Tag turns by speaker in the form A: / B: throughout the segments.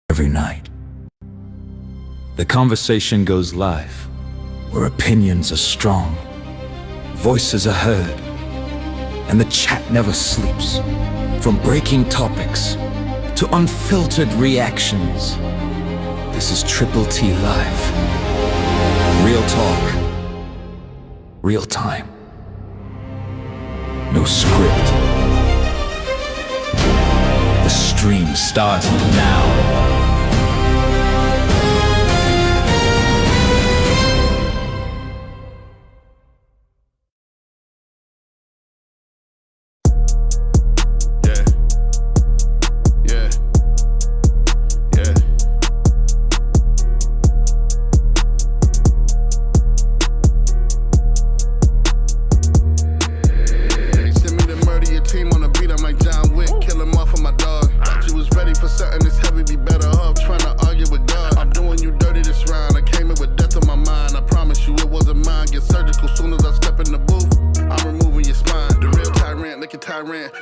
A: every night. The conversation goes live, where opinions are strong, voices are heard, and the chat never sleeps. From breaking topics to unfiltered reactions, this is Triple T Live. Real talk, real time, no script. The stream starts now.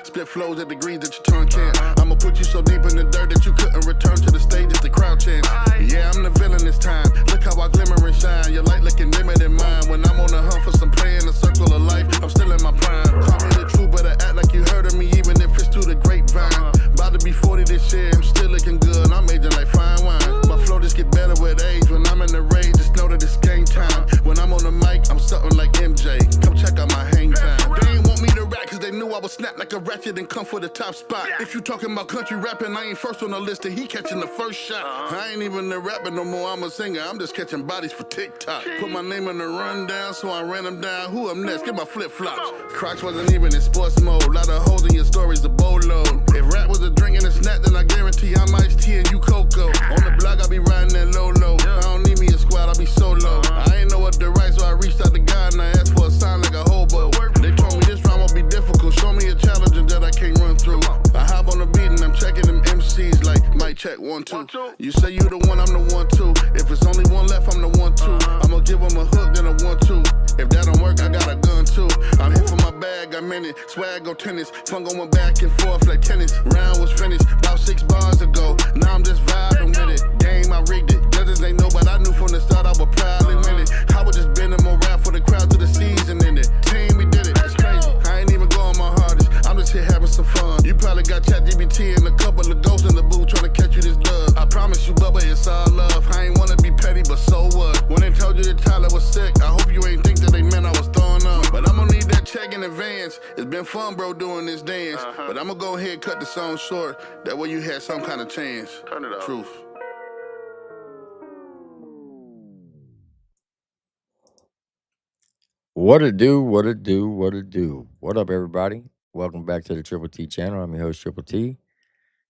B: Split flows at degrees that your tongue can't. I'ma put you so deep in the dirt that you couldn't return to the stage as the crowd chants. Yeah, I'm the villain this time. Look how I glimmer and shine. Your light looking dimmer than mine. When I'm on the hunt for some prey in the circle of life, I'm still in my prime. Call me the truth, better act like you heard of me, even if it's through the grapevine. About to be 40 this year, I'm still looking good. I'm aging like fine wine. My flow just get better with age. When I'm in the rage, just know that it's game time. When I'm on the mic, I'm something like MJ. Come check out my hang time. They ain't want me to rap cause they knew I would snap like a ratchet and come for the top spot. If you talking about country rapping, I ain't first on the list and he catching the first shot. I ain't even a rapper no more, I'm a singer. I'm just catching bodies for TikTok. Put my name in the rundown, so I ran them down. Who up next? Get my flip-flops. Crocs wasn't even in sports mode. Lot of holes in your stories, a boatload. If rap was a drink and a snack, then I guarantee I'm iced tea and you cocoa. On the block, I be riding that low-low. I don't need me a squad, I be solo. I ain't know what to write, so I reached out to God and I asked for a sign like a hobo. They told me this rhyme will be difficult. Show me a challenge that I can't run through. I hop on the beat and I'm checking them MCs like mic check 1, 2. You say you the one, I'm the one too. If it's only one left, I'm the one too. I'ma give them a hook, then a 1, 2. If that don't work, I got a gun too. I'm here for my bag, I'm in it. Swag go tennis. Fun going back and forth like tennis. Round was finished about 6 bars ago. Now I'm just vibing with it. Game, I rigged it. Judges ain't know, but I knew from the start I would probably win it. I was just bending more rap for the crowd to the season in it. Team, we did it. It's crazy. I ain't even going my hardest. I'm just here having some fun. You probably got ChatGPT and a couple of ghosts in the booth trying to catch you this dub. I promise you, Bubba, it's all love. I ain't wanna be petty, but so what? When they told you that Tyler was sick, I hope you ain't think that they meant I was throwing up. But I'm gonna need that check in advance. It's been fun, bro, doing this dance. But I'm gonna go ahead and cut the song short. That way you had some kind of chance. Turn it up. Truth.
C: What it do, what it do, what it do. What up, everybody? Welcome back to the Triple T channel. I'm your host, Triple T,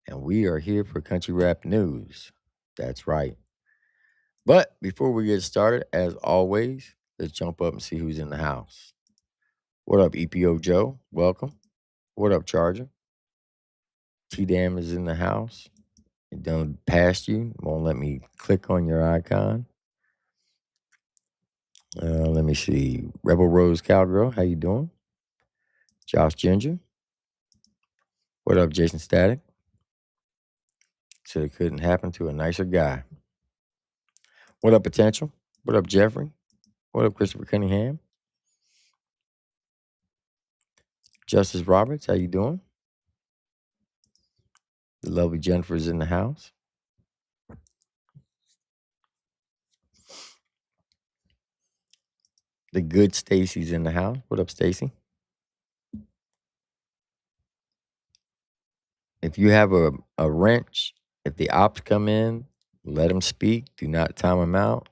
C: and we are here for Country Rap News. That's right. But before we get started, as always, let's jump up and see who's in the house. What up, EPO Joe? Welcome. What up, Charger? T-Dam is in the house. It done past you. Won't let me click on your icon. Let me see. Rebel Rose Cowgirl, how you doing? Josh Ginger. What up, Jason Static? Said it couldn't happen to a nicer guy. What up, Potential? What up, Jeffrey? What up, Christopher Cunningham? Justice Roberts, how you doing? The lovely Jennifer's in the house. The good Stacy's in the house. What up, Stacy? If you have a wrench, if the ops come in, let them speak. Do not time them out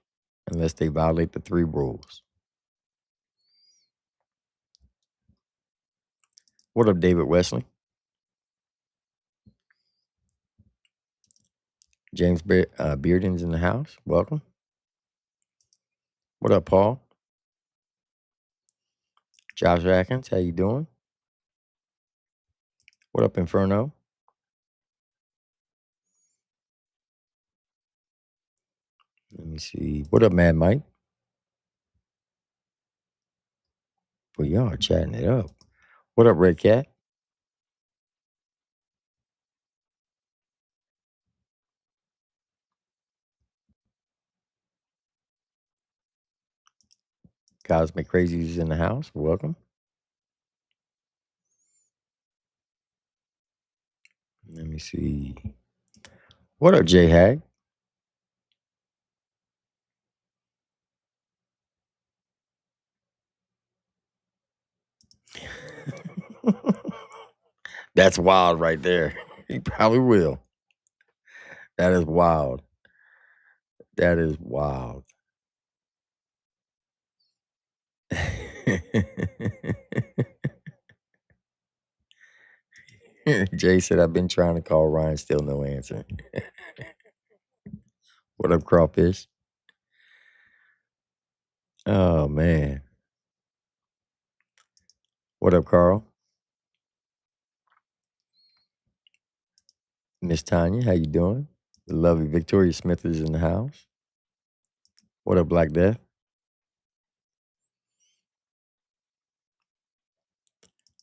C: unless they violate the 3 rules. What up, David Wesley? James Bearden's in the house. Welcome. What up, Paul? Josh Atkins, how you doing? What up, Inferno? Let me see. What up, Mad Mike? Well, y'all are chatting it up. What up, Red Cat? Cosmic Crazies in the house. Welcome. Let me see. What up, J Hag? That's wild right there. He probably will. That is wild. That is wild. Jay said, I've been trying to call Ryan, still no answer. What up, Crawfish? Oh, man. What up, Carl? Miss Tanya, how you doing? The lovely Victoria Smith is in the house. What up, Black Death?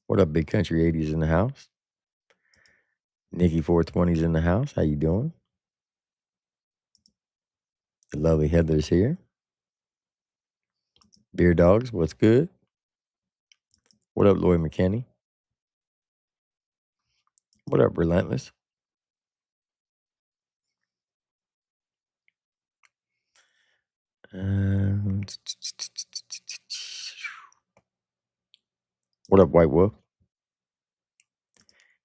C: What up, Big Country 80s in the house? Nikki 420's in the house. How you doing? The lovely Heather's here. Beer Dogs, what's good? What up, Lloyd McKinney? What up, Relentless? What up, White Wolf?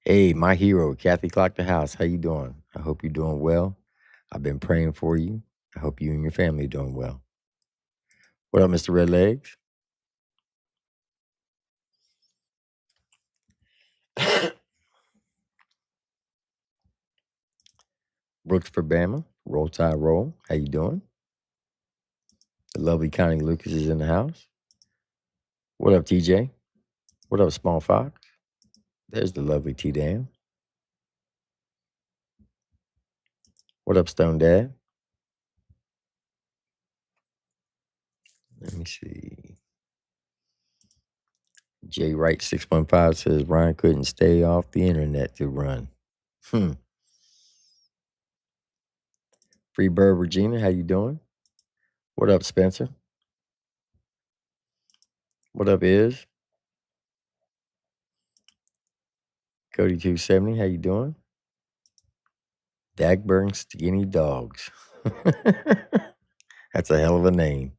C: Hey, my hero, Kathy Clock the House. How you doing? I hope you're doing well. I've been praying for you. I hope you and your family are doing well. What up, Mr. Red Legs? Brooks for Bama. Roll Tide Roll. How you doing? The lovely Connie Lucas is in the house. What up, TJ? What up, Small Fox? There's the lovely T-Dan. What up, Stone Dad? Let me see. J Wright 615 says Ryan couldn't stay off the internet to run. Free Bird Regina, how you doing? What up, Spencer? What up, Iz? Cody 270, how you doing? Dagburn Skinny Dogs. That's a hell of a name.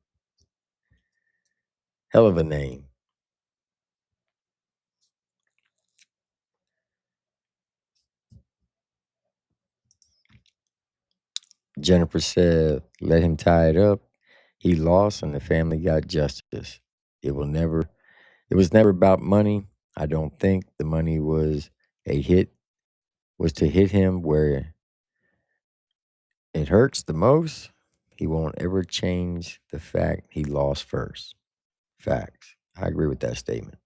C: Hell of a name. Jennifer said, let him tie it up. He lost and the family got justice. It was never about money. I don't think the money was to hit him where it hurts the most. He won't ever change the fact he lost first. Facts. I agree with that statement.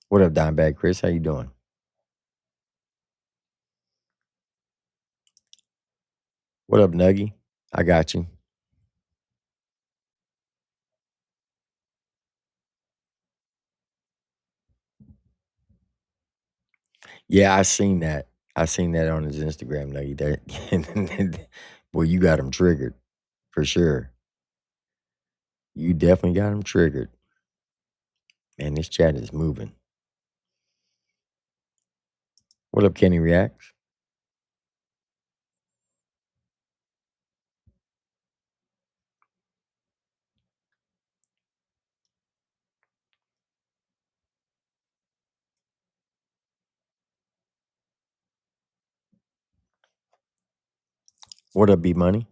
C: What up, Dimebag Chris? How you doing? What up, Nuggy? I got you. Yeah, I seen that. I seen that on his Instagram, Nuggy. That well, you got him triggered for sure. You definitely got him triggered. Man, this chat is moving. What up, Kenny Reacts? What up, B Money?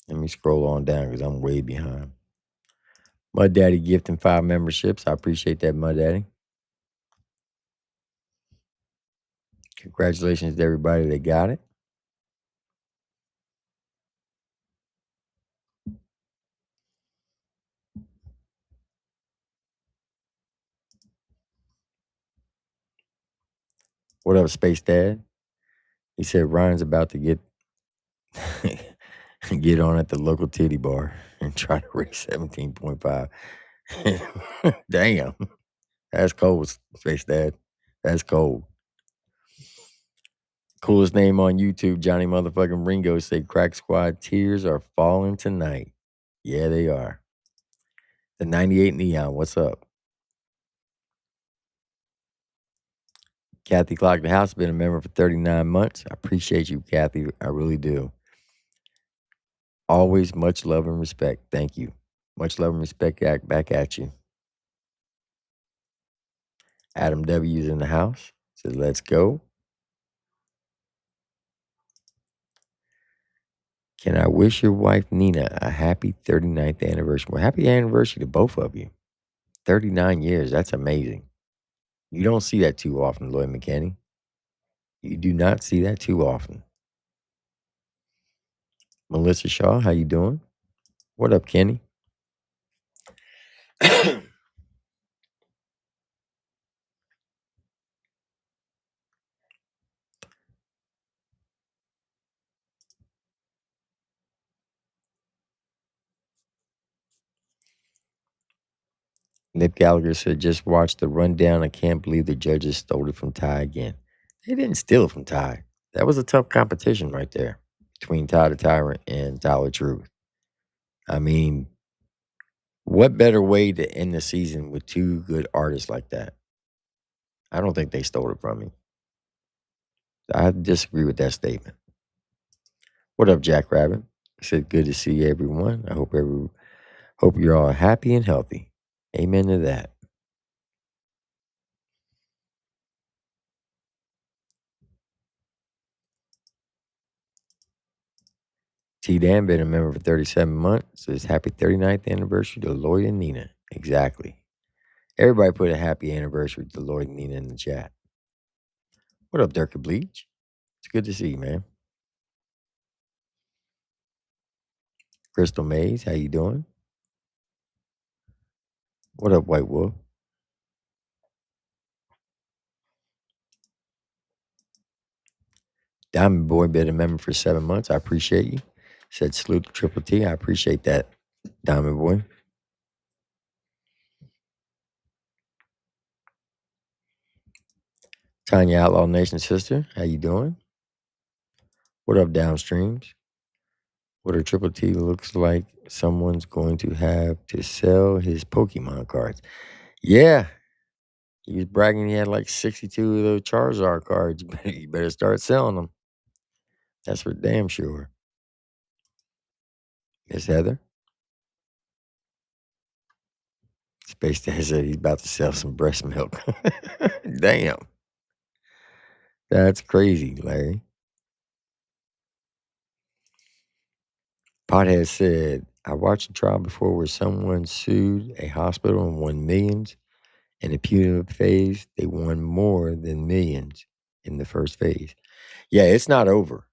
C: Let me scroll on down because I'm way behind. Mud Daddy gifting 5 memberships. I appreciate that, Mud Daddy. Congratulations to everybody that got it. What up, Space Dad? He said Ryan's about to get get on at the local titty bar and try to raise 17.5. Damn. That's cold, Space Dad. That's cold. Coolest name on YouTube, Johnny motherfucking Ringo, say Crack Squad tears are falling tonight. Yeah, they are. The 98 Neon, what's up? Kathy Clock the House, been a member for 39 months. I appreciate you, Kathy. I really do. Always much love and respect. Thank you. Much love and respect back at you. Adam W is in the house. Says, let's go. Can I wish your wife, Nina, a happy 39th anniversary? Well, happy anniversary to both of you. 39 years. That's amazing. You don't see that too often, Lloyd McKinney. You do not see that too often. Melissa Shaw, how you doing? What up, Kenny? Nip Gallagher said, just watch the rundown. I can't believe the judges stole it from Ty again. They didn't steal it from Ty. That was a tough competition right there between Ty the Tyrant and Tyler Truth. I mean, what better way to end the season with two good artists like that? I don't think they stole it from me. I disagree with that statement. What up, Jack Rabbit? He said, good to see everyone. I hope you're all happy and healthy. Amen to that. T. Dan been a member for 37 months. Says happy 39th anniversary to Lloyd and Nina. Exactly. Everybody put a happy anniversary to Lloyd and Nina in the chat. What up, Dirk Bleach? It's good to see you, man. Crystal Mays, how you doing? What up, White Wolf? Diamond Boy been a member for 7 months. I appreciate you. Said salute to Triple T. I appreciate that, Diamond Boy. Tanya Outlaw Nation sister, how you doing? What up, Downstreams? What a Triple T looks like someone's going to have to sell his Pokemon cards. Yeah. He was bragging he had like 62 of those Charizard cards. You better start selling them. That's for damn sure. Miss Heather. Space Dad said he's about to sell some breast milk. Damn. That's crazy, Larry. Pothead said, I watched a trial before where someone sued a hospital and won millions. In the punitive phase, they won more than millions in the first phase. Yeah, it's not over.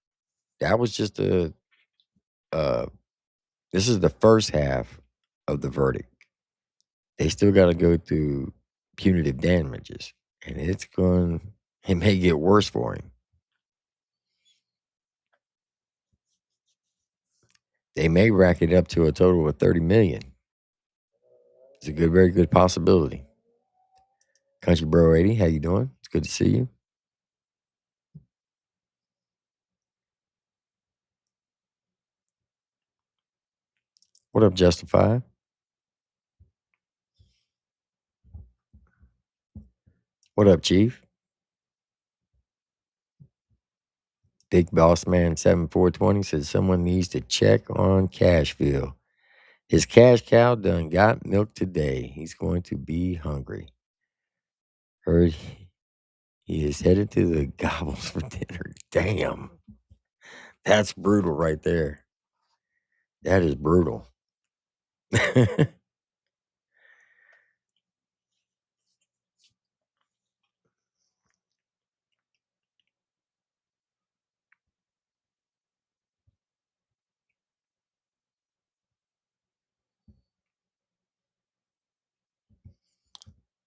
C: That was just this is the first half of the verdict. They still got to go through punitive damages, and it may get worse for him. They may rack it up to a total of 30 million. It's a very good possibility. Country Bro 80, how you doing? It's good to see you. What up, Justify? What up, Chief? Big Boss Man 7420 says someone needs to check on Cashville. His cash cow done got milk today. He's going to be hungry. Heard he is headed to the Gobbles for dinner. Damn. That's brutal right there. That is brutal.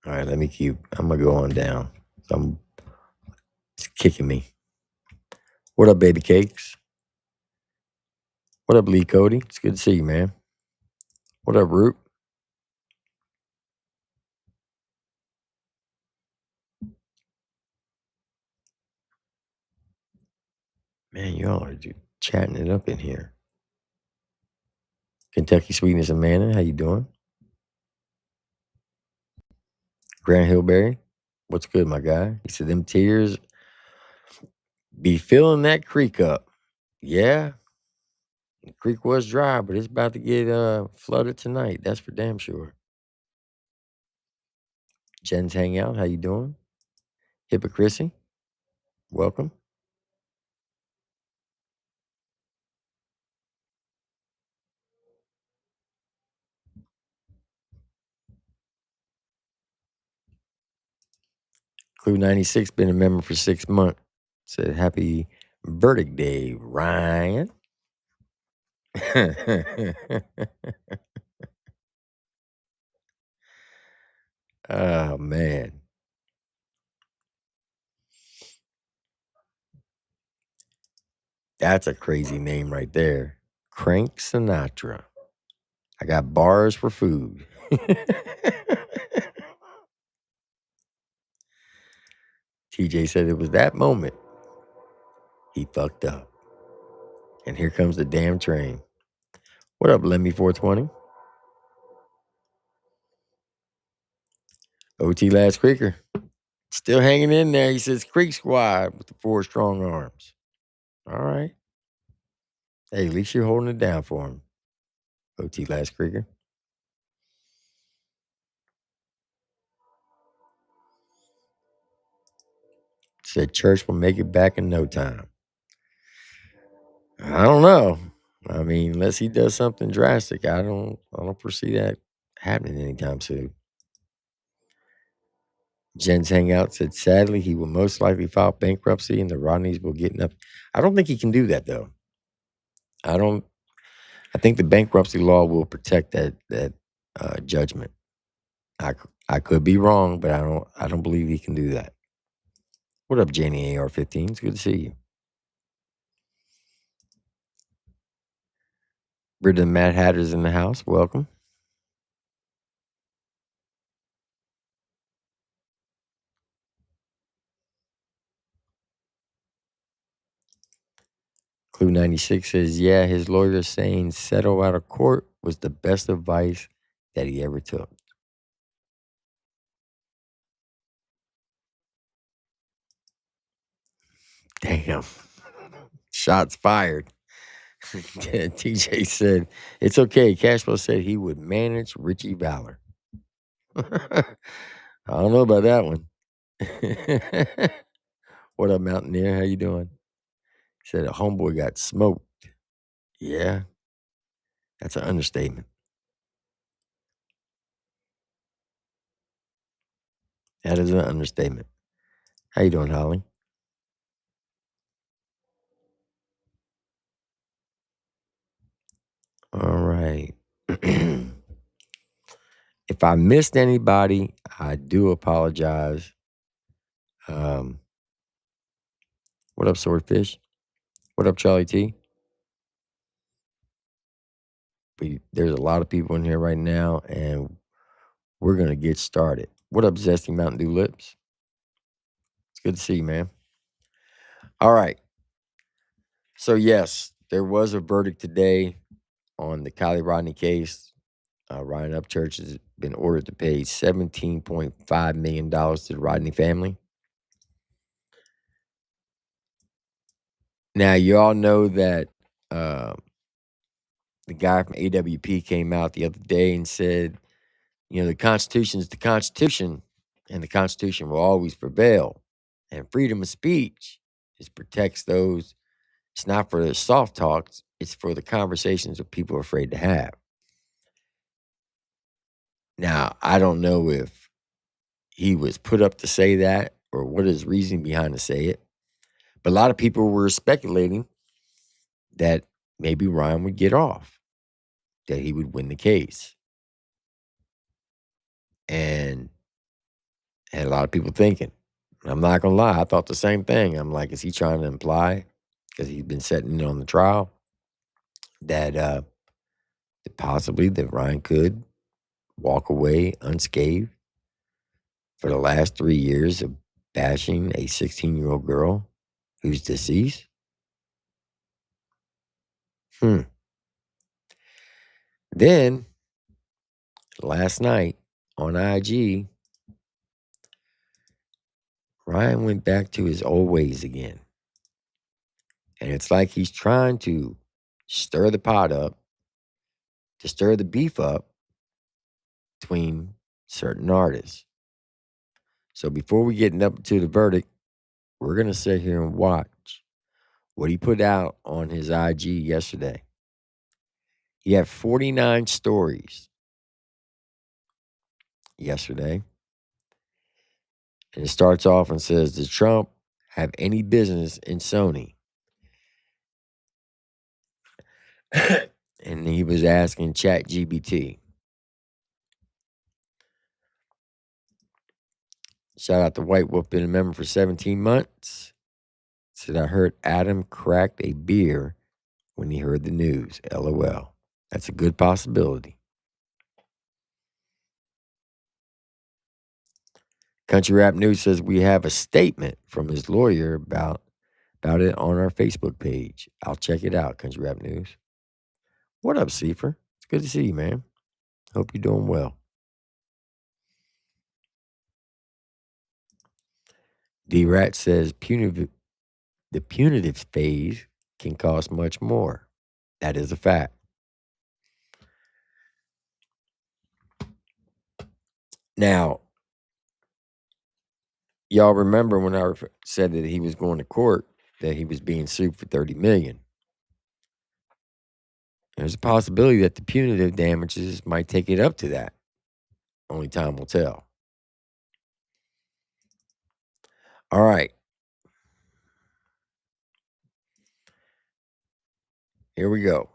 C: All right, I'm going to go on down. It's kicking me. What up, baby cakes? What up, Lee Cody? It's good to see you, man. What up, Root? Man, y'all are chatting it up in here. Kentucky Sweetness Amanda, how you doing? Grant Hillberry, what's good, my guy? He said, them tears be filling that creek up. Yeah, the creek was dry, but it's about to get flooded tonight. That's for damn sure. Jen's Hangout, how you doing? Hypocrisy, welcome. Clue 96, been a member for 6 months. Said, happy verdict day, Ryan. Oh, man. That's a crazy name right there. Crank Sinatra. I got bars for food. TJ said it was that moment he fucked up. And here comes the damn train. What up, Lemmy 420? OT Last Creeker. Still hanging in there. He says Creek Squad with the 4 strong arms. All right. Hey, at least you're holding it down for him. OT Last Creeker. Said church will make it back in no time. I don't know. I mean, unless he does something drastic, I don't foresee that happening anytime soon. Jen's Hangout said, sadly, he will most likely file bankruptcy and the Rodneys will get enough. I don't think he can do that, though. I think the bankruptcy law will protect that judgment. I could be wrong, but I don't believe he can do that. What up, Janie AR-15? It's good to see you. Britta Mad Hatter's in the house. Welcome. Clue 96 says, yeah, his lawyer saying settle out of court was the best advice that he ever took. Damn. Shots fired. TJ said, it's okay. Cashflow said he would manage Richie Valor. I don't know about that one. What up, Mountaineer? How you doing? Said a homeboy got smoked. Yeah, that's an understatement. That is an understatement. How you doing, Holly? All right. If I missed anybody, I do apologize. What up, Swordfish? What up, Charlie T? There's a lot of people in here right now, and we're going to get started. What up, Zesty Mountain Dew Lips? It's good to see you, man. All right. So, yes, there was a verdict today on the Kiely Rodni case. Ryan Upchurch has been ordered to pay $17.5 million to the Rodney family. Now, you all know that the guy from AWP came out the other day and said, you know, the Constitution is the Constitution, and the Constitution will always prevail. And freedom of speech protects those. It's not for the soft talks. It's for the conversations that people are afraid to have. Now, I don't know if he was put up to say that or what his reasoning behind to say it. But a lot of people were speculating that maybe Ryan would get off, that he would win the case. And had a lot of people thinking. I'm not going to lie. I thought the same thing. I'm like, is he trying to imply, because he's been sitting on the trial, that possibly that Ryan could walk away unscathed for the last 3 years of bashing a 16-year-old girl who's deceased? Then, last night on IG, Ryan went back to his old ways again. And it's like he's trying to stir the pot up, to stir the beef up between certain artists. So before we get up to the verdict, we're going to sit here and watch what he put out on his IG yesterday. He had 49 stories yesterday. And it starts off and says, does Trump have any business in Sony? And he was asking ChatGPT. Shout out to White Wolf, been a member for 17 months. Said, I heard Adam cracked a beer when he heard the news. LOL. That's a good possibility. Country Rap News says we have a statement from his lawyer about it on our Facebook page. I'll check it out, Country Rap News. What up, Cipher? It's good to see you, man. Hope you're doing well. D-Rat says the punitive phase can cost much more. That is a fact. Now, y'all remember when I said that he was going to court, that he was being sued for $30 million. There's a possibility that the punitive damages might take it up to that. Only time will tell. All right. Here we go.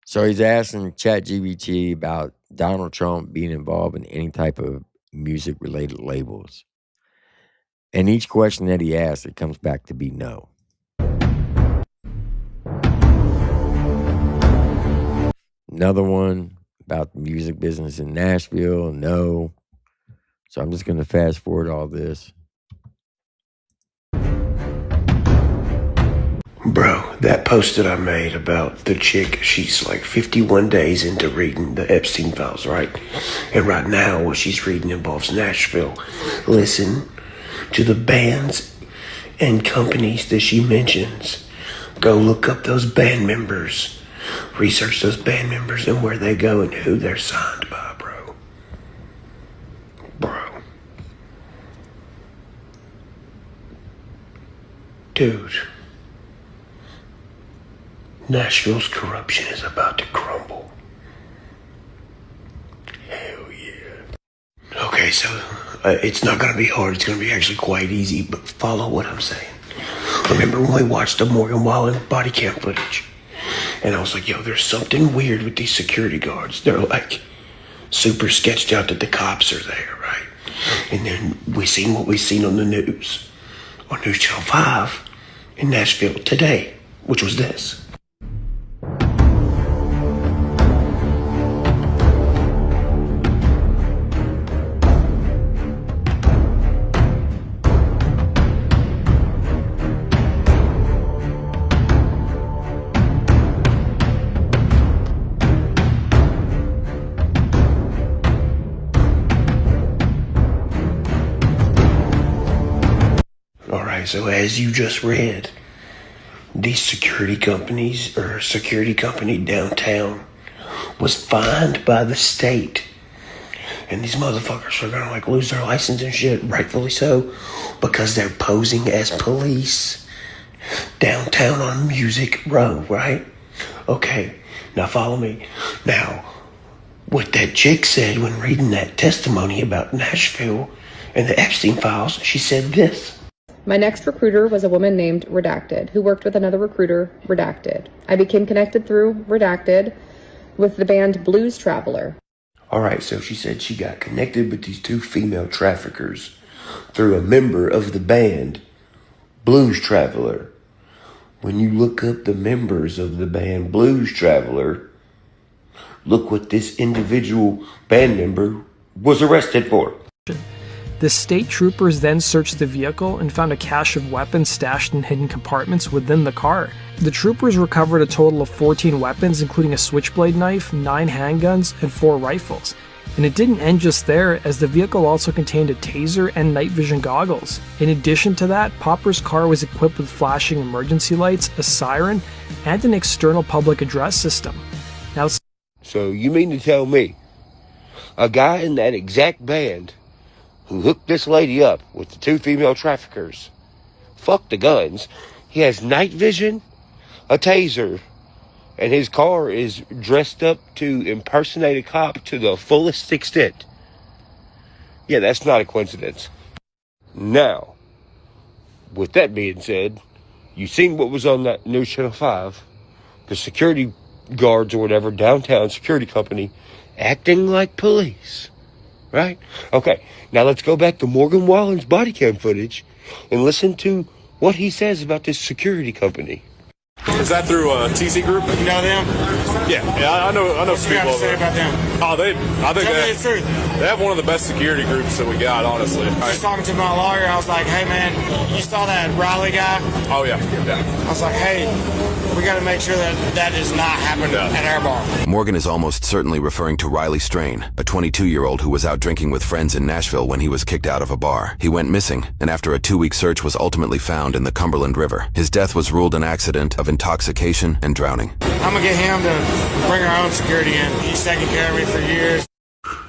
C: So he's asking ChatGPT about Donald Trump being involved in any type of music-related labels. And each question that he asks, it comes back to be no. Another one about the music business in Nashville, no. So I'm just going to fast forward all this.
D: Bro, that post that I made about the chick, she's like 51 days into reading the Epstein files, right? And right now, what she's reading involves Nashville. Listen to the bands and companies that she mentions. Go look up those band members. Research those band members and where they go and who they're signed by, bro. Bro. Dude. Nashville's corruption is about to crumble. Hell yeah. Okay, so it's not going to be hard. It's going to be actually quite easy, but follow what I'm saying. Remember when we watched the Morgan Wallen body cam footage? And I was like, yo, there's something weird with these security guards. They're like super sketched out that the cops are there, right? And then we seen what we seen on the news. On News Channel 5 in Nashville today, which was this. So as you just read, these security companies or security company downtown was fined by the state. And these motherfuckers are gonna like lose their license and shit, rightfully so, because they're posing as police downtown on Music Row, right? Okay, now follow me. Now, what that chick said when reading that testimony about Nashville and the Epstein files, she said this.
E: My next recruiter was a woman named Redacted, who worked with another recruiter, Redacted. I became connected through Redacted with the band Blues Traveler.
D: Alright, so she said she got connected with these two female traffickers through a member of the band, Blues Traveler. When you look up the members of the band Blues Traveler, look what this individual band member was arrested for.
F: The state troopers then searched the vehicle and found a cache of weapons stashed in hidden compartments within the car. The troopers recovered a total of 14 weapons, including a switchblade knife, 9 handguns, and 4 rifles. And it didn't end just there, as the vehicle also contained a taser and night vision goggles. In addition to that, Popper's car was equipped with flashing emergency lights, a siren, and an external public address system. Now,
D: So you mean to tell me a guy in that exact band who hooked this lady up with the two female traffickers, fuck the guns, he has night vision, a taser, and his car is dressed up to impersonate a cop to the fullest extent? Yeah, that's not a coincidence. Now, with that being said, you seen what was on that News Channel 5, the security guards or whatever, downtown security company, acting like police, right? Okay, now let's go back to Morgan Wallen's body cam footage and listen to what he says about this security company.
G: Is that through a TC group?
H: You know them?
G: Yeah, I know
H: What
G: some
H: you got
G: people
H: to say
G: over there.
H: about them?
G: Oh, I think
H: Tell me the truth.
G: they have one of the best security groups that we got, honestly.
H: Just talking to my lawyer, I was like, hey man, you saw that Riley guy?
G: Oh yeah.
H: I was like, hey, we got to make sure that that does not happen at our bar.
I: Morgan is almost certainly referring to Riley Strain, a 22-year-old who was out drinking with friends in Nashville when he was kicked out of a bar. He went missing, and after a 2-week search was ultimately found in the Cumberland River. His death was ruled an accident of intoxication and drowning.
H: I'm going to get him to bring our own security in. He's taken care of me for years.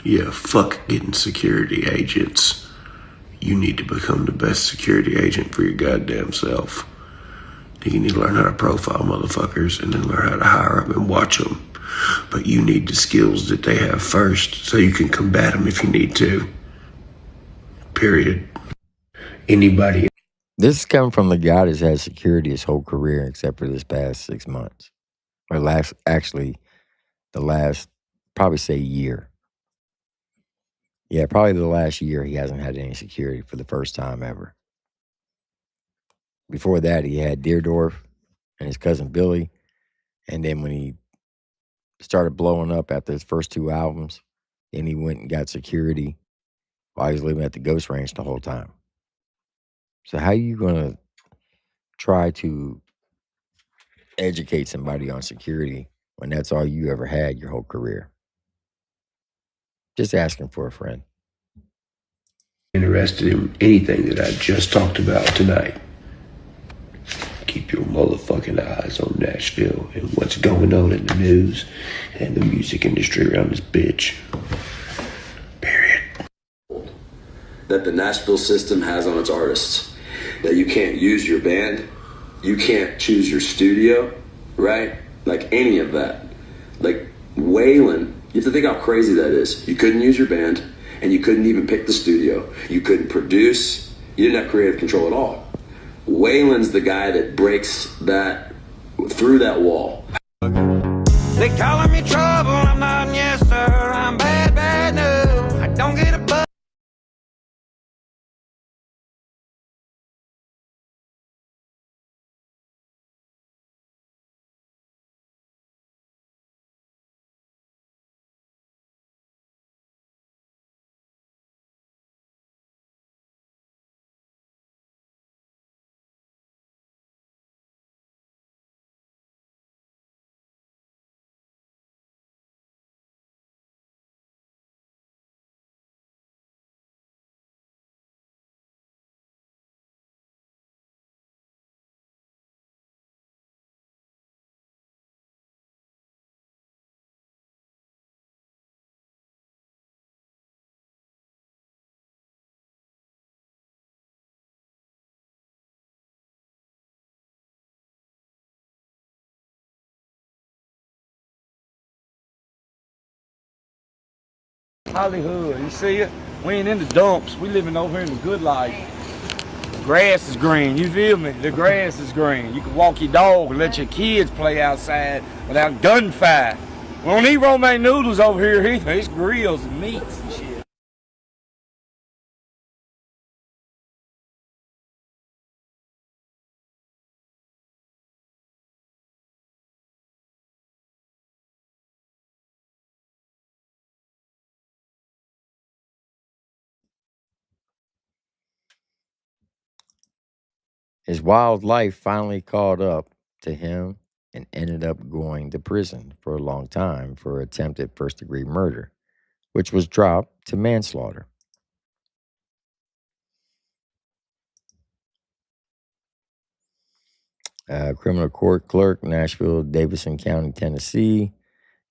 D: Yeah, fuck getting security agents. You need to become the best security agent for your goddamn self. You need to learn how to profile motherfuckers and then learn how to hire them and watch them. But you need the skills that they have first so you can combat them if you need to. Period. Anybody.
C: This is coming from the guy that's had security his whole career except for this past 6 months. Or the last, probably say year. Yeah, probably the last year he hasn't had any security for the first time ever. Before that, he had Deerdorf and his cousin Billy. And then when he started blowing up after his first 2 albums, then he went and got security while he was living at the Ghost Ranch the whole time. So how are you going to try to educate somebody on security when that's all you ever had your whole career? Just asking for a friend.
D: Interested in anything that I just talked about tonight, keep your motherfucking eyes on Nashville and what's going on in the news and the music industry around this bitch. Period.
J: That the Nashville system has on its artists. That you can't use your band, you can't choose your studio, right? Like any of that. Like Waylon, you have to think how crazy that is. You couldn't use your band, and you couldn't even pick the studio. You couldn't produce, you didn't have creative control at all. Waylon's the guy that breaks that, through that wall.
K: They calling me trouble, I'm not, yes sir, I'm bad, bad, no, I don't get a buzz.
L: Hollywood, you see it? We ain't in the dumps. We living over here in the good life. The grass is green, you feel me? The grass is green. You can walk your dog and let your kids play outside without gunfire. We don't eat romaine noodles over here either. It's grills and meats and shit.
C: His wild life finally caught up to him and ended up going to prison for a long time for attempted first-degree murder, which was dropped to manslaughter. Criminal court clerk, Nashville, Davidson County, Tennessee.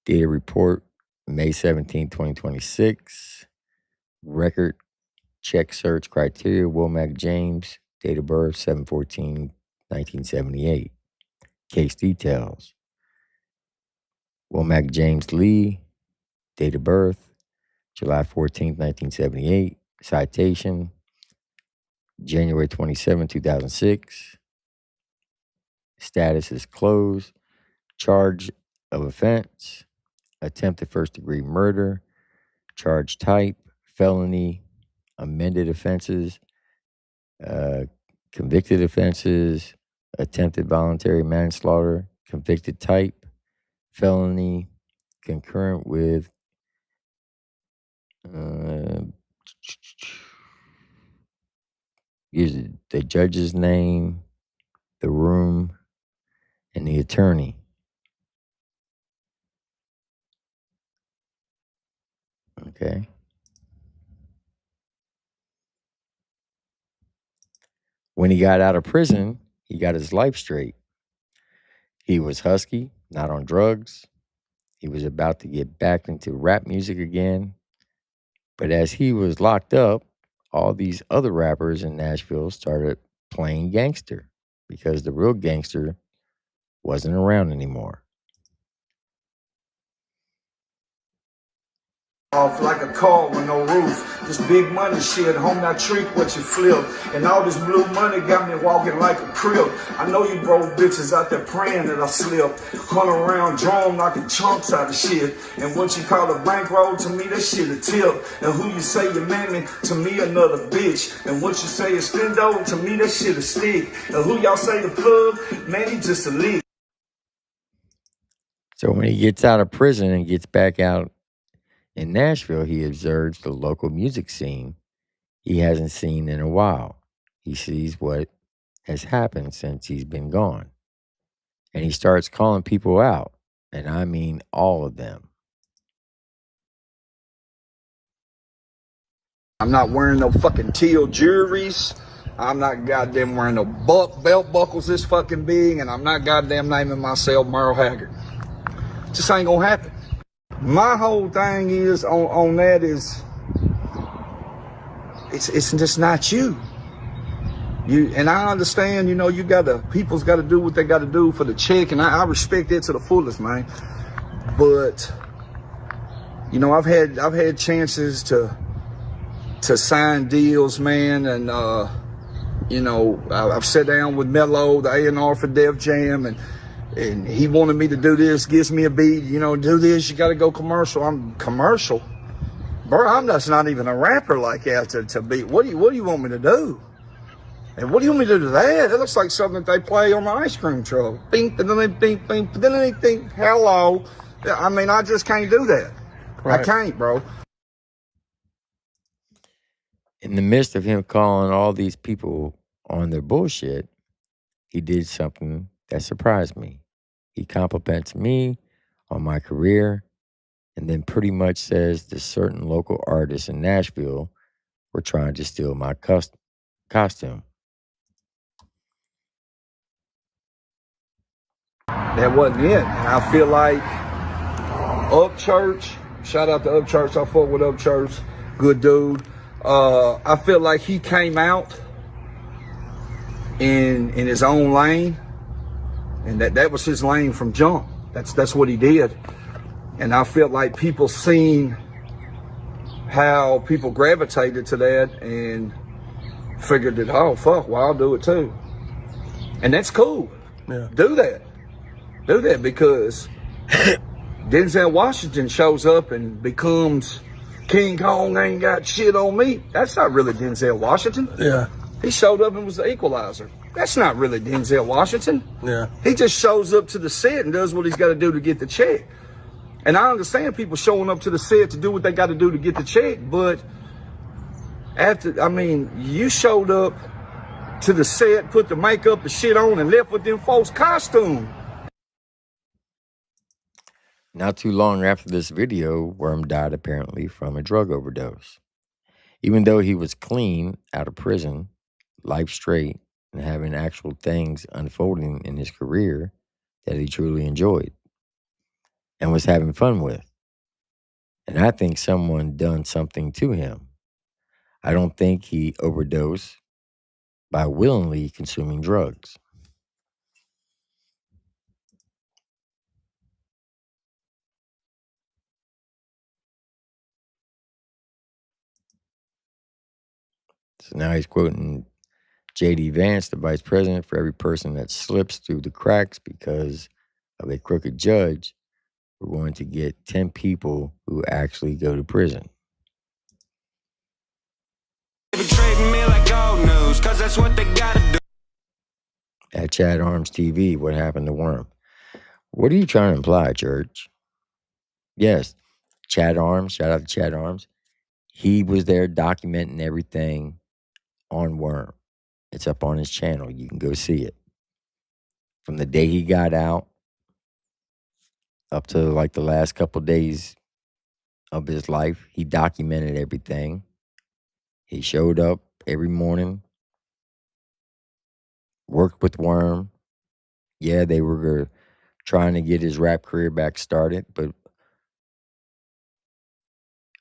C: Data report, May 17, 2026. Record check search criteria, Womack James. Date of birth, 7/14/1978. Case details. Womack James Lee. Date of birth, July 14, 1978. Citation, January 27, 2006. Status is closed. Charge of offense, attempted first-degree murder. Charge type, felony. Amended offenses, convicted offenses, attempted voluntary manslaughter. Convicted type, felony, concurrent with use the judge's name, the room, and the attorney. Okay. When he got out of prison, he got his life straight. He was husky, not on drugs. He was about to get back into rap music again. But as he was locked up, all these other rappers in Nashville started playing gangster because the real gangster wasn't around anymore.
M: Off like a car with no roof. This big money shit, home not trick what you flip. And all this blue money got me walking like a crib. I know you broke bitches out there praying that I slip. Hunt around drum knocking chunks out of shit. And what you call a bankroll, to me that shit a tip. And who you say you mammy, to me another bitch. And what you say is stendo, to me that shit a stick. And who y'all say the plug, man he just a lick.
C: So when he gets out of prison and gets back out in Nashville, he observes the local music scene he hasn't seen in a while. He sees what has happened since he's been gone. And he starts calling people out. And I mean all of them.
M: I'm not wearing no fucking teal jewelries. I'm not goddamn wearing no belt buckles this fucking big. And I'm not goddamn naming myself Merle Haggard. Just ain't gonna happen. My whole thing is on that is it's just not you. And I understand, you know, people's gotta do what they gotta do for the check, and I respect it to the fullest, man. But you know, I've had chances to sign deals, man, and you know, I've sat down with Mello, the A&R for Def Jam, and he wanted me to do this, gives me a beat, you know, do this, you got to go commercial. I'm commercial? Bro, I'm just not even a rapper like that to be. What do you want me to do? And what do you want me to do to that? It looks like something that they play on the ice cream truck. Bing, bing, bing, bing, bing, bing, hello. I mean, I just can't do that. Right. I can't, bro.
C: In the midst of him calling all these people on their bullshit, he did something that surprised me. He compliments me on my career and then pretty much says that certain local artists in Nashville were trying to steal my costume.
M: That wasn't it. And I feel like Upchurch, shout out to Upchurch, I fuck with Upchurch, good dude. I feel like he came out in his own lane. And that was his lane from jump. That's what he did. And I felt like people seen how people gravitated to that and figured that, oh, fuck, well, I'll do it too. And that's cool. Yeah. Do that because Denzel Washington shows up and becomes King Kong ain't got shit on me. That's not really Denzel Washington.
H: Yeah.
M: He showed up and was the equalizer. That's not really Denzel Washington.
H: Yeah.
M: He just shows up to the set and does what he's got to do to get the check. And I understand people showing up to the set to do what they got to do to get the check, but you showed up to the set, put the makeup, the shit on, and left with them folks' costume.
C: Not too long after this video, Worm died apparently from a drug overdose. Even though he was clean out of prison, life straight, and having actual things unfolding in his career that he truly enjoyed and was having fun with. And I think someone done something to him. I don't think he overdosed by willingly consuming drugs. So now he's quoting J.D. Vance, the vice president, for every person that slips through the cracks because of a crooked judge, we're going to get 10 people who actually go to prison.
K: Treating me like old news, 'cause that's what they gotta do.
C: At Chad Arms TV, what happened to Worm? What are you trying to imply, Church? Yes, Chad Arms, shout out to Chad Arms. He was there documenting everything on Worm. It's up on his channel. You can go see it. From the day he got out up to like the last couple days of his life, he documented everything. He showed up every morning, worked with Worm. Yeah, they were trying to get his rap career back started, but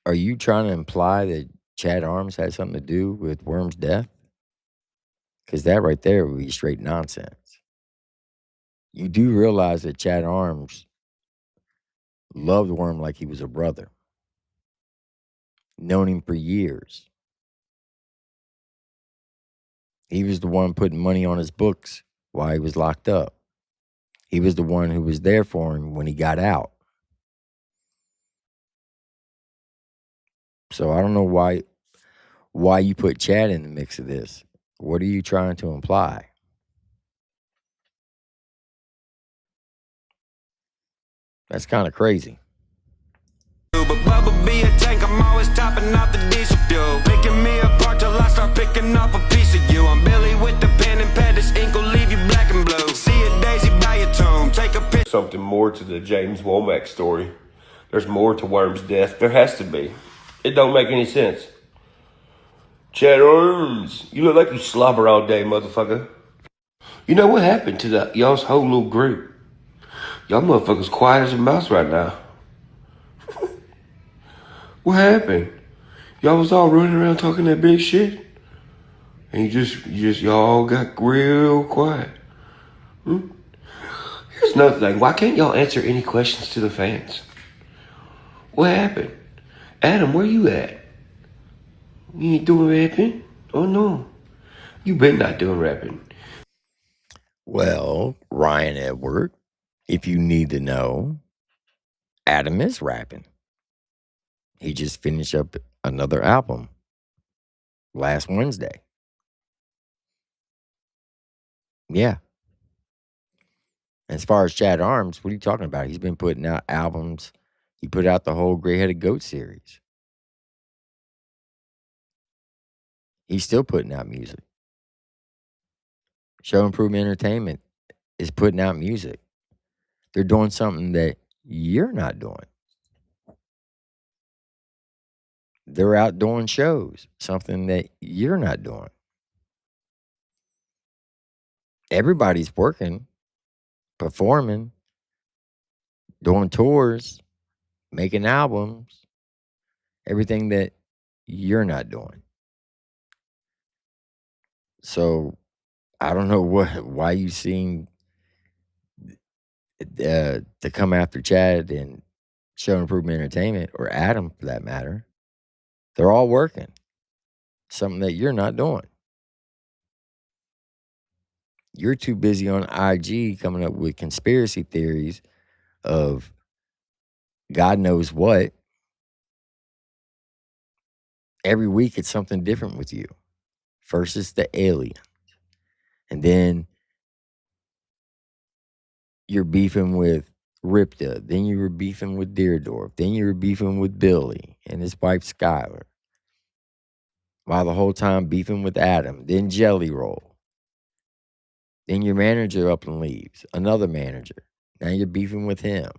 C: are you trying to imply that Chad Arms had something to do with Worm's death? Because that right there would be straight nonsense. You do realize that Chad Arms loved Worm like he was a brother. Known him for years. He was the one putting money on his books while he was locked up. He was the one who was there for him when he got out. So I don't know why you put Chad in the mix of this. What are you trying to imply? That's kind of crazy.
K: But Bubba be a tank, I'm always topping off the diesel fuel. Picking me apart till I start picking off a piece of you. I'm Billy with the pen and pad, this ink will leave you black and blue. See a daisy by your tomb, take a picture.
D: Something more to the James Womack story. There's more to Worm's death. There has to be. It don't make any sense. Chad Arms, you look like you slobber all day, motherfucker. You know what happened to y'all's whole little group? Y'all motherfuckers quiet as a mouse right now. What happened? Y'all was all running around talking that big shit? And y'all all got real quiet. Here's another thing. Why can't y'all answer any questions to the fans? What happened? Adam, where you at? You ain't doing rapping? Oh no. You been not doing rapping.
C: Well, Ryan Edward, if you need to know, Adam is rapping. He just finished up another album last Wednesday. Yeah. As far as Chad Arms, what are you talking about? He's been putting out albums. He put out the whole Gray-Headed Goat series. He's still putting out music. Show Improvement Entertainment is putting out music. They're doing something that you're not doing. They're out doing shows, something that you're not doing. Everybody's working, performing, doing tours, making albums, everything that you're not doing. So I don't know why you seem to come after Chad and Show Improvement Entertainment, or Adam for that matter. They're all working, something that you're not doing. You're too busy on IG coming up with conspiracy theories of God knows what. Every week it's something different with you. First it's the alien. And then you're beefing with Ripta. Then you were beefing with Deerdorf. Then you were beefing with Billy and his wife Skylar. While the whole time beefing with Adam. Then Jelly Roll. Then your manager up and leaves. Another manager. Now you're beefing with him.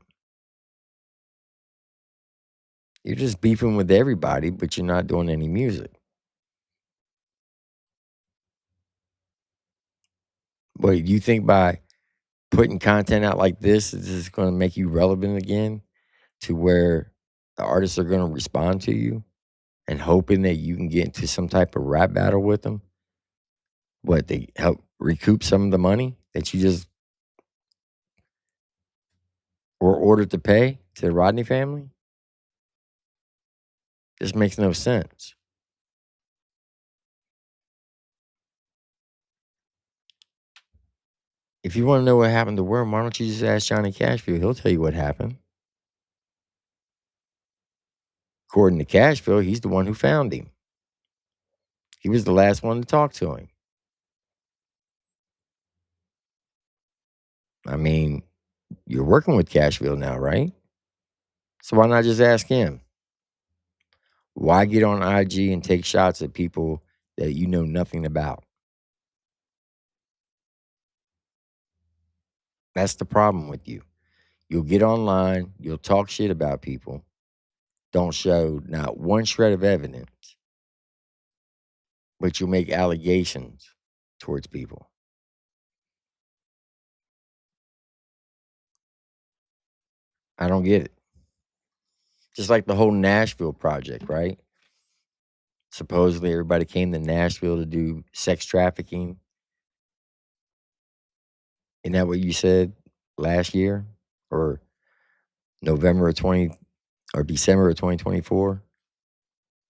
C: You're just beefing with everybody, but you're not doing any music. But you think by putting content out like this is going to make you relevant again to where the artists are going to respond to you and hoping that you can get into some type of rap battle with them? What, they help recoup some of the money that you just were ordered to pay to the Rodney family? This makes no sense. If you want to know what happened to Worm, why don't you just ask Johnny Cashville? He'll tell you what happened. According to Cashville, he's the one who found him. He was the last one to talk to him. I mean, you're working with Cashville now, right? So why not just ask him? Why get on IG and take shots at people that you know nothing about? That's the problem with you. You'll get online, you'll talk shit about people, don't show not one shred of evidence, but you'll make allegations towards people. I don't get it. Just like the whole Nashville project, right? Supposedly everybody came to Nashville to do sex trafficking. Isn't that what you said last year? Or November of 20 or December of 2024?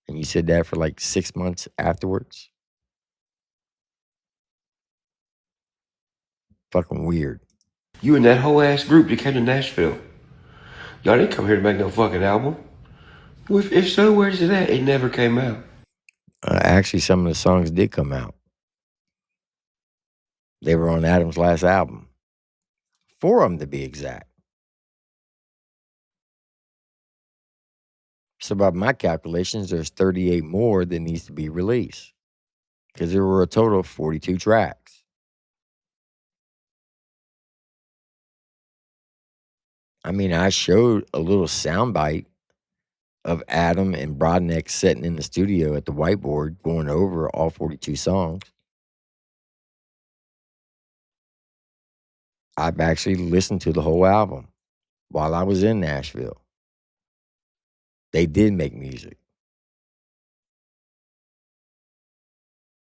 C: And you said that for like 6 months afterwards? Fucking weird.
D: You and that whole ass group that came to Nashville. Y'all didn't come here to make no fucking album. Well, if so, where's it at? It never came out.
C: Actually, some of the songs did come out. They were on Adam's last album. 4 of them to be exact. So by my calculations, there's 38 more that needs to be released. Because there were a total of 42 tracks. I mean, I showed a little soundbite of Adam and Broadneck sitting in the studio at the whiteboard going over all 42 songs. I've actually listened to the whole album while I was in Nashville. They did make music.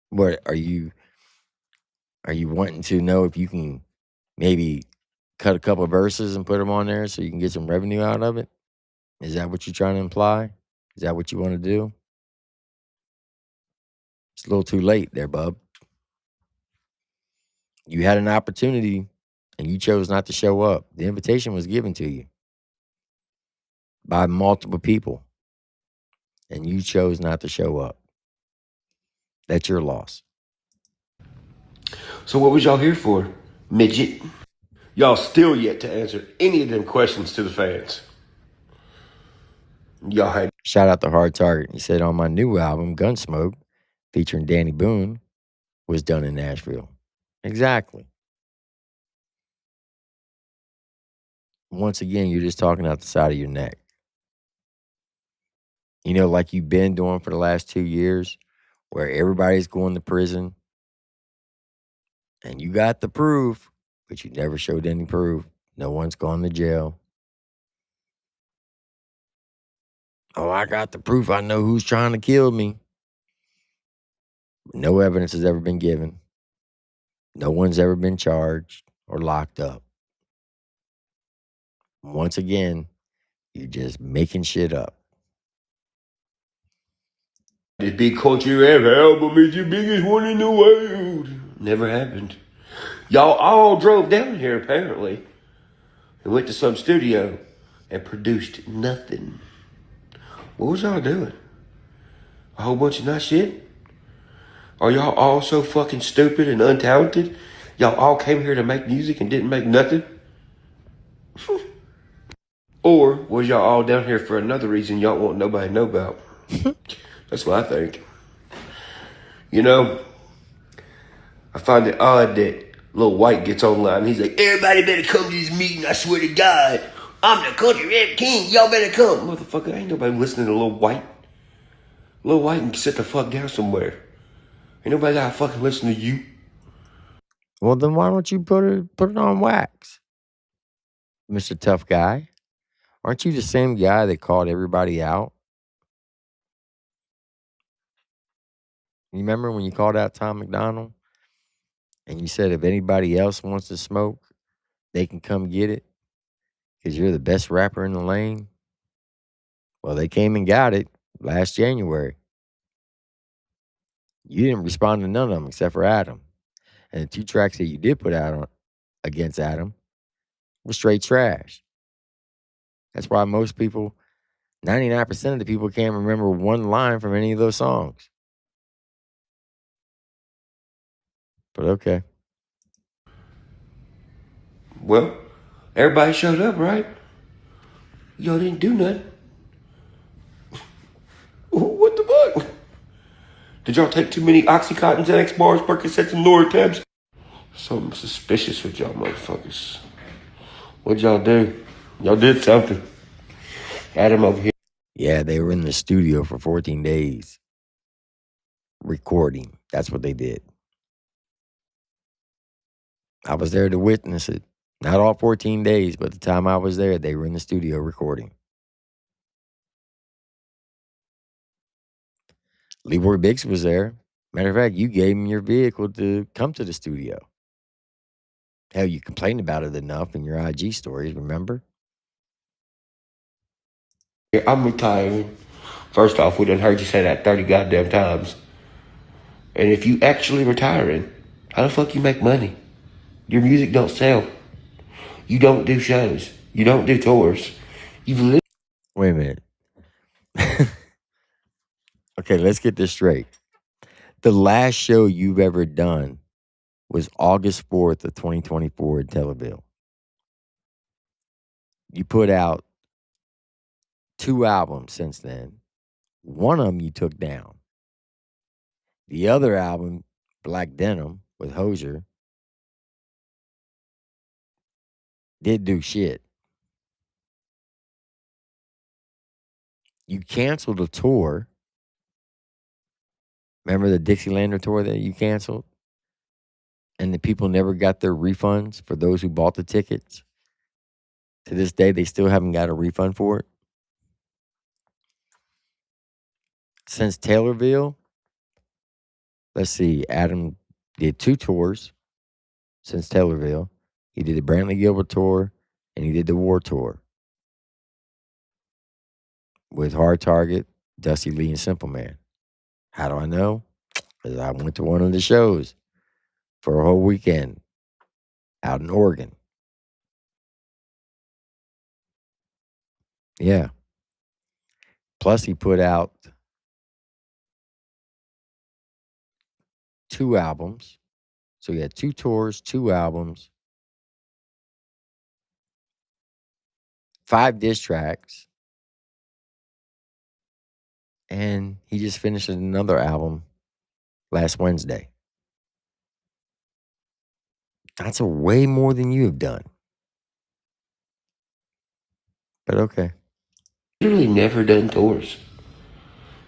C: What are you wanting to know if you can maybe cut a couple of verses and put them on there so you can get some revenue out of it? Is that what you're trying to imply? Is that what you want to do? It's a little too late there, bub. You had an opportunity and you chose not to show up. The invitation was given to you by multiple people and you chose not to show up. That's your loss.
D: So what was y'all here for, midget? Y'all still yet to answer any of them questions to the fans. Y'all had...
C: Shout out to Hard Target. He said on my new album, Gunsmoke, featuring Danny Boone, was done in Nashville. Exactly. Once again, you're just talking out the side of your neck. You know, like you've been doing for the last 2 years, where everybody's going to prison, and you got the proof, but you never showed any proof. No one's gone to jail. Oh, I got the proof. I know who's trying to kill me. No evidence has ever been given. No one's ever been charged or locked up. Once again, you're just making shit up.
D: This big country rap album is the biggest one in the world. Never happened. Y'all all drove down here apparently and went to some studio and produced nothing. What was y'all doing? A whole bunch of nice shit? Are y'all all so fucking stupid and untalented? Y'all all came here to make music and didn't make nothing? Or was y'all all down here for another reason y'all want nobody to know about? That's what I think. You know, I find it odd that Lil White gets online and he's like, everybody better come to this meeting, I swear to God. I'm the country rap king, y'all better come. Motherfucker, ain't nobody listening to Lil White. Lil White can sit the fuck down somewhere. Ain't nobody gotta fucking listen to you.
C: Well, then why don't you put it on wax, Mr. Tough Guy? Aren't you the same guy that called everybody out? You remember when you called out Tom McDonald and you said if anybody else wants to smoke, they can come get it because you're the best rapper in the lane? Well, they came and got it last January. You didn't respond to none of them except for Adam. And the 2 tracks that you did put out against Adam were straight trash. That's why most people, 99% of the people, can't remember one line from any of those songs. But okay.
D: Well, everybody showed up, right? Y'all didn't do nothing. What the fuck? Did y'all take too many Oxycontin, Xanax bars, Percocets, and Lortabs? Something suspicious with y'all motherfuckers. What'd y'all do? Y'all did something. Adam over here.
C: Yeah, they were in the studio for 14 days recording. That's what they did. I was there to witness it. Not all 14 days, but the time I was there, they were in the studio recording. Leroy Biggs was there. Matter of fact, you gave him your vehicle to come to the studio. Hell, you complained about it enough in your IG stories, remember?
D: I'm retiring. First off, we done heard you say that 30 goddamn times. And if you actually retiring, how the fuck you make money? Your music don't sell. You don't do shows. You don't do tours. You've lived.
C: Wait a minute. Okay, let's get this straight. The last show you've ever done was August 4th of 2024 in Televille. You put out 2 albums since then. One of them you took down. The other album, Black Denim with Hozier, did do shit. You canceled a tour. Remember the Dixielanders tour that you canceled? And the people never got their refunds for those who bought the tickets. To this day, they still haven't got a refund for it. Since Taylorville, let's see, Adam did 2 tours since Taylorville. He did the Brantley Gilbert tour and he did the War tour with Hard Target, Dusty Lee, and Simple Man. How do I know? Because I went to one of the shows for a whole weekend out in Oregon. Yeah. Plus, he put out 2 albums. So he had 2 tours, 2 albums, 5 diss tracks, and he just finished another album last Wednesday. That's a way more than you have done. But okay.
D: Literally never done tours.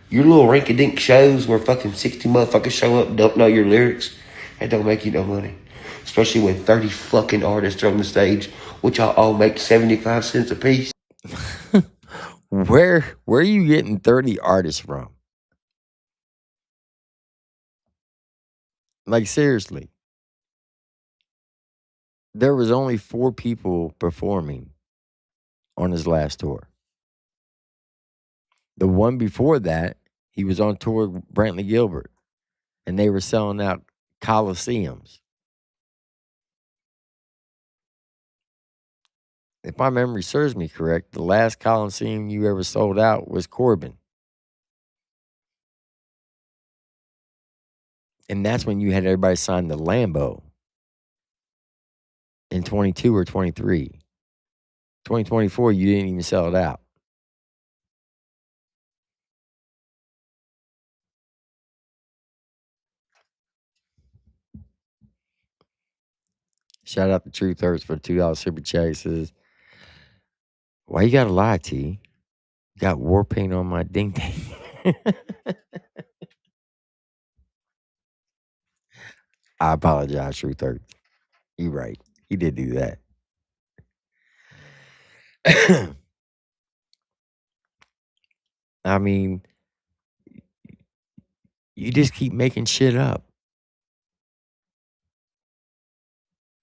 D: Your little rinky-dink shows where fucking 60 motherfuckers show up and don't know your lyrics, that don't make you no money. Especially when 30 fucking artists are on the stage, which y'all all make 75 cents a piece.
C: Where are you getting 30 artists from? Like, seriously. There was only 4 people performing on his last tour. The one before that, he was on tour with Brantley Gilbert, and they were selling out coliseums. if my memory serves me correct, the last Coliseum you ever sold out was Corbin. And that's when you had everybody sign the Lambo in 22 or 23. 2024, you didn't even sell it out. Shout out to Truth Hurts for the $2 super chat. He says, why you gotta lie, T? You got war paint on my ding ding. I apologize, Truth Hurts. You're right. He did do that. I mean, you just keep making shit up.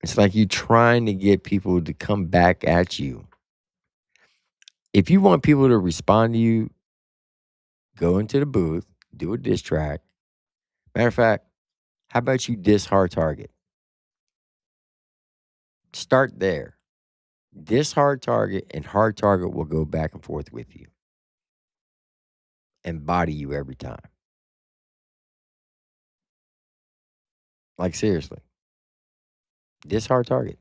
C: It's like you trying to get people to come back at you. If you want people to respond to you, go into the booth, do a diss track. Matter of fact, how about you diss Hard Target? Start there. Diss Hard Target, and Hard Target will go back and forth with you and body you every time. Like, seriously. Diss Hard Target.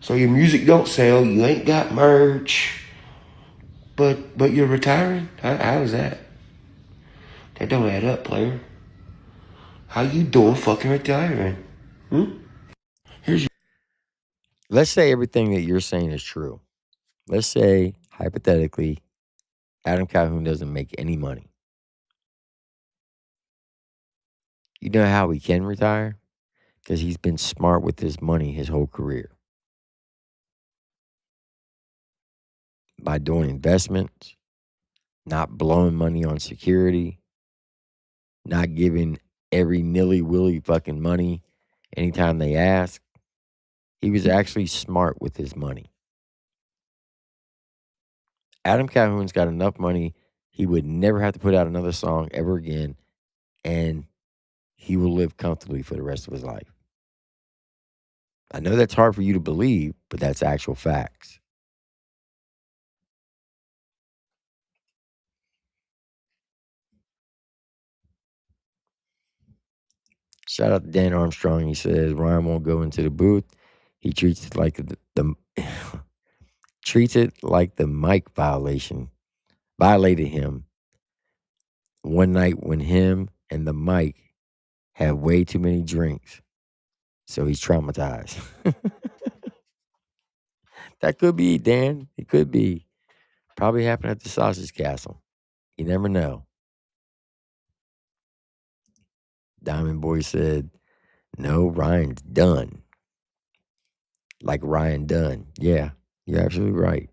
D: So your music don't sell, you ain't got merch, but you're retiring? How is that? That don't add up, player. How you doing fucking retiring?
C: Let's say everything that you're saying is true. Let's say, hypothetically, Adam Calhoun doesn't make any money. You know how he can retire? Because he's been smart with his money his whole career. By doing investments, not blowing money on security, not giving every nilly-willy fucking money anytime they ask. He was actually smart with his money. Adam Calhoun's got enough money, he would never have to put out another song ever again, and he will live comfortably for the rest of his life. I know that's hard for you to believe, but that's actual facts. Shout out to Dan Armstrong. He says Ryan won't go into the booth. He treats it like the treats it like the mic violated him one night when him and the mic had way too many drinks. So he's traumatized. That could be, Dan. It could be. Probably happened at the Sausage Castle. You never know. Diamond Boy said, no, Ryan's done. Like Ryan Dunn. Yeah, you're absolutely right.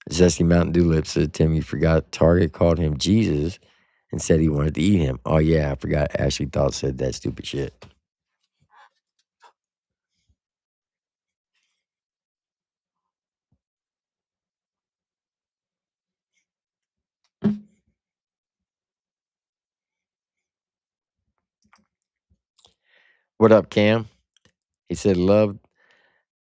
C: Zesty Mountain Dew Lips said, Tim, you forgot Target called him Jesus and said he wanted to eat him. Oh, yeah, I forgot. Ashley Thought said that stupid shit. What up, Cam? He said, love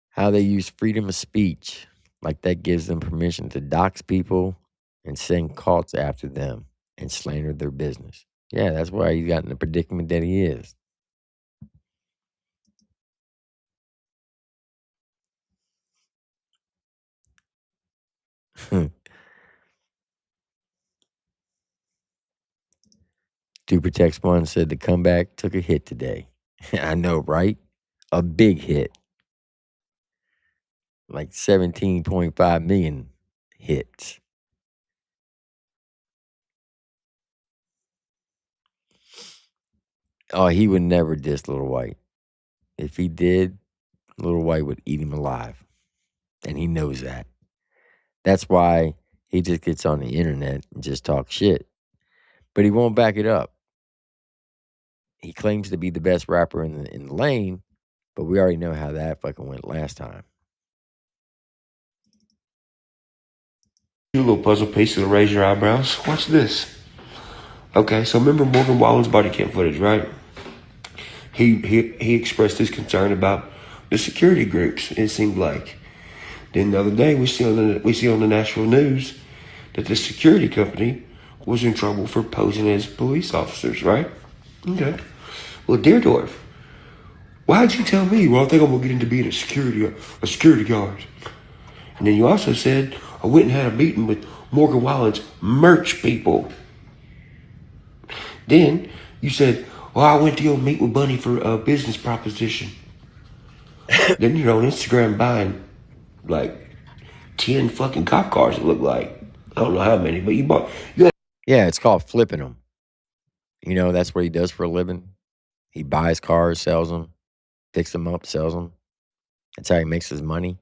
C: how they use freedom of speech. Like that gives them permission to dox people and send cults after them and slander their business. Yeah, that's why he got in the predicament that he is. Super Text One said the comeback took a hit today. I know, right? A big hit. Like 17.5 million hits. Oh, he would never diss Little White. If he did, Little White would eat him alive. And he knows that. That's why he just gets on the internet and just talks shit. But he won't back it up. He claims to be the best rapper in the lane, but we already know how that fucking went last time.
D: You little puzzle piece to raise your eyebrows. Watch this. Okay, so remember Morgan Wallen's body cam footage, right? He expressed his concern about the security groups. It seemed like. Then the other day we see on the national news that the security company was in trouble for posing as police officers, right? Okay. Well, Deerdorf, why'd you tell me? Well, I think I'm gonna get into being a security guard. And then you also said I went and had a meeting with Morgan Wallen's merch people. Then you said, well, I went to go meet with Bunny for a business proposition. Then you're on Instagram buying like 10 fucking cop cars, it looked like. I don't know how many, but
C: Yeah, it's called flipping them. You know, that's what he does for a living. He buys cars, sells them, fixes them up, sells them. That's how he makes his money.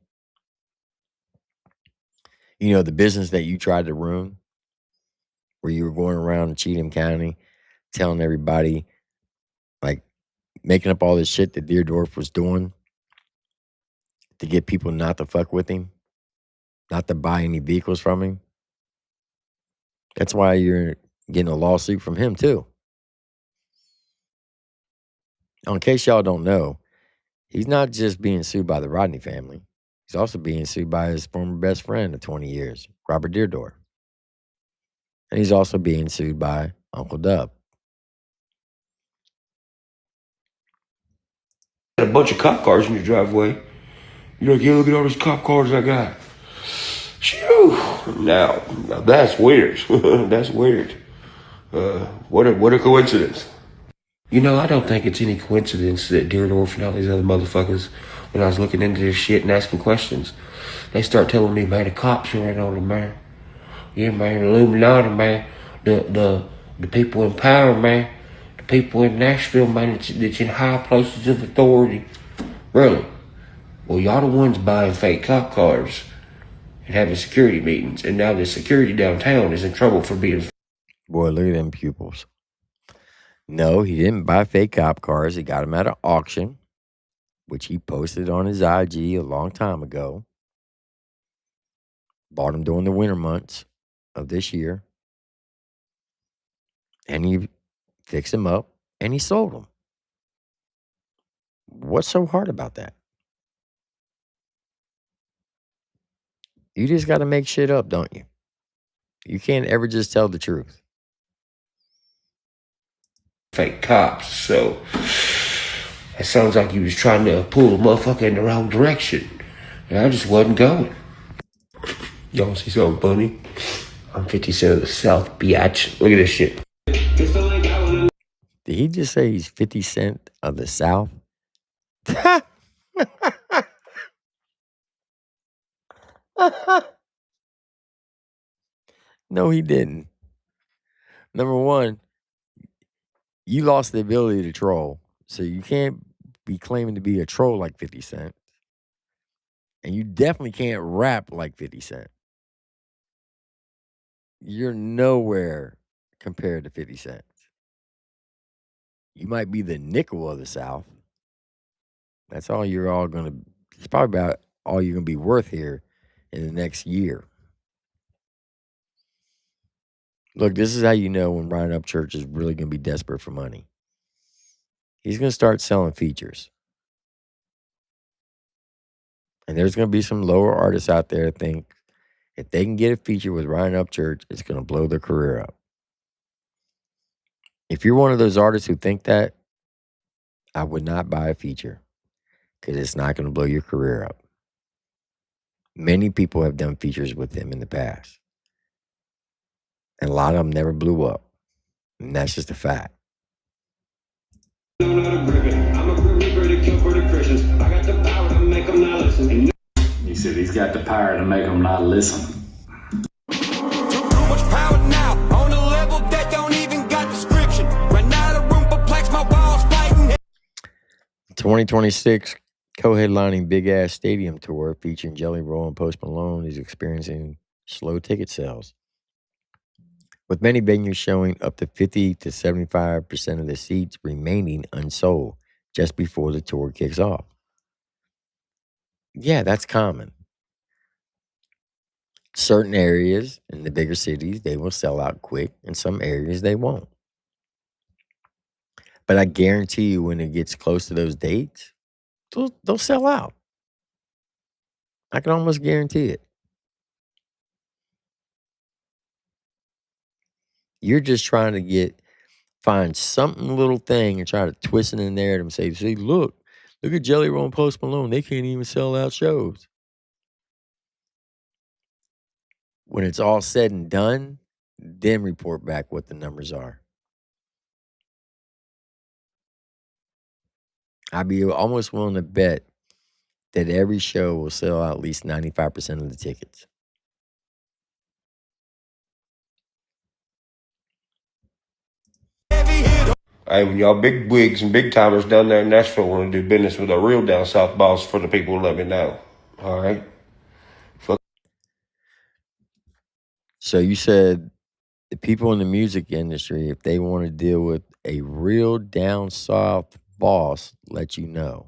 C: You know, the business that you tried to ruin, where you were going around in Cheatham County telling everybody, like, making up all this shit that Deerdorf was doing to get people not to fuck with him, not to buy any vehicles from him. That's why you're getting a lawsuit from him, too. In case y'all don't know, he's not just being sued by the Rodney family. He's also being sued by his former best friend of 20 years, Robert Deerdorf. And he's also being sued by Uncle Dub.
D: a bunch of cop cars in your driveway. You're like, yeah, look at all these cop cars I got. Shoo! Now that's weird. That's weird. What a coincidence. You know, I don't think it's any coincidence that Deerdorf and all these other motherfuckers, when I was looking into this shit and asking questions, they start telling me, man, the cops are in on it, man. Yeah, man, Illuminati, man. The people in power, man. The people in Nashville, man, that's in high places of authority. Really? Well, y'all the ones buying fake cop cars and having security meetings, and now the security downtown is in trouble for being...
C: Boy, look at them pupils. No, he didn't buy fake cop cars. He got them at an auction, which he posted on his IG a long time ago. Bought them during the winter months of this year. And he fixed them up and he sold them. What's so hard about that? You just got to make shit up, don't you? You can't ever just tell the truth.
D: Fake cops, so it sounds like you was trying to pull a motherfucker in the wrong direction. And I just wasn't going. Y'all see something funny? I'm 50 Cent of the South, biatch. Look at this shit.
C: Did he just say he's 50 Cent of the South? No, he didn't. Number one, you lost the ability to troll. So you can't be claiming to be a troll like 50 Cent. And you definitely can't rap like 50 Cent. You're nowhere compared to 50 Cent. You might be the nickel of the South. That's all you're all going to... It's probably about all you're going to be worth here in the next year. Look, this is how you know when Ryan Upchurch is really going to be desperate for money. He's going to start selling features. And there's going to be some lower artists out there that think if they can get a feature with Ryan Upchurch, it's going to blow their career up. If you're one of those artists who think that, I would not buy a feature because it's not going to blow your career up. Many people have done features with him in the past. And a lot of them never blew up. And that's just a fact.
N: He said he's got the power to make them not listen.
K: Too much power now on a level that don't even got description. Right now the room perplexed, my walls fighting.
C: 2026 co-headlining Big Ass Stadium Tour featuring Jelly Roll and Post Malone is experiencing slow ticket sales, with many venues showing up to 50 to 75% of the seats remaining unsold just before the tour kicks off. Yeah, that's common. certain areas in the bigger cities, they will sell out quick. In some areas, they won't. But I guarantee you when it gets close to those dates, they'll sell out. I can almost guarantee it. You're just trying to find something little thing and try to twist it in the narrative and say, see, look at Jelly Roll and Post Malone. They can't even sell out shows. When it's all said and done, then report back what the numbers are. I'd be almost willing to bet that every show will sell out at least 95% of the tickets.
D: Hey, when y'all big wigs and big timers down there in Nashville want to do business with a real down south boss for the people, let me know. All right?
C: So you said the people in the music industry, if they want to deal with a real down south boss, let you know.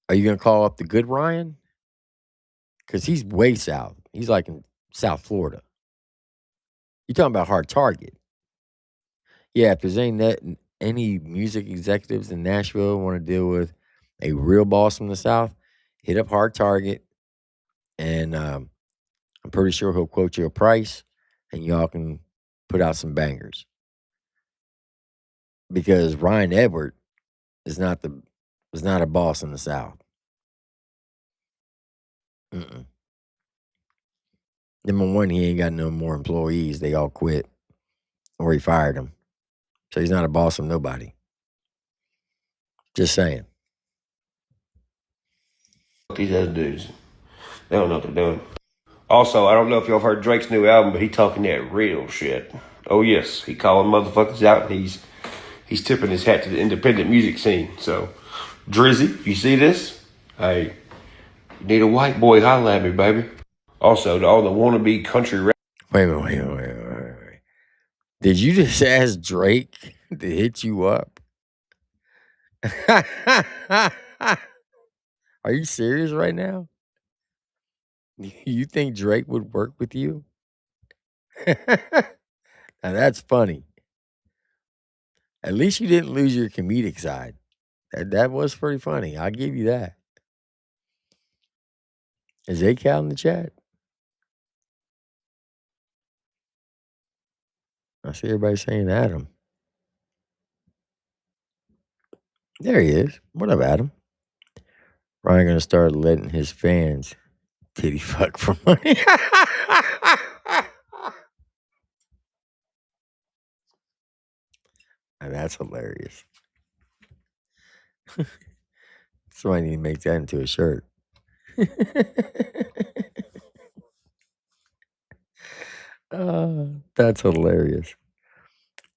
C: Are you going to call up the good Ryan? Because he's way south. He's like in South Florida. You're talking about Hard Target. Yeah, if there's any music executives in Nashville want to deal with a real boss from the South, hit up Hard Target, and I'm pretty sure he'll quote you a price, and y'all can put out some bangers. Because Ryan Edward is not a boss in the South. Number one, he ain't got no more employees. They all quit, or he fired them. So he's not a boss of nobody. Just saying.
D: These other dudes, they don't know what they're doing. Also, I don't know if y'all heard Drake's new album, but he talking that real shit. Oh yes, he calling motherfuckers out, and he's tipping his hat to the independent music scene. So, Drizzy, if you see this, hey, you need a white boy, holla at me, baby. Also, to all the wannabe country rap.
C: Wait. Did you just ask Drake to hit you up? Are you serious right now? You think Drake would work with you? Now that's funny. At least you didn't lose your comedic side. That was pretty funny. I'll give you that. Is A-Cal in the chat? I see everybody saying Adam. There he is. What up, Adam? Ryan gonna start letting his fans titty fuck for money. Now that's hilarious. Somebody need to make that into a shirt. That's hilarious.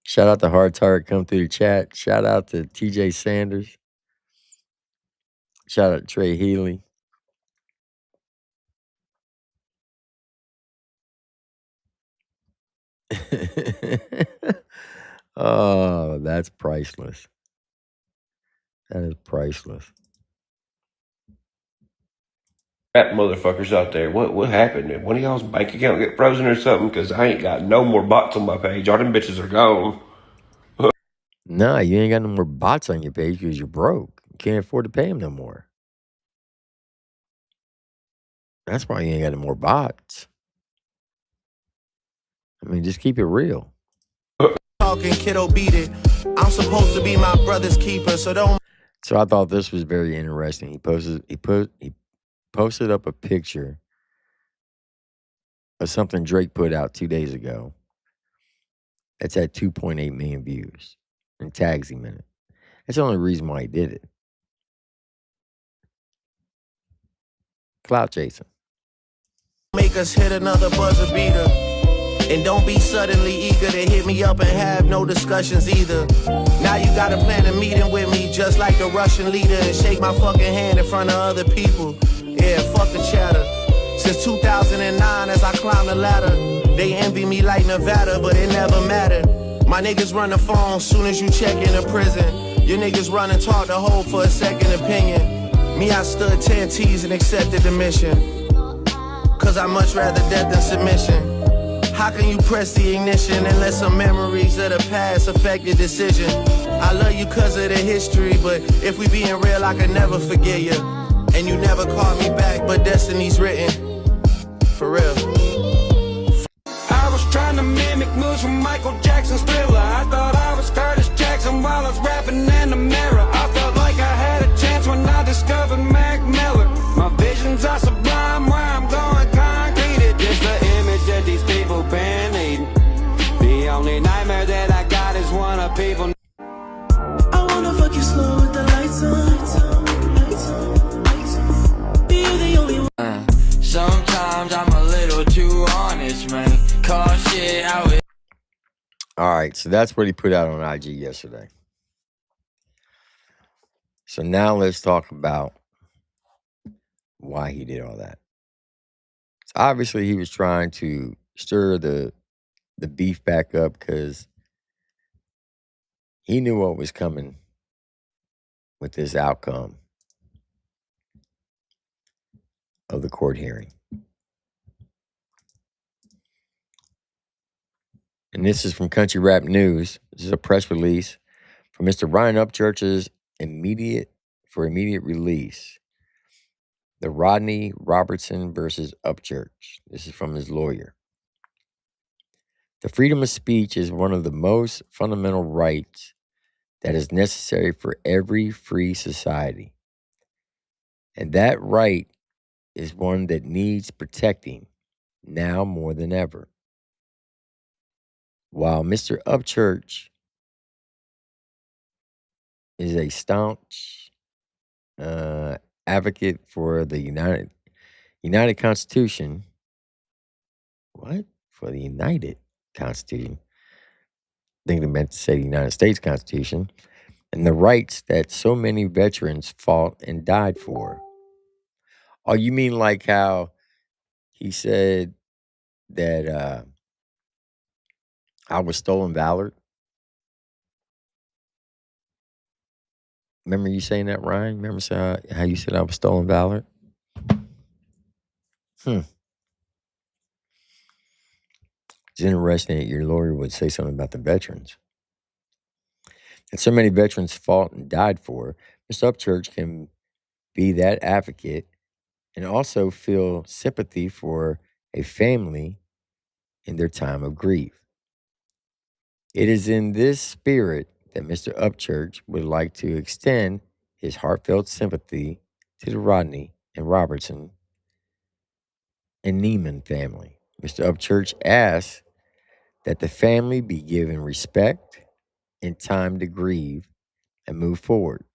C: Shout out to Hard Target, come through the chat. Shout out to TJ Sanders. Shout out to Trey Healy. Oh, that's priceless. That is priceless.
D: Rap motherfuckers out there, what happened? Did one of y'all's bank account get frozen or something? Because I ain't got no more bots on my page. All them bitches are gone.
C: Nah, you ain't got no more bots on your page because you're broke. You can't afford to pay them no more. That's why you ain't got no more bots. I mean, just keep it real.
O: Talking kiddo, beat it. I'm supposed to be my brother's keeper, so don't.
C: So I thought this was very interesting. He posted up a picture of something Drake put out 2 days ago. It's at 2.8 million views and tags him in it. That's the only reason why he did it. Clout chasing.
O: Make us hit another buzzer beater. And don't be suddenly eager to hit me up and have no discussions either. Now you gotta plan a meeting with me just like the Russian leader and shake my fucking hand in front of other people. Yeah, fuck the chatter. Since 2009 as I climb the ladder, they envy me like Nevada, but it never mattered. My niggas run the phone soon as you check in a prison. Your niggas run and talk to hold for a second opinion. Me, I stood 10 T's and accepted the mission. Cause I'd much rather death than submission. How can you press the ignition and let some memories of the past affect your decision? I love you cause of the history, but if we being real, I could never forget you. And you never called me back, but destiny's written. For real.
K: I was trying to mimic moves from Michael Jackson's Thriller. I thought I was Curtis Jackson while I was rapping in the mirror. I felt like I had a chance when I discovered Mac Miller. My visions are sublime, where I'm going concrete. Just the image that these people been eating. The only nightmare that I got is one of people.
P: I wanna fuck you slow with the lights on. Be you the only one.
K: Sometimes I'm a little too honest, man. Call shit out.
C: All right, so that's what he put out on IG yesterday. So now let's talk about why he did all that. So obviously, he was trying to stir the beef back up because he knew what was coming with this outcome of the court hearing. And this is from Country Rap News. This is a press release for Mr. Ryan Upchurch's immediate release. The Rodney Robertson versus Upchurch. This is from his lawyer. The freedom of speech is one of the most fundamental rights that is necessary for every free society. And that right is one that needs protecting now more than ever. While Mr. Upchurch is a staunch advocate for the United Constitution. What? For the United Constitution. I think they meant to say the United States Constitution. And the rights that so many veterans fought and died for. Oh, you mean like how he said that I was stolen valor? Remember you saying that, Ryan? Remember how you said I was stolen valor? It's interesting that your lawyer would say something about the veterans. And so many veterans fought and died for. Mr. Upchurch can be that advocate and also feel sympathy for a family in their time of grief. It is in this spirit that Mr. Upchurch would like to extend his heartfelt sympathy to the Rodney and Robertson and Neiman family. Mr. Upchurch asks that the family be given respect and time to grieve and move forward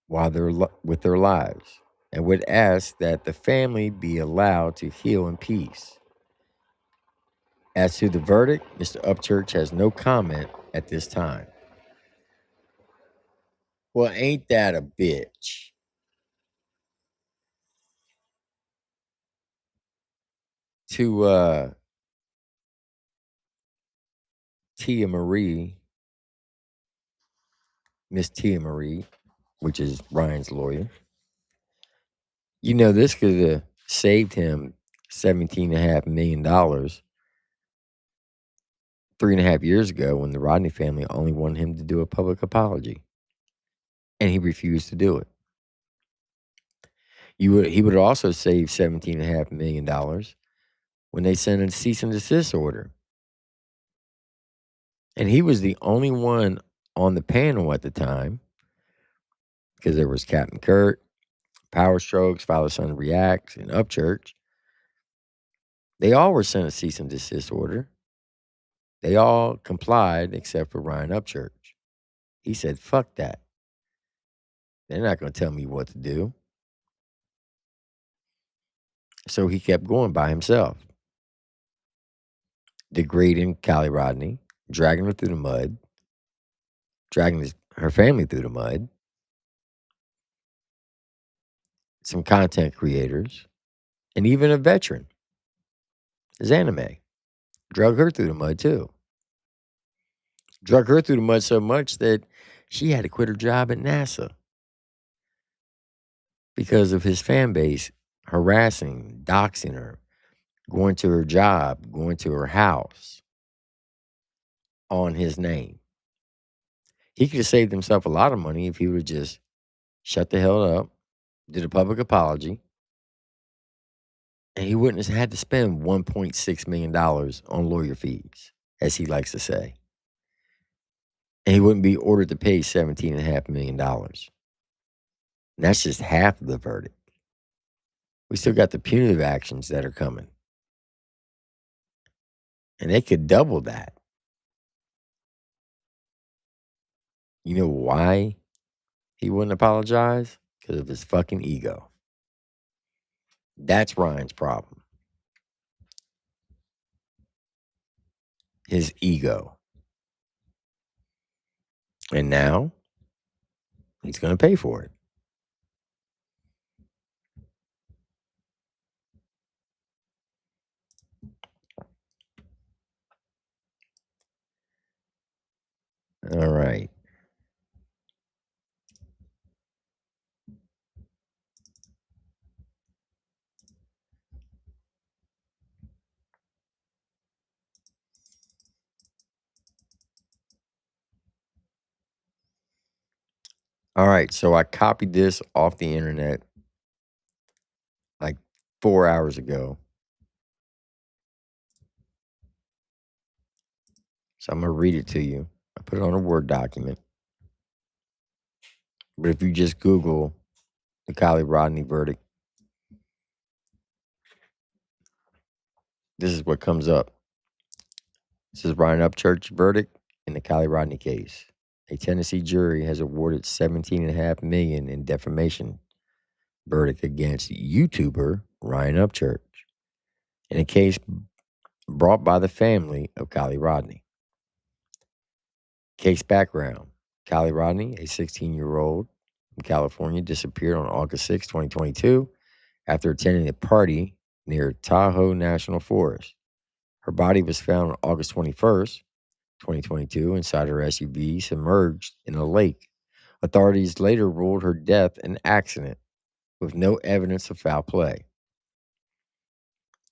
C: while with their lives, and would ask that the family be allowed to heal in peace. As to the verdict, Mr. Upchurch has no comment at this time. Well, ain't that a bitch? To Tia Marie, Miss Tia Marie, which is Ryan's lawyer. You know, this could have saved him $17.5 million 3.5 years ago when the Rodney family only wanted him to do a public apology. And he refused to do it. He would also save $17.5 million when they sent a cease and desist order. And he was the only one on the panel at the time, because there was Captain Kurt, Power Strokes, Father Son Reacts, and Upchurch. They all were sent a cease and desist order. They all complied except for Ryan Upchurch. He said, fuck that. They're not going to tell me what to do. So he kept going by himself, degrading Kiely Rodni, dragging her through the mud, dragging her family through the mud, some content creators, and even a veteran, Zanime, drug her through the mud too. Drug her through the mud so much that she had to quit her job at NASA because of his fan base harassing, doxing her, going to her job, going to her house on his name. He could have saved himself a lot of money if he would have just shut the hell up, did a public apology, and he wouldn't have had to spend $1.6 million on lawyer fees, as he likes to say. And he wouldn't be ordered to pay $17.5 million. And that's just half of the verdict. We still got the punitive actions that are coming. And they could double that. You know why he wouldn't apologize? Because of his fucking ego. That's Ryan's problem. His ego. And now he's going to pay for it. All right. All right. So I copied this off the internet like 4 hours ago. So I'm going to read it to you. I put it on a Word document. But if you just Google the Kiely Rodni verdict, this is what comes up. This is Ryan Upchurch verdict in the Kiely Rodni case. A Tennessee jury has awarded $17.5 million in defamation verdict against YouTuber Ryan Upchurch in a case brought by the family of Kiely Rodni. Case background. Kiely Rodni, a 16-year-old from California, disappeared on August 6, 2022 after attending a party near Tahoe National Forest. Her body was found on August 21st, 2022, inside her SUV, submerged in a lake. Authorities later ruled her death an accident with no evidence of foul play.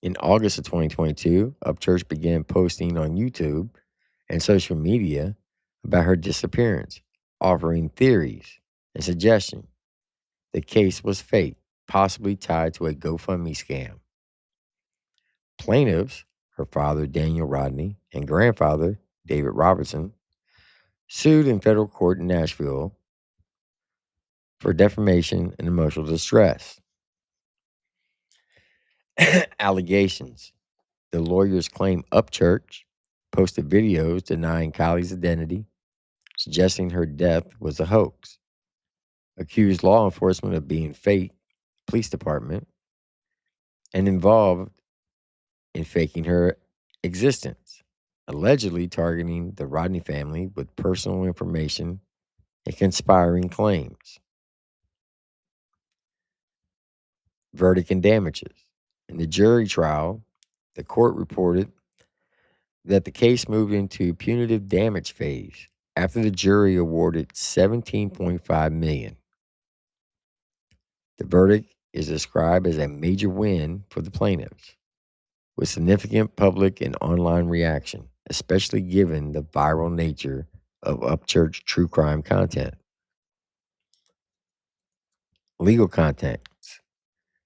C: In August of 2022, Upchurch began posting on YouTube and social media about her disappearance, offering theories and suggestions. The case was fake, possibly tied to a GoFundMe scam. Plaintiffs, her father Daniel Rodni and grandfather David Robertson, sued in federal court in Nashville for defamation and emotional distress. Allegations. The lawyers claim Upchurch posted videos denying Kiely's identity, suggesting her death was a hoax, accused law enforcement of being fake police department, and involved in faking her existence, allegedly targeting the Rodni family with personal information and conspiring claims. Verdict and damages. In the jury trial, the court reported that the case moved into punitive damage phase after the jury awarded $17.5 million. The verdict is described as a major win for the plaintiffs, with significant public and online reaction, especially given the viral nature of Upchurch true crime content. Legal context.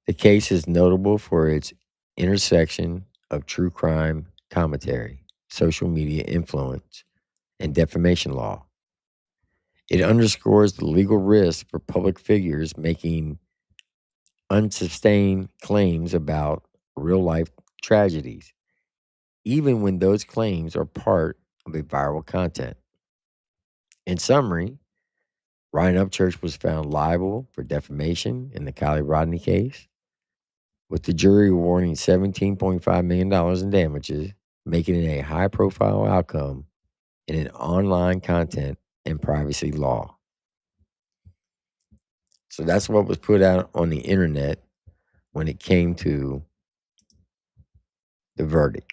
C: The case is notable for its intersection of true crime commentary, social media influence, and defamation law. It underscores the legal risk for public figures making unsustained claims about real life tragedies, even when those claims are part of a viral content. In summary, Ryan Upchurch was found liable for defamation in the Kiely Rodni case, with the jury awarding $17.5 million in damages, making it a high profile outcome in an online content and privacy law. So that's what was put out on the internet when it came to the verdict.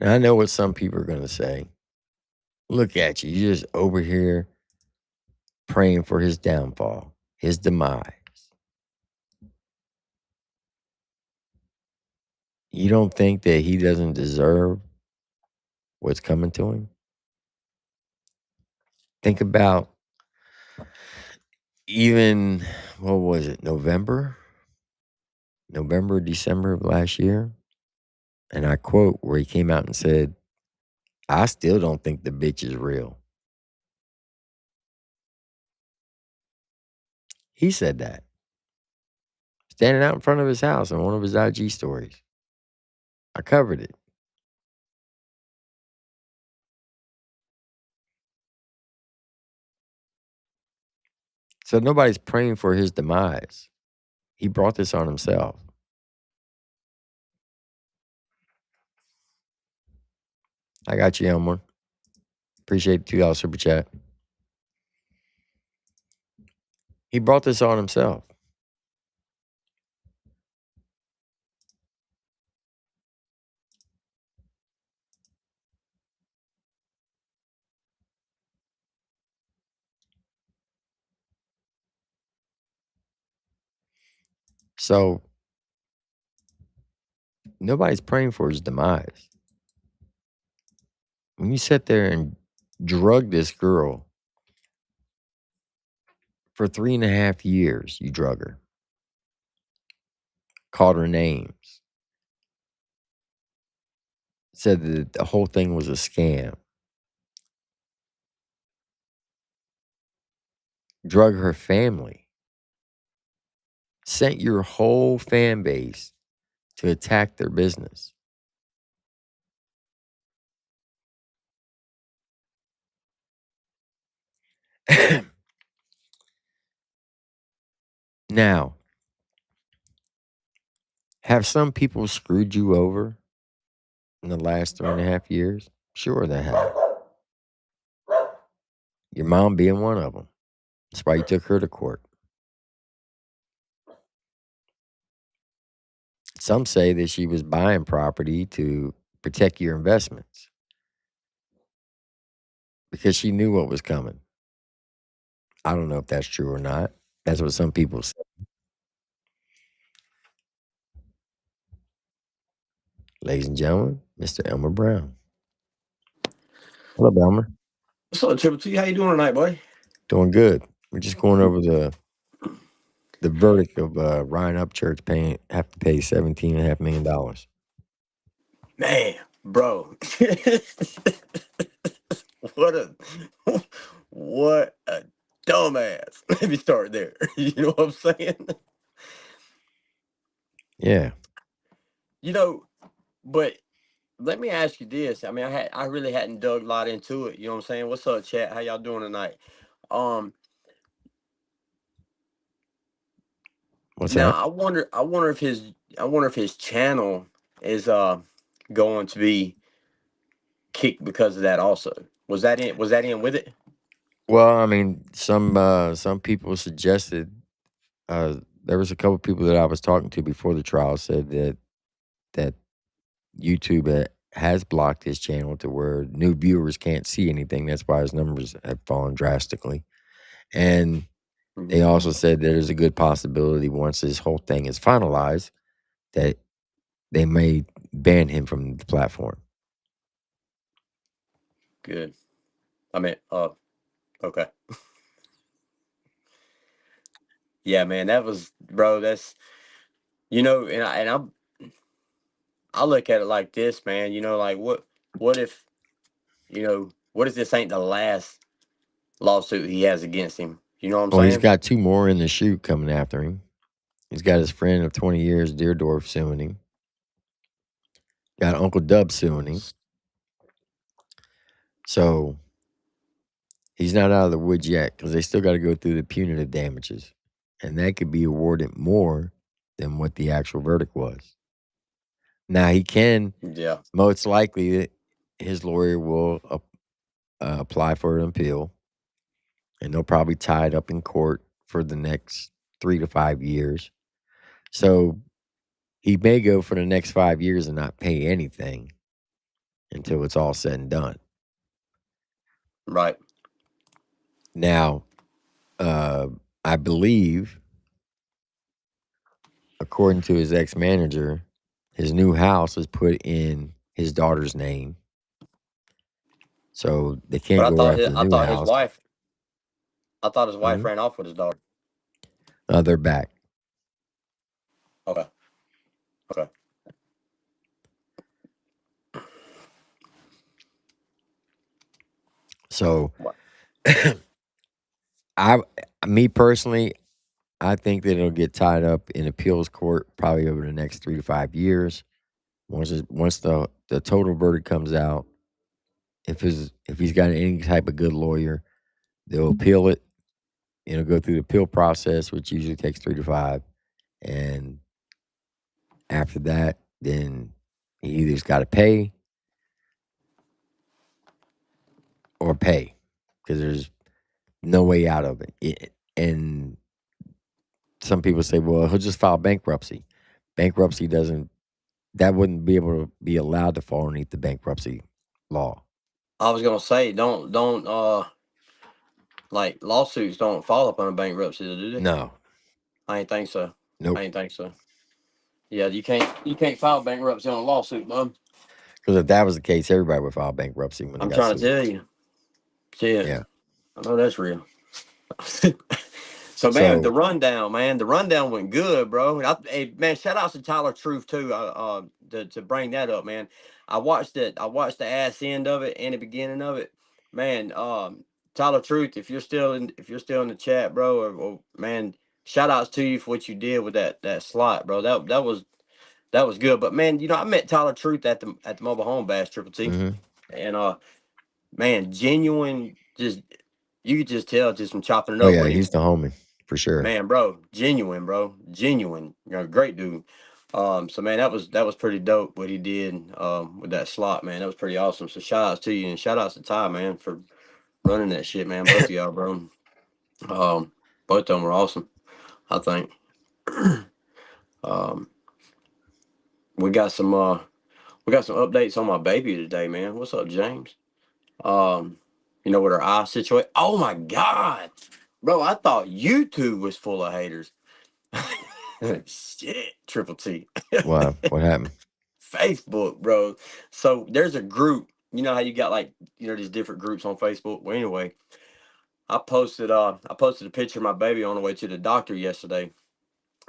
C: And I know what some people are going to say. Look at you. You're just over here praying for his downfall, his demise. You don't think that he doesn't deserve what's coming to him? Think about even, what was it, November, December of last year? And I quote where he came out and said, I still don't think the bitch is real. He said that, standing out in front of his house on one of his IG stories. I covered it. So nobody's praying for his demise. He brought this on himself. I got you, Elmore. Appreciate the $2 super chat. He brought this on himself. So nobody's praying for his demise. When you sit there and drug this girl for 3.5 years, you drug her, called her names, said that the whole thing was a scam, drug her family, sent your whole fan base to attack their business. Now, have some people screwed you over in the last 3.5 years? Sure, they have. Your mom being one of them. That's why you took her to court. Some say that she was buying property to protect your investments because she knew what was coming. I don't know if that's true or not. That's what some people say. Ladies and gentlemen, Mr. Elmer Brown. Hello, Elmer.
D: What's up, Triple T? How you doing tonight, boy?
C: Doing good. We're just going over the verdict of Ryan Upchurch have to pay $17.5 million.
D: Man, bro. what a dumbass. Let me start there. You know what I'm saying?
C: Yeah.
D: You know, but let me ask you this. I mean, I really hadn't dug a lot into it. You know what I'm saying? What's up, chat? How y'all doing tonight?
C: What's
D: Now
C: that?
D: I wonder if his channel is going to be kicked because of that also. Was that in with it?
C: Well, I mean, some people suggested, there was a couple people that I was talking to before the trial said that YouTube has blocked his channel to where new viewers can't see anything. That's why his numbers have fallen drastically. And they also said there's a good possibility once this whole thing is finalized that they may ban him from the platform.
D: Good. I mean, okay. Yeah, man, that was, bro. That's, I look at it like this, man. Like what if what if this ain't the last lawsuit he has against him? You know what I'm
C: Well, he's
D: saying?
C: got 2 more in the chute coming after him. He's got his friend of 20 years, Deerdorf, suing him. Got Uncle Dub suing him. So he's not out of the woods yet because they still got to go through the punitive damages. And that could be awarded more than what the actual verdict was. Now, he can, most likely, his lawyer will apply for an appeal, and they'll probably tie it up in court for the next 3 to 5 years. So he may go for the next 5 years and not pay anything until it's all said and done.
D: Right.
C: Now, I believe, according to his ex-manager, his new house is put in his daughter's name, so they can't
Q: But I
C: go
Q: thought
C: after the
Q: I
C: new
Q: thought his
C: house.
Q: wife. I thought his wife
C: Mhm.
Q: ran off with his daughter.
C: They're back.
Q: Okay. Okay.
C: So, I, me personally, I think that it'll get tied up in appeals court probably over the next 3 to 5 years. Once the total verdict comes out, if he's got any type of good lawyer, they'll appeal it. It'll go through the appeal process, which usually takes 3 to 5, and after that, then he either's got to pay or pay because there's no way out of it. And some people say, well, he'll just file bankruptcy. Bankruptcy doesn't, that wouldn't be able to be allowed to fall underneath the bankruptcy law.
Q: I was gonna say, don't like lawsuits don't fall up under bankruptcy, do they?
C: No.
Q: I ain't think so.
C: Nope.
Q: I ain't think so. Yeah, you can't file bankruptcy on a lawsuit, bud.
C: Because if that was the case, everybody would file bankruptcy when they
Q: I'm
C: got
Q: trying to
C: sued.
Q: tell you. Shit.
C: Yeah.
Q: I know that's real. So man,
C: So,
Q: the rundown went good, bro. Hey man, shout outs to Tyler Truth too. To bring that up, man. I watched it. I watched the ass end of it and the beginning of it. Man, Tyler Truth, if you're still in the chat, bro, or man, shout outs to you for what you did with that slot, bro. That was good. But man, I met Tyler Truth at the mobile home bash, Triple T,
C: mhm.
Q: and man, genuine, just you could just tell just from chopping it
C: Oh,
Q: up
C: yeah,
Q: with him.
C: he's the homie for sure.
Q: Man, bro, genuine. Great dude. So man, that was pretty dope what he did with that slot, man. That was pretty awesome. So shout outs to you and shout outs to Ty, man, for running that shit, man. Both of y'all, bro. Both of them were awesome, I think. um, we got some updates on my baby today, man. What's up, James? With her eye situation. Oh my god, bro! I thought YouTube was full of haters. Shit, Triple T.
C: Why? What happened?
Q: Facebook, bro. So there's a group. You know how you got these different groups on Facebook. Well, anyway, I posted a picture of my baby on the way to the doctor yesterday,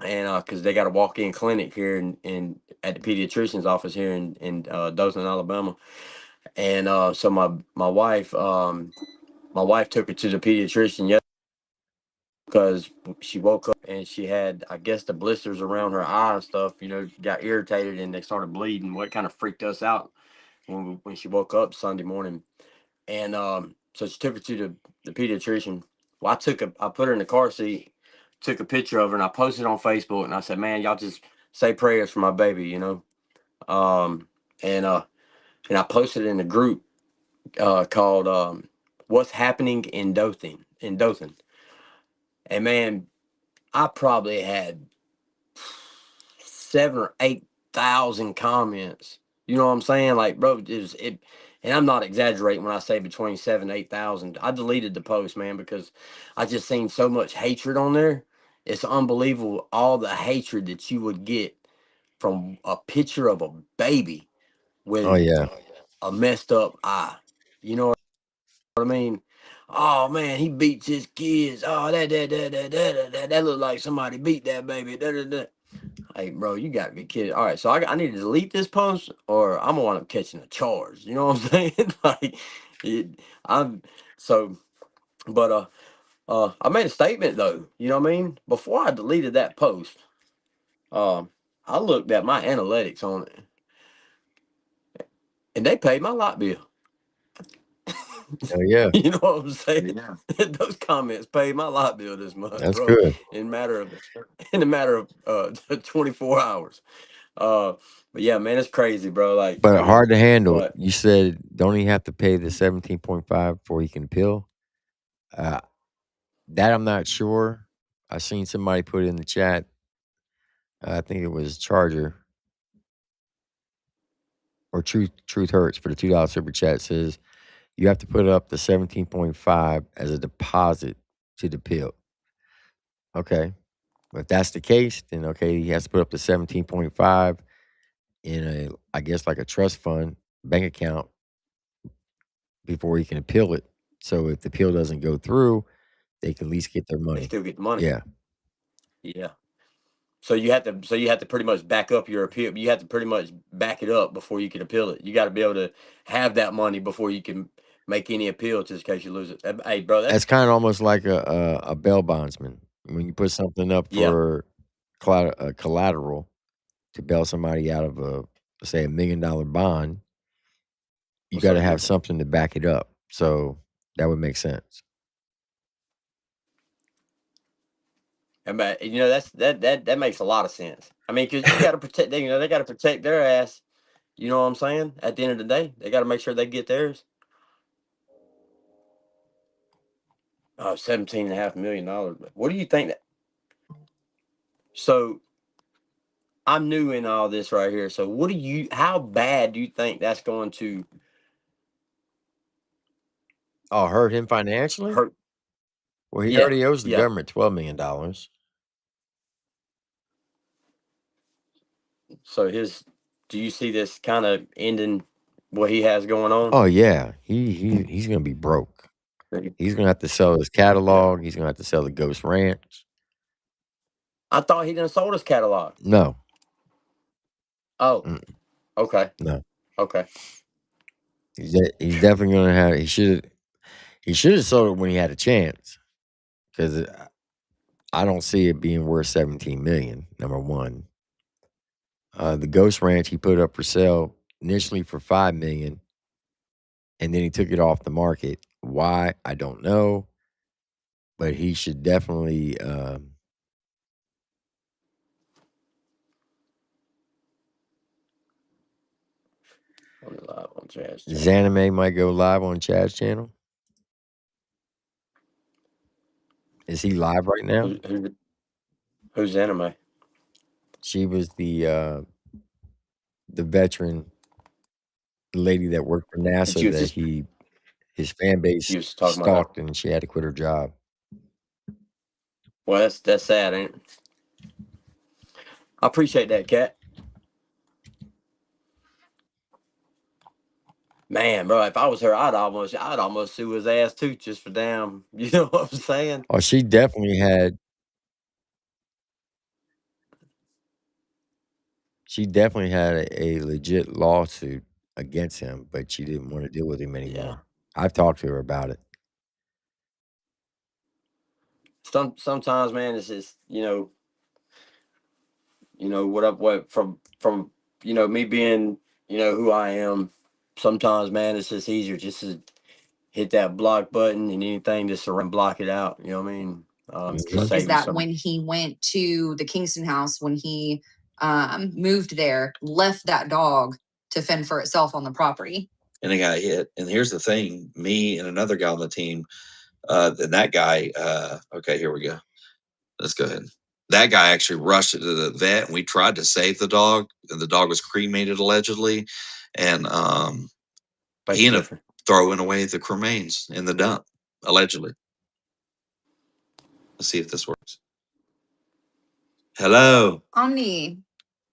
Q: and because they got a walk-in clinic here in at the pediatrician's office here in Dothan, Alabama, and so my wife took her to the pediatrician yesterday because she woke up and she had, I guess, the blisters around her eye and stuff, got irritated and they started bleeding. What kind of freaked us out when she woke up Sunday morning. And so she took her to the pediatrician. Well, I put her in the car seat, took a picture of her, and I posted it on Facebook. And I said, man, y'all just say prayers for my baby. Um, and I posted it in a group called What's Happening in Dothan. And man, I probably had 7 or 8 thousand comments. You know what I'm saying? Like, bro, and I'm not exaggerating when I say between 7 and 8 thousand. I deleted the post, man, because I just seen so much hatred on there. It's unbelievable all the hatred that you would get from a picture of a baby
C: Oh,
Q: with
C: yeah.
Q: a messed up eye. You know what I mean? Oh man, he beats his kids. Oh, that look like somebody beat that baby. Da, da, da. Hey, bro, you got to be kidding. All right, so I need to delete this post or I'm going to wind up catching a charge. You know what I'm saying? I'm so, but I made a statement though. You know what I mean? Before I deleted that post, I looked at my analytics on it, and they paid my light bill.
C: Oh, yeah.
Q: You know what I'm saying? Yeah. Those comments paid my light bill this month,
C: That's
Q: bro.
C: good.
Q: In a matter of 24 hours. But yeah, man, it's crazy, bro. Like,
C: But hard to handle.
Q: but
C: You said don't he have to pay the 17.5 before he can appeal? Uh, that I'm not sure. I seen somebody put it in the chat. I think it was Charger or Truth Hurts for the $2 super chat says you have to put up the 17.5 as a deposit to the appeal. Okay. If that's the case, then okay, he has to put up the 17.5 in a, I guess, like a trust fund bank account before he can appeal it. So if the appeal doesn't go through, they can at least get their
Q: They
C: money.
Q: still get the money.
C: Yeah.
Q: Yeah. So you have to pretty much back up your appeal. You have to pretty much back it up before you can appeal it. You got to be able to have that money before you can make any appeal, just in case you lose it. Hey, bro,
C: That's
Q: that's
C: kind of almost like a bail bondsman. When you put something up
Q: yeah.
C: for collateral to bail somebody out of a, say, $1 million bond, you
Q: What's
C: got
Q: up,
C: to have
Q: beautiful?
C: something to back it up. So that would make sense.
Q: But that makes a lot of sense. I mean, because you got to protect. They got to protect their ass. You know what I'm saying? At the end of the day, they got to make sure they get theirs. Oh, $17.5 million. What do you think that? So I'm new in all this right here. So how bad do you think that's going to
C: Oh, hurt him financially?
Q: hurt?
C: Well, he
Q: Yeah.
C: already owes the
Q: Yeah.
C: government $12 million.
Q: So do you see this kind of ending what he has going on?
C: Oh yeah, he's gonna be broke. He's gonna have to sell his
Q: Yeah.
C: catalog. He's gonna have to sell the Ghost Ranch.
Q: I thought he done sold his catalog.
C: No,
Q: Oh,
C: mm,
Q: okay.
C: no.
Q: Okay.
C: He's definitely gonna have. He should have sold it when he had a chance. Because I don't see it being worth 17 million. Number one, the Ghost Ranch he put up for sale initially for 5 million, and then he took it off the market. Why, I don't know, but he should definitely.
Q: Live on Chad's channel.
C: Zanime might go live on Chad's channel. Is he live right now?
Q: Who's Anime?
C: She was the veteran lady that worked for
Q: That you
C: NASA
Q: was
C: that
Q: just
C: his fan base
Q: you was talking about that.
C: stalked, and she had to quit her job.
Q: Well, that's sad, ain't it? I appreciate that, Cat. Man, bro, if I was her, I'd almost sue his ass too, just for damn. You know what I'm saying?
C: Oh, she definitely had a legit lawsuit against him, but she didn't want to deal with him
Q: Yeah.
C: anymore. I've talked to her about it.
Q: Sometimes, man, it's just what from me being who I am. Sometimes, man, it's just easier just to hit that block button and anything just to block it out. You know what I mean? To
C: Mhm.
R: Is
Q: save you
R: that
Q: some.
R: when he went to the Kingston house, when he moved there, left that dog to fend for itself on the property?
S: And it got hit. And here's the thing: me and another guy on the team, and that guy. Okay, here we go. Let's go ahead. That guy actually rushed it to the vet, and we tried to save the dog, and the dog was cremated allegedly, and he ended up throwing away the cremains in the dump allegedly. Let's see if this works. Hello.
R: Omni.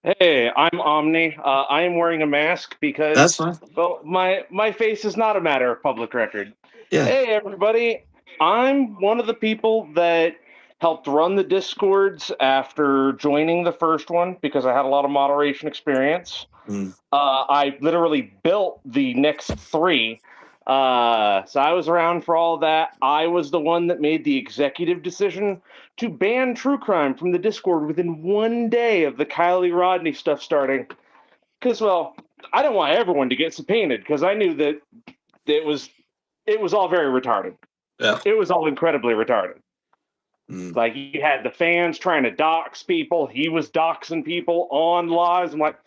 T: Hey, I'm Omni. I am wearing a mask because
S: That's fine.
T: well, my face is not a matter of public record.
S: Yeah.
T: Hey, everybody. I'm one of the people that helped run the Discords after joining the first one because I had a lot of moderation experience. I literally built the next 3. So I was around for all that. I was the one that made the executive decision to ban true crime from the Discord within 1 day of the Kiely Rodni stuff starting. Because, well, I don't want everyone to get subpoenaed because I knew that it was all very retarded.
S: Yeah.
T: It was all incredibly retarded. Like, you had the fans trying to dox people. He was doxing people on lives. I'm like,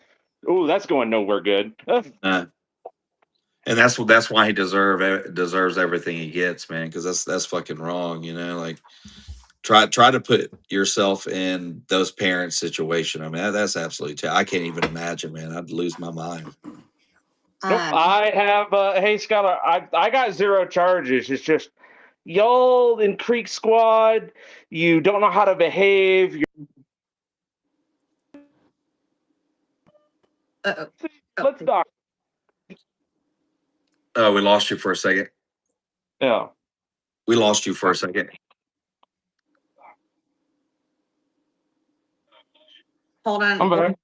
T: oh, that's going nowhere good.
S: And that's why he deserves everything he gets, man. Because that's fucking wrong, Like, try to put yourself in those parents' situation. I mean, that's absolutely. I can't even imagine, man. I'd lose my mind.
T: Nope, I have. Hey, Skylar, I got 0 charges. It's just y'all in Creek Squad, you don't know how to behave. Let's dock.
S: Oh, we lost you for a second.
T: Yeah.
S: We lost you for a second.
R: Hold on.
T: I'm back.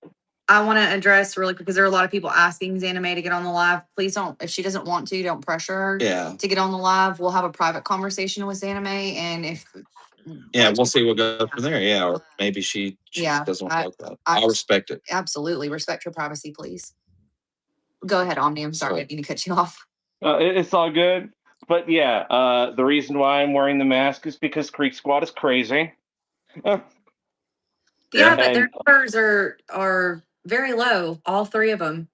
R: I want to address really quick because there are a lot of people asking Zanime to get on the live. Please don't, if she doesn't want to, don't pressure her to get on the live. We'll have a private conversation with Zanime. And if,
S: Yeah, we'll see what goes from there. Yeah, or maybe she doesn't want that. I'll respect it.
R: Absolutely. Respect your privacy, please. Go ahead, Omni. I'm sorry. I didn't mean to cut you off.
T: It's all good. But yeah, the reason why I'm wearing the mask is because Creek Squad is crazy.
R: Yeah, but their numbers are very low. All three of them.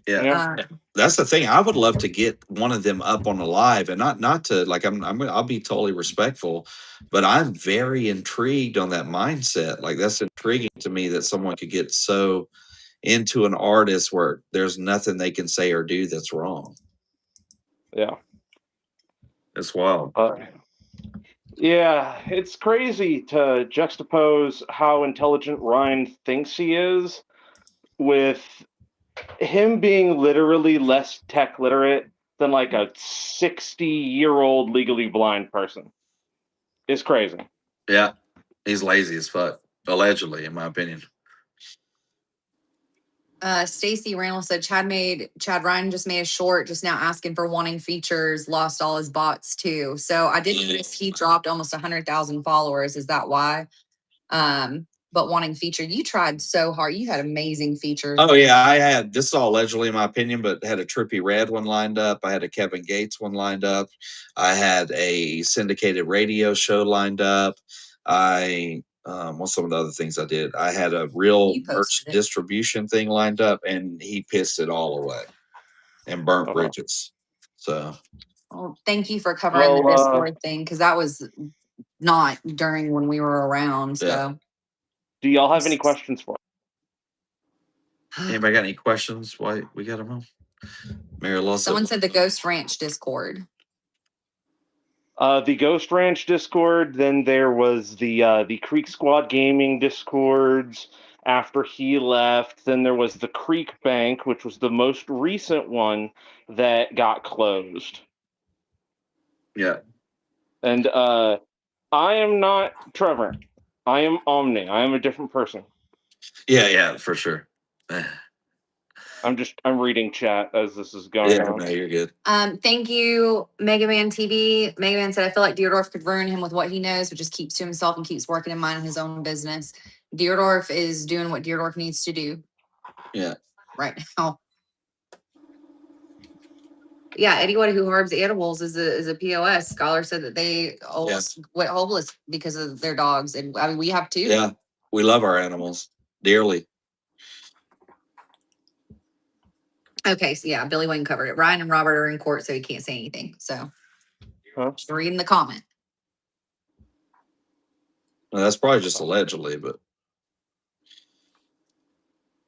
S: Yeah, that's the thing. I would love to get one of them up on a live, and not to like. I'll be totally respectful, but I'm very intrigued on that mindset. Like that's intriguing to me that someone could get so into an artist where there's nothing they can say or do that's wrong.
T: Yeah,
S: it's wild.
T: Yeah, it's crazy to juxtapose how intelligent Ryan thinks he is with him being literally less tech literate than like a 60-year-old legally blind person. It's crazy.
S: Yeah, he's lazy as fuck. Allegedly, in my opinion.
R: Stacy Randall said Chad Ryan just made a short just now asking for wanting features, lost all his bots too. So I did notice he dropped almost 100,000 followers. Is that why? But wanting feature, you tried so hard. You had amazing features.
S: Oh yeah, I had, this is all allegedly in my opinion, but had a Trippie Redd one lined up. I had a Kevin Gates one lined up. I had a syndicated radio show lined up. What's some of the other things I did? I had a real merch distribution thing lined up, and he pissed it all away and burnt bridges. So,
R: well, thank you for covering the Discord thing because that was not during when we were around. So,
T: do y'all have any questions for?
S: Anybody got any questions? Why we got them on? Mary Law.
R: Someone said the Ghost Ranch Discord.
T: The Ghost Ranch Discord. Then there was the Creek Squad Gaming Discords. After he left, then there was the Creek Bank, which was the most recent one that got closed.
S: Yeah.
T: And I am not Trevor. I am Omni. I am a different person.
S: Yeah, for sure.
T: I'm reading chat as this is going on.
S: No, you're good.
R: Thank you, Mega Man TV. Mega Man said, I feel like Deerdorf could ruin him with what he knows, but just keeps to himself and keeps working and minding his own business. Deerdorf is doing what Deerdorf needs to do.
S: Yeah.
R: Right now. Yeah, anyone who harms animals is a POS. Scholar said that they almost went homeless because of their dogs. And I mean, we have too.
S: Yeah. We love our animals dearly.
R: Okay, so yeah, Billy Wayne covered it. Ryan and Robert are in court, so he can't say anything. So just reading the comment.
S: Well, that's probably just allegedly, but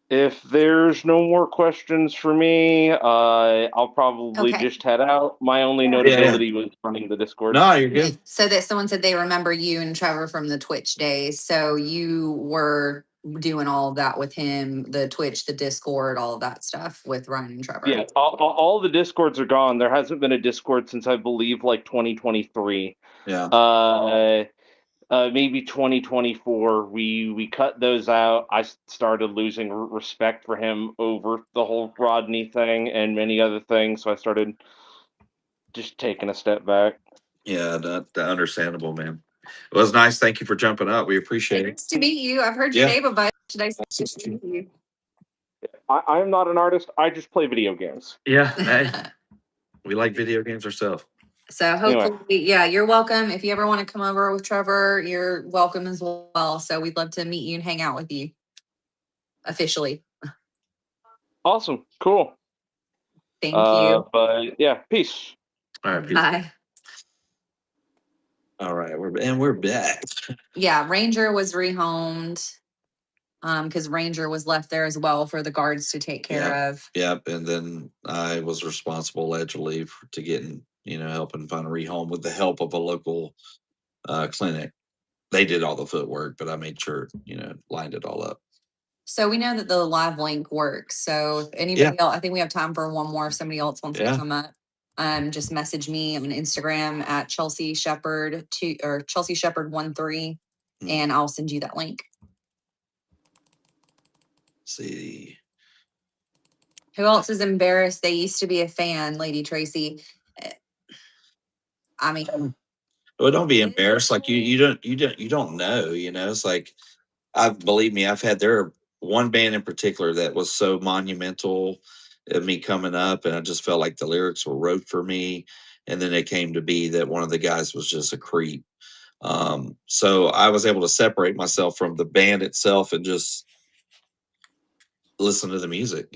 T: if there's no more questions for me, I'll probably just head out. My only notability was running the Discord.
S: No, you're good.
R: So that someone said they remember you and Trevor from the Twitch days. So you were doing all of that with him, the Twitch, the Discord, all of that stuff with Ryan and Trevor.
T: Yeah, all the Discords are gone. There hasn't been a Discord since I believe like 2023.
S: Yeah.
T: Maybe 2024. We cut those out. I started losing respect for him over the whole Rodney thing and many other things. So I started just taking a step back.
S: Yeah, that's understandable, man. It was nice. Thank you for jumping up. We appreciate it.
R: Nice to meet you. I've heard your name a bunch. Nice to meet you.
T: I am not an artist. I just play video games.
S: Yeah, hey, we like video games ourselves.
R: So hopefully, yeah, you're welcome. If you ever want to come over with Trevor, you're welcome as well. So we'd love to meet you and hang out with you officially.
T: Awesome. Cool.
R: Thank you.
T: But yeah, peace.
S: All right. Peace.
R: Bye.
S: All right. We're back.
R: Yeah, Ranger was rehomed because Ranger was left there as well for the guards to take care of.
S: Yep. And then I was responsible allegedly to getting helping find a rehome with the help of a local clinic. They did all the footwork, but I made sure, lined it all up.
R: So we know that the live link works. So if anybody else, I think we have time for one more. If somebody else wants to come up, just message me on Instagram at Chelsea Shepherd or Chelsea Shepherd 13, and I'll send you that link.
S: See.
R: Who else is embarrassed they used to be a fan, Lady Tracy? I mean,
S: well, don't be embarrassed. Like you don't know. It's like believe me, there are one band in particular that was so monumental of me coming up, and I just felt like the lyrics were wrote for me. And then it came to be that one of the guys was just a creep. So I was able to separate myself from the band itself and just listen to the music.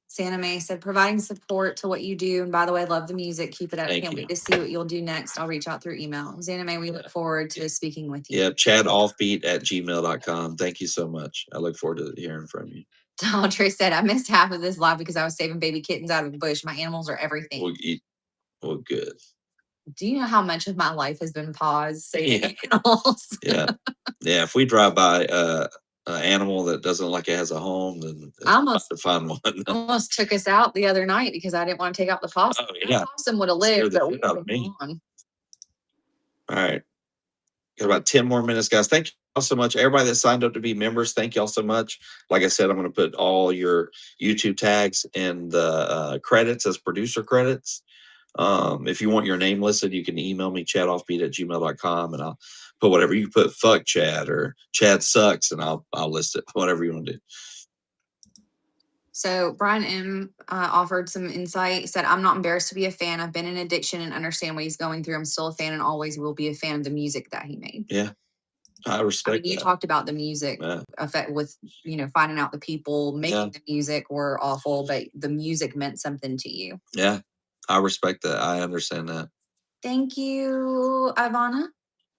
R: Santa May said, providing support to what you do. And by the way, I love the music. Keep it up. Can't wait to see what you'll do next. I'll reach out through email. Santa May, we look forward to speaking with you.
S: Yeah, chadoffbeat@gmail.com. Thank you so much. I look forward to hearing from you.
R: Trey said, I missed half of this live because I was saving baby kittens out of the bush. My animals are everything.
S: Well, good.
R: Do you know how much of my life has been paused saving animals?
S: Yeah. If we drive by an animal that doesn't look like it has a home, then it's
R: I almost
S: to find one.
R: almost took us out the other night because I didn't want to take out the possum.
S: Oh, yeah.
R: The possum would have lived, but we would have gone.
S: All right. Got about 10 more minutes, guys. Thank you all so much. Everybody that signed up to be members, thank you all so much. Like I said, I'm going to put all your YouTube tags in the credits as producer credits. If you want your name listed, you can email me, chadoffbeat@gmail.com, and I'll put whatever. You put fuck Chad or Chad sucks, and I'll list it, whatever you want to do.
R: So Brian M offered some insight. Said, I'm not embarrassed to be a fan. I've been in addiction and understand what he's going through. I'm still a fan and always will be a fan of the music that he made.
S: Yeah. I respect
R: you
S: that.
R: talked about the music effect with, finding out the people making the music were awful, but the music meant something to you.
S: Yeah. I respect that. I understand that.
R: Thank you, Ivana.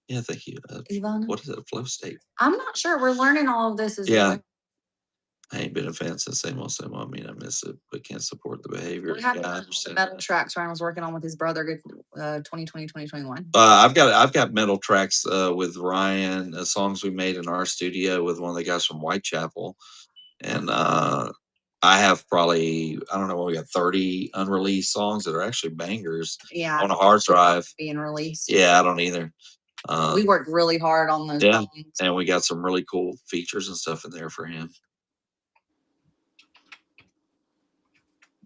S: Yeah, thank you.
R: Ivana.
S: What is it? A flow state?
R: I'm not sure. We're learning all of this as well.
S: I ain't been a fan since same old. I mean, I miss it, but can't support the behavior.
R: What happened to the metal tracks Ryan was working on with his brother 2020, 2021?
S: I've got metal tracks with Ryan, songs we made in our studio with one of the guys from Whitechapel. And I have probably, I don't know, we got 30 unreleased songs that are actually bangers on a hard drive.
R: Being released.
S: Yeah, I don't either.
R: We worked really hard on those songs.
S: And we got some really cool features and stuff in there for him.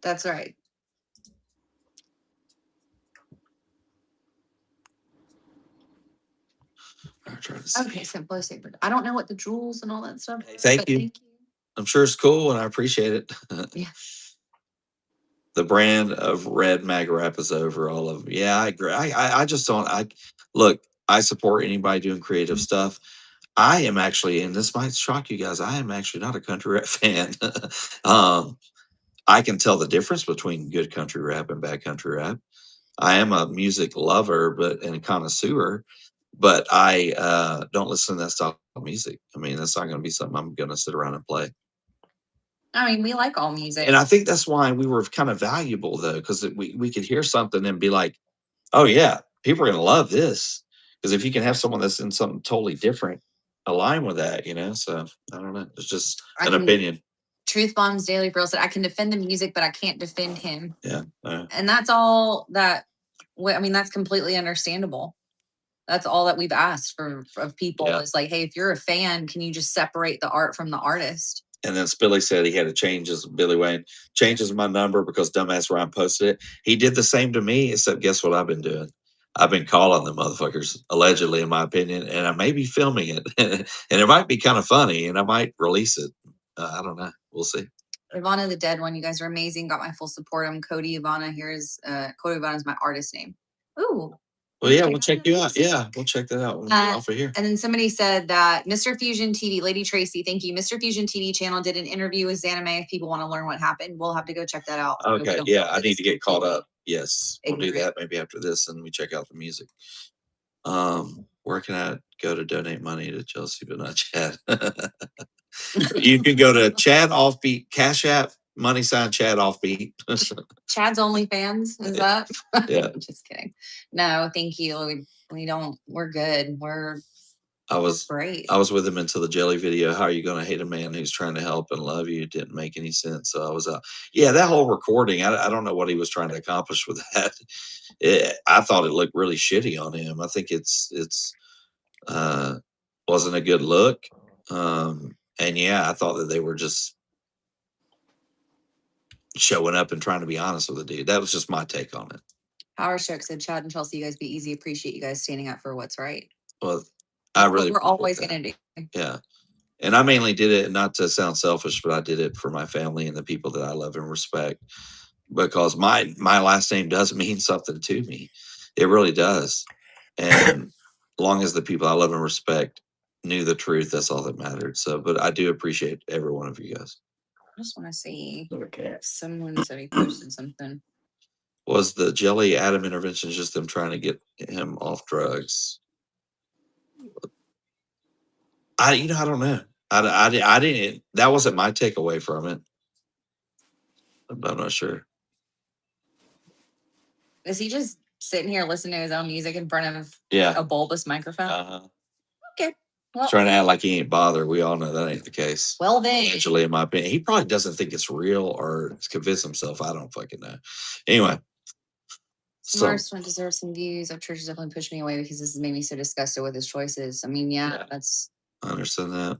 R: That's right. Okay, simplistic. I don't know what the jewels and all that stuff.
S: Thank you. I'm sure it's cool and I appreciate it.
R: Yeah.
S: The brand of red MAGA rap is over all of them. Yeah, I agree. I just don't. Look, I support anybody doing creative stuff. I am actually, and this might shock you guys, I am actually not a country rap fan. I can tell the difference between good country rap and bad country rap. I am a music lover, and a connoisseur, but I don't listen to that style of music. I mean, that's not going to be something I'm going to sit around and play.
R: I mean, we like all music.
S: And I think that's why we were kind of valuable, though, because we could hear something and be like, oh, yeah, people are going to love this. Because if you can have someone that's in something totally different, align with that, So I don't know. It's just an opinion.
R: Truth Bombs Daily Frill said, I can defend the music, but I can't defend him.
S: Yeah.
R: And that's all that, that's completely understandable. That's all that we've asked of people is like, hey, if you're a fan, can you just separate the art from the artist?
S: And then Spilly said he had to change Billy Wayne changes my number because dumbass Ryan posted it. He did the same to me, except guess what I've been doing? I've been calling them motherfuckers, allegedly, in my opinion, and I may be filming it. And it might be kind of funny, and I might release it. I don't know. We'll see.
R: Ivana the Dead One, you guys are amazing. Got my full support. I'm Cody Ivana. Here's Cody Ivana is my artist name. Ooh.
S: Well, yeah, we'll check you out. Yeah, we'll check that out when we get off of here.
R: And then somebody said that Mr. Fusion TV, Lady Tracy, thank you. Mr. Fusion TV channel did an interview with Xaname. If people want to learn what happened, we'll have to go check that out.
S: Okay, yeah, I need to get caught up. Yes, we'll do that maybe after this, and we check out the music. Where can I go to donate money to Chelsea, but not Chad? You can go to Chad Offbeat Cash App, Money sign Chad offbeat.
R: Chad's OnlyFans, is that?
S: Yeah.
R: Just kidding. No, thank you. We don't. We're good.
S: I was
R: great.
S: I was with him until the jelly video. How are you going to hate a man who's trying to help and love you? It didn't make any sense. So I was yeah, that whole recording. I don't know what he was trying to accomplish with that. I thought it looked really shitty on him. I think it's wasn't a good look. And yeah, I thought that they were just showing up and trying to be honest with the dude. That was just my take on it.
R: Howard Shook said, Chad and Chelsea, you guys be easy. Appreciate you guys standing up for what's right.
S: Well, I really
R: we're always going to do.
S: Yeah. And I mainly did it not to sound selfish, but I did it for my family and the people that I love and respect, because my last name does mean something to me. It really does. And as long as the people I love and respect knew the truth, that's all that mattered. So, but I do appreciate every one of you guys.
R: I just want to see. Okay. Someone said he posted something.
S: Was the Jelly Adam intervention just them trying to get him off drugs? I don't know. I didn't. That wasn't my takeaway from it. I'm not sure.
R: Is he just sitting here listening to his own music in front of
S: a
R: bulbous microphone? Okay. Well,
S: trying to act like he ain't bothered. We all know that ain't the case.
R: Well, then.
S: Actually, in my opinion, he probably doesn't think it's real or convince himself. I don't fucking know. Anyway.
R: Mars deserves some views. Upchurch has definitely pushed me away because this has made me so disgusted with his choices. I mean, that's.
S: I understand that.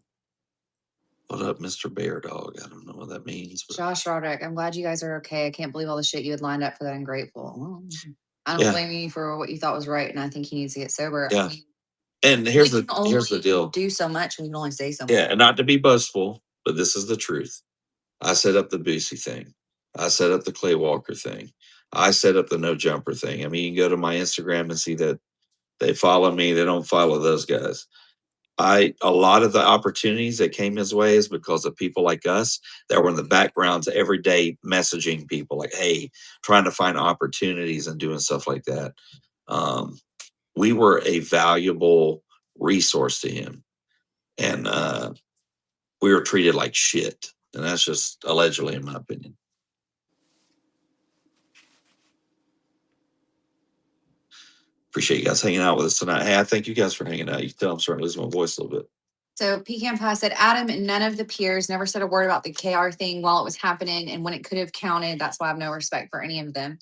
S: What up, Mr. Bear Dog? I don't know what that means.
R: But... Josh Roderick, I'm glad you guys are okay. I can't believe all the shit you had lined up for that. I'm grateful. Well, I don't blame you for what you thought was right, and I think he needs to get sober.
S: Yeah.
R: I mean,
S: and here's the deal.
R: Do so much, and we can only say so much.
S: Yeah, and not to be boastful, but this is the truth. I set up the Boosie thing. I set up the Clay Walker thing. I set up the no jumper thing. I mean, you can go to my Instagram and see that they follow me. They don't follow those guys. A lot of the opportunities that came his way is because of people like us that were in the backgrounds every day messaging people like, hey, trying to find opportunities and doing stuff like that. We were a valuable resource to him. And we were treated like shit. And that's just allegedly, in my opinion. Appreciate you guys hanging out with us tonight. Hey, I thank you guys for hanging out. You can tell I'm starting to lose my voice a little bit.
R: So Pecan Pie said, Adam and none of the peers never said a word about the KR thing while it was happening and when it could have counted. That's why I have no respect for any of them.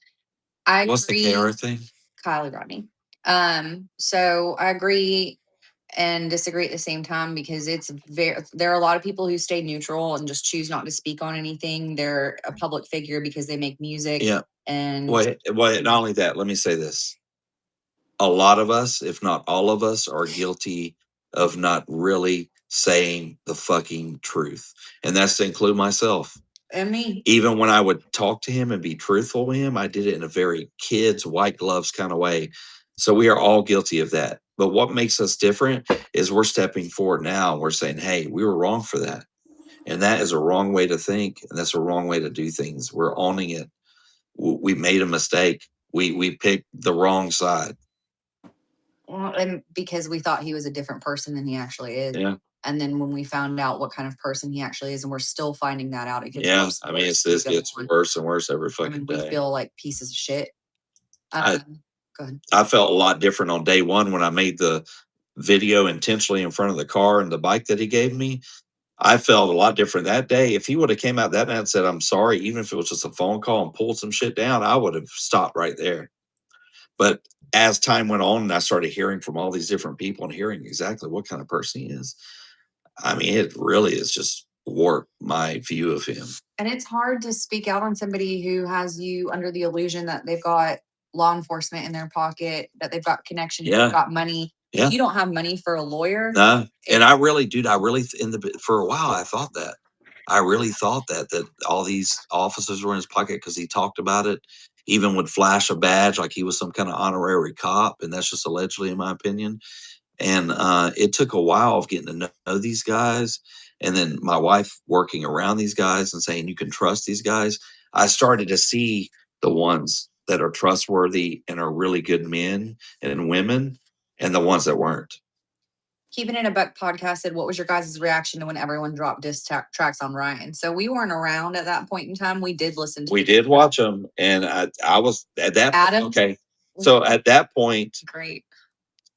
S: What's the KR thing?
R: Kiely Rodni. So I agree and disagree at the same time because there are a lot of people who stay neutral and just choose not to speak on anything. They're a public figure because they make music.
S: Yeah.
R: And
S: not only that, let me say this. A lot of us, if not all of us, are guilty of not really saying the fucking truth. And that's to include myself.
R: And me.
S: Even when I would talk to him and be truthful with him, I did it in a very kids, white gloves kind of way. So we are all guilty of that. But what makes us different is we're stepping forward now and we're saying, hey, we were wrong for that. And that is a wrong way to think. And that's a wrong way to do things. We're owning it. We made a mistake. We picked the wrong side.
R: Well, and because we thought he was a different person than he actually is.
S: Yeah.
R: And then when we found out what kind of person he actually is, and we're still finding that out, it gets
S: worse. I mean, it gets worse and worse every fucking day.
R: We feel like pieces of shit. Go ahead.
S: I felt a lot different on day one when I made the video intentionally in front of the car and the bike that he gave me. I felt a lot different that day. If he would have came out that night and said, I'm sorry, even if it was just a phone call and pulled some shit down, I would have stopped right there. But as time went on and I started hearing from all these different people and hearing exactly what kind of person he is, I mean, it really is just warped my view of him.
R: And it's hard to speak out on somebody who has you under the illusion that they've got law enforcement in their pocket, that they've got connections, they've got money.
S: Yeah.
R: You don't have money for a lawyer.
S: No. And I really, dude, for a while, I thought that. I really thought that all these officers were in his pocket because he talked about it, even would flash a badge like he was some kind of honorary cop. And that's just allegedly, in my opinion. And it took a while of getting to know these guys. And then my wife working around these guys and saying, you can trust these guys. I started to see the ones that are trustworthy and are really good men and women and the ones that weren't.
R: Keeping It a Buck podcast said, "What was your guys' reaction to when everyone dropped diss tracks on Ryan?" So we weren't around at that point in time. We did listen to.
S: We did watch them, and I was at that.
R: Adams?
S: Okay, so at that point,
R: Great.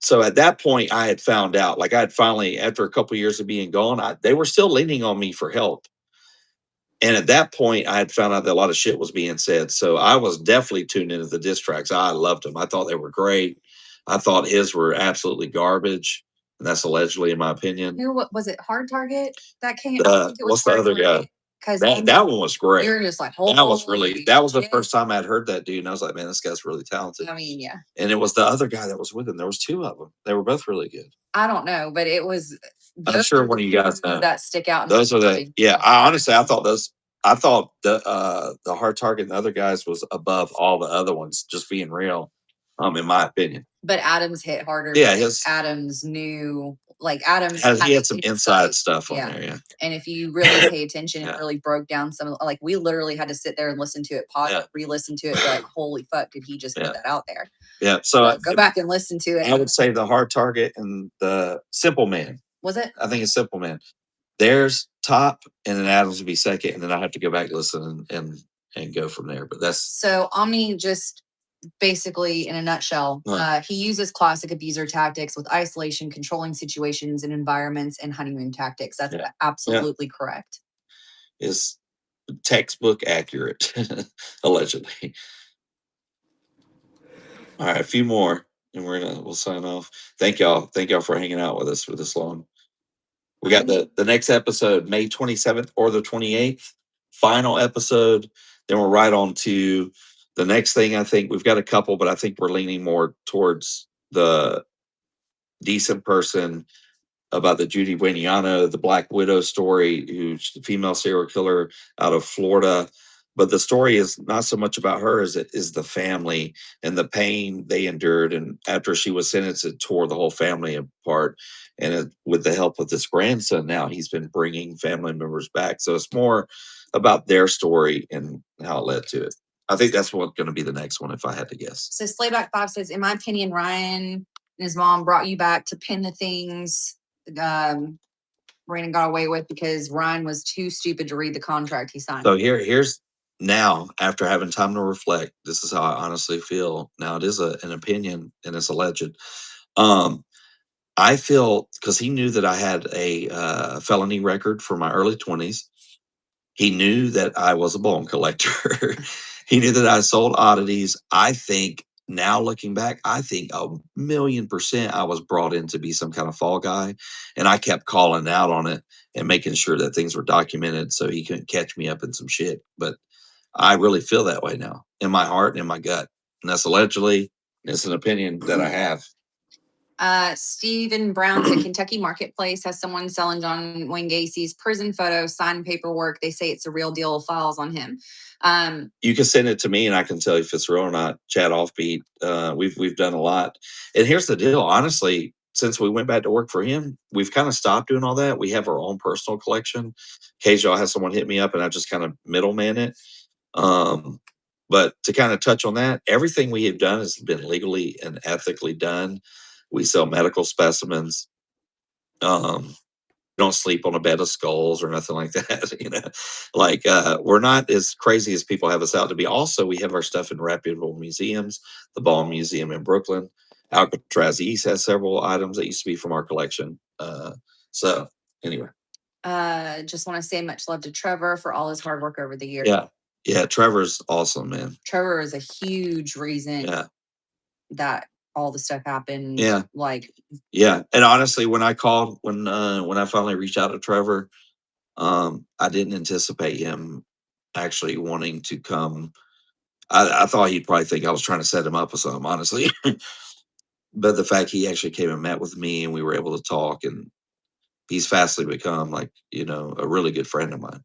S: so at that point, I had found out. Like I had finally, after a couple of years of being gone, they were still leaning on me for help. And at that point, I had found out that a lot of shit was being said. So I was definitely tuned into the diss tracks. I loved them. I thought they were great. I thought his were absolutely garbage. And that's allegedly, in my opinion.
R: Who was it? Hard Target that came. I think it was
S: What's the other guy?
R: Because
S: that one was great.
R: You're just like,
S: that was the first time I'd heard that dude. And I was like, man, this guy's really talented.
R: I mean, yeah.
S: And it was the other guy that was with him. There was two of them. They were both really good.
R: I don't know, but it was.
S: I'm sure one of you guys know.
R: That stick out.
S: Those are the I honestly I thought the Hard Target and the other guys was above all the other ones, just being real, in my opinion.
R: But Adams hit harder.
S: Yeah,
R: Adams knew, like Adams.
S: He had some inside stuff on there, yeah.
R: And if you really pay attention, it really broke down some. Like we literally had to sit there and listen to it, pause, re-listen to it, like, holy fuck, did he just put that out there?
S: Yeah. So
R: go back and listen to it.
S: I would say the Hard Target and the Simple Man.
R: Was it?
S: I think it's Simple Man. There's top, and then Adams would be second, and then I have to go back and listen and go from there. But that's
R: so Omni just basically in a nutshell. He uses classic abuser tactics with isolation, controlling situations and environments, and honeymoon tactics. That's absolutely correct.
S: Is textbook accurate, allegedly. All right, a few more, and we'll sign off. Thank y'all for hanging out with us for this long. We got the next episode, May 27th or the 28th, final episode. Then we're right on to the next thing. I think we've got a couple, but I think we're leaning more towards the decent person about the Judy Bueniano, the Black Widow story, who's the female serial killer out of Florida. But the story is not so much about her as it is the family and the pain they endured. And after she was sentenced, it tore the whole family apart. And with the help of this grandson, now he's been bringing family members back. So it's more about their story and how it led to it. I think that's what's going to be the next one, if I had to guess.
R: So Slayback 5 says, in my opinion, Ryan and his mom brought you back to pin the things Brandon got away with because Ryan was too stupid to read the contract he signed.
S: So here's now, after having time to reflect, this is how I honestly feel. Now it is an opinion and it's alleged. I feel because he knew that I had a felony record for my early 20s. He knew that I was a bone collector. He knew that I sold oddities. I think now looking back, I think 1,000,000% I was brought in to be some kind of fall guy. And I kept calling out on it and making sure that things were documented so he couldn't catch me up in some shit. But I really feel that way now in my heart and in my gut. And that's allegedly, it's an opinion that I have.
R: Stephen Brown said Kentucky Marketplace has someone selling John Wayne Gacy's prison photos, signed paperwork. They say it's a real deal, files on him.
S: You can send it to me and I can tell you if it's real or not. Chat Offbeat. We've done a lot. And here's the deal. Honestly, since we went back to work for him, we've kind of stopped doing all that. We have our own personal collection. Occasionally I'll have someone hit me up and I just kind of middleman it. But to kind of touch on that, everything we have done has been legally and ethically done. We sell medical specimens. Don't sleep on a bed of skulls or nothing like that. We're not as crazy as people have us out to be. Also, we have our stuff in reputable museums. The Ball Museum in Brooklyn, Alcatraz East has several items that used to be from our collection. So anyway,
R: just want to say much love to Trevor for all his hard work over the years.
S: Yeah, Trevor's awesome, man.
R: Trevor is a huge reason that all the stuff happened.
S: Yeah. And honestly, when I called, when I finally reached out to Trevor, I didn't anticipate him actually wanting to come. I thought he'd probably think I was trying to set him up with something, honestly. But the fact he actually came and met with me and we were able to talk, and he's fastly become a really good friend of mine.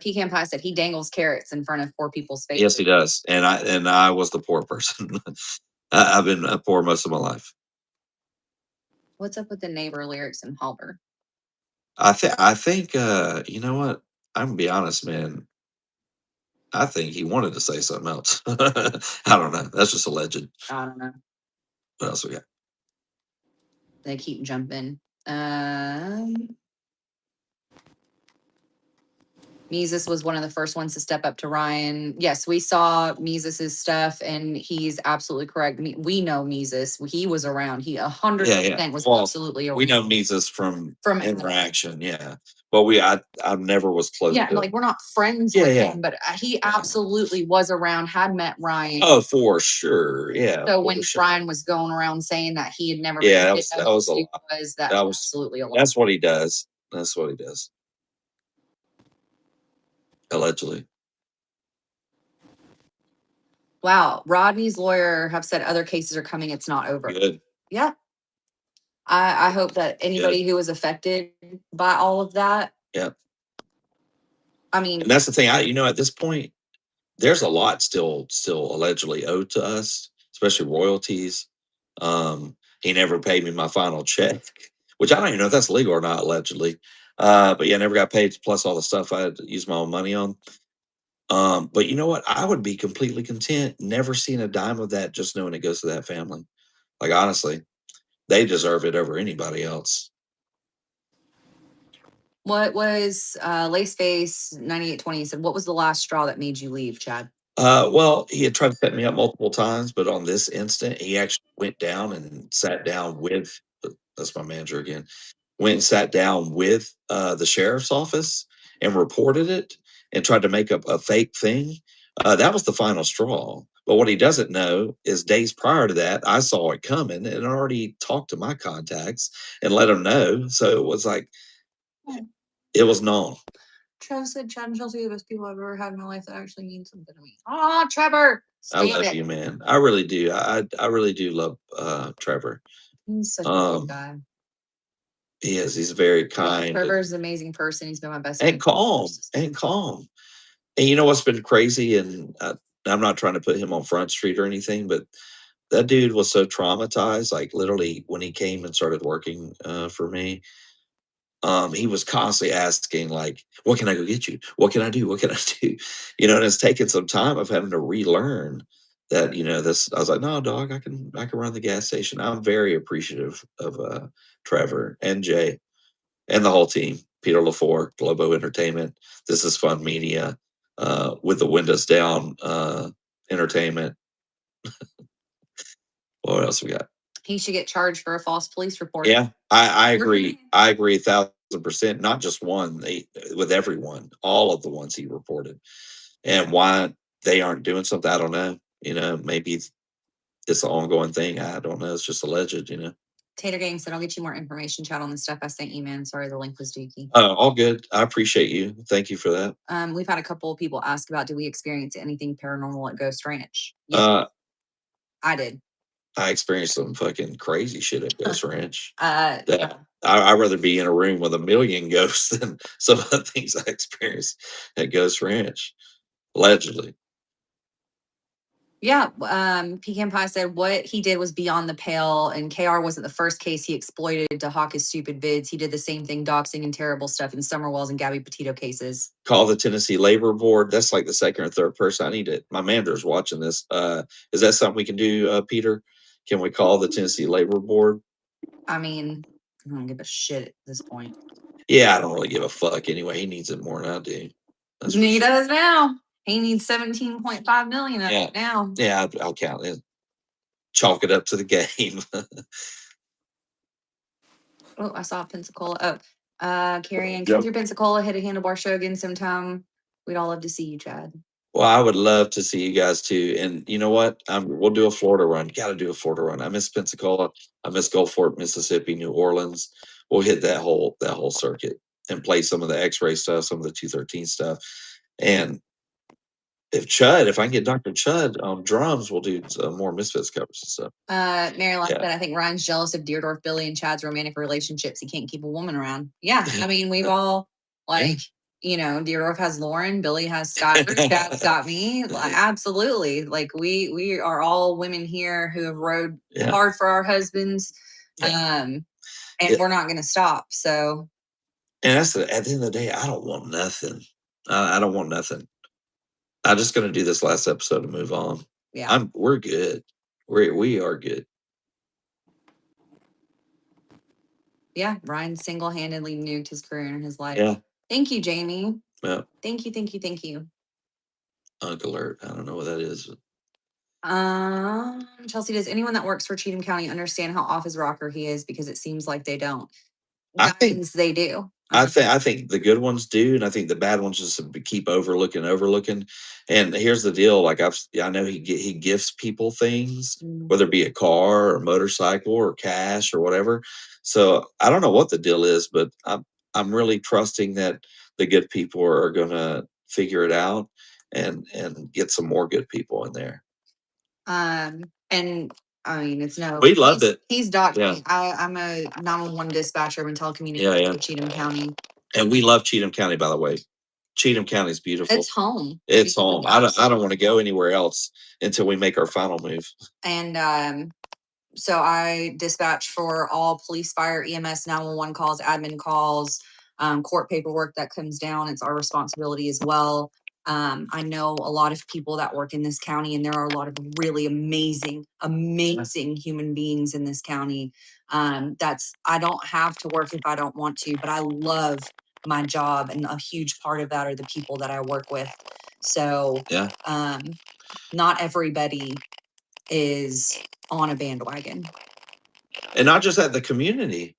R: Pecan Pie said he dangles carrots in front of poor people's faces.
S: Yes, he does. And I was the poor person. I've been poor most of my life.
R: What's up with the neighbor lyrics in Halber?
S: I think you know what? I'm gonna be honest, man. I think he wanted to say something else. I don't know. That's just alleged.
R: I don't know.
S: What else we got?
R: They keep jumping. Mises was one of the first ones to step up to Ryan. Yes, we saw Mises's stuff, and he's absolutely correct. We know Mises. He was around. He 100% was absolutely around.
S: We know Mises from
R: From
S: interaction, yeah. But I never was close
R: Yeah,
S: to
R: like we're not friends with him, but he absolutely was around, had met Ryan.
S: Oh, for sure. Yeah.
R: So
S: for
R: when
S: sure.
R: Ryan was going around saying that he had never
S: Yeah,
R: been
S: that was a lot.
R: that was absolutely a lot.
S: That's what he does. That's what he does. Allegedly.
R: Wow, Rodney's lawyer have said other cases are coming. It's not over.
S: Good.
R: Yeah. I hope that anybody who was affected by all of that.
S: Yeah.
R: I mean,
S: And that's the thing. At this point, there's a lot still allegedly owed to us, especially royalties. He never paid me my final check, which I don't even know if that's legal or not, allegedly. But yeah, never got paid, plus all the stuff I had to use my own money on. But you know what? I would be completely content never seeing a dime of that, just knowing it goes to that family. Like, honestly, they deserve it over anybody else.
R: what was Lace Face 9820 said, what was the last straw that made you leave, Chad?
S: Well, he had tried to set me up multiple times, but on this instant, he actually went down and sat down with, that's my manager again, went and sat down with the sheriff's office and reported it and tried to make up a fake thing. That was the final straw. But what he doesn't know is days prior to that, I saw it coming and already talked to my contacts and let them know. So it was like, it was known.
R: Trevor said Chad and Chelsea are the best people I've ever had in my life that actually means something to me. Oh, Trevor.
S: I love you, man. I really do. I really do love Trevor.
R: He's such a good guy.
S: He is. He's very kind.
R: Trevor's an amazing person. He's been my best
S: And
R: friend.
S: calm. And you know what's been crazy? And I'm not trying to put him on Front Street or anything, but that dude was so traumatized. Like literally, when he came and started working for me, he was constantly asking, like, "What can I go get you? What can I do? What can I do?" And it's taken some time of having to relearn that. This. I was like, "No, dog, I can run the gas station." I'm very appreciative of Trevor and Jay and the whole team. Peter LaFour, Globo Entertainment. This is Fun Media, with the windows down, entertainment. What else we got?
R: He should get charged for a false police report.
S: Yeah, I agree. I agree 1,000%. Not just one, with everyone, all of the ones he reported, and why they aren't doing something, I don't know. Maybe it's an ongoing thing. I don't know. It's just alleged.
R: Tater Gang said, I'll get you more information, Chad, on the stuff I sent you, man. Sorry, the link was dookie.
S: All good. I appreciate you. Thank you for that.
R: We've had a couple of people ask about, do we experience anything paranormal at Ghost Ranch?
S: Yeah.
R: I did.
S: I experienced some fucking crazy shit at Ghost Ranch.
R: Yeah.
S: I'd rather be in a room with a million ghosts than some of the things I experienced at Ghost Ranch, allegedly.
R: Yeah. Pecan Pie said what he did was beyond the pale, and KR wasn't the first case he exploited to hawk his stupid vids. He did the same thing, doxing and terrible stuff in Summerwell's and Gabby Petito cases.
S: Call the Tennessee Labor Board. That's like the second or third person. I need it. My manager's watching this. Is that something we can do, Peter? Can we call the Tennessee Labor Board?
R: I mean, I don't give a shit at this point.
S: Yeah, I don't really give a fuck anyway. He needs it more than I do.
R: He does now. He needs 17.5 million of it now.
S: Yeah, I'll count it. Chalk it up to the game.
R: Oh, I saw Pensacola. Carrie Ann, come through Pensacola, hit a handlebar show again sometime. We'd all love to see you, Chad.
S: Well, I would love to see you guys too. And you know what? We'll do a Florida run. Got to do a Florida run. I miss Pensacola. I miss Gulfport, Mississippi, New Orleans. We'll hit that whole circuit and play some of the X-ray stuff, some of the 213 stuff. And if I can get Dr. Chud on drums, we'll do more Misfits covers and stuff.
R: Mary Lynn said, I think Ryan's jealous of Deerdorf, Billy, and Chad's romantic relationships. He can't keep a woman around. Yeah. I mean, we've all Deerdorf has Lauren, Billy has Skyler, Chad's got me. Like, absolutely. Like we are all women here who have rode hard for our husbands. And we're not gonna stop. So
S: and that's at the end of the day, I don't want nothing. I don't want nothing. I'm just gonna do this last episode and move on.
R: Yeah.
S: We're good. We are good.
R: Yeah, Ryan single-handedly nuked his career and his life.
S: Yeah.
R: Thank you, Jamie.
S: Yeah.
R: Thank you, thank you, thank you.
S: Unk alert. I don't know what that is.
R: Chelsea, does anyone that works for Cheatham County understand how off his rocker he is? Because it seems like they don't.
S: I think
R: Guys, they do.
S: I think the good ones do, and I think the bad ones just keep overlooking. And here's the deal: like I know he gifts people things, whether it be a car or motorcycle or cash or whatever. So I don't know what the deal is, but I'm really trusting that the good people are going to figure it out and get some more good people in there.
R: And I mean, it's no.
S: We loved it.
R: He's Dr.
S: Yeah.
R: I'm a 911 dispatcher in telecommunications
S: Yeah.
R: for Cheatham County.
S: And we love Cheatham County, by the way. Cheatham County is beautiful.
R: It's home.
S: It's home. I don't want to go anywhere else until we make our final move.
R: And so I dispatch for all police, fire, EMS, 911 calls, admin calls, court paperwork that comes down. It's our responsibility as well. I know a lot of people that work in this county, and there are a lot of really amazing human beings in this county. I don't have to work if I don't want to, but I love my job, and a huge part of that are the people that I work with. So
S: yeah,
R: not everybody is on a bandwagon.
S: And not just that, the community.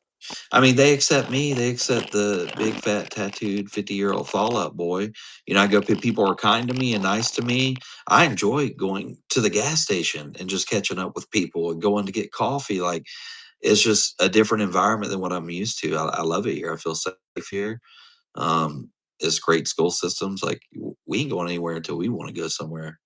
S: I mean, they accept me. They accept the big, fat, tattooed 50-year-old Fallout boy. I go, people are kind to me and nice to me. I enjoy going to the gas station and just catching up with people and going to get coffee. Like, it's just a different environment than what I'm used to. I love it here. I feel safe here. It's great school systems. Like, we ain't going anywhere until we want to go somewhere.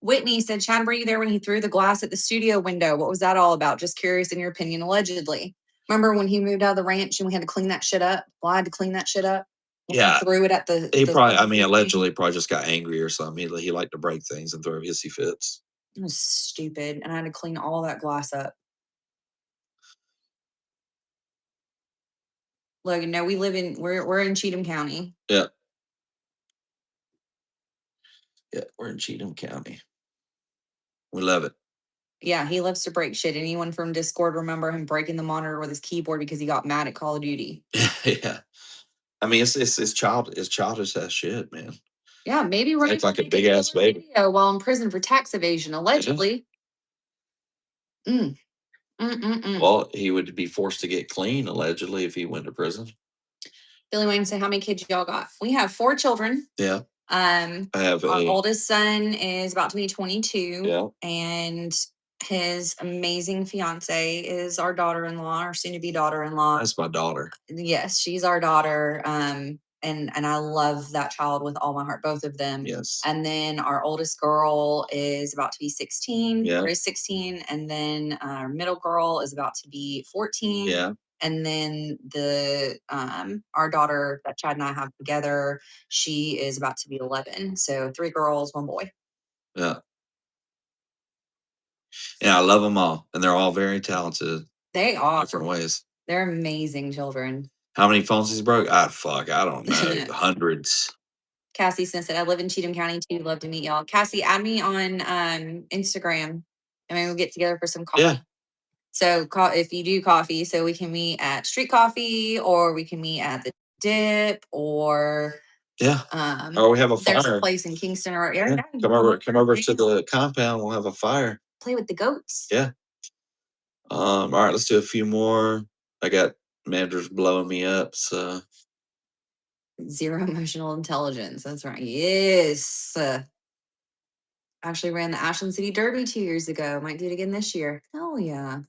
R: Whitney said, Chad, were you there when he threw the glass at the studio window? What was that all about? Just curious in your opinion, allegedly. Remember when he moved out of the ranch and we had to clean that shit up? Well, I had to clean that shit up.
S: Yeah.
R: He threw it at the.
S: He probably, allegedly probably just got angry or something. He liked to break things and throw hissy fits.
R: It was stupid. And I had to clean all that glass up. Look, no, we're in Cheatham County.
S: Yeah. Yeah, we're in Cheatham County. We love it.
R: Yeah, he loves to break shit. Anyone from Discord remember him breaking the monitor with his keyboard because he got mad at Call of Duty?
S: Yeah. I mean, it's childish ass shit, man.
R: Yeah, maybe running
S: like a big ass baby
R: while in prison for tax evasion, allegedly. Yeah.
S: Well, he would be forced to get clean, allegedly, if he went to prison.
R: Billy Wayne said, how many kids y'all got? We have 4 children.
S: Yeah.
R: I have our oldest son is about to be 22.
S: Yeah.
R: And his amazing fiance is our daughter-in-law, our soon-to-be daughter-in-law.
S: That's my daughter.
R: Yes, she's our daughter. And I love that child with all my heart, both of them.
S: Yes.
R: And then our oldest girl is about to be 16.
S: Yeah.
R: Or is 16. And then our middle girl is about to be 14.
S: Yeah.
R: And then our daughter that Chad and I have together, she is about to be 11. So 3 girls, 1 boy.
S: Yeah. Yeah, I love them all, and they're all very talented.
R: They are
S: different ways.
R: They're amazing children.
S: How many phones he's broke? I don't know. Hundreds.
R: Cassie said, I live in Cheatham County too. Love to meet y'all. Cassie, add me on Instagram, and maybe we'll get together for some coffee.
S: Yeah.
R: So if you do coffee, so we can meet at Street Coffee, or we can meet at the Dip, or
S: yeah. Or we have a
R: there's
S: fire.
R: a place in Kingston or area.
S: Yeah. Come over to the compound. We'll have a fire.
R: Play with the goats.
S: Yeah. All right, let's do a few more. I got managers blowing me up, so.
R: Zero emotional intelligence. That's right. Yes. Actually ran the Ashland City Derby 2 years ago. Might do it again this year. Oh yeah.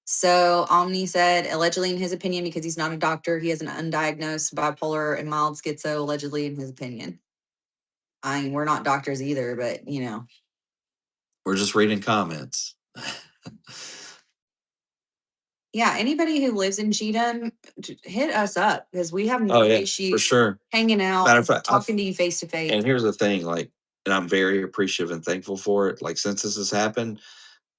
R: So Omni said, allegedly in his opinion, because he's not a doctor, he has an undiagnosed bipolar and mild schizo, allegedly in his opinion. I mean, we're not doctors either, but
S: we're just reading comments.
R: Yeah, anybody who lives in Cheatham, hit us up, because we have no issue
S: for sure
R: hanging out,
S: Matter of fact,
R: talking to you face to face.
S: And here's the thing, and I'm very appreciative and thankful for it. Like, since this has happened,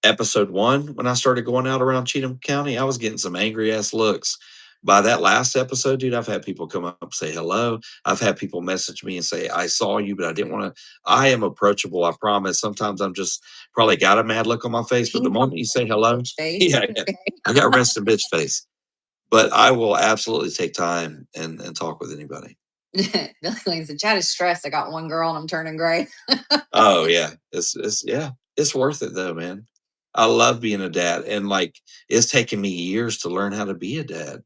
S: episode 1, when I started going out around Cheatham County, I was getting some angry ass looks. by that last episode, dude, I've had people come up and say hello. I've had people message me and say, I saw you, but I didn't want to. I am approachable, I promise. Sometimes I'm just probably got a mad look on my face, but the moment you say hello, yeah, I got rest in bitch face. But I will absolutely take time and talk with anybody.
R: Billy said, Chad is stressed. I got one girl and I'm turning gray.
S: Oh yeah. It's worth it though, man. I love being a dad. And like it's taken me years to learn how to be a dad.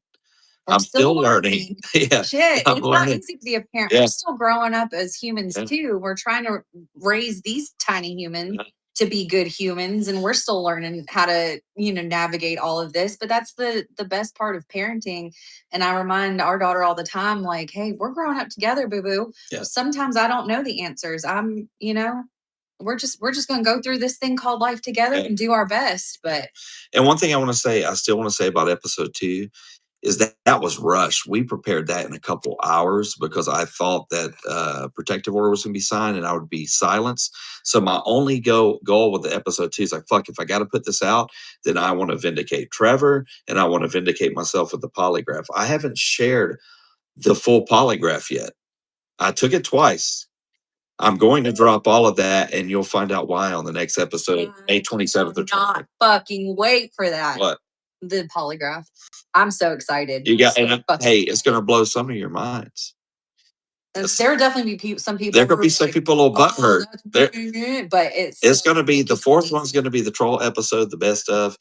R: We're
S: I'm still learning. Yeah.
R: Shit,
S: I'm
R: it's not
S: learning.
R: easy to be a parent.
S: Yeah.
R: We're still growing up as humans
S: Yeah.
R: too. We're trying to raise these tiny humans to be good humans, and we're still learning how to, navigate all of this. But that's the best part of parenting. And I remind our daughter all the time, like, hey, we're growing up together, boo boo.
S: Yeah.
R: Sometimes I don't know the answers. We're just gonna go through this thing called life together and do our best. But
S: And one thing I still want to say about episode 2 is that was rushed. We prepared that in a couple hours because I thought that protective order was going to be signed and I would be silenced. So my only goal with the episode 2 is like, fuck, if I got to put this out, then I want to vindicate Trevor and I want to vindicate myself with the polygraph. I haven't shared the full polygraph yet. I took it twice. I'm going to drop all of that and you'll find out why on the next episode, May 27th or 28th.
R: not fucking wait for that.
S: What?
R: The polygraph. I'm so excited.
S: You got, and hey, it's going to blow some of your minds.
R: There will definitely be some people.
S: There could be some people a little butthurt.
R: But it's
S: going to be the fourth one's going to be the troll episode, the best of,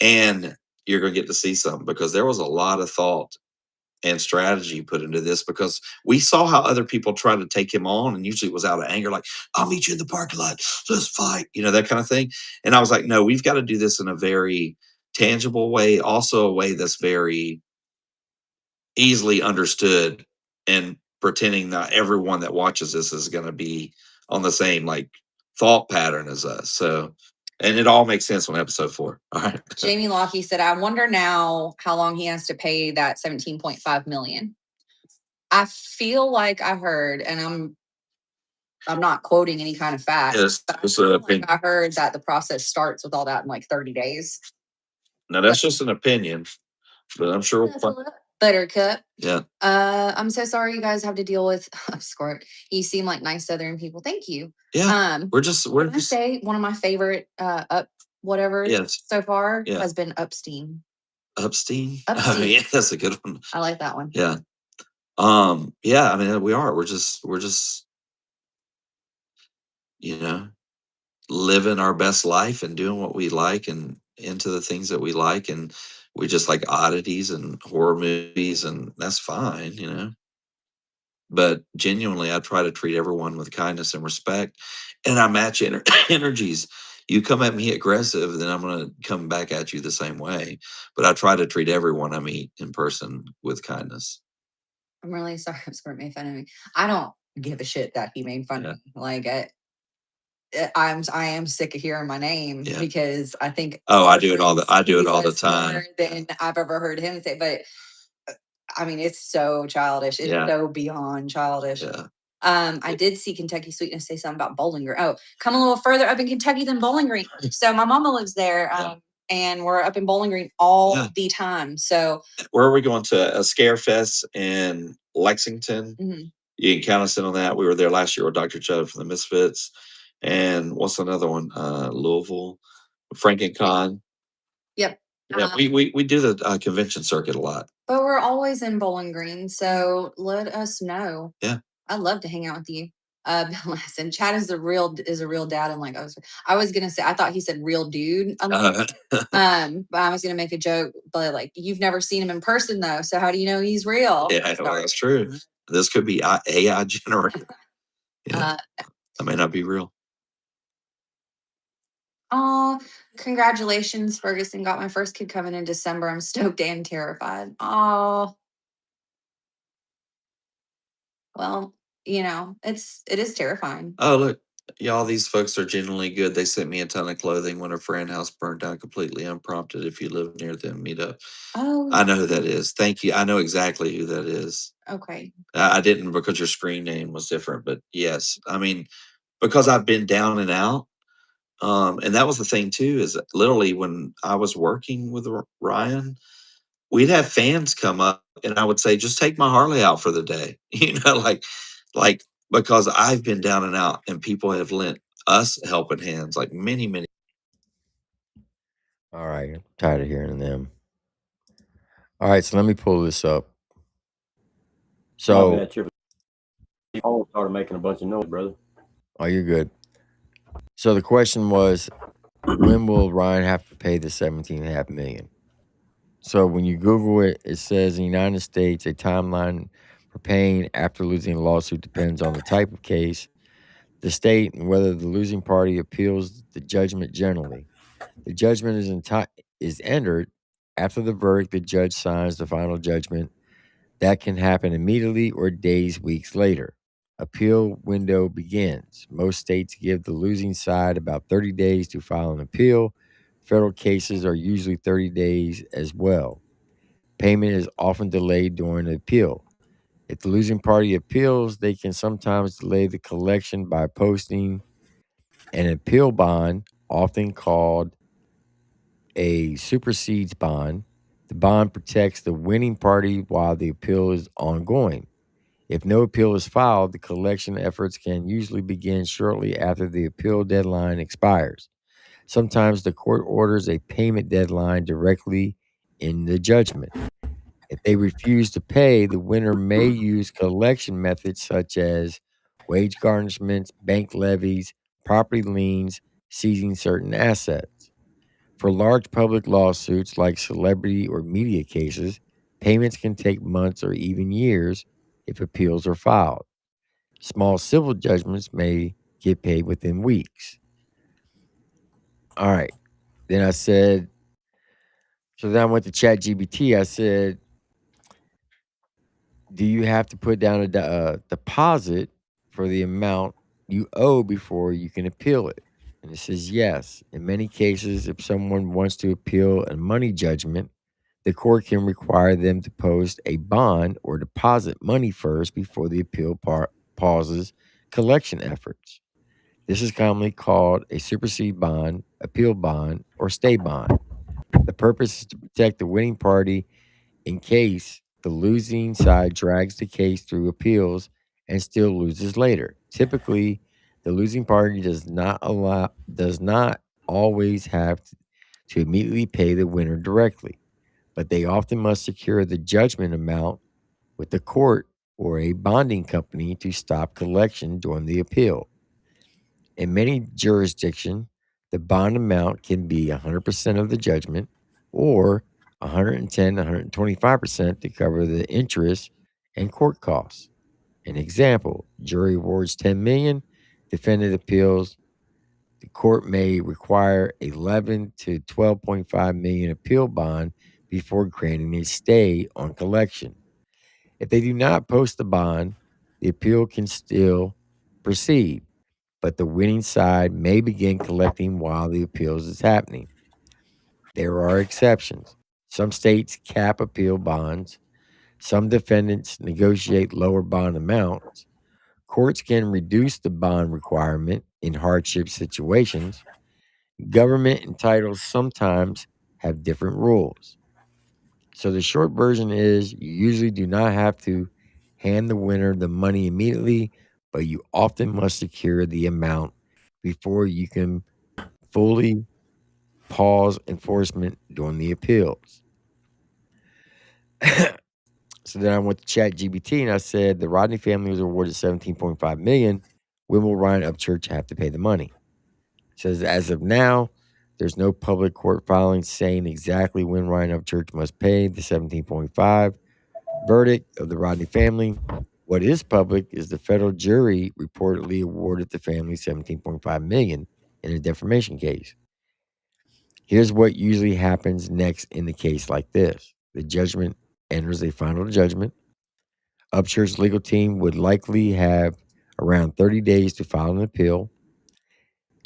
S: and you're going to get to see something because there was a lot of thought and strategy put into this because we saw how other people try to take him on, and usually it was out of anger, like I'll meet you in the parking lot, let's fight, that kind of thing. And I was like, no, we've got to do this in a very tangible way, also a way that's very easily understood and pretending that everyone that watches this is going to be on the same like thought pattern as us. So, and it all makes sense on episode 4. All right.
R: Jamie Lockie said, I wonder now how long he has to pay that 17.5 million. I feel like I heard, and I'm not quoting any kind of fact.
S: Yes,
R: I heard that the process starts with all that in like 30 days.
S: Now that's just an opinion, but I'm sure
R: Buttercup.
S: Yeah.
R: I'm so sorry you guys have to deal with Squirt. You seem like nice Southern people. Thank you.
S: Yeah. We're just
R: say one of my favorite up whatever so far
S: Yeah.
R: has been Upstein.
S: Upstein? Oh, yeah, that's a good one.
R: I like that one.
S: Yeah. Yeah, I mean we are. We're just living our best life and doing what we like and into the things that we like, and we just like oddities and horror movies, and that's fine. But genuinely, I try to treat everyone with kindness and respect, and I match energies. You come at me aggressive, then I'm going to come back at you the same way. But I try to treat everyone I meet in person with kindness.
R: I'm really sorry if Squirt made fun of me. I don't give a shit that he made fun of me. Like I am sick of hearing my name because I think
S: I do it all the time.
R: More than I've ever heard him say. But I mean, it's so childish. It's so beyond childish.
S: Yeah.
R: I did see Kentucky Sweetness say something about Bowling Green. Oh, come a little further up in Kentucky than Bowling Green. So my mama lives there, and we're up in Bowling Green all the time. So
S: where are we going to? A Scare Fest in Lexington.
R: Mm-hmm.
S: You can count us in on that. We were there last year with Dr. Chubb from the Misfits. And what's another one? Louisville, FrankenCon.
R: Yep.
S: Yeah, we do the convention circuit a lot.
R: But we're always in Bowling Green, so let us know.
S: Yeah.
R: I'd love to hang out with you. Listen, Chad is a real dad, and like I was gonna say, I thought he said real dude. But I was gonna make a joke, but like you've never seen him in person though, so how do you know he's real?
S: Yeah, well, that's true. This could be AI generated. Yeah, that may not be real.
R: Oh, congratulations, Ferguson got my first kid coming in December. I'm stoked and terrified. Oh, well, it is terrifying.
S: Oh, look, y'all, these folks are genuinely good. They sent me a ton of clothing when a friend house burned down completely unprompted. If you live near them, meet up.
R: Oh,
S: I know who that is. Thank you. I know exactly who that is.
R: Okay.
S: I didn't because your screen name was different, but yes, I mean, because I've been down and out. And that was the thing too, is literally when I was working with Ryan, we'd have fans come up and I would say, just take my Harley out for the day. Like because I've been down and out and people have lent us helping hands like many.
C: All right, I'm tired of hearing them. All right, so let me pull this up. So,
Q: phone started making a bunch of noise, brother.
C: oh, you're good. So the question was, when will Ryan have to pay the 17.5 million? So when you Google it, it says in the United States, a timeline for paying after losing a lawsuit depends on the type of case, the state, and whether the losing party appeals the judgment generally. The judgment is entered after the verdict. The judge signs the final judgment. That can happen immediately or days, weeks later. Appeal window begins. Most states give the losing side about 30 days to file an appeal. Federal cases are usually 30 days as well. Payment is often delayed during the appeal. If the losing party appeals, they can sometimes delay the collection by posting an appeal bond, often called a supersedes bond. The bond protects the winning party while the appeal is ongoing. If no appeal is filed, the collection efforts can usually begin shortly after the appeal deadline expires. Sometimes the court orders a payment deadline directly in the judgment. If they refuse to pay, the winner may use collection methods such as wage garnishments, bank levies, property liens, seizing certain assets. For large public lawsuits like celebrity or media cases, payments can take months or even years if appeals are filed. Small civil judgments may get paid within weeks. All right. Then I said, so then I went to ChatGPT. I said, do you have to put down a deposit for the amount you owe before you can appeal it? And it says yes. In many cases, if someone wants to appeal a money judgment, the court can require them to post a bond or deposit money first before the appeal pauses collection efforts. This is commonly called a supersede bond, appeal bond, or stay bond. The purpose is to protect the winning party in case the losing side drags the case through appeals and still loses later. Typically, the losing party does not always have to immediately pay the winner directly, but they often must secure the judgment amount with the court or a bonding company to stop collection during the appeal. In many jurisdictions, the bond amount can be 100% of the judgment or 110, 125% to cover the interest and court costs. An example, jury awards 10 million, defendant appeals, the court may require 11 to 12.5 million appeal bond before granting a stay on collection. If they do not post the bond, the appeal can still proceed, but the winning side may begin collecting while the appeals is happening. There are exceptions. Some states cap appeal bonds. Some defendants negotiate lower bond amounts. Courts can reduce the bond requirement in hardship situations. Government and titles sometimes have different rules. So the short version is you usually do not have to hand the winner the money immediately, but you often must secure the amount before you can fully pause enforcement during the appeals. So then I went to ChatGPT and I said the Rodney family was awarded 17.5 million. When will Ryan Upchurch have to pay the money? It says as of now, there's no public court filing saying exactly when Ryan Upchurch must pay the 17.5 verdict of the Rodney family. What is public is the federal jury reportedly awarded the family 17.5 million in a defamation case. Here's what usually happens next in the case like this. The judgment enters a final judgment. Upchurch's legal team would likely have around 30 days to file an appeal.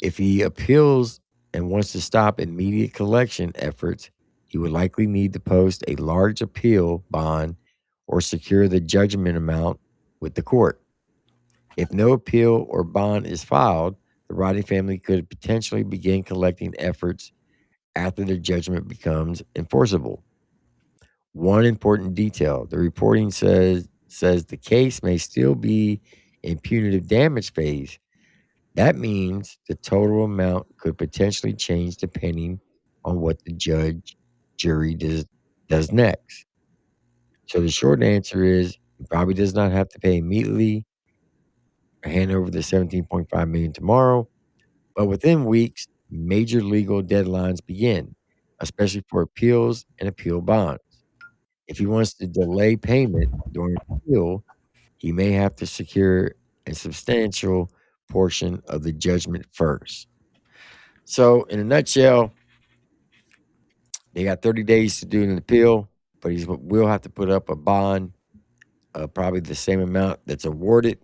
C: If he appeals and wants to stop immediate collection efforts, he would likely need to post a large appeal bond or secure the judgment amount with the court. If no appeal or bond is filed, the Rodney family could potentially begin collecting efforts after the judgment becomes enforceable. one important detail. The reporting says the case may still be in punitive damage phase. That means the total amount could potentially change depending on what the jury does next. So the short answer is he probably does not have to pay immediately or hand over the 17.5 million tomorrow, but within weeks, major legal deadlines begin, especially for appeals and appeal bonds. If he wants to delay payment during appeal, he may have to secure a substantial portion of the judgment first. So, in a nutshell, they got 30 days to do an appeal, but he will have to put up a bond, probably the same amount that's awarded,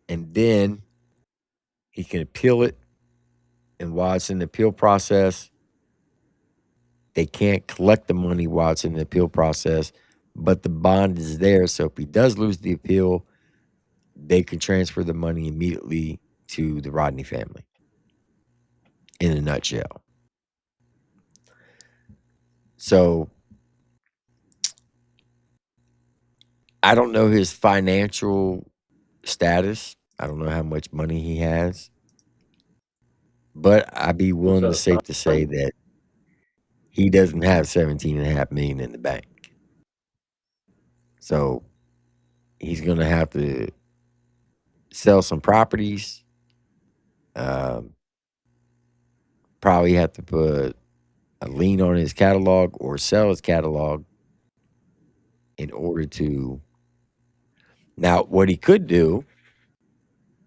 C: and then he can appeal it. And while it's in the appeal process, they can't collect the money while it's in the appeal process, but the bond is there. So if he does lose the appeal, they can transfer the money immediately to the Rodney family. In a nutshell. So I don't know his financial status. I don't know how much money he has. But I'd be willing to safe to say that he doesn't have 17.5 million in the bank. So he's gonna have to sell some properties. Probably have to put a lien on his catalog or sell his catalog in order to. Now, what he could do,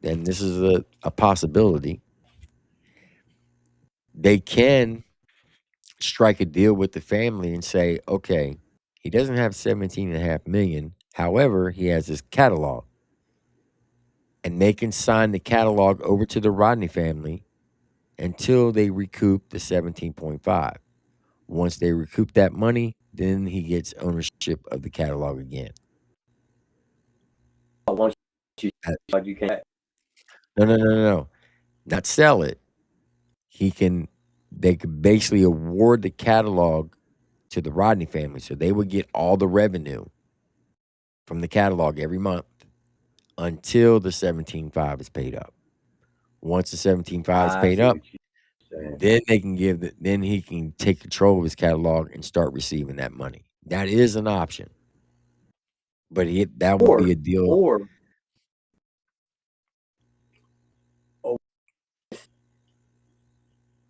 C: and this is a possibility, they can strike a deal with the family and say, okay, he doesn't have 17.5 million. However, he has his catalog. And they can sign the catalog over to the Rodney family until they recoup the 17.5. Once they recoup that money, then he gets ownership of the catalog again.
Q: Once you can't.
C: No. Not sell it. They could basically award the catalog to the Rodney family. So they would get all the revenue from the catalog every month until the 17.5 is paid up. Once the 17.5 is paid up, then then he can take control of his catalog and start receiving that money. That is an option. But that would be a deal.
Q: Or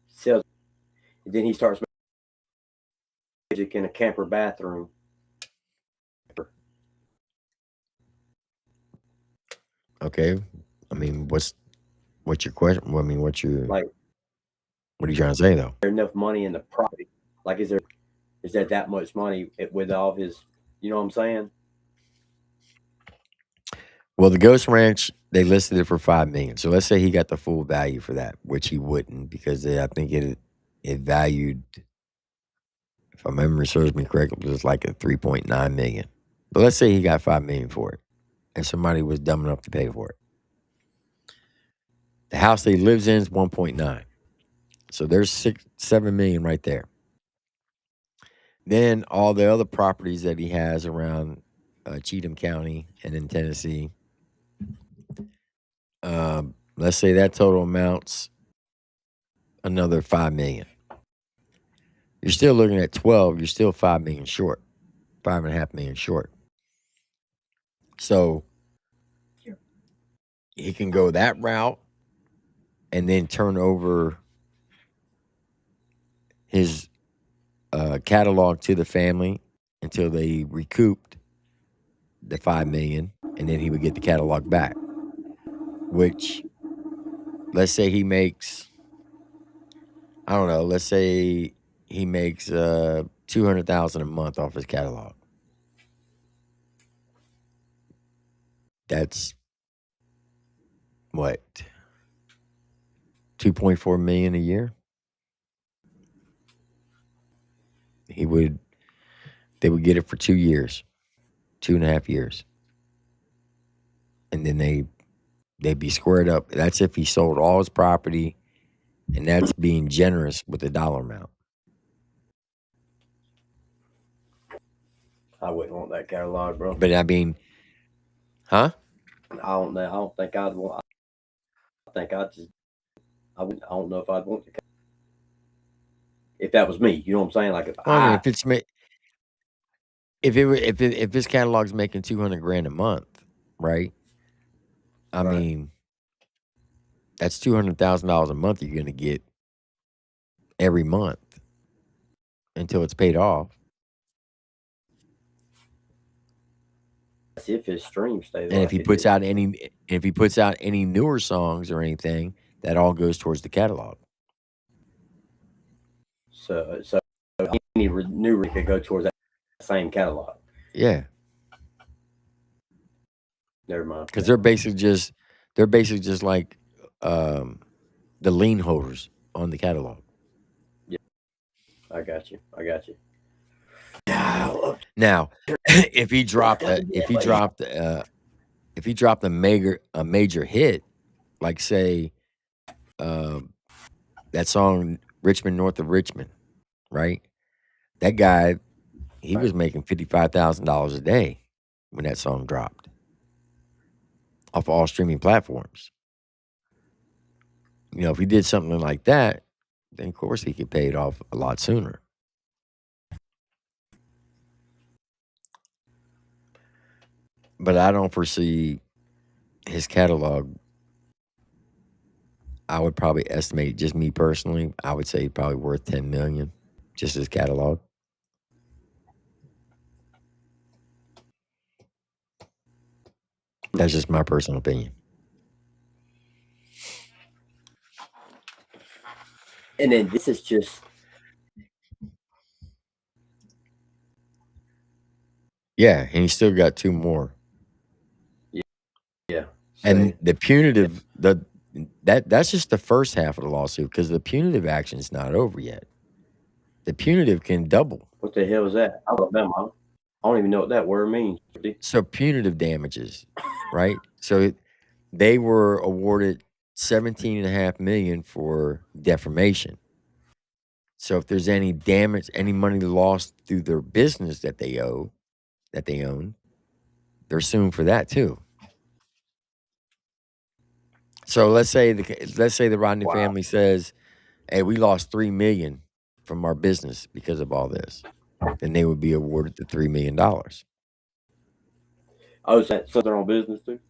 Q: sells, and then he starts music in a camper bathroom.
C: Okay. I mean, what's your question? I mean, what are you trying to say though?
Q: Is there enough money in the property? Like, is there that much money with all his, you know what I'm saying?
C: Well, the Ghost Ranch, they listed it for $5 million. So let's say he got the full value for that, which he wouldn't, because I think it valued, if my memory serves me correctly, it was like a 3.9 million. But let's say he got $5 million for it, and somebody was dumb enough to pay for it. The house that he lives in is 1.9. So there's 7 million right there. Then all the other properties that he has around Cheatham County and in Tennessee, let's say that total amounts another 5 million. You're still looking at 12. You're still 5 million short, 5.5 million short. So he can go that route and then turn over his catalog to the family until they recouped the 5 million, and then he would get the catalog back. Which, let's say he makes, I don't know, let's say he makes $200,000 a month off his catalog. That's what, 2.4 million a year. They would get it for 2 years, 2.5 years, and then they'd be squared up. That's if he sold all his property, and that's being generous with the dollar amount.
Q: I wouldn't want that catalog, bro.
C: But I mean, huh?
Q: I don't know. I don't think I'd want. I think I just. I wouldn't. I don't know if I'd want the. If that was me, you know what I'm saying? Like if
C: Well, I mean, if it's if this catalog's making 200 grand a month, right? I mean, that's $200,000 a month you're gonna get every month until it's paid off.
Q: That's if his streams stay.
C: And if he puts out any newer songs or anything, that all goes towards the catalog.
Q: So any new could go towards that same catalog.
C: Yeah.
Q: Never mind.
C: Because they're basically just like the lien holders on the catalog.
Q: Yeah, I got you.
C: Now, if he dropped a major hit, like say that song Richmond North of Richmond, right? That guy, he was making $55,000 a day when that song dropped off all streaming platforms. You know, if he did something like that, then of course he could pay it off a lot sooner. But I don't foresee his catalog. I would probably estimate, just me personally, I would say probably worth $10 million, just his catalog. That's just my personal opinion.
Q: And then this is just.
C: Yeah, and he still got 2 more.
Q: Yeah.
C: And the punitive, that's just the first half of the lawsuit, because the punitive action is not over yet. The punitive can double.
Q: What the hell is that? I don't even know what that word means.
C: So punitive damages, right? So they were awarded $17.5 million for defamation. So if there's any damage, any money lost through their business that they own, they're suing for that too. So let's say the Rodni family says, "Hey, we lost $3 million from our business because of all this," then they would be awarded the $3 million.
Q: Oh, is that their own business too?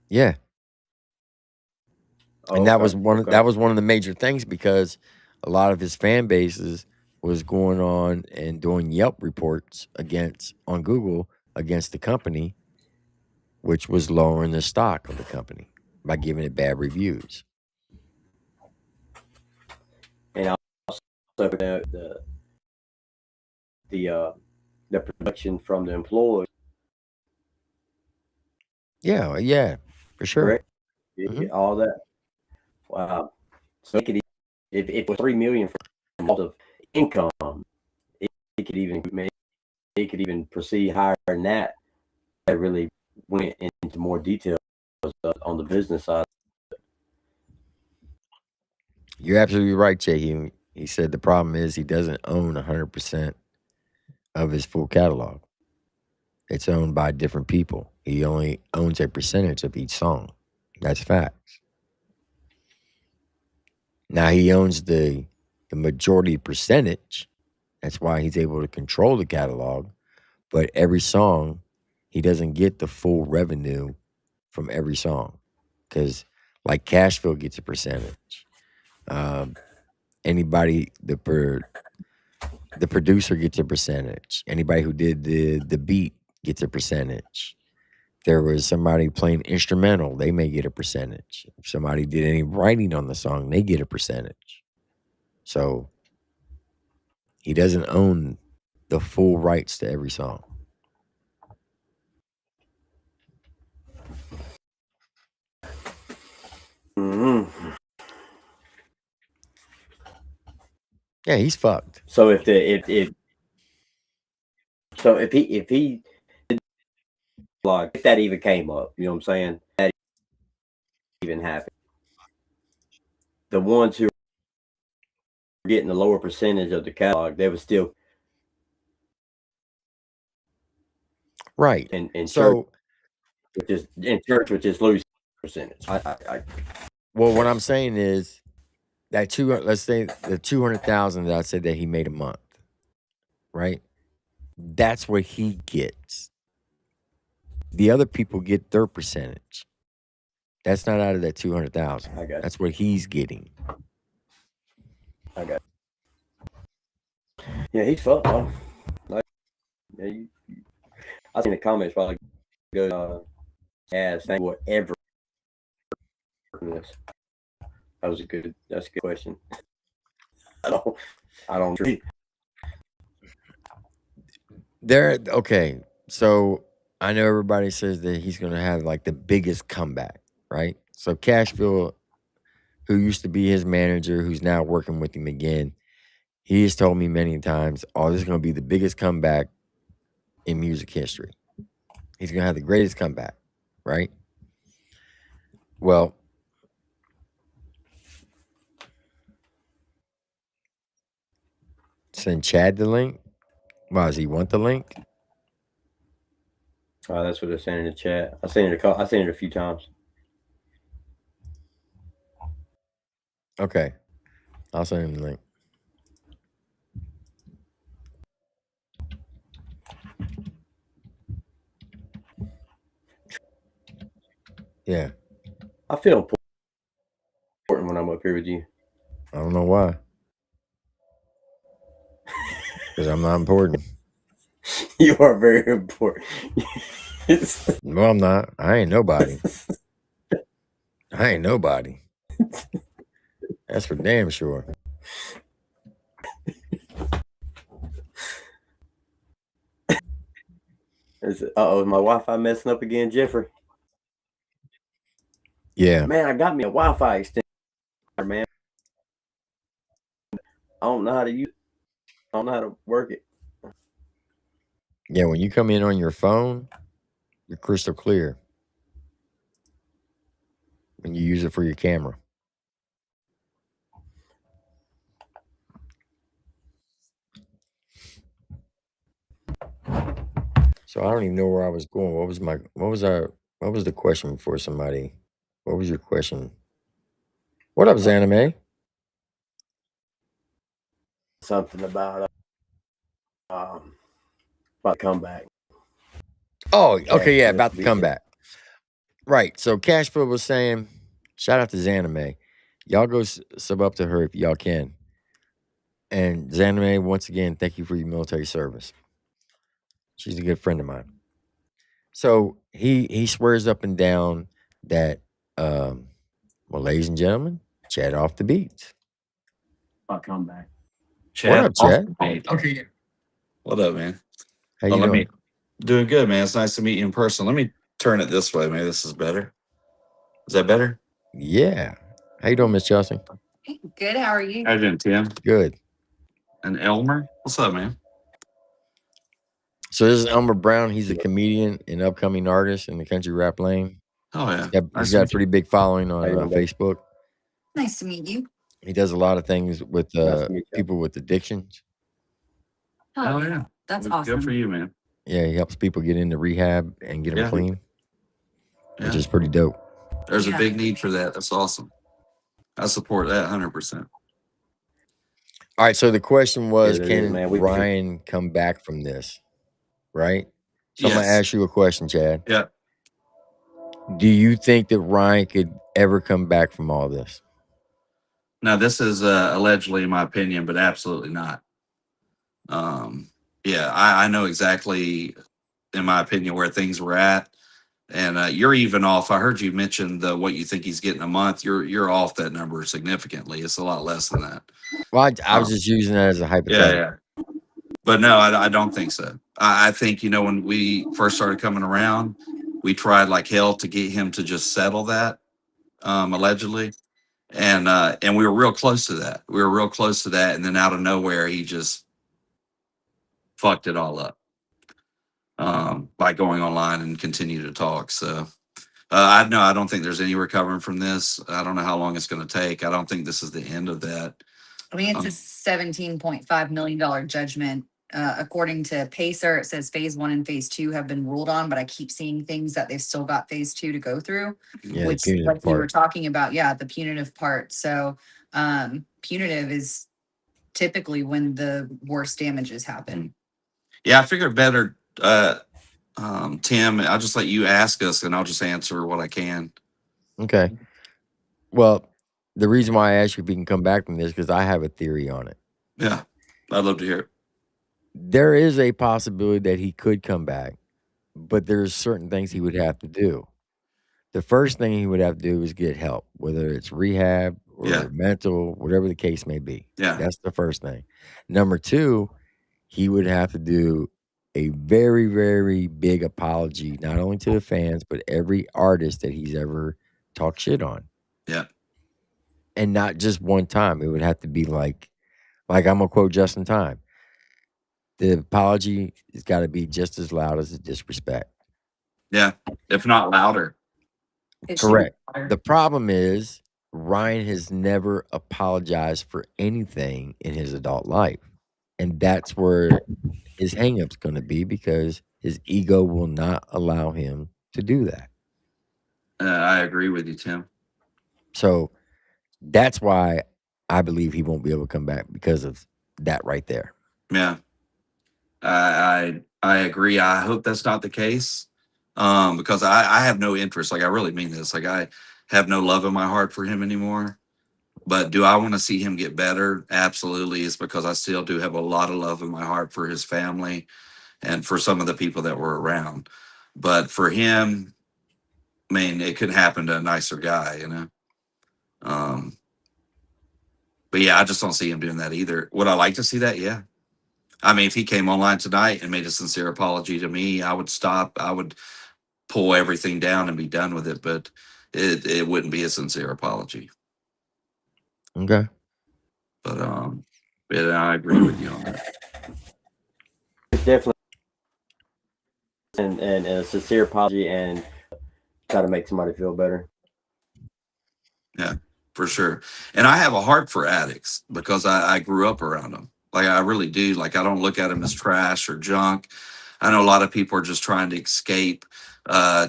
C: Yeah.
Q: Oh,
C: And that was one of the major things, because a lot of his fan bases was going on and doing Yelp reports on Google against the company, which was lowering the stock of the company by giving it bad reviews.
Q: And also the production from the employees.
C: Yeah, for sure.
Q: Correct. All that. Wow. So it could, if it was $3 million from loss of income, it could even proceed higher than that. That really went into more details on the business side.
C: You're absolutely right, Jay. He said the problem is he doesn't own 100% of his full catalog. It's owned by different people. He only owns a percentage of each song. That's facts. Now he owns the majority percentage. That's why he's able to control the catalog. But every song, he doesn't get the full revenue from every song, because like Cashville gets a percentage. Anybody the producer gets a percentage. Anybody who did the beat gets a percentage. If there was somebody playing instrumental, they may get a percentage. If somebody did any writing on the song, they get a percentage. So he doesn't own the full rights to every song.
Q: Mm-hmm.
C: Yeah, he's fucked.
Q: So if that even came up, you know what I'm saying? That even happened. The ones who were getting the lower percentage of the catalog, they would still
C: Right.
Q: in church,
C: So,
Q: with this loose percentage.
C: well, what I'm saying is that let's say the 200,000 that I said that he made a month, right? That's what he gets. The other people get their percentage. That's not out of that 200,000.
Q: I got
C: That's what he's getting.
Q: I got. Yeah, he's fucked, man. Like, yeah, I seen the comments probably go as whatever. This. That's a good question. I don't.
C: Okay. So I know everybody says that he's going to have like the biggest comeback, right? So Cashville, who used to be his manager, who's now working with him again, he has told me many times, oh, this is going to be the biggest comeback in music history. He's going to have the greatest comeback, right? Well, send Chad the link. Why does he want the link?
Q: Oh, that's what they're saying in the chat. I seen it a few times.
C: Okay. I'll send him the link. Yeah.
Q: I feel important when I'm up here with you.
C: I don't know why. Because I'm not important.
Q: You are very important.
C: No, I'm not. I ain't nobody. I ain't nobody. That's for damn sure.
Q: Uh-oh, my Wi-Fi messing up again, Jeffrey?
C: Yeah.
Q: Man, I got me a Wi-Fi extender, man. I don't know how to use it. I don't know how to work it.
C: Yeah, when you come in on your phone, you're crystal clear. When you use it for your camera. So I don't even know where I was going. What was the question for somebody? What was your question? What up, Zanime?
Q: Something about comeback.
C: Oh, okay, yeah, about the comeback. Right. So Cashville was saying, shout out to Zanime. Y'all go sub up to her if y'all can. And Zanime, once again, thank you for your military service. She's a good friend of mine. So he swears up and down that, well, ladies and gentlemen, Chad off the beat.
N: I'll come back.
C: What up, Chad?
N: Okay.
S: What up, man?
C: How you doing?
S: Doing good, man. It's nice to meet you in person. Let me turn it this way. Maybe this is better. Is that better?
C: Yeah. How you doing, Miss Chelsea?
R: Good. How are you?
S: How you doing, Tim?
C: Good.
S: And Elmer? What's up, man?
C: So this is Elmer Brown. He's a comedian and upcoming artist in the country rap lane.
S: Oh, yeah.
C: He's got a pretty big following on Facebook.
R: Nice to meet you.
C: He does a lot of things with people with addictions.
R: Oh, yeah. That's awesome.
S: Good for you, man.
C: Yeah, he helps people get into rehab and get them clean, which is pretty dope.
S: There's a big need for that. That's awesome. I support that 100%.
C: All right, so the question was, can Ryan come back from this? Right? So I'm going to ask you a question, Chad.
S: Yeah.
C: Do you think that Ryan could ever come back from all this?
S: Now, this is allegedly my opinion, but absolutely not. Yeah, I know exactly, in my opinion, where things were at. And you're even off. I heard you mention what you think he's getting a month. You're off that number significantly. It's a lot less than that.
C: Well, I was just using that as a hypothetical.
S: Yeah. But no, I don't think so. I think, when we first started coming around, we tried like hell to get him to just settle that, allegedly. And we were real close to that. And then out of nowhere, he just fucked it all up by going online and continue to talk. So I don't think there's any recovering from this. I don't know how long it's going to take. I don't think this is the end of that.
R: I mean, it's a $17.5 million judgment according to Pacer, it says phase 1 and phase 2 have been ruled on, but I keep seeing things that they've still got phase 2 to go through,
C: Yeah, the
R: which
C: punitive
R: like we were
C: part.
R: talking about, yeah, the punitive part. So punitive is typically when the worst damages happen.
N: Yeah, I figured better, Tim, I'll just let you ask us and I'll just answer what I can.
C: Okay. Well, the reason why I asked you if you can come back from this because I have a theory on it.
N: Yeah, I'd love to hear it.
C: There is a possibility that he could come back, but there's certain things he would have to do. The first thing he would have to do is get help, whether it's rehab
N: Yeah.
C: or mental, whatever the case may be.
N: Yeah.
C: That's the first thing. Number two, he would have to do a very, very big apology, not only to the fans, but every artist that he's ever talked shit on.
N: Yeah.
C: And not just one time. It would have to be like I'm gonna quote just in time. The apology has got to be just as loud as the disrespect.
N: Yeah, if not louder.
C: Correct. The problem is Ryan has never apologized for anything in his adult life. And that's where his hangup's going to be because his ego will not allow him to do that.
N: I agree with you, Tim.
C: So that's why I believe he won't be able to come back because of that right there.
N: Yeah. I agree. I hope that's not the case. Because I have no interest. Like, I really mean this. Like, I have no love in my heart for him anymore. But do I want to see him get better? Absolutely. It's because I still do have a lot of love in my heart for his family and for some of the people that were around. But for him, I mean, it could happen to a nicer guy, you know? But yeah, I just don't see him doing that either. Would I like to see that? Yeah. I mean, if he came online tonight and made a sincere apology to me, I would stop. I would pull everything down and be done with it. But it wouldn't be a sincere apology.
C: Okay.
N: But I agree with you on that.
Q: Definitely, and a sincere apology and try to make somebody feel better.
N: Yeah, for sure. And I have a heart for addicts because I grew up around them. Like, I really do. Like, I don't look at them as trash or junk. I know a lot of people are just trying to escape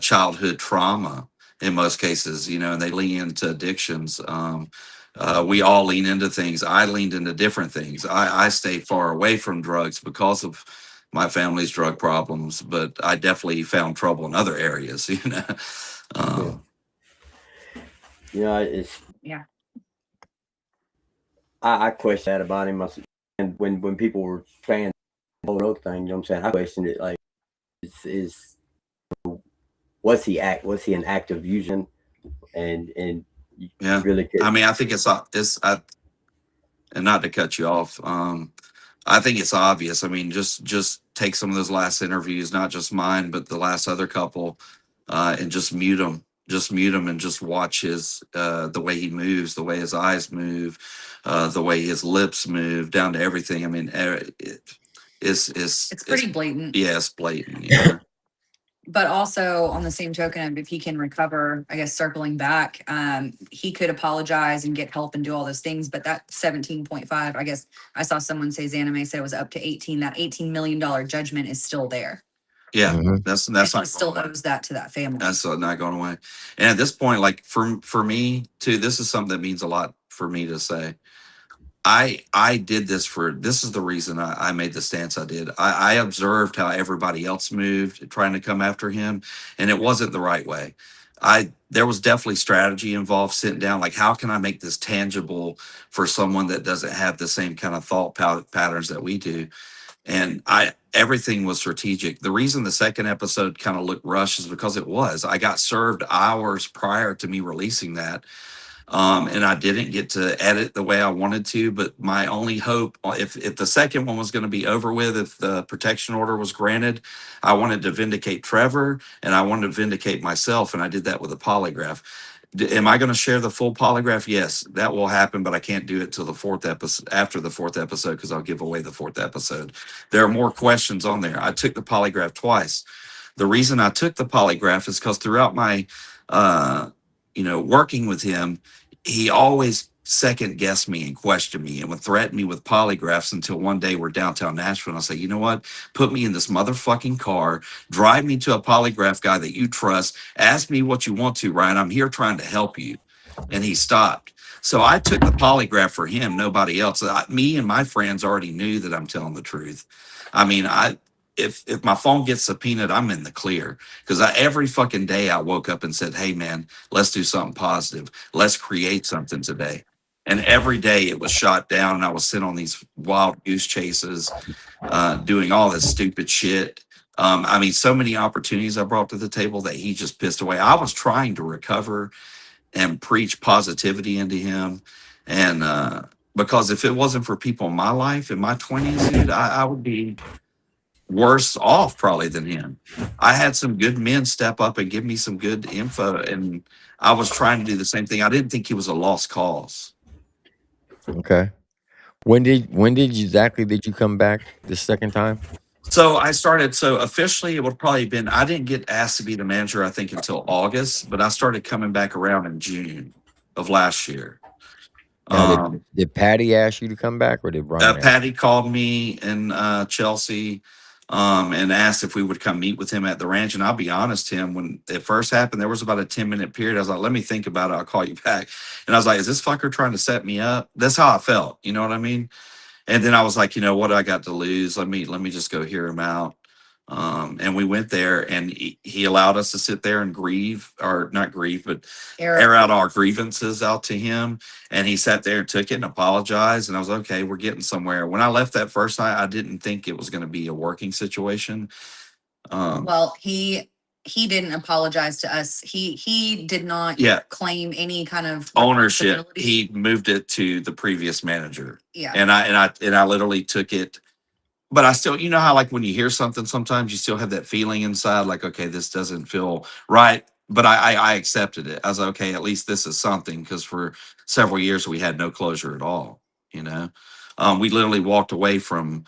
N: childhood trauma in most cases, you know, and they lean into addictions. We all lean into things. I leaned into different things. I stay far away from drugs because of my family's drug problems, but I definitely found trouble in other areas, you know.
Q: It's
R: yeah.
Q: I question that about him. And when people were saying the whole road thing, you know what I'm saying? I questioned it. Like, was he an active user? And
N: yeah,
Q: really
N: I mean, I think it's and not to cut you off. I think it's obvious. I mean, just take some of those last interviews, not just mine, but the last other couple, and just mute them. Just mute him and just watch his the way he moves, the way his eyes move, the way his lips move, down to everything. I mean, it's
R: pretty blatant.
N: Yeah, it's blatant. Yeah.
R: But also on the same token, if he can recover, I guess circling back, he could apologize and get help and do all those things. But that 17.5, I guess I saw someone say Zanime said it was up to 18. That $18 million judgment is still there.
N: Yeah, that's
R: And
N: not
R: he still owes that to that family.
N: That's not going away. And at this point, like for me too, this is something that means a lot for me to say. I did this is the reason I made the stance I did. I observed how everybody else moved trying to come after him, and it wasn't the right way. There was definitely strategy involved, sitting down, like, how can I make this tangible for someone that doesn't have the same kind of thought patterns that we do? And everything was strategic. The reason the second episode kind of looked rushed is because it was. I got served hours prior to me releasing that. And I didn't get to edit the way I wanted to, but my only hope, if the second one was going to be over with, if the protection order was granted, I wanted to vindicate Trevor and I wanted to vindicate myself, and I did that with a polygraph. Am I going to share the full polygraph? Yes, that will happen, but I can't do it till the fourth episode, after the fourth episode, because I'll give away the fourth episode. There are more questions on there. I took the polygraph twice. The reason I took the polygraph is because throughout my, working with him, he always second guess me and question me and would threaten me with polygraphs until one day we're downtown Nashville. And I'll say, you know what? Put me in this motherfucking car, drive me to a polygraph guy that you trust, ask me what you want to, Ryan. I'm here trying to help you. And he stopped. So I took the polygraph for him, nobody else. Me and my friends already knew that I'm telling the truth. I mean, if my phone gets subpoenaed, I'm in the clear because every fucking day I woke up and said, hey man, let's do something positive. Let's create something today. And every day it was shot down, and I was sent on these wild goose chases, doing all this stupid shit. I mean, so many opportunities I brought to the table that he just pissed away. I was trying to recover and preach positivity into him. And because if it wasn't for people in my life, in my 20s, dude, I would be worse off probably than him. I had some good men step up and give me some good info, and I was trying to do the same thing. I didn't think he was a lost cause.
C: Okay. When did exactly did you come back the second time?
N: So I started, so officially it would probably been, I didn't get asked to be the manager, I think, until August, but I started coming back around in June of last year.
C: Now, did Patty ask you to come back, or did Brian?
N: Patty called me in Chelsea and asked if we would come meet with him at the ranch. And I'll be honest, Tim, when it first happened, there was about a 10-minute period. I was like, let me think about it. I'll call you back. And I was like, is this fucker trying to set me up? That's how I felt. You know what I mean? And then I was like, you know, what do I got to lose? Let me just go hear him out. And we went there, and he allowed us to sit there and grieve, or not grieve, but air out our grievances out to him. And he sat there and took it and apologized. And I was okay, we're getting somewhere. When I left that first night, I didn't think it was going to be a working situation.
R: Well, he didn't apologize to us. He did not claim any kind of
N: ownership. He moved it to the previous manager.
R: Yeah.
N: And I literally took it. But I still, you know how like when you hear something, sometimes you still have that feeling inside, like, okay, this doesn't feel right. But I accepted it. I was like, okay, at least this is something, because for several years we had no closure at all. You know, we literally walked away from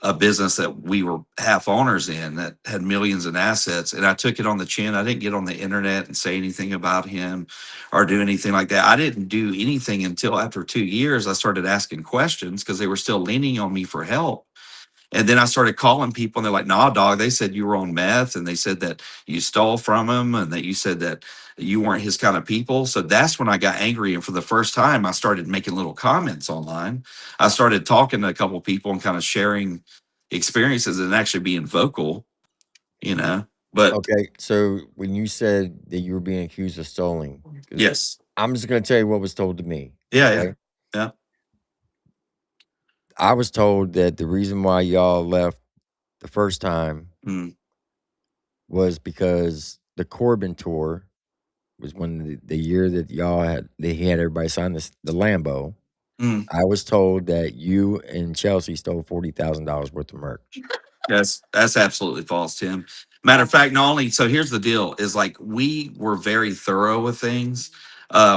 N: a business that we were half owners in that had millions in assets, and I took it on the chin. I didn't get on the internet and say anything about him or do anything like that. I didn't do anything until after 2 years. I started asking questions because they were still leaning on me for help. And then I started calling people, and they're like, nah, dog, they said you were on meth, and they said that you stole from him, and that you said that you weren't his kind of people. So that's when I got angry. And for the first time, I started making little comments online. I started talking to a couple people and kind of sharing experiences and actually being vocal, you know. But
C: okay, so when you said that you were being accused of stealing,
N: yes,
C: I'm just going to tell you what was told to me.
N: Yeah.
C: I was told that the reason why y'all left the first time was because the Corbin tour was when the year that he had everybody sign the Lambo. I was told that you and Chelsea stole $40,000 worth of merch.
N: That's absolutely false, Tim. Matter of fact, not only, so here's the deal, is like we were very thorough with things.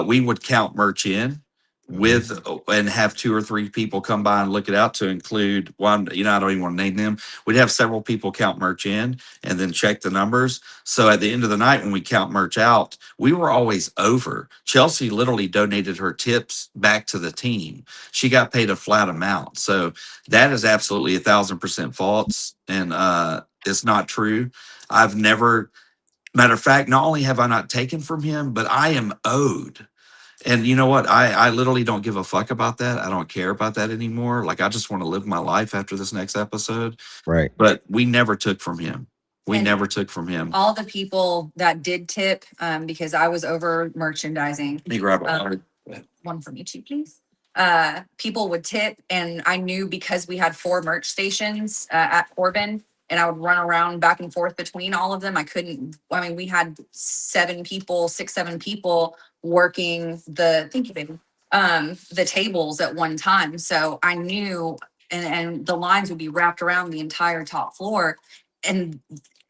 N: We would count merch in with and have 2 or 3 people come by and look it out, to include one, you know, I don't even want to name them. We'd have several people count merch in and then check the numbers. So at the end of the night, when we count merch out, we were always over. Chelsea literally donated her tips back to the team. She got paid a flat amount. So that is absolutely 1,000% false, and it's not true. I've never, matter of fact, not only have I not taken from him, but I am owed. And you know what? I literally don't give a fuck about that. I don't care about that anymore. Like, I just want to live my life after this next episode.
C: Right.
N: But we never took from him. We never took from him.
R: All the people that did tip, because I was over merchandising.
N: Let me grab a
R: one from each, please. People would tip, and I knew because we had 4 merch stations at Corbin, and I would run around back and forth between all of them. We had 7 people, 6, 7 people working thank you, baby, the tables at one time. So I knew, and the lines would be wrapped around the entire top floor. And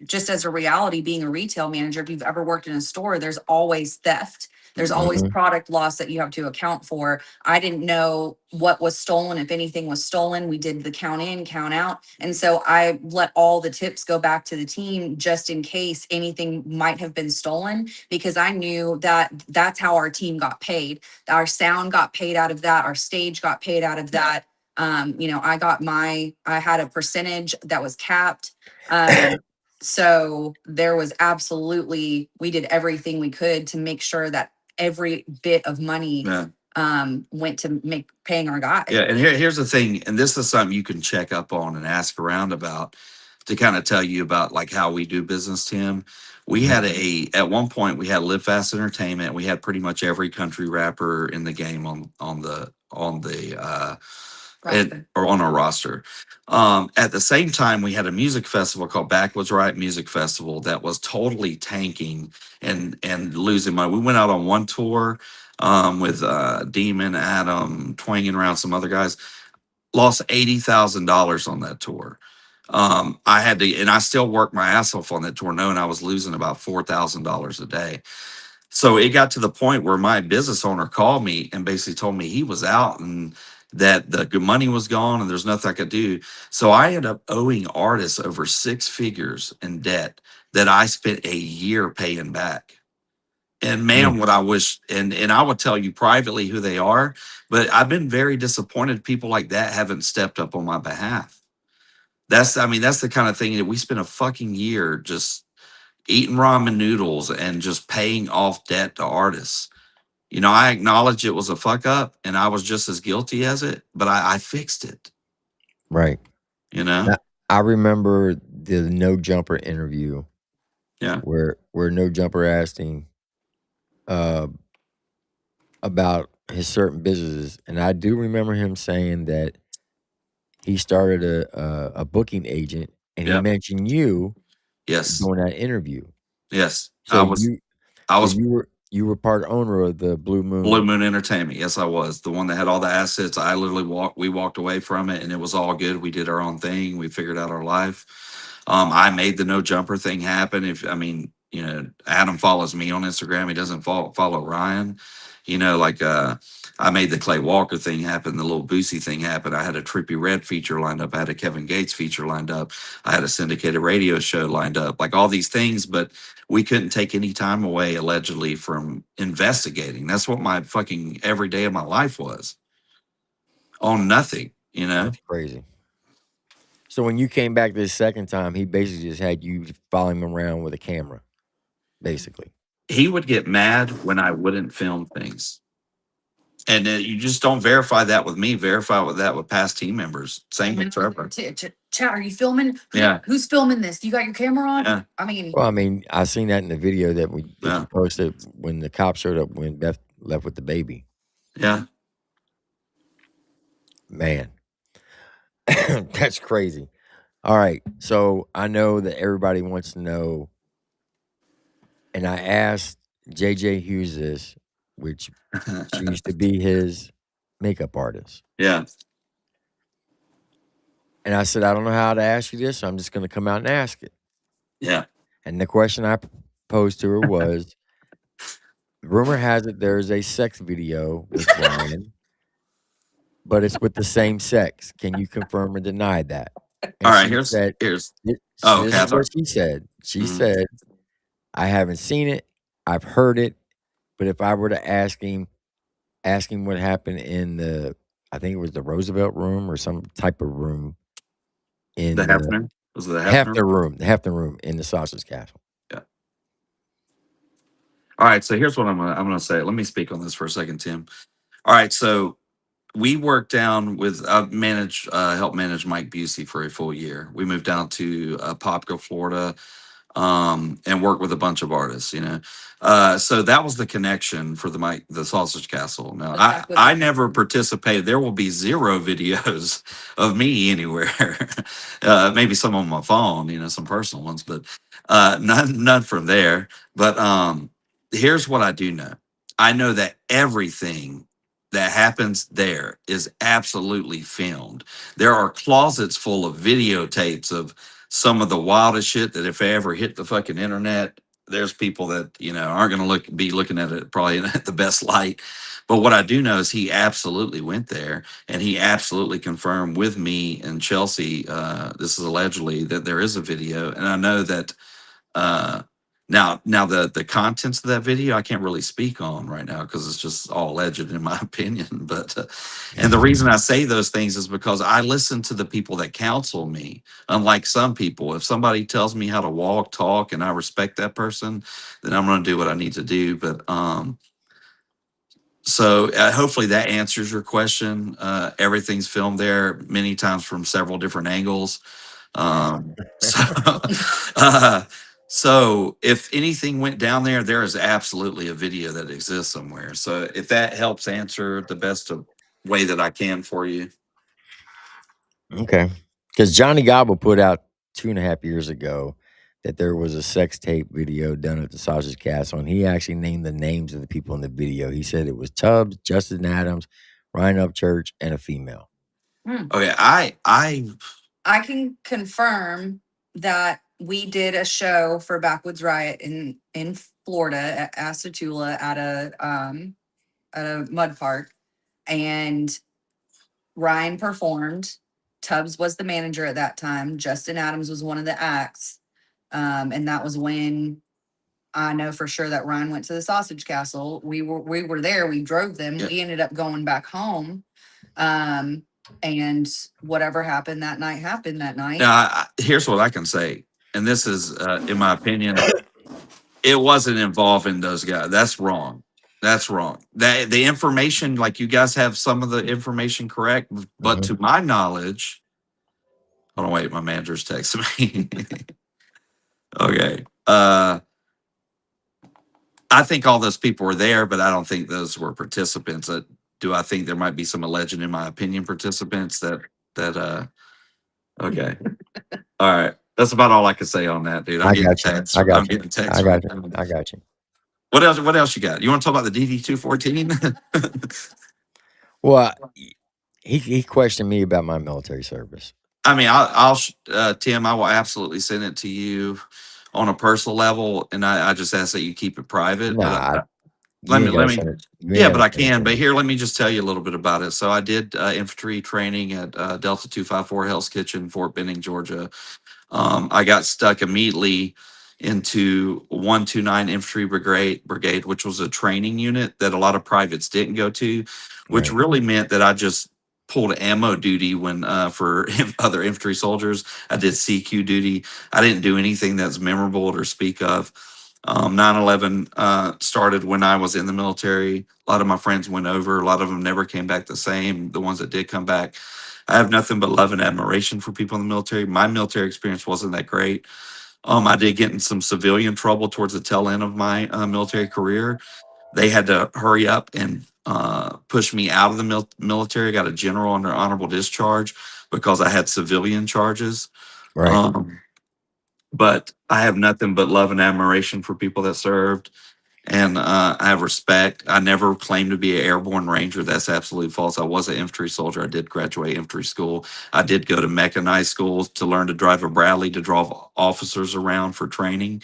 R: just as a reality, being a retail manager, if you've ever worked in a store, there's always theft. There's always
C: Mhm.
R: product loss that you have to account for. I didn't know what was stolen, if anything was stolen. We did the count in, count out. And so I let all the tips go back to the team just in case anything might have been stolen, because I knew that that's how our team got paid. Our sound got paid out of that. Our stage got paid out of that. I had a percentage that was capped. So there was absolutely, we did everything we could to make sure that every bit of money
N: Yeah.
R: went to paying our guys.
N: Yeah, and here's the thing, and this is something you can check up on and ask around about to kind of tell you about like how we do business, Tim. We had at one point we had Live Fast Entertainment. We had pretty much every country rapper in the game or on our roster. At the same time, we had a music festival called Backwoods Riot Music Festival that was totally tanking and losing money. We went out on one tour with Demon, Adam, twanging around some other guys. Lost $80,000 on that tour. I had to, and I still worked my ass off on that tour, knowing I was losing about $4,000 a day. So it got to the point where my business owner called me and basically told me he was out and that the good money was gone and there's nothing I could do. So I ended up owing artists over 6 figures in debt that I spent a year paying back. And man, what I wish, and I would tell you privately who they are, but I've been very disappointed people like that haven't stepped up on my behalf. That's the kind of thing that we spent a fucking year just eating ramen noodles and just paying off debt to artists. I acknowledge it was a fuck up and I was just as guilty as it, but I fixed it.
C: Right.
N: You know?
C: Now, I remember the No Jumper interview.
N: Yeah.
C: Where No Jumper asked him about his certain businesses, and I do remember him saying that he started a booking agent, and he
N: Yep.
C: mentioned you
N: Yes.
C: during that interview.
N: Yes.
C: So
N: I was
C: you were part owner of the Blue Moon.
N: Blue Moon Entertainment. Yes, I was the one that had all the assets. I literally we walked away from it and it was all good. We did our own thing. We figured out our life. I made the No Jumper thing happen. Adam follows me on Instagram. He doesn't follow Ryan. I made the Clay Walker thing happen, the little Boosie thing happen. I had a Trippie Red feature lined up. I had a Kevin Gates feature lined up. I had a syndicated radio show lined up, like all these things, but we couldn't take any time away allegedly from investigating. That's what my fucking every day of my life was. On nothing,
C: That's crazy. So when you came back this second time, he basically just had you following him around with a camera, basically.
N: He would get mad when I wouldn't film things. And you just don't verify that with me. Verify that with past team members. Same with Trevor.
R: Chat, are you filming?
N: Yeah.
R: Who's filming this? You got your camera on?
N: Yeah.
C: I seen that in the video that you posted when the cop showed up when Beth left with the baby.
N: Yeah.
C: Man, that's crazy. All right. So I know that everybody wants to know, and I asked JJ Hughes this, which she used to be his makeup artist.
N: Yeah.
C: And I said, I don't know how to ask you this, so I'm just going to come out and ask it.
N: Yeah.
C: And the question I posed to her was, rumor has it there's a sex video with Ryan, but it's with the same sex. Can you confirm or deny that? And
N: all right,
C: she said,
N: here's
C: this is what she said. She said, I haven't seen it. I've heard it. But if I were to ask him what happened in I think it was the Roosevelt room or some type of room in
N: the Hefner. Was it the Hefner
C: room? The Hefner room in the Sausage Castle.
N: Yeah. All right, so here's what I'm gonna say. Let me speak on this for a second, Tim. All right, so we worked down with helped manage Mike Busey for a full year. We moved down to Poplar, Florida, and worked with a bunch of artists. So that was the connection for the Sausage Castle. Now I never participated. There will be zero videos of me anywhere. Maybe some on my phone, some personal ones, but none from there. But here's what I do know. I know that everything that happens there is absolutely filmed. There are closets full of videotapes of some of the wildest shit that if I ever hit the fucking internet, there's people that aren't going to be looking at it probably at the best light. But what I do know is he absolutely went there, and he absolutely confirmed with me and Chelsea. This is allegedly that there is a video, and I know that uh, now the contents of that video I can't really speak on right now because it's just all alleged in my opinion. But and the reason I say those things is because I listen to the people that counsel me. Unlike some people, if somebody tells me how to walk, talk, and I respect that person, then I'm going to do what I need to do. But so hopefully that answers your question. Everything's filmed there many times from several different angles. So, uh, so if anything went down there, there is absolutely a video that exists somewhere. So if that helps answer the best of way that I can for you.
C: Okay. Because Johnny Gobble put out 2.5 years ago that there was a sex tape video done at the Sausage Castle, and he actually named the names of the people in the video. He said it was Tubbs, Justin Adams, Ryan Upchurch, and a female.
N: Okay, I
R: can confirm that we did a show for Backwoods Riot in Florida at Asatula at a mud park, and Ryan performed. Tubbs was the manager at that time. Justin Adams was one of the acts, and that was when I know for sure that Ryan went to the Sausage Castle. We were there. We drove them.
N: Yeah.
R: We ended up going back home. And whatever happened that night happened that night.
N: Now, here's what I can say, and this is, in my opinion, it wasn't involving those guys. That's wrong. That's wrong. That the information, like you guys have some of the information correct, but to my knowledge, hold on, wait, my manager's texting me. Okay. I think all those people were there, but I don't think those were participants. Do I think there might be some alleged, in my opinion, participants that okay. All right. That's about all I can say on that, dude. I'm getting texts. I'm getting texts.
C: I got you.
N: What else? What else you got? You want to talk about the DD-214?
C: Well, he questioned me about my military service.
N: I mean, Tim, I will absolutely send it to you on a personal level, and I just ask that you keep it private.
C: Nah,
N: let me. Yeah, but I can. But here, let me just tell you a little bit about it. So I did infantry training at Delta 254 Hell's Kitchen, Fort Benning, Georgia. I got stuck immediately into 129 Infantry Brigade, which was a training unit that a lot of privates didn't go to, which really meant that I just pulled ammo duty when for other infantry soldiers. I did CQ duty. I didn't do anything that's memorable to speak of. 9/11 started when I was in the military. A lot of my friends went over. A lot of them never came back the same. The ones that did come back, I have nothing but love and admiration for people in the military. My military experience wasn't that great. I did get in some civilian trouble towards the tail end of my military career. They had to hurry up and push me out of the military. I got a general under honorable discharge because I had civilian charges.
C: Right.
N: But I have nothing but love and admiration for people that served. And I have respect. I never claimed to be an airborne ranger. That's absolutely false. I was an infantry soldier. I did graduate infantry school. I did go to mechanized school to learn to drive a Bradley to drive officers around for training,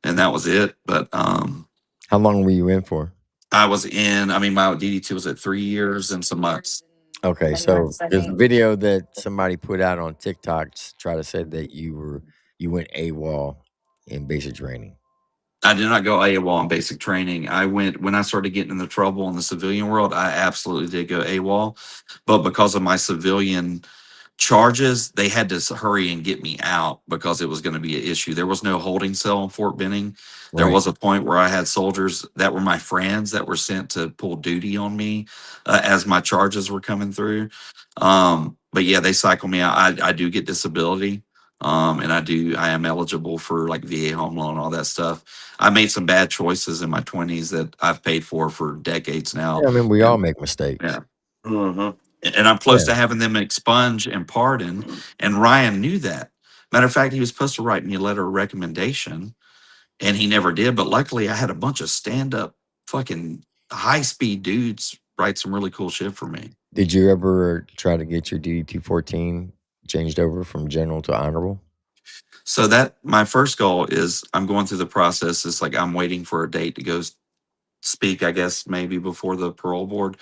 N: and that was it. But
C: how long were you in for?
N: I was in. I mean, my DD2 was at 3 years and some months.
C: Okay, so there's a video that somebody put out on TikTok to try to say that you went AWOL in basic training.
N: I did not go AWOL in basic training. I went when I started getting into trouble in the civilian world. I absolutely did go AWOL, but because of my civilian charges, they had to hurry and get me out because it was going to be an issue. There was no holding cell in Fort Benning. There was a point where I had soldiers that were my friends that were sent to pull duty on me as my charges were coming through. But yeah, they cycle me out. I do get disability. And I am eligible for like VA home loan, all that stuff. I made some bad choices in my 20s that I've paid for decades now.
C: Yeah, I mean, we all make mistakes.
N: Yeah. And I'm close to having them expunge and pardon. And Ryan knew that. Matter of fact, he was supposed to write me a letter of recommendation, and he never did. But luckily, I had a bunch of stand-up fucking high-speed dudes write some really cool shit for me.
C: Did you ever try to get your DD-214 changed over from general to honorable?
N: So that my first goal is I'm going through the process. It's like I'm waiting for a date to go speak, I guess, maybe before the parole board.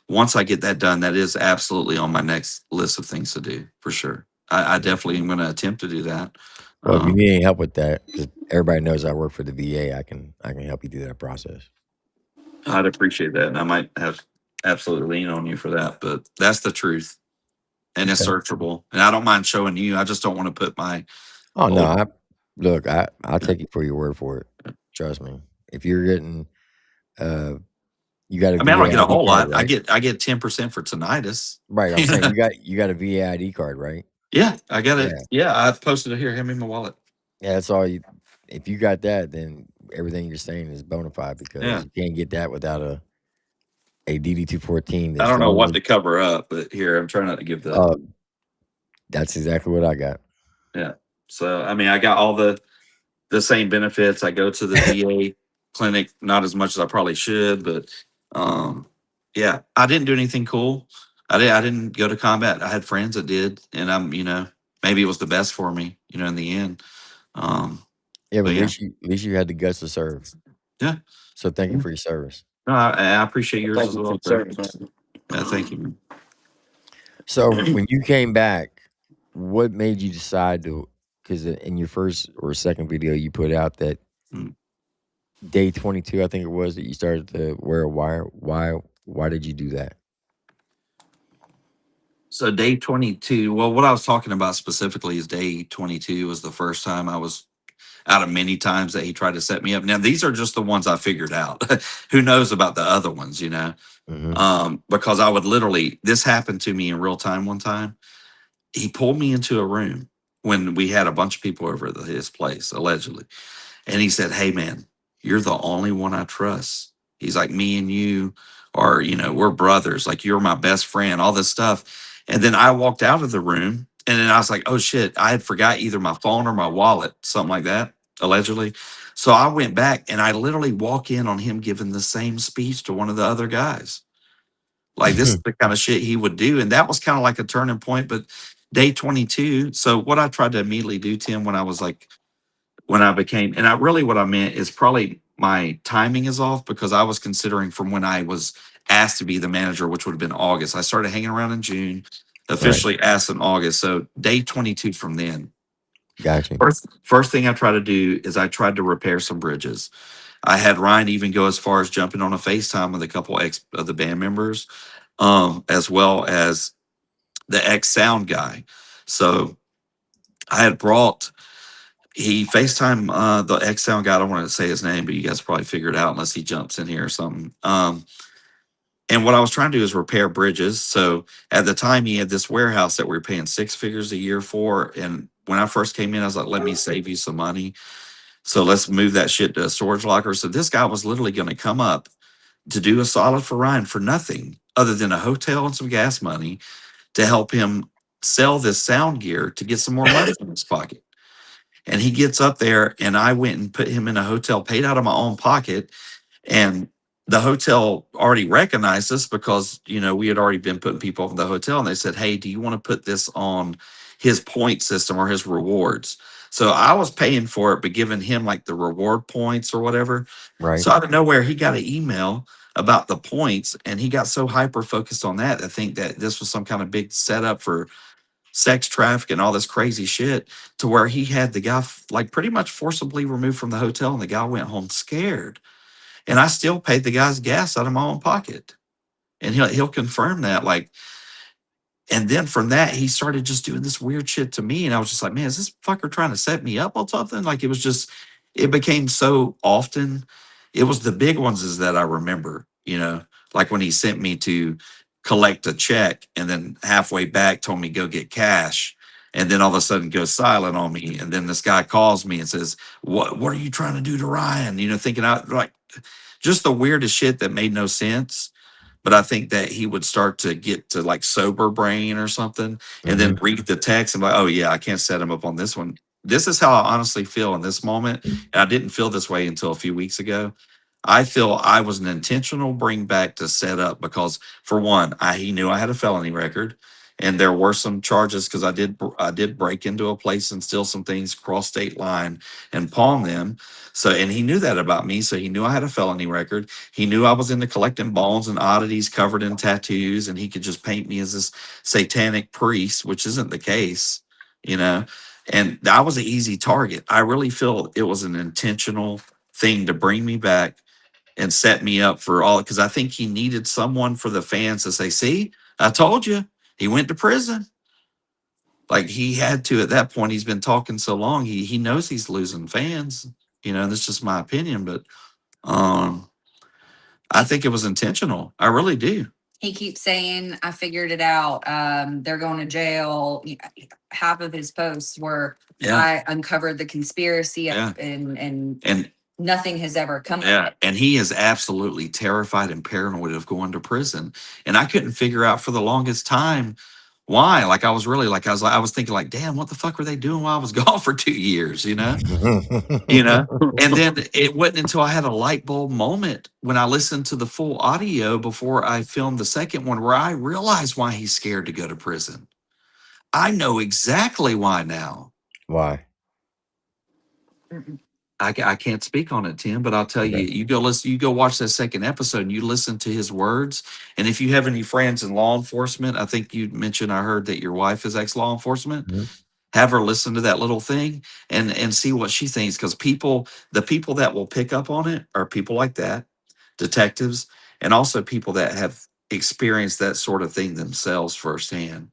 N: Once I get that done, that is absolutely on my next list of things to do for sure. I definitely am going to attempt to do that.
C: Well, if you need any help with that, because everybody knows I work for the VA, I can help you through that process.
N: I'd appreciate that, and I might have absolutely lean on you for that. But that's the truth, and it's
C: Okay.
N: searchable. And I don't mind showing you. I just don't want to put my
C: Oh no,
N: old.
C: I'll take you for your word for it. Trust me. If you're getting, you got a
N: I mean, I don't
C: VA
N: get a
C: ID
N: whole
C: card,
N: lot. I
C: right?
N: get 10% for tinnitus.
C: Right. I'm saying you got a VA ID card, right?
N: Yeah, I got it.
C: Yeah.
N: Yeah, I posted it here. Hand me my wallet.
C: Yeah, that's all you. If you got that, then everything you're saying is bona fide because
N: Yeah.
C: you can't get that without a DD 214
N: I
C: that's
N: don't know what
C: valid.
N: to cover up, but here I'm trying not to give the.
C: Uh, that's exactly what I got.
N: Yeah. So I mean, I got all the same benefits. I go to the VA clinic, not as much as I probably should, but yeah, I didn't do anything cool. I didn't go to combat. I had friends that did, and maybe it was the best for me, in the end. Um,
C: Yeah, but
N: but yeah,
C: at least you had the guts to serve.
N: yeah.
C: So thank you for your service.
N: No, I appreciate yours
Q: Thank
N: as
Q: you for
N: well,
Q: your
N: sir.
Q: service, man.
N: Yeah, thank you, man.
C: So when you came back, what made you decide to? Because in your first or second video, you put out that
N: Mm.
C: day 22, I think it was, that you started to wear a wire. Why did you do that?
N: So day 22. Well, what I was talking about specifically is day 22 was the first time I was out of many times that he tried to set me up. Now, these are just the ones I figured out. Who knows about the other ones, because I would literally, this happened to me in real time one time. He pulled me into a room when we had a bunch of people over at his place, allegedly. And he said, "Hey, man, you're the only one I trust." He's like, "Me and you are, we're brothers. Like, you're my best friend, all this stuff." And then I walked out of the room and then I was like, "Oh, shit, I had forgot either my phone or my wallet," something like that, allegedly. So I went back and I literally walk in on him giving the same speech to one of the other guys. Like, this is the kind of shit he would do. And that was kind of like a turning point. But day 22. So what I tried to immediately do, Tim, when I became, and I really what I meant is probably my timing is off because I was considering from when I was asked to be the manager, which would have been August. I started hanging around in June,
C: Right.
N: officially asked in August. So day 22 from then.
C: Gotcha.
N: First thing I try to do is I tried to repair some bridges. I had Ryan even go as far as jumping on a FaceTime with a couple of the band members, as well as the ex sound guy. So I had brought he FaceTime the ex sound guy. I don't want to say his name, but you guys probably figure it out unless he jumps in here or something. And what I was trying to do is repair bridges. So at the time, he had this warehouse that we were paying six figures a year for. And when I first came in, I was like, "Let me save you some money. So let's move that shit to a storage locker." So this guy was literally going to come up to do a solid for Ryan for nothing other than a hotel and some gas money to help him sell this sound gear to get some more money in his pocket. And he gets up there, and I went and put him in a hotel, paid out of my own pocket. And the hotel already recognized us because, we had already been putting people in the hotel. And they said, "Hey, do you want to put this on his point system or his rewards?" So I was paying for it, but giving him like the reward points or whatever.
C: Right.
N: So out of nowhere, he got an email about the points, and he got so hyper focused on that. I think that this was some kind of big setup for sex traffic and all this crazy shit, to where he had the guy like pretty much forcibly removed from the hotel, and the guy went home scared. And I still paid the guy's gas out of my own pocket. And he'll confirm that. Like, and then from that, he started just doing this weird shit to me. And I was just like, "Man, is this fucker trying to set me up on something?" Like, it became so often. It was the big ones is that I remember, like when he sent me to collect a check and then halfway back told me go get cash. And then all of a sudden goes silent on me. And then this guy calls me and says, what are you trying to do to Ryan? Thinking out like just the weirdest shit that made no sense. But I think that he would start to get to like sober brain or something and then read the text and like, "Oh yeah, I can't set him up on this one." This is how I honestly feel in this moment. And I didn't feel this way until a few weeks ago. I feel I was an intentional bring back to set up because, for one, he knew I had a felony record. and there were some charges because I did break into a place and steal some things, cross state line, and pawn them. So, and he knew that about me, so he knew I had a felony record. He knew I was into collecting bones and oddities covered in tattoos, and he could just paint me as this satanic priest, which isn't the case, you know. And I was an easy target. I really feel it was an intentional thing to bring me back and set me up for all, because I think he needed someone for the fans to say, see, I told you, he went to prison. Like he had to at that point. He's been talking so long, he knows he's losing fans, you know, and that's just my opinion. But um I think it was intentional. I really do.
R: He keeps saying, I figured it out. They're going to jail. Half of his posts were,
N: Yeah.
R: I uncovered the conspiracy,
N: Yeah.
R: and nothing has ever come of
N: Yeah,
R: it.
N: and he is absolutely terrified and paranoid of going to prison. And I couldn't figure out for the longest time why. Like I was really like I was thinking like, damn, what the fuck were they doing while I was gone for 2 years, you know? You know? And then it wasn't until I had a light bulb moment when I listened to the full audio before I filmed the second one where I realized why he's scared to go to prison. I know exactly why now.
C: Why?
N: I can't speak on it, Tim, but I'll tell you,
C: Okay.
N: you go listen, you go watch that second episode and you listen to his words. And if you have any friends in law enforcement, I think you mentioned, I heard that your wife is ex-law enforcement.
C: Mhm.
N: Have her listen to that little thing and see what she thinks. Because the people that will pick up on it are people like that, detectives, and also people that have experienced that sort of thing themselves firsthand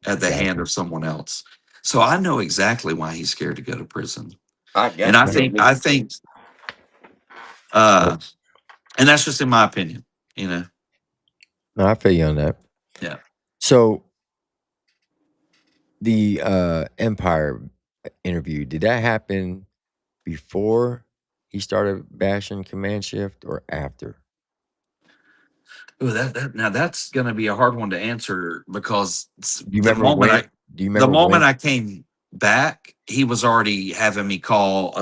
N: at the hand
C: Gotcha.
N: of someone else. So I know exactly why he's scared to go to prison.
Q: I
N: And
Q: guess.
N: I think uh and that's just in my opinion, you know.
C: No, I feel you on that.
N: Yeah.
C: So the Empire interview, did that happen before he started bashing Command Shift or after?
N: Ooh, now that's gonna be a hard one to answer because
C: Do you remember when? Do you
N: the
C: remember
N: moment
C: when?
N: I came back, he was already having me call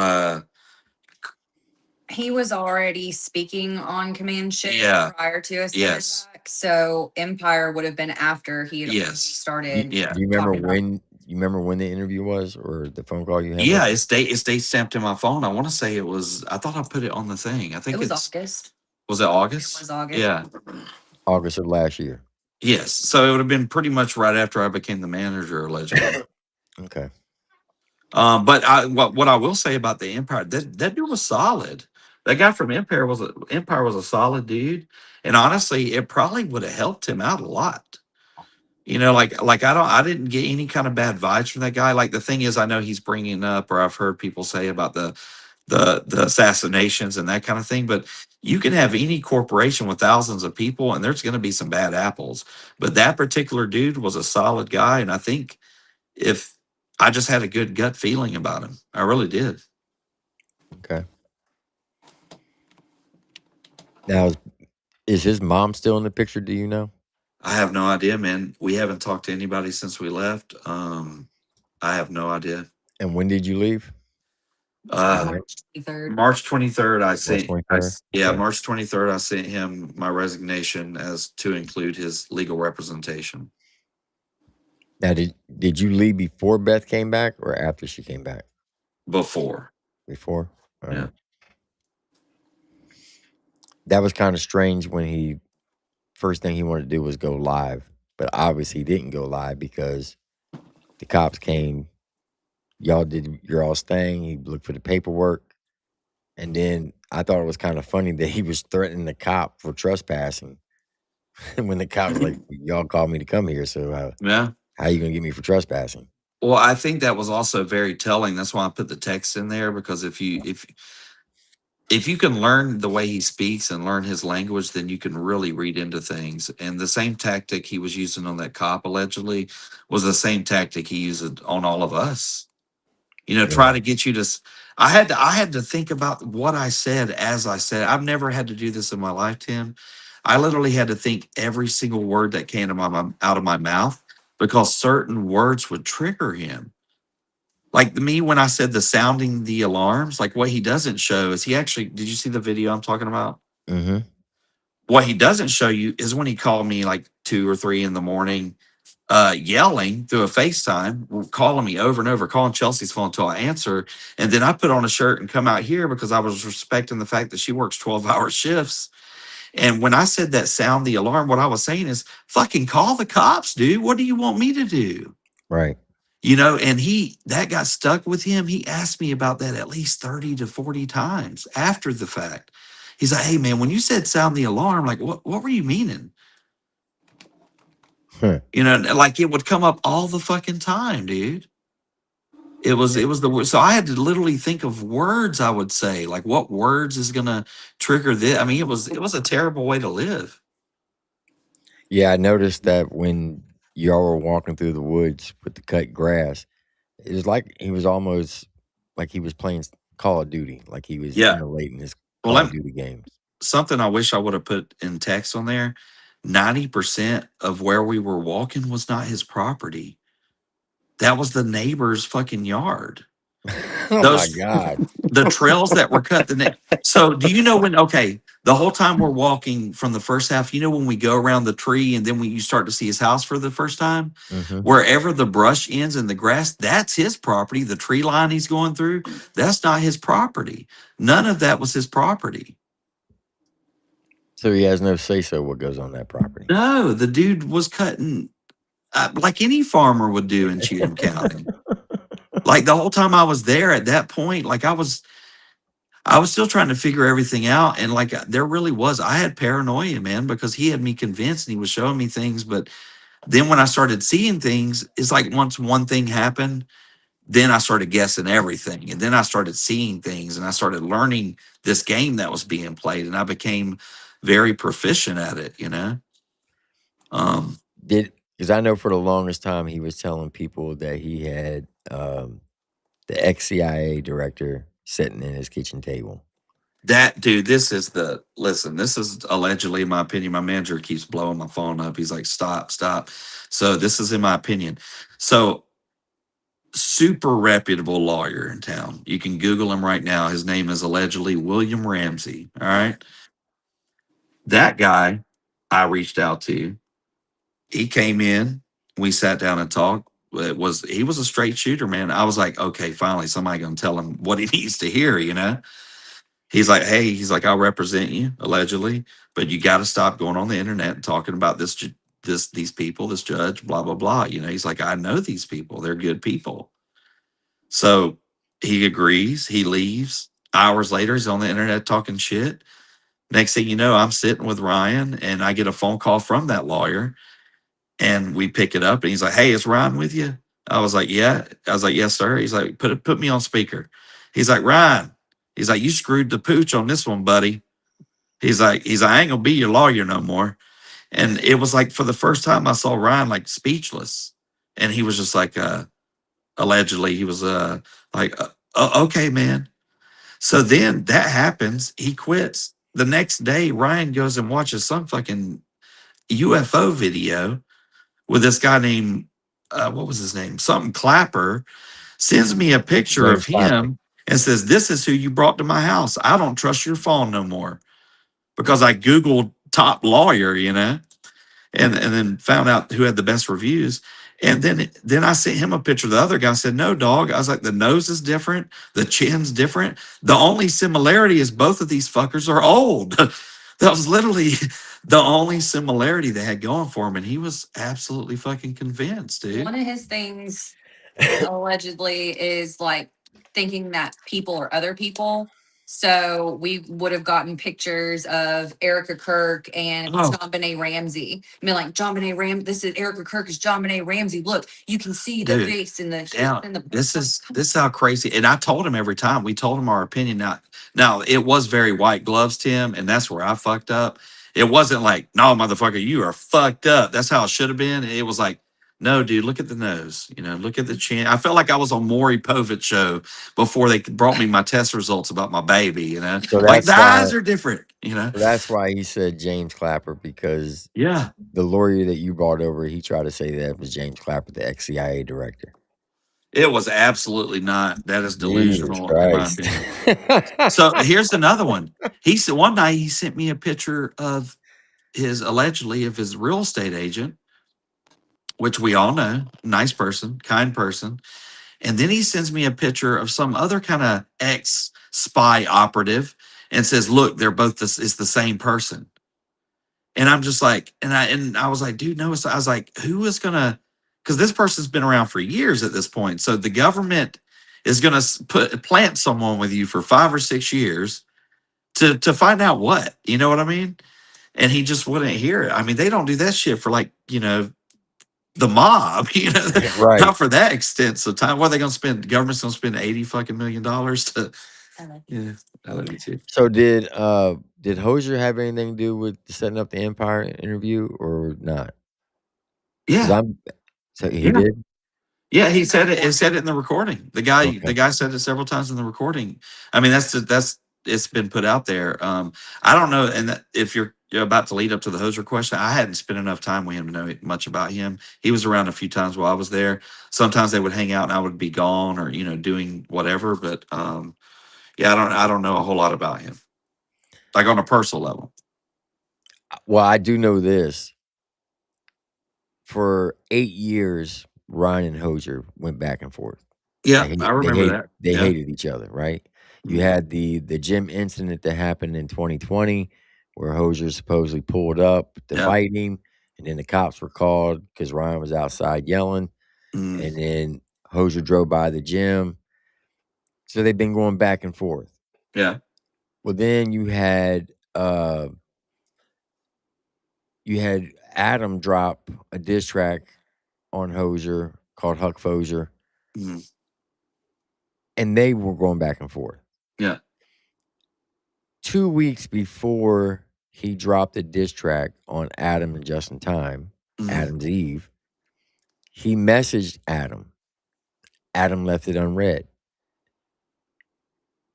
R: He was already speaking on Command Shift
N: yeah,
R: prior to us coming
N: yes,
R: back. So Empire would have been after he had already
N: yes,
R: started
N: yeah.
C: Do you remember
R: talking about.
C: when? You remember when the interview was or the phone call you had with
N: Yeah,
C: him?
N: it's date stamped in my phone. I want to say it was, I thought I put it on the thing. I
R: It
N: think
R: was
N: it's,
R: August.
N: was it
R: It
N: August?
R: was August.
N: Yeah.
C: August of last year.
N: Yes. So it would have been pretty much right after I became the manager, allegedly.
C: Okay.
N: But what I will say about the Empire, that dude was solid. That guy from Empire was a solid dude, and honestly, it probably would have helped him out a lot. You know, like I didn't get any kind of bad vibes from that guy. Like the thing is, I know he's bringing up, or I've heard people say about the assassinations and that kind of thing. But you can have any corporation with thousands of people, and there's going to be some bad apples. But that particular dude was a solid guy, and I think if I just had a good gut feeling about him. I really did.
C: Okay. Now, is his mom still in the picture? Do you know?
N: I have no idea, man. We haven't talked to anybody since we left. I have no idea.
C: And when did you leave?
R: March 23rd.
N: March 23rd,
C: March 23rd. Okay.
N: March 23rd, I sent him my resignation as to include his legal representation.
C: Now, did you leave before Beth came back or after she came back?
N: Before.
C: Before. All
N: Yeah.
C: right. That was kind of strange when he first thing he wanted to do was go live, but obviously he didn't go live because the cops came. Y'all did your all's thing. He looked for the paperwork, and then I thought it was kind of funny that he was threatening the cop for trespassing. When the cop was like, "Y'all called me to come here, so
N: Yeah.
C: how you gonna get me for trespassing?"
N: Well, I think that was also very telling. That's why I put the text in there, because if you can learn the way he speaks and learn his language, then you can really read into things. And the same tactic he was using on that cop allegedly was the same tactic he used on all of us. You know, try to get you to. I had to think about what I said as I said. I've never had to do this in my life, Tim. I literally had to think every single word that came out of my mouth, because certain words would trigger him. Like me, when I said the sounding the alarms, like what he doesn't show is he actually, did you see the video I'm talking about?
C: Mm-hmm.
N: What he doesn't show you is when he called me like 2 or 3 in the morning yelling through a FaceTime, calling me over and over, calling Chelsea's phone until I answer. And then I put on a shirt and come out here because I was respecting the fact that she works 12-hour shifts. And when I said that sound the alarm, what I was saying is fucking call the cops, dude. What do you want me to do?
C: Right.
N: And that got stuck with him. He asked me about that at least 30 to 40 times after the fact. He's like, hey man, when you said sound the alarm, like what were you meaning?
C: Huh.
N: Like it would come up all the fucking time, dude. It was the word. So I had to literally think of words I would say, like what words is gonna trigger this. I mean, it was a terrible way to live.
C: Yeah, I noticed that when y'all were walking through the woods with the cut grass, it was like he was almost like he was playing Call of Duty, like he was
N: Yeah.
C: emulating his
N: Well,
C: Call of Duty games.
N: something I wish I would have put in text on there. 90% of where we were walking was not his property. That was the neighbor's fucking yard.
C: Oh my
N: Those
C: God.
N: the trails that were cut so do you know when the whole time we're walking from the first half, when we go around the tree and then when you start to see his house for the first time, wherever the brush ends and the grass, that's his property. The tree line he's going through, that's not his property. None of that was his property.
C: So he has no say so what goes on that property.
N: No, the dude was cutting like any farmer would do in Cheatham County. Like the whole time I was there at that point, like I was still trying to figure everything out. And like there really was, I had paranoia, man, because he had me convinced and he was showing me things. But then when I started seeing things, it's like once one thing happened, then I started guessing everything. And then I started seeing things and I started learning this game that was being played. And I became very proficient at it,
C: Because I know for the longest time he was telling people that he had the ex-CIA director sitting in his kitchen table.
N: That dude, this is allegedly, in my opinion. My manager keeps blowing my phone up. He's like, stop. So this is in my opinion. So super reputable lawyer in town. You can Google him right now. His name is allegedly William Ramsey. All right. That guy I reached out to, he came in, we sat down and talked. He was a straight shooter, man. I was like, okay, finally somebody gonna tell him what he needs to hear, He's like, hey, I'll represent you allegedly, but you got to stop going on the internet and talking about these people, this judge, blah, blah, blah. He's like, I know these people. They're good people. So he agrees, he leaves. Hours later, he's on the internet talking shit. Next thing you know, I'm sitting with Ryan and I get a phone call from that lawyer and we pick it up and he's like, hey, is Ryan with you? I was like, yeah. I was like, yes, sir. He's like, put me on speaker. He's like, Ryan. He's like, you screwed the pooch on this one, buddy. He's like, I ain't gonna be your lawyer no more. And it was like for the first time I saw Ryan like speechless. And he was just like, allegedly, he was like, okay, man. So then that happens. He quits. The next day, Ryan goes and watches some fucking UFO video with this guy named what was his name? Something Clapper, sends me a picture of
C: James Clapper.
N: him and says, this is who you brought to my house. I don't trust your phone no more. Because I Googled top lawyer, and then found out who had the best reviews. And then I sent him a picture. The other guy said, no, dog. I was like, the nose is different. The chin's different. The only similarity is both of these fuckers are old. That was literally the only similarity they had going for him. And he was absolutely fucking convinced, dude.
R: One of his things allegedly is like thinking that people are other people. So we would have gotten pictures of Erica Kirk and John Benet Ramsey. I mean, like John Benet Ramsey. This is Erica Kirk is John Benet Ramsey. Look, you can see the
N: Dude,
R: face and the
N: yeah,
R: and the.
N: this is how crazy. And I told him every time we told him our opinion. Now it was very white gloves, Tim, and that's where I fucked up. It wasn't like, no, motherfucker, you are fucked up. That's how it should have been. It was like, no, dude, look at the nose. Look at the chin. I felt like I was on Maury Povich show before they brought me my test results about my baby.
C: So
N: Like
C: that's
N: the
C: why,
N: eyes are different.
C: so that's why he said James Clapper, because
N: Yeah.
C: the lawyer that you brought over, he tried to say that it was James Clapper, the ex-CIA director.
N: It was absolutely not. That is
C: Jesus
N: delusional in my
C: Christ.
N: opinion. So here's another one. He said one night he sent me a picture of his real estate agent. which we all know, nice person, kind person. And then he sends me a picture of some other kind of ex spy operative and says, "Look, they're both this is the same person." And I'm just like, and I was like, dude, no, I was like, who is gonna? Because this person's been around for years at this point, so the government is gonna plant someone with you for 5 or 6 years to find out what, you know what I mean? And he just wouldn't hear it. I mean, they don't do that shit for like, the mob,
C: Right.
N: not for that extensive time. What are they gonna spend? The government's gonna spend 80 fucking million dollars to, yeah, I love you too.
C: So did Hosier have anything to do with setting up the Empire interview or not? Because
N: Yeah,
C: so he
N: yeah.
C: did.
N: Yeah, he said it. It said it in the recording. The
C: Okay.
N: guy said it several times in the recording. I mean, that's it's been put out there. I don't know, and if you're about to lead up to the Hoser question, I hadn't spent enough time with him to know much about him. He was around a few times while I was there. Sometimes they would hang out and I would be gone or doing whatever. But yeah, I don't know a whole lot about him, like on a personal level.
C: Well, I do know this. For 8 years, Ryan and Hosier went back and forth.
N: Yeah, I remember that.
C: They
N: Yeah,
C: hated each other, right? You
N: Mhm.
C: had the gym incident that happened in 2020 where Hosier supposedly pulled up to
N: Yeah.
C: fight him, and then the cops were called because Ryan was outside yelling,
N: Mm.
C: and then Hosier drove by the gym. So they've been going back and forth.
N: Yeah.
C: Well, then you had Adam drop a diss track on Hosier called Huck Hosier,
N: Mhm.
C: and they were going back and forth.
N: Yeah.
C: 2 weeks before he dropped a diss track on Adam and Just in Time,
N: Mhm.
C: Adam's Eve, he messaged Adam. Adam left it unread.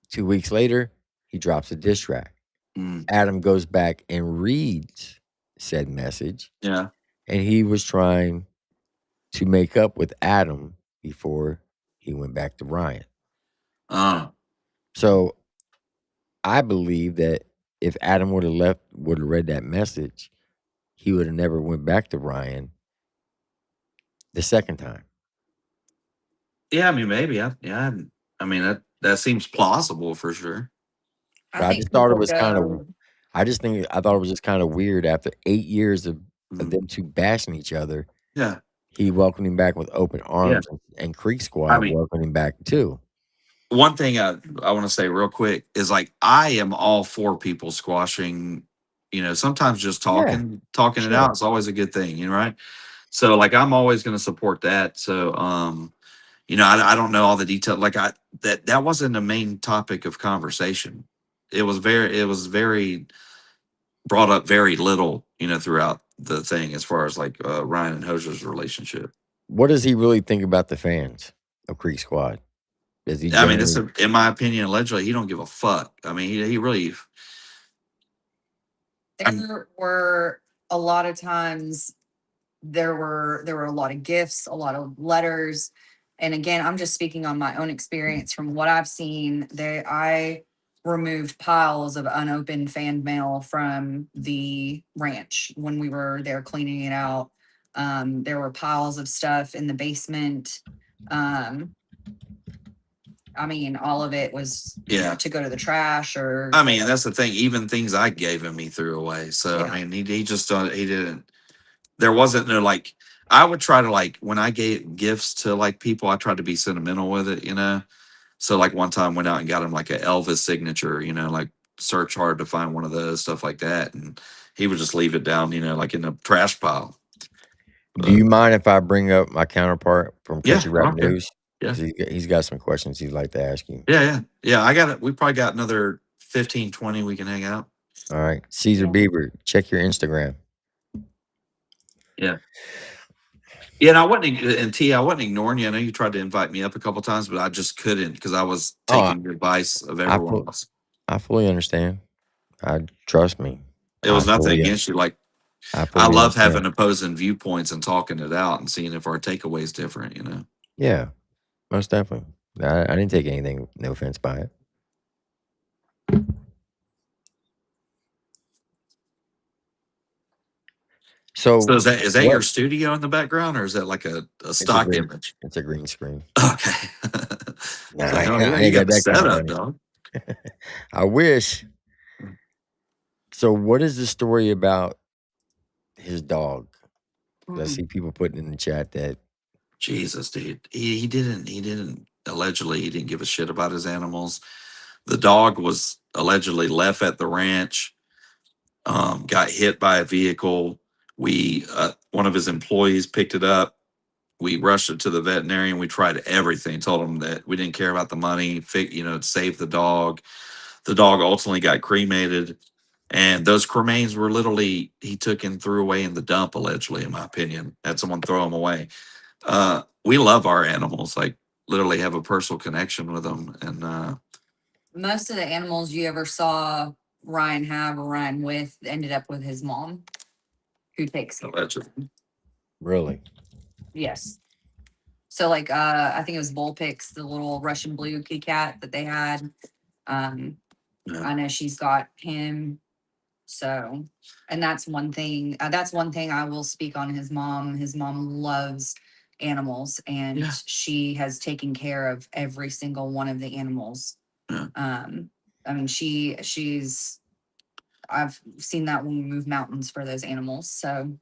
C: 2 weeks later, he drops a diss track.
N: Mm.
C: Adam goes back and reads said message,
N: Yeah.
C: and he was trying to make up with Adam before he went back to Ryan. So I believe that if Adam would have read that message, he would have never went back to Ryan the second time.
N: Yeah, I mean, maybe. I mean, that seems plausible for sure.
C: But I just thought it was kind of I thought it was just kind of weird after 8 years of
N: Mm.
C: them two bashing each other.
N: Yeah.
C: He welcomed him back with open
N: Yeah.
C: arms, and Creek
N: I
C: Squad
N: mean,
C: welcomed him back too.
N: one thing I want to say real quick is like I am all for people squashing. Sometimes just
C: Yeah,
N: talking it
C: sure.
N: out is always a good thing. Right? So like I'm always going to support that. So I don't know all the detail. Like that wasn't the main topic of conversation. It was very brought up very little, throughout the thing as far as like Ryan and Hosier's relationship.
C: What does he really think about the fans of Creek Squad? Does he
N: I mean, this,
C: genuinely
N: in my opinion, allegedly, he don't give a fuck. I mean, he really.
R: There were a lot of times there were a lot of gifts, a lot of letters. And again, I'm just speaking on my own experience from what I've seen. I removed piles of unopened fan mail from the ranch when we were there cleaning it out. There were piles of stuff in the basement. I mean, all of it was,
N: Yeah.
R: to go to the trash or.
N: I mean, that's the thing. Even things I gave him, he threw away. So
R: Yeah.
N: I mean, he just he didn't. There wasn't no like. I would try to like when I gave gifts to like people, I tried to be sentimental with it. So like one time went out and got him like a Elvis signature. Like search hard to find one of those stuff like that, and he would just leave it down. Like in a trash pile.
C: Do you mind if I bring up my counterpart from
N: Yeah,
C: Country
N: I
C: Rap
N: don't care.
C: News?
N: Yeah.
C: 'Cause he's got some questions he'd like to ask you.
N: Yeah. I got it. We probably got another 15, 20 we can hang out.
C: All right. Caesar Bieber, check your Instagram.
N: Yeah. Yeah, and I wasn't ignoring you. I know you tried to invite me up a couple times, but I just couldn't because I was
C: Oh,
N: taking the advice of
C: I
N: everyone
C: fu
N: else.
C: I fully understand. Trust me.
N: It was nothing against you. Like
C: I
N: I
C: fully
N: love
C: understand.
N: having opposing viewpoints and talking it out and seeing if our takeaway is different.
C: Yeah, most definitely. I didn't take anything, no offense by it.
N: So is that your
C: what?
N: studio in the background, or is that like a
C: It's a
N: stock
C: green.
N: image?
C: It's a green screen.
N: Okay.
C: Nah,
N: It's like, oh yeah,
C: I
N: you
C: ain't
N: got
C: got
N: the
C: that kind of
N: setup,
C: money.
N: dog.
C: I wish. So, what is the story about his dog? 'Cause I see people putting in the chat that
N: Jesus, dude. He didn't allegedly he didn't give a shit about his animals. The dog was allegedly left at the ranch, got hit by a vehicle. We one of his employees picked it up. We rushed it to the veterinarian. We tried everything. Told him that we didn't care about the money. Save the dog. The dog ultimately got cremated, and those cremains were literally he took and threw away in the dump. Allegedly, in my opinion, had someone throw them away. We love our animals. Like literally have a personal connection with them, and
R: Most of the animals you ever saw Ryan have or Ryan with ended up with his mom, who takes care of
N: allegedly.
R: them.
C: really.
R: Yes. So like I think it was Bullpix, the little Russian blue kitty cat that they had. I know she's got him. So, and that's one thing. That's one thing I will speak on his mom. His mom loves animals, and she has taken care of every single one of the animals. I mean, she's. I've seen that when we move mountains for those animals. So,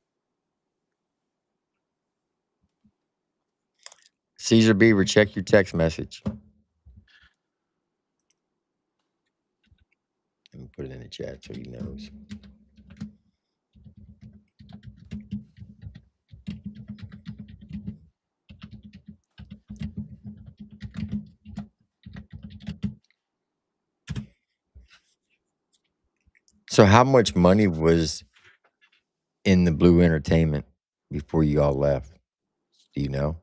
C: Caesar Beaver, check your text message. Let me put it in the chat so he knows. So, how much money was in the Blue Entertainment before you all left? Do you know?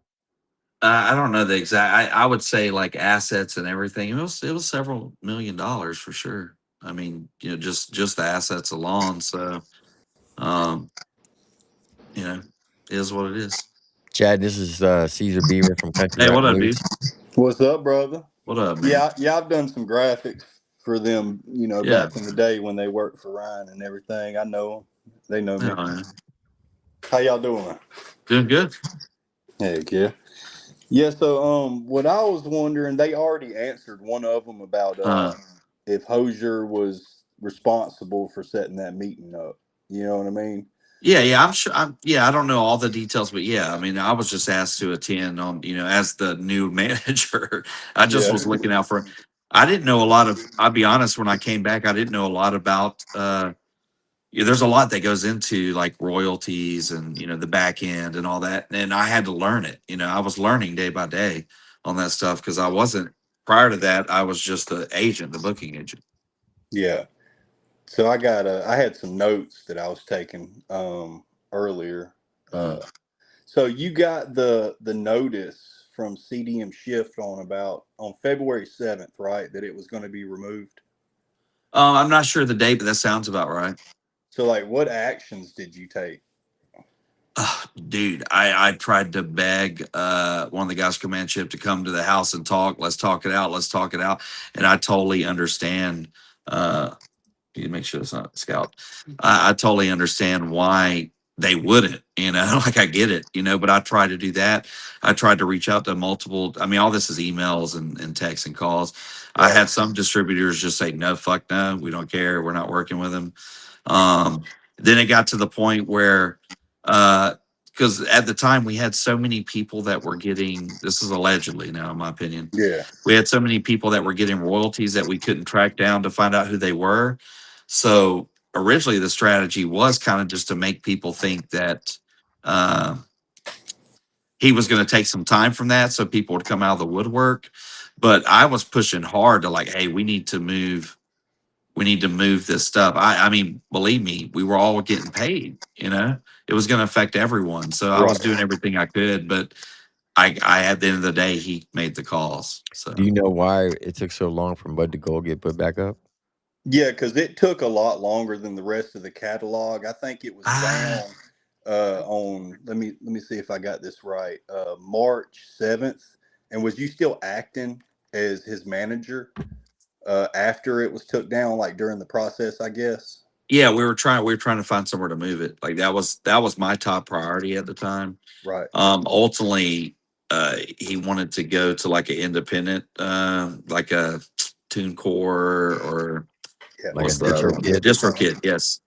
N: I don't know the exact. I would say like assets and everything. It was several $1,000,000 for sure. I mean, just the assets alone. So, um, it is what it is.
C: Chad, this is Caesar Beaver from Country
N: Hey,
C: Rap
N: what up, dude?
C: News.
U: What's up, brother?
N: What up, man?
U: Yeah, I've done some graphics for them,
N: Yeah.
U: back in the day when they worked for Ryan and everything. I know them. They know me.
N: Yeah,
U: How y'all doing?
N: doing good.
U: Heck yeah. Yeah, so what I was wondering, they already answered one of them about if Hosier was responsible for setting that meeting up. You know what I mean?
N: Yeah, I'm sure. I don't know all the details, but yeah, I mean, I was just asked to attend on, as the new manager. I just
U: Yeah.
N: was looking out for. I didn't know a lot of. I'll be honest. When I came back, I didn't know a lot about. There's a lot that goes into like royalties and the back end and all that, and I had to learn it. I was learning day by day on that stuff because I wasn't prior to that. I was just the agent, the booking agent.
U: Yeah. So I had some notes that I was taking earlier. So you got the notice from CDM Shift on February 7th, right? That it was going to be removed.
N: I'm not sure the date, but that sounds about right.
U: So like, what actions did you take?
N: Dude, I tried to beg one of the guys from command ship to come to the house and talk. Let's talk it out. Let's talk it out. And I totally understand. You make sure it's not scout. I totally understand why they wouldn't, like I get it, but I tried to do that. I tried to reach out to multiple. I mean, all this is emails and texts and calls. I had some distributors just say, no, fuck no, we don't care. We're not working with them. Then it got to the point where, because at the time we had so many people that were getting, this is allegedly now, in my opinion,
U: Yeah.
N: we had so many people that were getting royalties that we couldn't track down to find out who they were. So originally the strategy was kind of just to make people think that he was going to take some time from that so people would come out of the woodwork. But I was pushing hard to like, hey, we need to move this stuff. I mean, believe me, we were all getting paid, it was going to affect everyone. So I was
U: Right.
N: doing everything I could, but at the end of the day, he made the calls. So
C: Do you know why it took so long for Mud to Gold get put back up?
U: Yeah, because it took a lot longer than the rest of the catalog. I think it was down on let me see if I got this right. March 7th. And was you still acting as his manager after it was took down, like during the process, I guess?
N: Yeah, we were trying to find somewhere to move it. Like that was my top priority at the time.
U: Right.
N: Ultimately, he wanted to go to like an independent, like a TuneCore or
U: Yeah.
C: Like a
N: what's the other one?
C: DistroKid?
N: DistroKid, yes.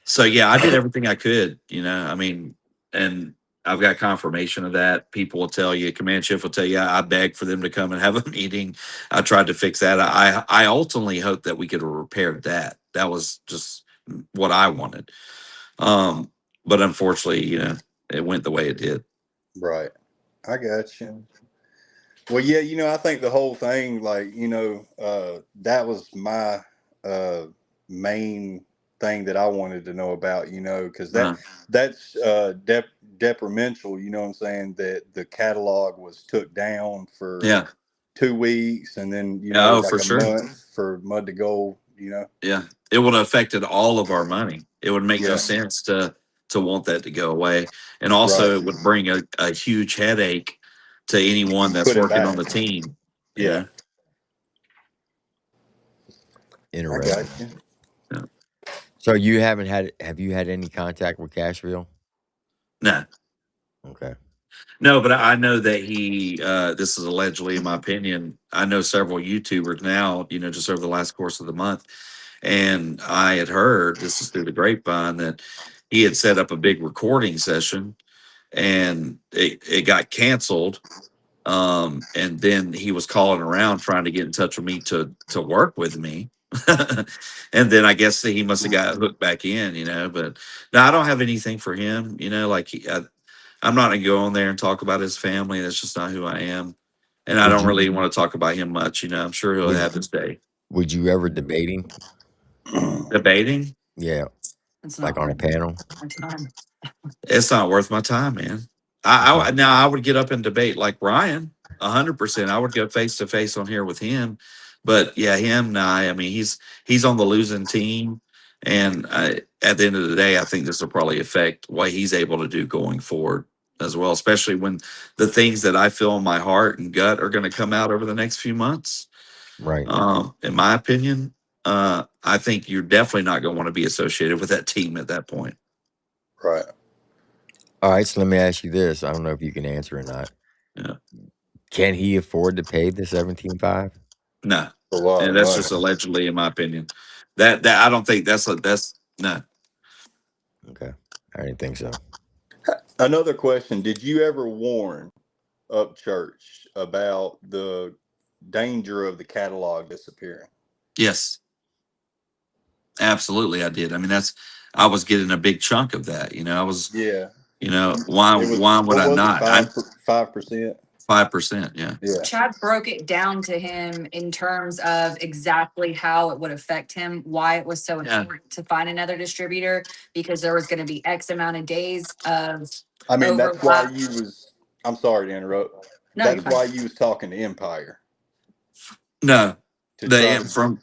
N: So yeah, I did everything I could, I mean, and I've got confirmation of that. People will tell you, command shift will tell you, I begged for them to come and have a meeting. I tried to fix that. I ultimately hoped that we could have repaired that. That was just what I wanted. Um, but unfortunately, it went the way it did.
U: Right. I got you. Well, yeah, I think the whole thing, like, that was my main thing that I wanted to know about, because that's detrimental, you know what I'm saying, that the catalog was took down for
N: Yeah.
U: 2 weeks and then,
N: Oh,
U: like
N: for
U: a
N: sure.
U: month for Mud to Gold,
N: Yeah. It would have affected all of our money. It would make no
U: Yeah.
N: sense to want that to go away. And
U: Right.
N: also it would bring a huge headache to anyone that's
U: Put it
N: working on
U: back.
N: the team.
U: Yeah. I
C: Interesting.
U: got you.
N: Yeah.
C: So have you had any contact with Cashville?
N: No.
C: Okay.
N: No, but I know that this is allegedly, in my opinion, I know several YouTubers now, just over the last course of the month. And I had heard, this is through the grapevine, that he had set up a big recording session and it got canceled. And then he was calling around trying to get in touch with me to work with me. And then I guess that he must have got hooked back in, but no, I don't have anything for him, like I'm not gonna go on there and talk about his family. That's just not who I am. And I
C: Would
N: don't
C: you
N: really want to talk about him much, I'm sure he'll
C: would
N: have his day.
C: would you ever debate him?
N: Debating?
C: Yeah,
R: It's
C: like
R: not
C: on a
R: worth
C: panel?
R: my time.
N: It's not worth my time, man.
C: Okay.
N: Now I would get up and debate like Ryan, 100%. I would go face to face on here with him, but yeah, him, nah. I mean, he's on the losing team, and at the end of the day, I think this will probably affect what he's able to do going forward as well, especially when the things that I feel in my heart and gut are going to come out over the next few months.
C: Right.
N: In my opinion, I think you're definitely not going to want to be associated with that team at that point.
U: Right.
C: All right, so let me ask you this. I don't know if you can answer or not.
N: Yeah.
C: Can he afford to pay the 17.5?
N: No.
U: A lot
N: And
U: of
N: that's
U: money.
N: just allegedly, in my opinion. That I don't think that's no.
C: Okay. I didn't think so.
U: Another question. Did you ever warn Upchurch about the danger of the catalog disappearing?
N: Yes. Absolutely I did. I mean, I was getting a big chunk of that. I was,
U: Yeah.
N: why
U: It was,
N: why would
U: what
N: I
U: was it,
N: not? I'm
U: 5%?
N: 5%, yeah.
U: Yeah.
R: Chad broke it down to him in terms of exactly how it would affect him, why it was so
N: Yeah.
R: important to find another distributor, because there was going to be X amount of days of
U: I mean, that's why
R: overlap.
U: I'm sorry to interrupt.
R: No, you're
U: That's
R: fine.
U: why you was talking to Empire.
N: No.
U: To try to,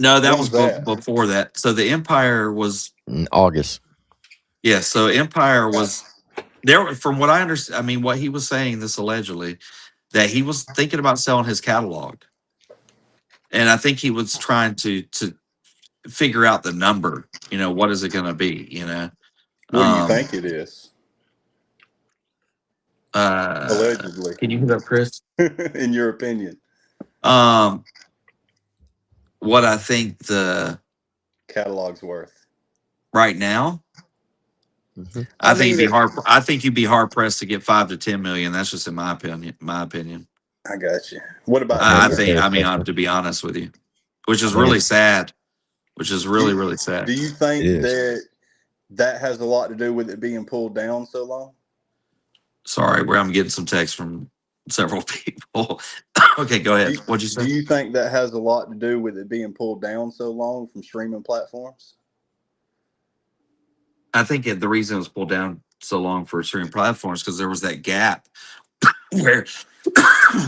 N: No, that
U: when
N: was
U: was that?
N: before that. So the Empire was
C: In August.
N: yeah, so Empire was there from what I understand. I mean, what he was saying, this allegedly, that he was thinking about selling his catalog. And I think he was trying to figure out the number, what is it going to be,
U: What do you think it is? Allegedly.
N: Can you hear that, Chris?
U: In your opinion.
N: What I think the
U: catalog's worth
N: right now.
C: Mm-hmm.
N: I think you'd be hard pressed to get 5 to 10 million. That's just in my opinion.
U: I got you. What about
N: I have to be honest with you, which is really sad. Which is really, really sad.
U: Do you think that has a lot to do with it being pulled down so long?
N: Sorry, where I'm getting some text from several people. Okay, go ahead. What'd you say?
U: Do you think that has a lot to do with it being pulled down so long from streaming platforms?
N: I think the reason it was pulled down so long for streaming platforms because there was that gap where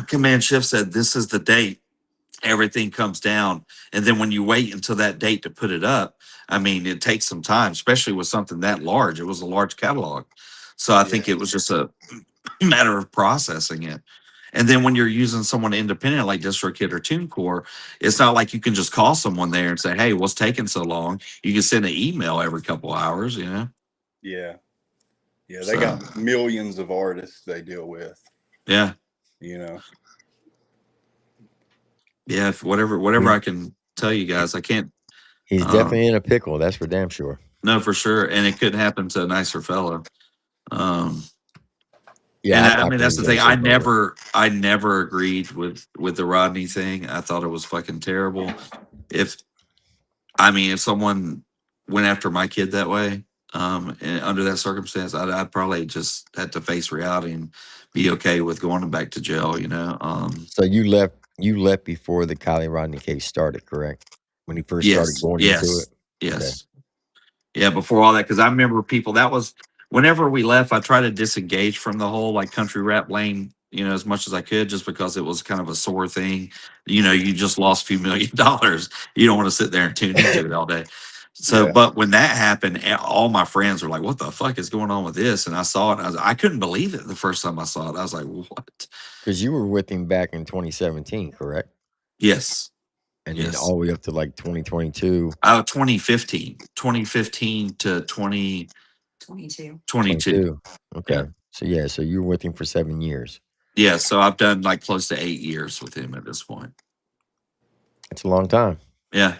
N: Command Shift said this is the date everything comes down, and then when you wait until that date to put it up, I mean, it takes some time, especially with something that large. It was a large catalog, so I think it was just a matter of processing it. And then when you're using someone independent like DistroKid or TuneCore, it's not like you can just call someone there and say, "Hey, what's taking so long?" You can send an email every couple hours, you know.
U: Yeah. Yeah, they
N: So
U: got millions of artists they deal with.
N: yeah,
U: You know.
N: yeah. If whatever I can tell you guys, I can't.
C: He's definitely in a pickle. That's for damn sure.
N: No, for sure, and it couldn't happen to a nicer fella. Um,
C: Yeah,
N: and
C: I
N: I
C: thought
N: mean
C: he
N: that's
C: was
N: the
C: gonna
N: thing.
C: shake over.
N: I never agreed with the Rodney thing. I thought it was fucking terrible. If I mean, if someone went after my kid that way, and under that circumstance, I'd probably just have to face reality and be okay with going back to jail. You know.
C: So you left before the Kiely Rodni case started, correct? When he first started
N: Yes,
C: going into it?
N: yes,
C: Okay.
N: yes. Yeah, before all that, because I remember people. That was whenever we left. I tried to disengage from the whole like country rap lane, you know, as much as I could, just because it was kind of a sore thing. You know, you just lost a few $1,000,000. You don't want to sit there and tune into it all day. So,
U: Yeah.
N: but when that happened, all my friends were like, "What the fuck is going on with this?" And I saw it. And I couldn't believe it the first time I saw it. I was like, "What?"
C: Because you were with him back in 2017, correct?
N: Yes,
C: And then all
N: yes.
C: the way up to like 2022.
N: 2015 to
R: 22.
N: 2022.
C: 22.
N: Yeah.
C: Okay. So yeah, so you were with him for 7 years.
N: Yeah, so I've done like close to 8 years with him at this point.
C: That's a long time.
N: Yeah,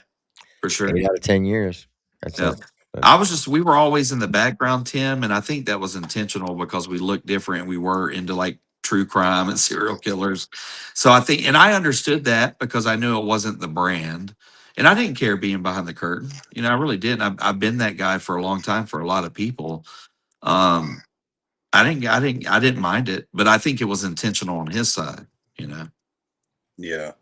N: for sure.
C: 8 out of 10 years. That's
N: Yeah.
C: a that's
N: We were always in the background, Tim, and I think that was intentional because we looked different. We were into like true crime and serial killers. So I think, and I understood that because I knew it wasn't the brand. And I didn't care being behind the curtain. You know, I really didn't. I've been that guy for a long time for a lot of people. Um, I didn't mind it, but I think it was intentional on his side, you know.
U: Yeah.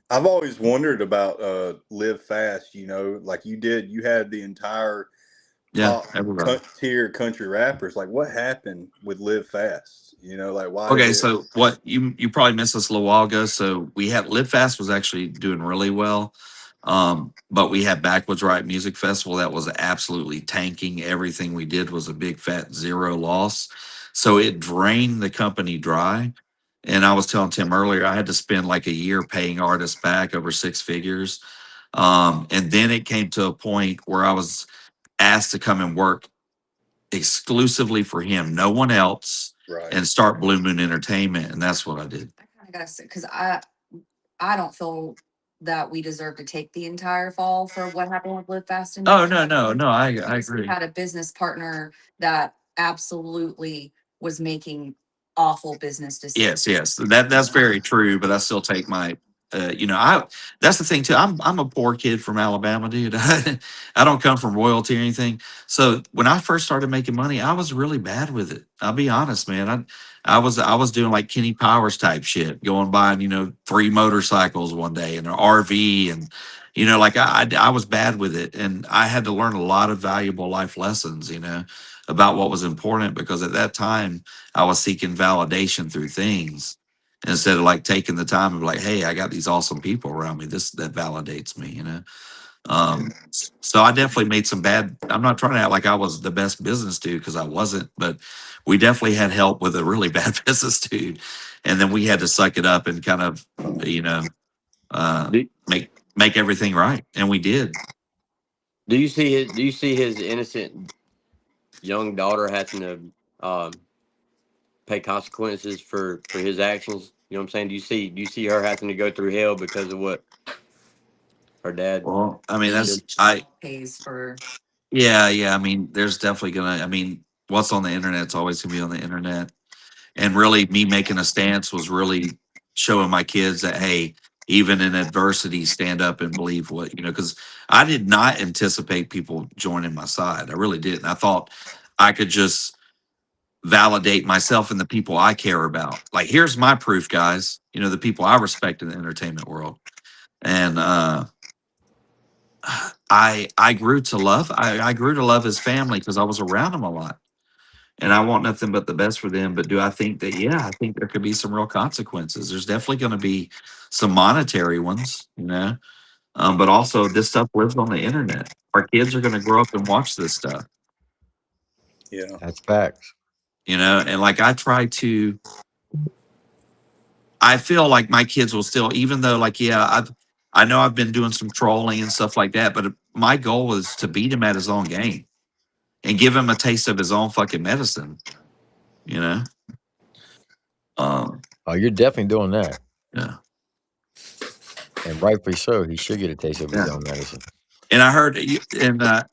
U: I've always wondered about Live Fast, you know, like you had the entire
N: Yeah,
U: top
N: everybody.
U: tier country rappers. Like what happened with Live Fast? You know, like why did
N: Okay,
U: it
N: so what you probably missed this a little while ago. So we had Live Fast was actually doing really well. But we had Backwoods Right Music Festival that was absolutely tanking. Everything we did was a big fat zero loss. So it drained the company dry. And I was telling Tim earlier, I had to spend like a year paying artists back over 6 figures. And then it came to a point where I was asked to come and work exclusively for him, no one else,
U: right?
N: and start Blue Moon Entertainment, and that's what I did.
R: I kind of got to because I don't feel that we deserve to take the entire fall for what happened with Live Fast and
N: Oh no, I
R: because we
N: agree.
R: had a business partner that absolutely was making awful business decisions.
N: Yes, that's very true. But I still take my, I that's the thing too. I'm a poor kid from Alabama, dude. I don't come from royalty or anything. So when I first started making money, I was really bad with it. I'll be honest, man. I was doing like Kenny Powers type shit, going buying 3 motorcycles one day and an RV, and like I was bad with it, and I had to learn a lot of valuable life lessons, about what was important because at that time I was seeking validation through things instead of like taking the time of like, hey, I got these awesome people around me. This that validates me. So I definitely made some bad. I'm not trying to act like I was the best business dude because I wasn't, but we definitely had help with a really bad business dude, and then we had to suck it up and kind of, you know, make everything right, and we did.
Q: Do you see his innocent young daughter having to pay consequences for his actions? You know what I'm saying? Do you see her having to go through hell because of what her dad
N: Well, I mean,
Q: did?
R: Pays for
N: yeah. I mean, there's definitely gonna. I mean, what's on the internet's always gonna be on the internet. And really, me making a stance was really showing my kids that, hey, even in adversity, stand up and believe because I did not anticipate people joining my side. I really didn't. I thought I could just validate myself and the people I care about. Like, here's my proof, guys. The people I respect in the entertainment world. And I grew to love. I grew to love his family because I was around him a lot, and I want nothing but the best for them. But do I think that? Yeah, I think there could be some real consequences. There's definitely going to be some monetary ones. But also this stuff lives on the internet. Our kids are going to grow up and watch this stuff.
U: Yeah.
C: That's facts.
N: And like I try to I feel like my kids will still, even though like, yeah, I know I've been doing some trolling and stuff like that, but my goal is to beat him at his own game and give him a taste of his own fucking medicine, you know?
C: Oh, you're definitely doing that.
N: Yeah.
C: And rightfully so. He should get a taste of his
N: Yeah.
C: own medicine.
N: And I heard,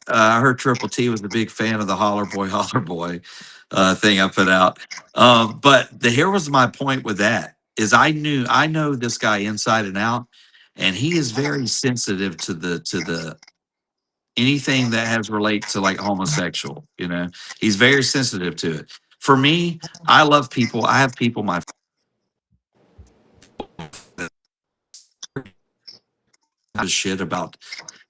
N: I heard Triple T was a big fan of the Holler Boy thing I put out. But here was my point with that is I know this guy inside and out, and he is very sensitive to the anything that has relate to like homosexual. You know, he's very sensitive to it. For me, I love people. I have people my shit about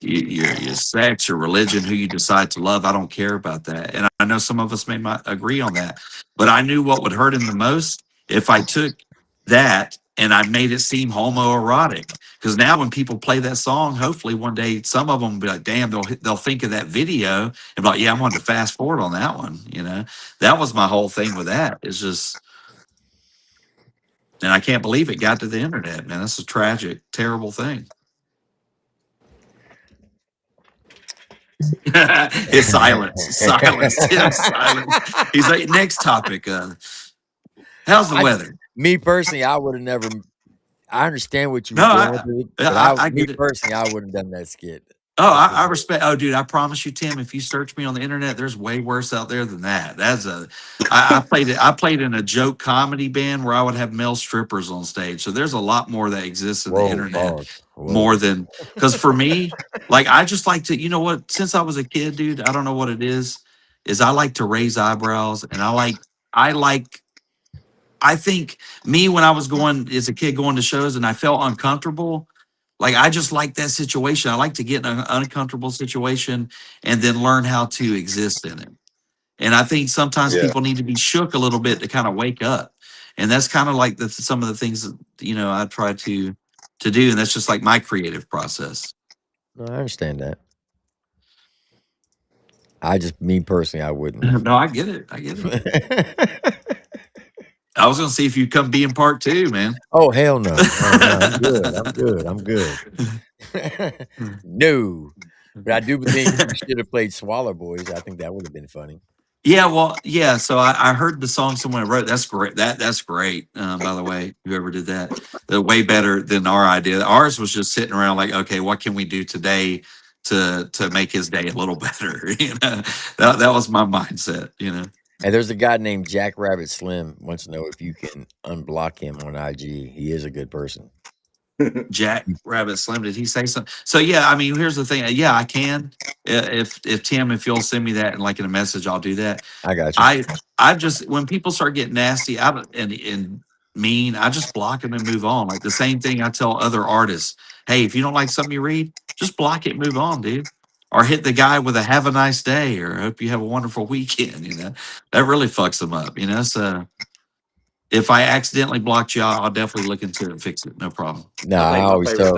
N: your sex, your religion, who you decide to love. I don't care about that. And I know some of us may not agree on that, but I knew what would hurt him the most if I took that and I made it seem homoerotic. Because now when people play that song, hopefully one day some of them will be like, damn, they'll think of that video and be like, yeah, I wanted to fast forward on that one. You know, that was my whole thing with that. It's just, and I can't believe it got to the internet, man. That's a tragic, terrible thing. His silence. He's like, next topic. How's the weather?
C: Me personally, I would have never. I understand what you were
N: No,
C: going through, but
N: I
C: me
N: get it.
C: personally, I wouldn't have done that skit.
N: Oh, I respect. Oh, dude, I promise you, Tim. If you search me on the internet, there's way worse out there than that. I played it. I played in a joke comedy band where I would have male strippers on stage. So there's a lot more that exists in the internet, more than because for me, like I just like to. You know what? Since I was a kid, dude, I don't know what it is. Is I like to raise eyebrows, and I think me when I was going as a kid going to shows and I felt uncomfortable. Like I just like that situation. I like to get in an uncomfortable situation and then learn how to exist in it. And I think sometimes
U: Yeah.
N: people need to be shook a little bit to kind of wake up. And that's kind of like some of the things that, I try to do. And that's just like my creative process.
C: No, I understand that. Me personally, I wouldn't.
N: No, I get it. I was going to see if you come be in part 2, man.
C: Oh, hell no. I'm good. No. But I do think you should have played Swaller Boys. I think that would have been funny.
N: Yeah, well, yeah. So I heard the song someone wrote. That's great. That's great. By the way, whoever did that, they're way better than our idea. Ours was just sitting around like, okay, what can we do today to make his day a little better? That was my mindset.
C: And there's a guy named Jack Rabbit Slim wants to know if you can unblock him on IG. He is a good person.
N: Jack Rabbit Slim, did he say something? So yeah, I mean, here's the thing. Yeah, I can. If Tim, if you'll send me that and like in a message, I'll do that.
C: I got you.
N: I just when people start getting nasty and mean, I just block them and move on. Like the same thing I tell other artists. Hey, if you don't like something you read, just block it, move on, dude. Or hit the guy with a have a nice day or hope you have a wonderful weekend. That really fucks them up. So if I accidentally blocked you, I'll definitely look into it and fix it. No problem.
C: No, I always tell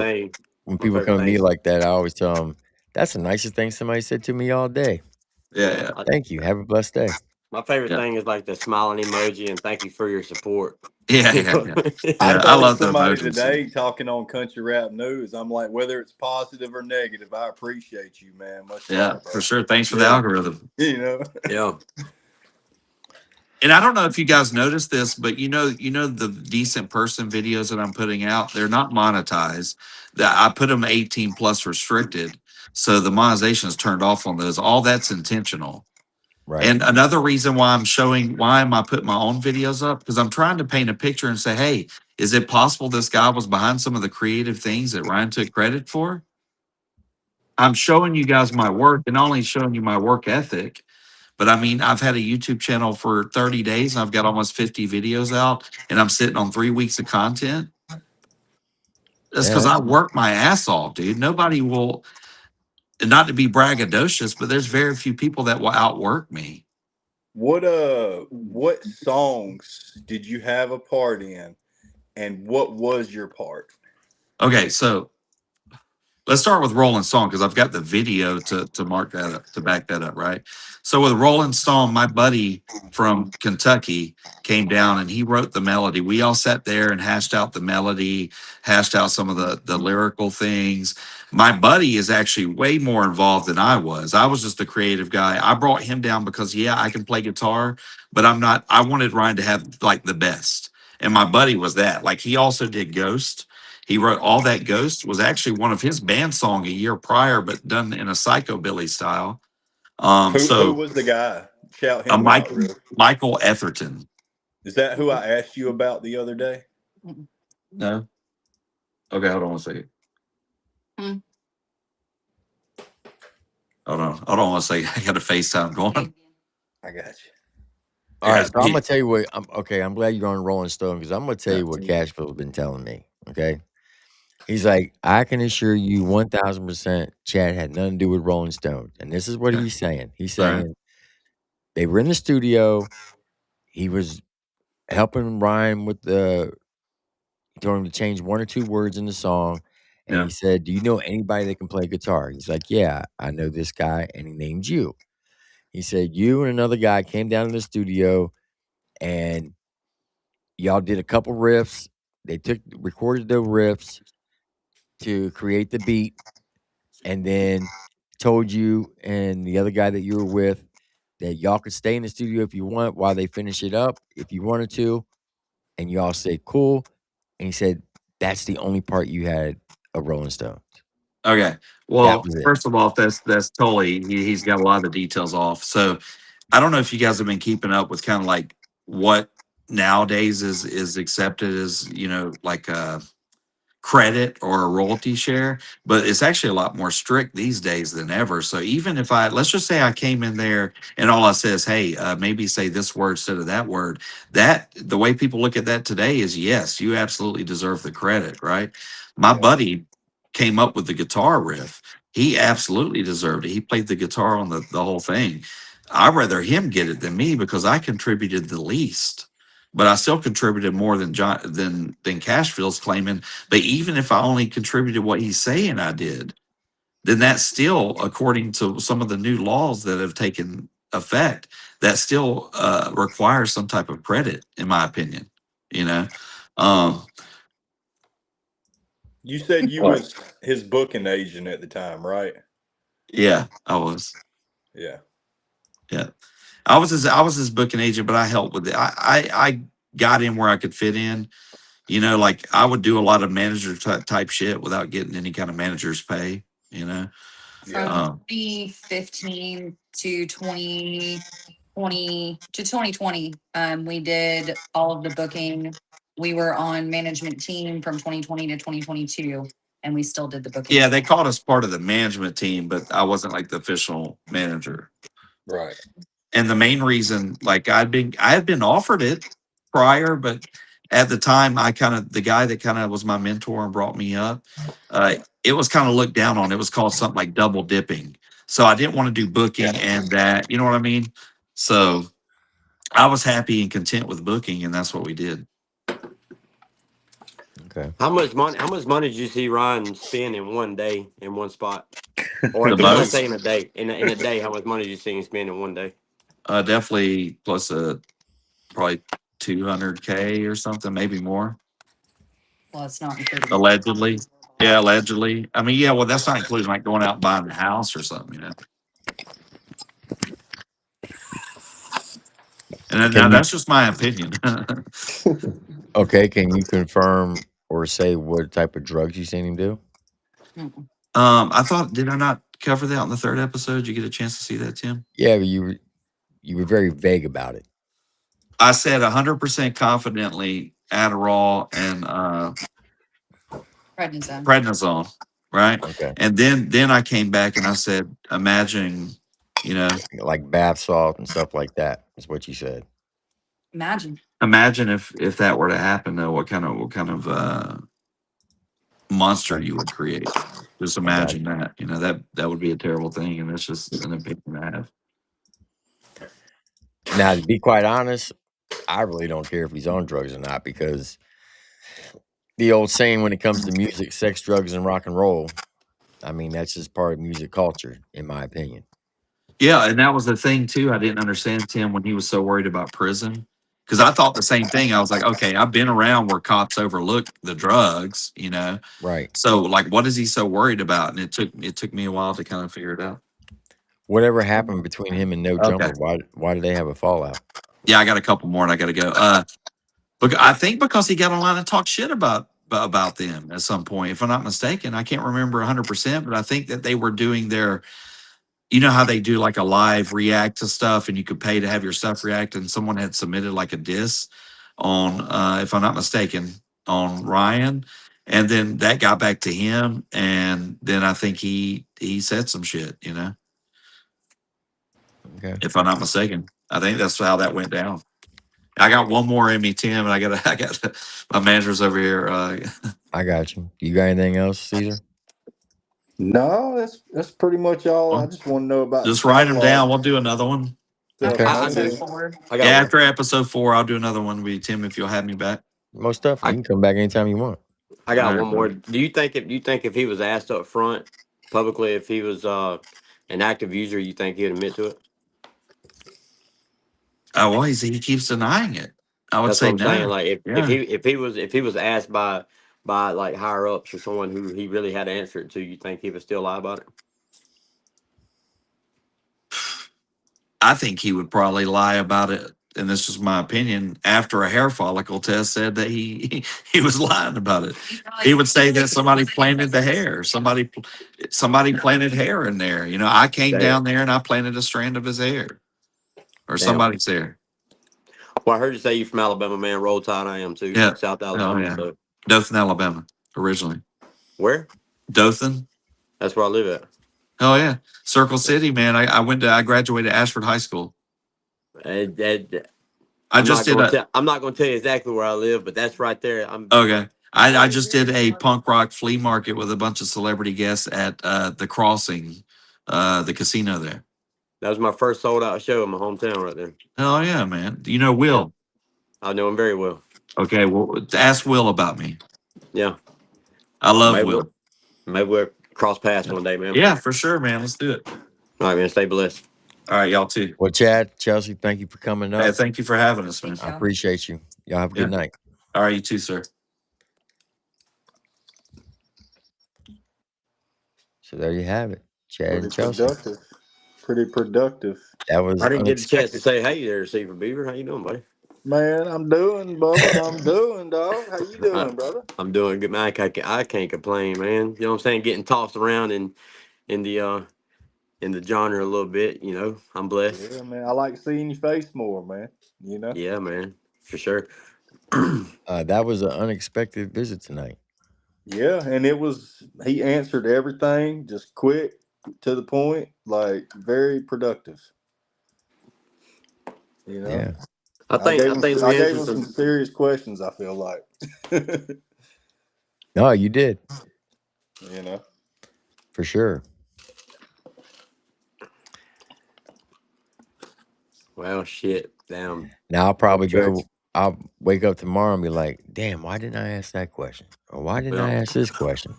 C: when people come to me like that, I always tell them that's the nicest thing somebody said to me all day.
N: Yeah.
C: Thank you. Have a blessed day.
Q: My favorite thing is like the smiling emoji and thank you for your support.
N: Yeah.
U: I love somebody today talking on Country Rap News. I'm like, whether it's positive or negative, I appreciate you, man.
N: For sure. Thanks for the algorithm.
U: Yeah.
N: And I don't know if you guys noticed this, but the decent person videos that I'm putting out, they're not monetized. I put them 18 plus restricted. So the monetization is turned off on those. All that's intentional.
C: Right.
N: And another reason why why am I putting my own videos up? Because I'm trying to paint a picture and say, hey, is it possible this guy was behind some of the creative things that Ryan took credit for? I'm showing you guys my work and not only showing you my work ethic, but I mean, I've had a YouTube channel for 30 days and I've got almost 50 videos out and I'm sitting on 3 weeks of content. That's because I work my ass off, dude. Nobody will, not to be braggadocious, but there's very few people that will outwork me.
U: What songs did you have a part in and what was your part?
N: Okay, so let's start with Rolling Stone because I've got the video to mark that up, to back that up, right? So with Rolling Stone, my buddy from Kentucky came down and he wrote the melody. We all sat there and hashed out the melody, hashed out some of the lyrical things. My buddy is actually way more involved than I was. I was just the creative guy. I brought him down because yeah, I can play guitar, but I'm not. I wanted Ryan to have like the best, and my buddy was that. Like he also did Ghost. He wrote All That Ghost was actually one of his band song a year prior, but done in a psychobilly style.
U: Who
N: So
U: was the guy? Shout him
N: Mike
U: out, real.
N: Michael Etherton.
U: Is that who I asked you about the other day?
N: No. Okay, hold on one second. Hold on one second. I got a FaceTime going.
U: I got you.
C: All right, so I'm gonna tell you what. I'm glad you're on Rolling Stone because I'm gonna tell you what
N: Yeah.
C: Cashfield's been telling me. Okay, he's like, I can assure you 1,000%, Chad had nothing to do with Rolling Stone, and this is what he's saying. He's
N: All right.
C: saying they were in the studio. He was helping Ryan with the. He told him to change one or two words in the song, and
N: Yeah.
C: he said, "Do you know anybody that can play guitar?" He's like, "Yeah, I know this guy," and he named you. He said you and another guy came down to the studio and y'all did a couple riffs. They recorded the riffs to create the beat, and then told you and the other guy that you were with that y'all could stay in the studio if you want while they finish it up, if you wanted to. And y'all said cool. And he said that's the only part you had of Rolling Stone.
N: Okay.
C: That
N: Well,
C: was it.
N: first of all, that's totally he's got a lot of the details off. So I don't know if you guys have been keeping up with kind of like what nowadays is accepted as, like credit or a royalty share, but it's actually a lot more strict these days than ever. So even if let's just say I came in there and all I said is, hey, maybe say this word instead of that word, that the way people look at that today is yes, you absolutely deserve the credit, right? My buddy came up with the guitar riff. He absolutely deserved it. He played the guitar on the whole thing. I'd rather him get it than me because I contributed the least, but I still contributed more than than Cashfield's claiming. But even if I only contributed what he's saying I did, then that's still, according to some of the new laws that have taken effect, that still requires some type of credit, in my opinion. You know, um,
U: You said you
N: What?
U: was his booking agent at the time, right?
N: Yeah, I was.
U: Yeah.
N: Yeah, I was his booking agent, but I helped with it. I got in where I could fit in. Like I would do a lot of manager type shit without getting any kind of manager's pay. You know.
R: From
N: Um,
R: 2015 to 2020 to 2020, we did all of the booking. We were on management team from 2020 to 2022, and we still did the booking.
N: yeah, they called us part of the management team, but I wasn't like the official manager.
U: Right.
N: And the main reason, like I had been offered it prior, but at the time, the guy that kind of was my mentor and brought me up, it was kind of looked down on. It was called something like double dipping. So I didn't want to do booking and that, you know what I mean? So I was happy and content with booking, and that's what we did.
C: Okay.
Q: How much money? How much money did you see Ryan spend in one day in one spot? Or
N: The
Q: let's say
N: most,
Q: in a day. In a day, how much money did you see him spend in one day?
N: definitely plus probably 200K or something, maybe more.
R: Well, it's not including
N: Allegedly. Yeah, allegedly. I mean, yeah, well, that's not including like going out and buying the house or something. And now
C: Can you
N: that's just my opinion.
C: okay, can you confirm or say what type of drugs you seen him do?
N: I thought, did I not cover that on the third episode? Did you get a chance to see that, Tim?
C: Yeah, but you were very vague about it.
N: I said 100% confidently Adderall and
R: prednisone.
N: prednisone, right?
C: Okay.
N: And then I came back and I said, imagine,
C: Like bath salt and stuff like that is what you said.
R: Imagine
N: if that were to happen, though, what kind of monster you would create. Just
C: I got
N: imagine that. That would be a terrible thing, and that's just an opinion I have.
C: Now, to be quite honest, I really don't care if he's on drugs or not because the old saying when it comes to music, sex, drugs, and rock and roll, I mean, that's just part of music culture, in my opinion.
N: Yeah, and that was the thing too. I didn't understand Tim when he was so worried about prison because I thought the same thing. I was like, okay, I've been around where cops overlook the drugs, you know.
C: Right.
N: So like, what is he so worried about? And it took me a while to kind of figure it out.
C: Whatever happened between him and No
N: Okay.
C: Jumper? Why did they have a fallout?
N: Yeah, I got a couple more and I got to go. But I think because he got online and talked shit about them at some point, if I'm not mistaken. I can't remember 100%, but I think that they were doing their, you know how they do like a live react to stuff and you could pay to have your stuff react, and someone had submitted like a diss on if I'm not mistaken on Ryan, and then that got back to him, and then I think he said some shit, you know,
C: Okay.
N: if I'm not mistaken. I think that's how that went down. I got one more in me, Tim, and I got my manager's over here.
C: I got you. You got anything else, Caesar?
U: No, that's pretty much all. I
N: Well,
U: just want to know about the
N: just write them down.
U: catwalk
N: We'll do another one.
U: stuff.
C: Okay.
Q: I
U: I'm
Q: do.
U: just
Q: I
N: Yeah,
Q: got one.
N: after episode 4, I'll do another one with you, Tim, if you'll have me back.
C: Most definitely.
Q: I
C: You can come back anytime you want.
Q: I
N: All
Q: got
N: right,
Q: one more.
N: bro.
Q: Do you think if he was asked up front publicly if he was an active user, you think he'd admit to it?
N: Oh, well, he keeps denying it. I would
Q: That's what
N: say
Q: I'm saying.
N: no.
Q: Like
N: Yeah.
Q: if he was asked by like higher ups or someone who he really had to answer it to, you think he would still lie about it?
N: I think he would probably lie about it, and this is my opinion, after a hair follicle test said that he was lying about it. He would say that somebody planted the hair. Somebody planted hair in there. You know, I came
Q: Damn.
N: down there and I planted a strand of his hair. Or
Q: Damn.
N: somebody's hair.
Q: Well, I heard you say you from Alabama, man. Roll Tide, I am too.
N: Yeah.
Q: South
N: Oh
Q: Alabama.
N: yeah.
Q: So
N: Dothan, Alabama, originally.
Q: where?
N: Dothan.
Q: That's where I live at.
N: Oh yeah. Circle City, man. I graduated Ashford High School. I just did a
Q: I'm not gonna tell you exactly where I live, but that's right there.
N: okay. I just did a punk rock flea market with a bunch of celebrity guests at the Crossing, the casino there.
Q: That was my first sold out show in my hometown right there.
N: Oh yeah, man. Do you know
Q: Yeah,
N: Will?
Q: I know him very well.
N: Okay, well ask Will about me.
Q: Yeah,
N: I love
Q: maybe
N: Will.
Q: we'll cross paths one day, man.
N: Yeah, for sure, man. Let's do it.
Q: All right, man. Stay blessed.
N: All right, y'all too.
C: Well, Chad, Chelsea, thank you for coming
N: Hey,
C: up.
N: thank you for having us, man.
C: I appreciate you. Y'all have a good night.
N: All right, you too, sir.
C: So there you have it. Chad
U: pretty
C: and Chelsea.
U: productive. Pretty productive.
C: That was
Q: I didn't get a chance to
C: unexpected.
Q: say hey there, Receiver Beaver. How you doing, buddy?
U: Man, I'm doing, Bubba. I'm doing, dog. How you doing, brother?
Q: I'm doing good, man. I can't complain, man. You know what I'm saying? Getting tossed around in the genre a little bit. You know, I'm blessed.
U: Yeah, man. I like seeing your face more, man. You know?
Q: Yeah, man, for sure.
C: That was an unexpected visit tonight.
U: Yeah, and he answered everything just quick, to the point, like very productive. You know?
C: Yeah.
Q: I think we
U: I gave
Q: answered
U: him some
Q: some.
U: serious questions, I feel like.
C: No, you did.
U: You know?
C: For sure.
Q: Well, shit, damn.
C: Now I'll probably
Q: Upchurch.
C: I'll wake up tomorrow and be like, damn, why didn't I ask that question? Or why didn't I ask this question?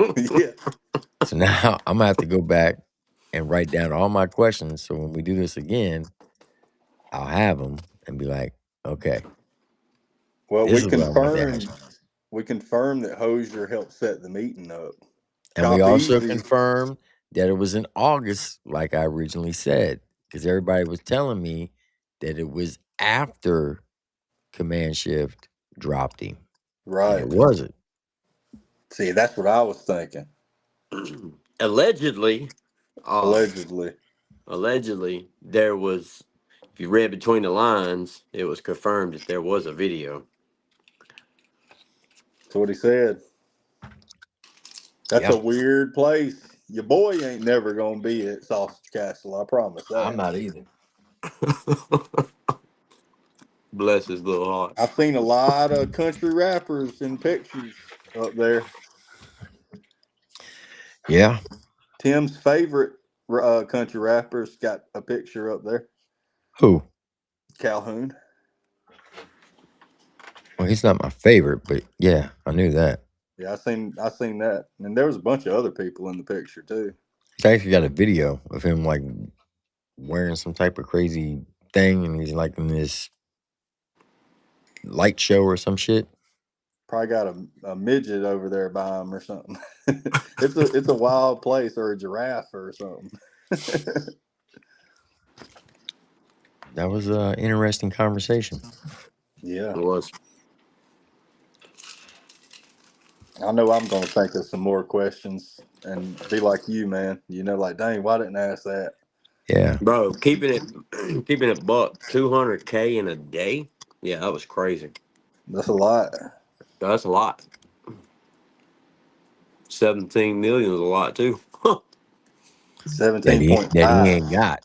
U: Yeah.
C: So now I'm gonna have to go back and write down all my questions. So when we do this again, I'll have them and be like, okay.
U: Well,
C: This is what I want to ask you.
U: we confirmed that Hosier helped set the meeting up.
C: And we
U: Cop
C: also
U: Easy.
C: confirmed that it was in August, like I originally said, because everybody was telling me that it was after Command Shift dropped him.
U: Right.
C: And it wasn't.
U: See, that's what I was thinking.
Q: Allegedly, there was. If you read between the lines, it was confirmed that there was a video.
U: That's what he said. That's a weird place. Your boy ain't never gonna be at Sausage Castle. I promise that.
C: I'm not either.
Q: Bless his little heart.
U: I've seen a lot of country rappers in pictures up there.
C: Yeah.
U: Tim's favorite country rapper's got a picture up there.
C: Who?
U: Calhoun.
C: Well, he's not my favorite, but yeah, I knew that.
U: Yeah, I seen that, and there was a bunch of other people in the picture too.
C: He's actually got a video of him like wearing some type of crazy thing, and he's like in this light show or some shit.
U: Probably got a midget over there by him or something. It's a wild place, or a giraffe or something.
C: That was an interesting conversation.
U: Yeah,
Q: It was.
U: I know I'm gonna think of some more questions and be like you, man. Like, dang, why didn't I ask that?
C: Yeah.
Q: Bro, keeping it buck 200K in a day. Yeah, that was crazy.
U: That's a lot.
Q: That's a lot. 17 million is a lot too.
C: That
U: Seventeen
C: he
U: point
C: that he
U: five.
C: ain't got.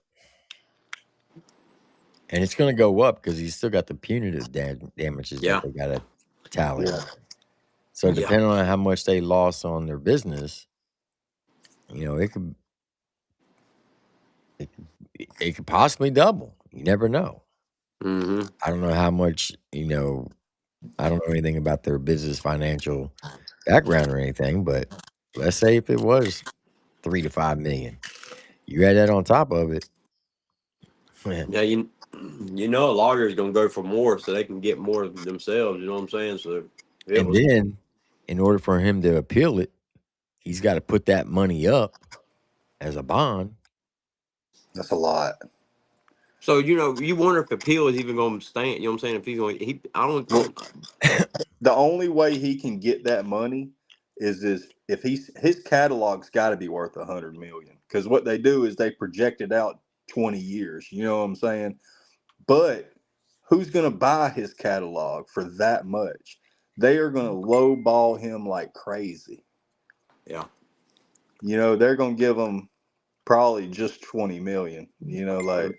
C: And it's gonna go up because he's still got the punitive damages that
Q: Yeah.
C: they gotta tally.
U: Yeah,
C: So
Q: Yeah.
C: depending on how much they lost on their business, it could it could possibly double. You never know.
Q: Mm-hmm.
C: I don't know how much, I don't know anything about their business financial background or anything, but let's say if it was 3 to 5 million, you add that on top of it.
Q: Yeah, you know a lawyer's gonna go for more so they can get more themselves, you know what I'm saying? So if it
C: And
Q: was
C: then in order for him to appeal it, he's got to put that money up as a bond.
U: that's a lot.
Q: so you wonder if appeal is even gonna stand, you know what I'm saying? If he's going I
U: Well,
Q: don't
U: the only way he can get that money is if his catalog's got to be worth 100 million, because what they do is they project it out 20 years. You know what I'm saying? But who's gonna buy his catalog for that much? They are gonna lowball him like crazy.
Q: yeah.
U: They're gonna give him probably just 20 million.
C: But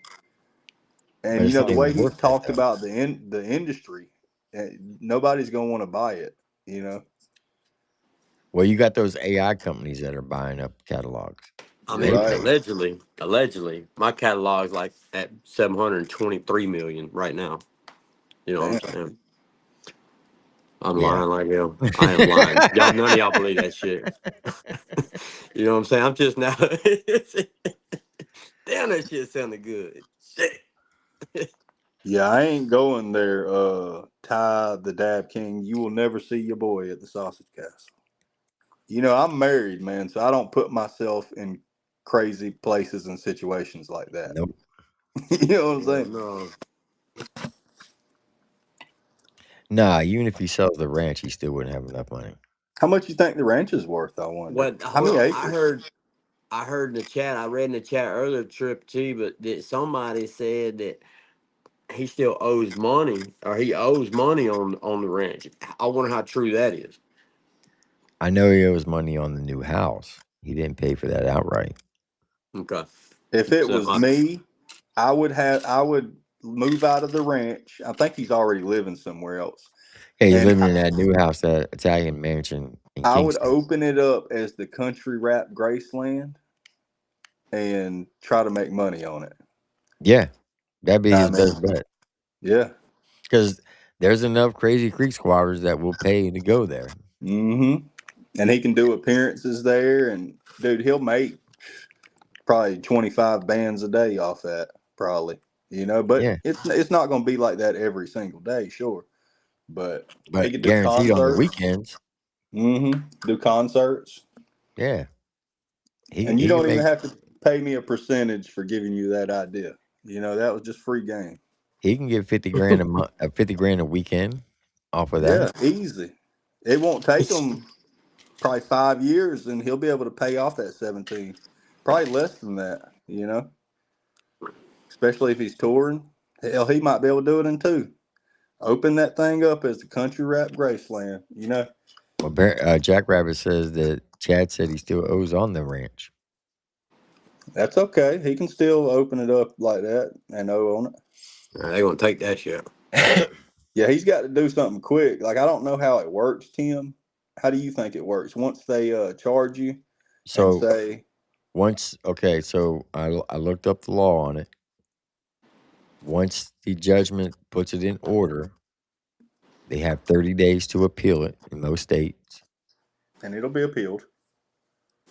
U: And
C: it's not
U: the
C: even
U: way he's
C: worth that
U: talked
C: though.
U: about the industry, nobody's gonna want to buy it. You know,
C: Well, you got those AI companies that are buying up catalogs.
Q: I
U: you're
C: They
Q: mean,
U: right.
C: pay.
Q: allegedly, my catalog's like at 723 million right now. You know what
U: Damn.
Q: I'm saying? I'm
C: Yeah.
Q: lying like hell. I am lying. Y'all, none of y'all believe that shit. You know what I'm saying? I'm just now. Damn, that shit sounded good. Shit.
U: Yeah, I ain't going there. Ty the Dab King, you will never see your boy at the Sausage Castle. I'm married, man, so I don't put myself in crazy places and situations like that.
C: Nope.
U: You know what I'm
Q: Hell
U: saying?
Q: no.
C: Nah, even if he sells the ranch, he still wouldn't have enough money.
U: How much you think the ranch is worth? I wonder.
Q: What?
U: How
Q: Hold
U: many
Q: on.
U: acres?
Q: I heard in the chat. I read in the chat earlier, Trip T, but that somebody said that he still owes money, or he owes money on the ranch. I wonder how true that is.
C: I know he owes money on the new house. He didn't pay for that outright.
Q: Okay.
U: If it
Q: So
U: was me, I would move out of the ranch. I think he's already living somewhere else.
C: Yeah, he's
U: And
C: living in that new house, that Italian mansion in
U: I would
C: Kingston.
U: open it up as the country rap Graceland and try to make money on it.
C: Yeah, that'd be
U: I
C: his
U: mean,
C: best bet.
U: yeah.
C: Because there's enough crazy creek squatters that will pay to go there.
U: Mm-hmm. And he can do appearances there, and dude, he'll make probably 25 bands a day off that, probably. But
C: Yeah,
U: it's not going to be like that every single day, sure. But he
C: but
U: could do
C: guaranteed on the
U: concerts.
C: weekends.
U: Mm-hmm. Do concerts.
C: Yeah,
U: And you
C: he can
U: don't even
C: make
U: have to pay me a percentage for giving you that idea. That was just free game.
C: he can get 50 grand a month, 50 grand a weekend off of that.
U: Yeah, easy. It won't take him probably 5 years, and he'll be able to pay off that 17. Probably less than that. Especially if he's touring. Hell, he might be able to do it in two. Open that thing up as the country rap Graceland.
C: Well, Jackrabbit says that Chad said he still owes on the ranch.
U: That's okay. He can still open it up like that and owe on it.
Q: they're gonna take that shit.
U: Yeah, he's got to do something quick. Like, I don't know how it works, Tim. How do you think it works? Once they charge you and
C: So
U: say,
C: so I looked up the law on it. Once the judgment puts it in order, they have 30 days to appeal it in most states.
U: And it'll be appealed.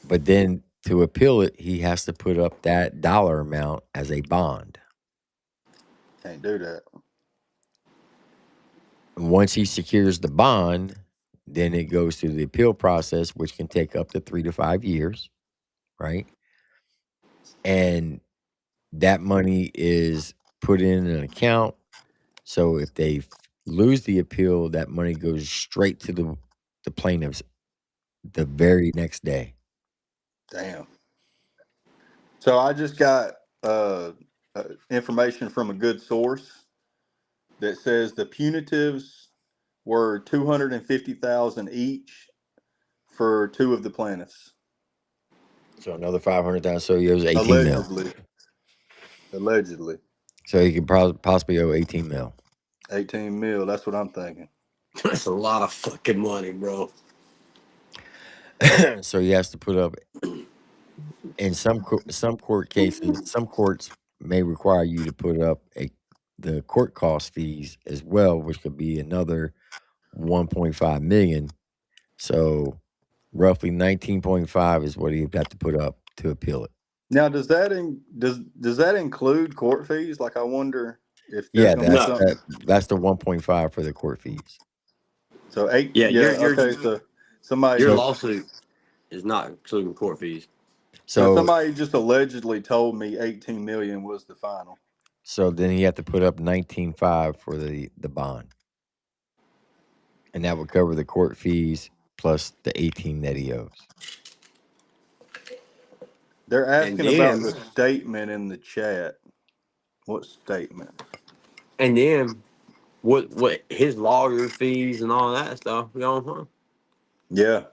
C: But then to appeal it, he has to put up that dollar amount as a bond.
U: Can't do that.
C: And once he secures the bond, then it goes through the appeal process, which can take up to 3 to 5 years, right? And that money is put in an account. So if they lose the appeal, that money goes straight to the plaintiffs the very next day.
U: Damn. So I just got information from a good source that says the punitives were $250,000 each for two of the plaintiffs.
C: So another 500,000. So he owes 18 mil.
U: Allegedly.
C: So he could possibly owe 18 mil.
U: 18 mil. That's what I'm thinking.
Q: That's a lot of fucking money, bro.
C: So he has to put up. In some court cases, some courts may require you to put up the court cost fees as well, which could be another 1.5 million. So roughly 19.5 is what he'd have to put up to appeal it.
U: Now, does that include court fees? Like, I wonder if there's
C: Yeah,
U: going to be something.
C: that's the 1.5 for the court fees.
U: So eight.
Q: Yeah,
U: Okay. So somebody.
Q: Your lawsuit is not including court fees.
U: So somebody just allegedly told me 18 million was the final.
C: So then he had to put up 19.5 for the bond, and that would cover the court fees plus the 18 that he owes.
U: They're asking about the statement in the chat. What statement?
Q: And then what his lawyer fees and all that stuff, you know?
U: Yeah.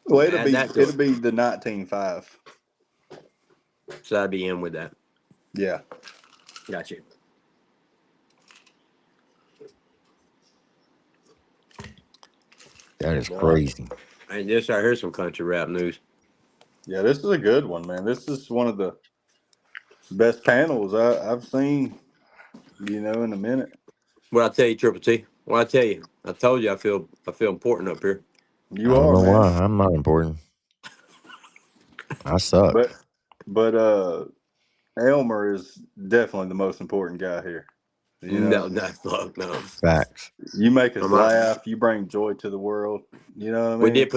U: Well, it'll be
Q: Add that to it.
U: the 19.5.
Q: So that'd be in with that.
U: Yeah.
Q: Got you.
C: That is crazy.
Q: And this right here's some country rap news.
U: Yeah, this is a good one, man. This is one of the best panels I've seen, in a minute.
Q: What I tell you, Triple T? What I tell you? I told you I feel important up here.
U: You
C: I don't
U: are,
C: know
U: man.
C: why. I'm not important. I suck.
U: But Elmer is definitely the most important guy here.
Q: No, fuck no.
C: Facts.
U: You make us laugh. You bring joy to the world. You know what I mean?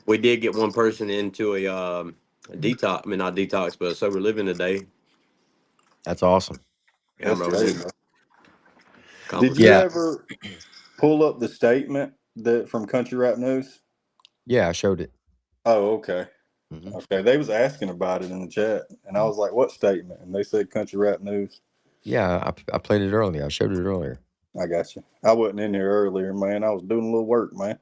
Q: We did get one person into a detox. I mean, not detox, but sober living today.
C: That's awesome.
Q: Yeah,
U: That's
Q: bro.
U: great. Did you ever pull up the statement from Country Rap News?
C: Yeah, I showed it.
U: Oh, okay. Mm-hmm. Okay. They was asking about it in the chat, and I was like, "What statement?" And they said Country Rap News.
C: Yeah, I played it earlier. I showed it earlier.
U: I got you. I wasn't in here earlier, man. I was doing a little work, man.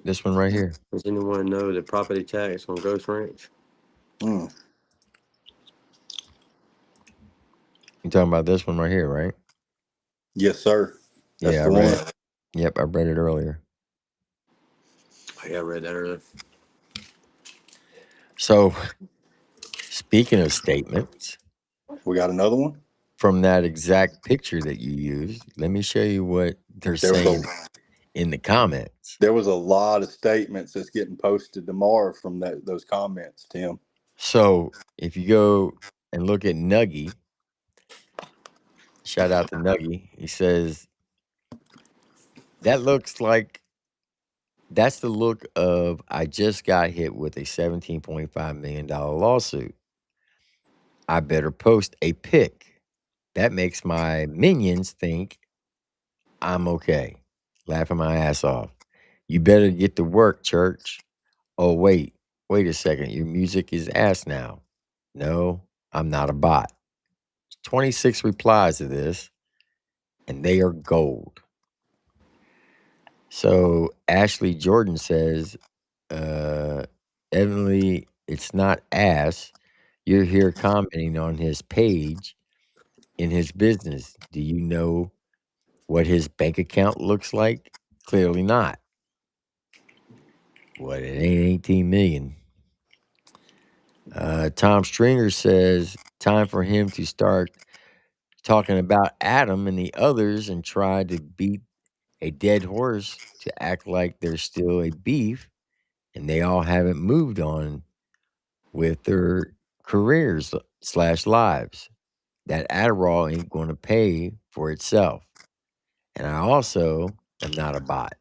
C: This one right here.
Q: Does anyone know the property tax on Ghost Ranch?
C: You talking about this one right here, right?
U: Yes, sir. That's the
C: read
U: one.
C: it. Yep, I read it earlier.
Q: Yeah, I read that earlier.
C: So, speaking of statements,
U: we got another one
C: from that exact picture that you used. Let me show you what they're saying in the comments.
U: There was a lot of statements that's getting posted tomorrow from those comments, Tim.
C: So, if you go and look at Nuggy, shout out to Nuggy. He says, that looks like that's the look of I just got hit with a $17.5 million lawsuit. I better post a pic. That makes my minions think I'm okay. Laughing my ass off. You better get to work, church. Oh, wait a second. Your music is ass now. No, I'm not a bot. 26 replies to this, and they are gold. So Ashley Jordan says, evidently, it's not ass. You're here commenting on his page in his business. Do you know what his bank account looks like? Clearly not. What, it ain't 18 million. Tom Stringer says, time for him to start talking about Adam and the others and try to beat a dead horse to act like there's still a beef and they all haven't moved on with their careers slash lives. That Adderall ain't going to pay for itself. And I also am not a bot.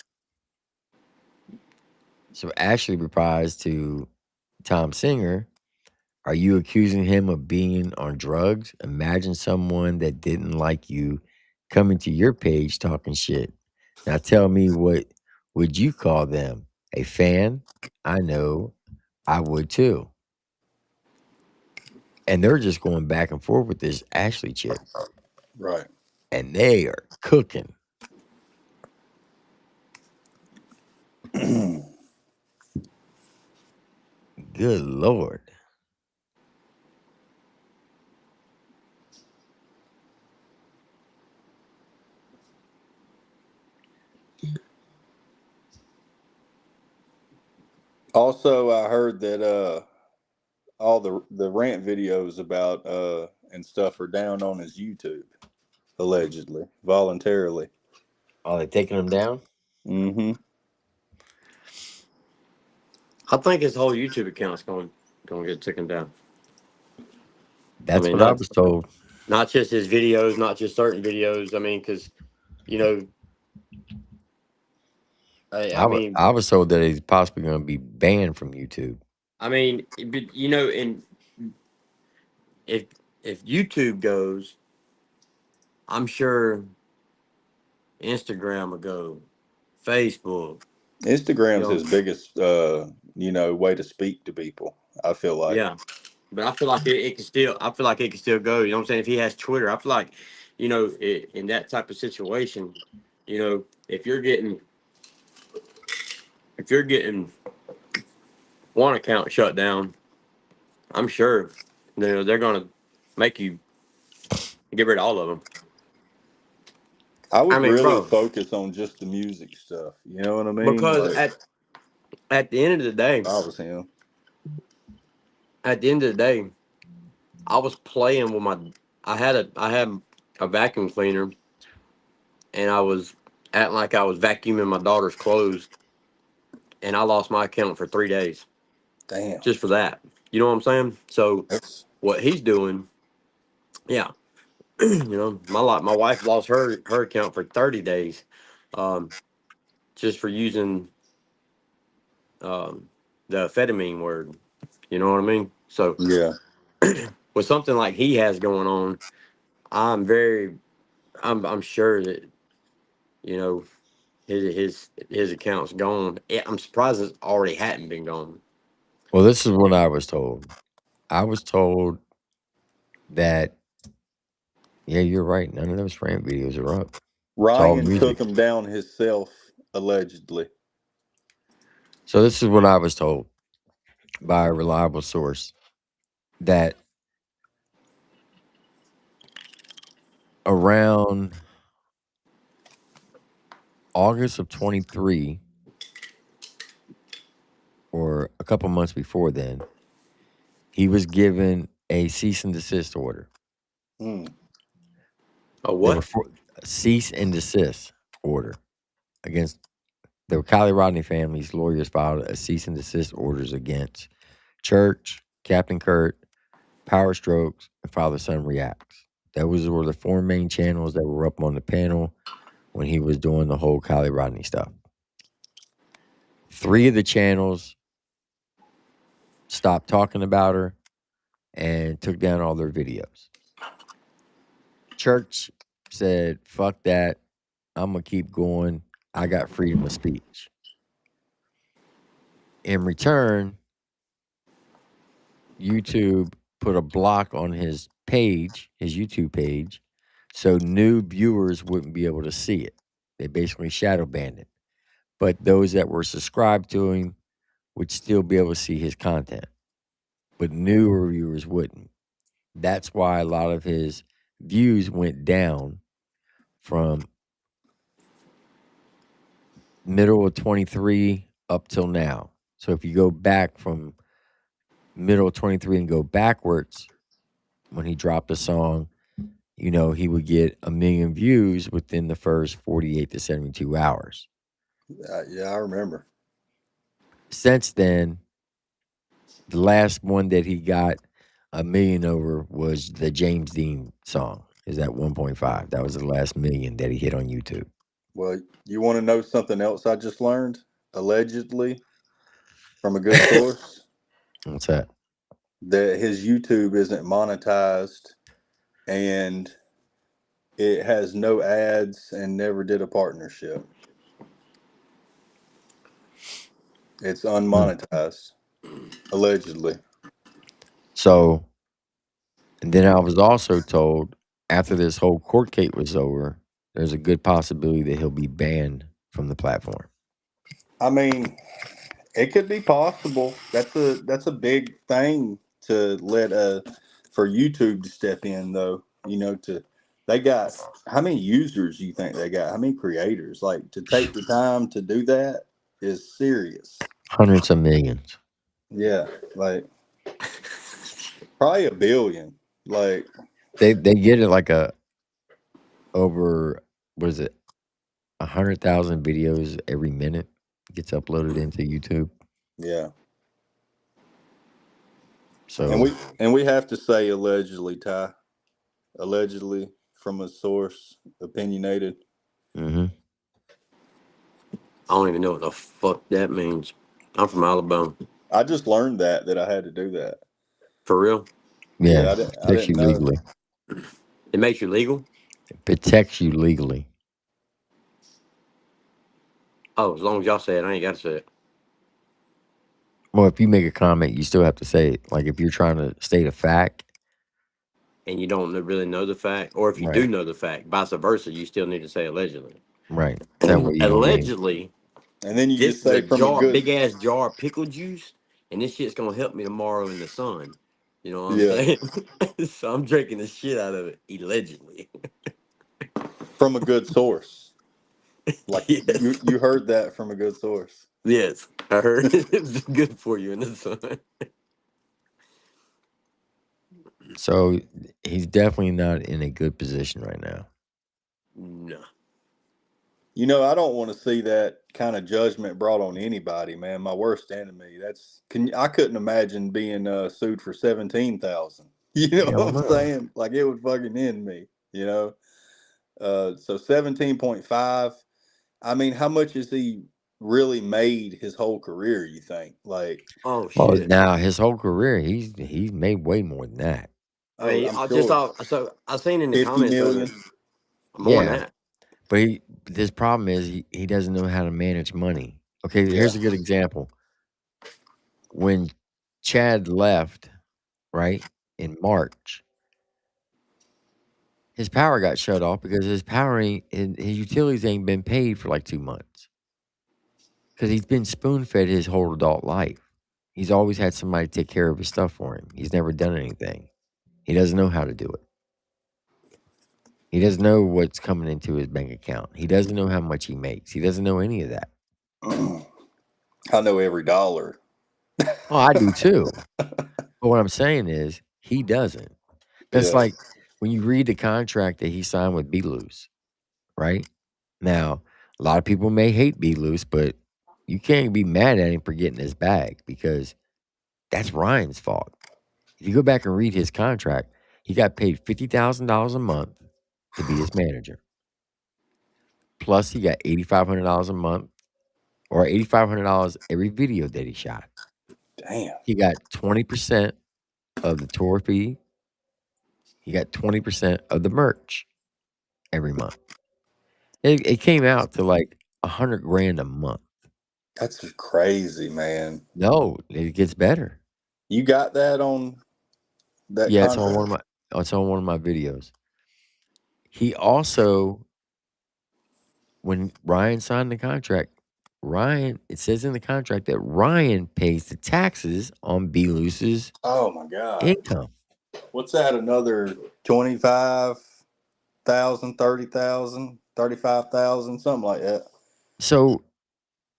C: So Ashley replies to Tom Singer, are you accusing him of being on drugs? Imagine someone that didn't like you coming to your page talking shit. Now tell me, what would you call them? A fan? I know I would too. And they're just going back and forth with this Ashley chick.
U: Right.
C: And they are cooking. Good Lord.
U: Also, I heard that all the rant videos about and stuff are down on his YouTube, allegedly, voluntarily.
C: Are they taking him down?
U: Mm-hmm.
Q: I think his whole YouTube account's going to get taken down.
C: That's what I was told.
Q: Not just his videos, not just certain videos. I mean, because you know, I mean,
C: I was told that he's possibly going to be banned from YouTube.
Q: I mean, but, you know, and if YouTube goes, I'm sure Instagram will go, Facebook.
U: Instagram's
Q: You know,
U: his biggest, way to speak to people. I feel like.
Q: yeah, but I feel like it can still. I feel like it can still go. You know what I'm saying? If he has Twitter, I feel like, in that type of situation, if you're getting one account shut down, I'm sure they're gonna make you get rid of all of them.
U: I would
Q: I mean,
U: really
Q: bro,
U: focus on just the music stuff. You know what I mean?
Q: because
U: Like,
Q: at the end of the day,
U: if I was him.
Q: at the end of the day, I was playing with my. I had a vacuum cleaner, and I was acting like I was vacuuming my daughter's clothes, and I lost my account for 3 days
U: Damn.
Q: just for that. You know what I'm saying? So
U: That's
Q: what he's doing, yeah, my wife lost her account for 30 days, just for using the amphetamine word. You know what I mean? So
U: yeah.
Q: with something like he has going on, I'm sure that you know his account's gone. I'm surprised it already hadn't been gone.
C: Well, this is what I was told. I was told that, yeah, you're right. None of those rant videos are up. It's all
U: Ryan
C: music.
U: took him down himself, allegedly.
C: So this is what I was told by a reliable source, that around August of 23, or a couple months before then, he was given a cease and desist order.
U: Mm.
Q: A
C: There were
Q: what?
C: a cease and desist order against the Kiely Rodni family's lawyers filed a cease and desist orders against Church, Captain Kurt, Power Strokes, and Father Son Reacts. Those were the four main channels that were up on the panel when he was doing the whole Kiely Rodni stuff. 3 of the channels stopped talking about her and took down all their videos. Church said, fuck that. I'm going to keep going. I got freedom of speech. In return, YouTube put a block on his page, his YouTube page, so new viewers wouldn't be able to see it. They basically shadow banned it. But those that were subscribed to him would still be able to see his content, but newer viewers wouldn't. That's why a lot of his views went down from middle of 23 up till now. So if you go back from middle of 23 and go backwards, when he dropped a song he would get 1 million views within the first 48 to 72 hours.
U: Yeah, I remember.
C: Since then, the last one that he got 1 million over was the James Dean song. Is at 1.5. That was the last million that he hit on YouTube.
U: Well, you want to know something else I just learned? Allegedly, from a good source,
C: What's that?
U: that his YouTube isn't monetized and it has no ads and never did a partnership. It's unmonetized, allegedly.
C: So, and then I was also told after this whole court case was over, there's a good possibility that he'll be banned from the platform.
U: I mean, it could be possible. That's a big thing to let for YouTube to step in, though. They got how many users you think they got? How many creators? Like, to take the time to do that is serious.
C: Hundreds of millions.
U: Yeah, like probably 1 billion. Like,
C: They get it like over, what is it, 100,000 videos every minute gets uploaded into YouTube.
U: yeah. And
C: So
U: we have to say allegedly, Ty. Allegedly from a source opinionated.
C: mm-hmm.
Q: I don't even know what the fuck that means. I'm from Alabama.
U: I just learned that I had to do that.
Q: For real?
C: Yeah,
U: Yeah, I
C: protects you
U: didn't know.
C: legally.
Q: It makes you legal?
C: It protects you legally.
Q: Oh, as long as y'all say it, I ain't got to say it.
C: Well, if you make a comment, you still have to say it. Like if you're trying to state a fact.
Q: And you don't really know the fact, or if you do
C: Right.
Q: know the fact, vice versa, you still need to say allegedly.
C: Right. That way you don't get.
Q: Allegedly,
U: And then you
Q: this
U: just
Q: is a
U: say from a
Q: jar,
U: good.
Q: big ass jar of pickle juice, and this shit's gonna help me tomorrow in the sun. You know what I'm
U: Yeah.
Q: saying? So I'm drinking the shit out of it, allegedly.
U: From a good source. Like
Q: Yes.
U: you heard that from a good source.
Q: Yes, I heard it's good for you in the sun.
C: So he's definitely not in a good position right now.
Q: No.
U: I don't want to see that kind of judgment brought on anybody, man. My worst enemy. I couldn't imagine being sued for 17,000. You know
C: Hell
U: what I'm
C: no.
U: saying? Like, it would fucking end me. So 17.5. I mean, how much has he really made his whole career, you think? Like,
Q: Oh
C: Well,
Q: shit.
C: now his whole career, he's made way more than that.
Q: I
U: oh,
Q: mean,
U: I'm
Q: I just
U: sure
Q: thought so. I seen in the
U: 50
Q: comments
U: million.
Q: more than
C: Yeah,
Q: that.
C: but his problem is he doesn't know how to manage money. Okay,
U: Yeah.
C: here's a good example. When Chad left, right, in March, his power got shut off because his utilities ain't been paid for like 2 months. Because he's been spoon fed his whole adult life. He's always had somebody take care of his stuff for him. He's never done anything. He doesn't know how to do it. He doesn't know what's coming into his bank account. He doesn't know how much he makes. He doesn't know any of that.
U: I know every dollar.
C: Oh, I do too. But what I'm saying is he doesn't. That's
U: Yeah.
C: like when you read the contract that he signed with Be Loose, right? Now, a lot of people may hate Be Loose, but you can't be mad at him for getting his bag because that's Ryan's fault. If you go back and read his contract, he got paid $50,000 a month to be his manager. Plus, he got $8,500 a month or $8,500 every video that he shot.
U: Damn.
C: He got 20% of the tour fee. He got 20% of the merch every month. It came out to like 100 grand a month.
U: That's crazy, man.
C: No, it gets better.
U: You got that on that
C: Yeah, it's on one
U: contract?
C: of my videos. He also, when Ryan signed the contract, it says in the contract that Ryan pays the taxes on B Loose's
U: Oh my God.
C: income.
U: What's that? Another 25,000, 30,000, 35,000, something like that.
C: So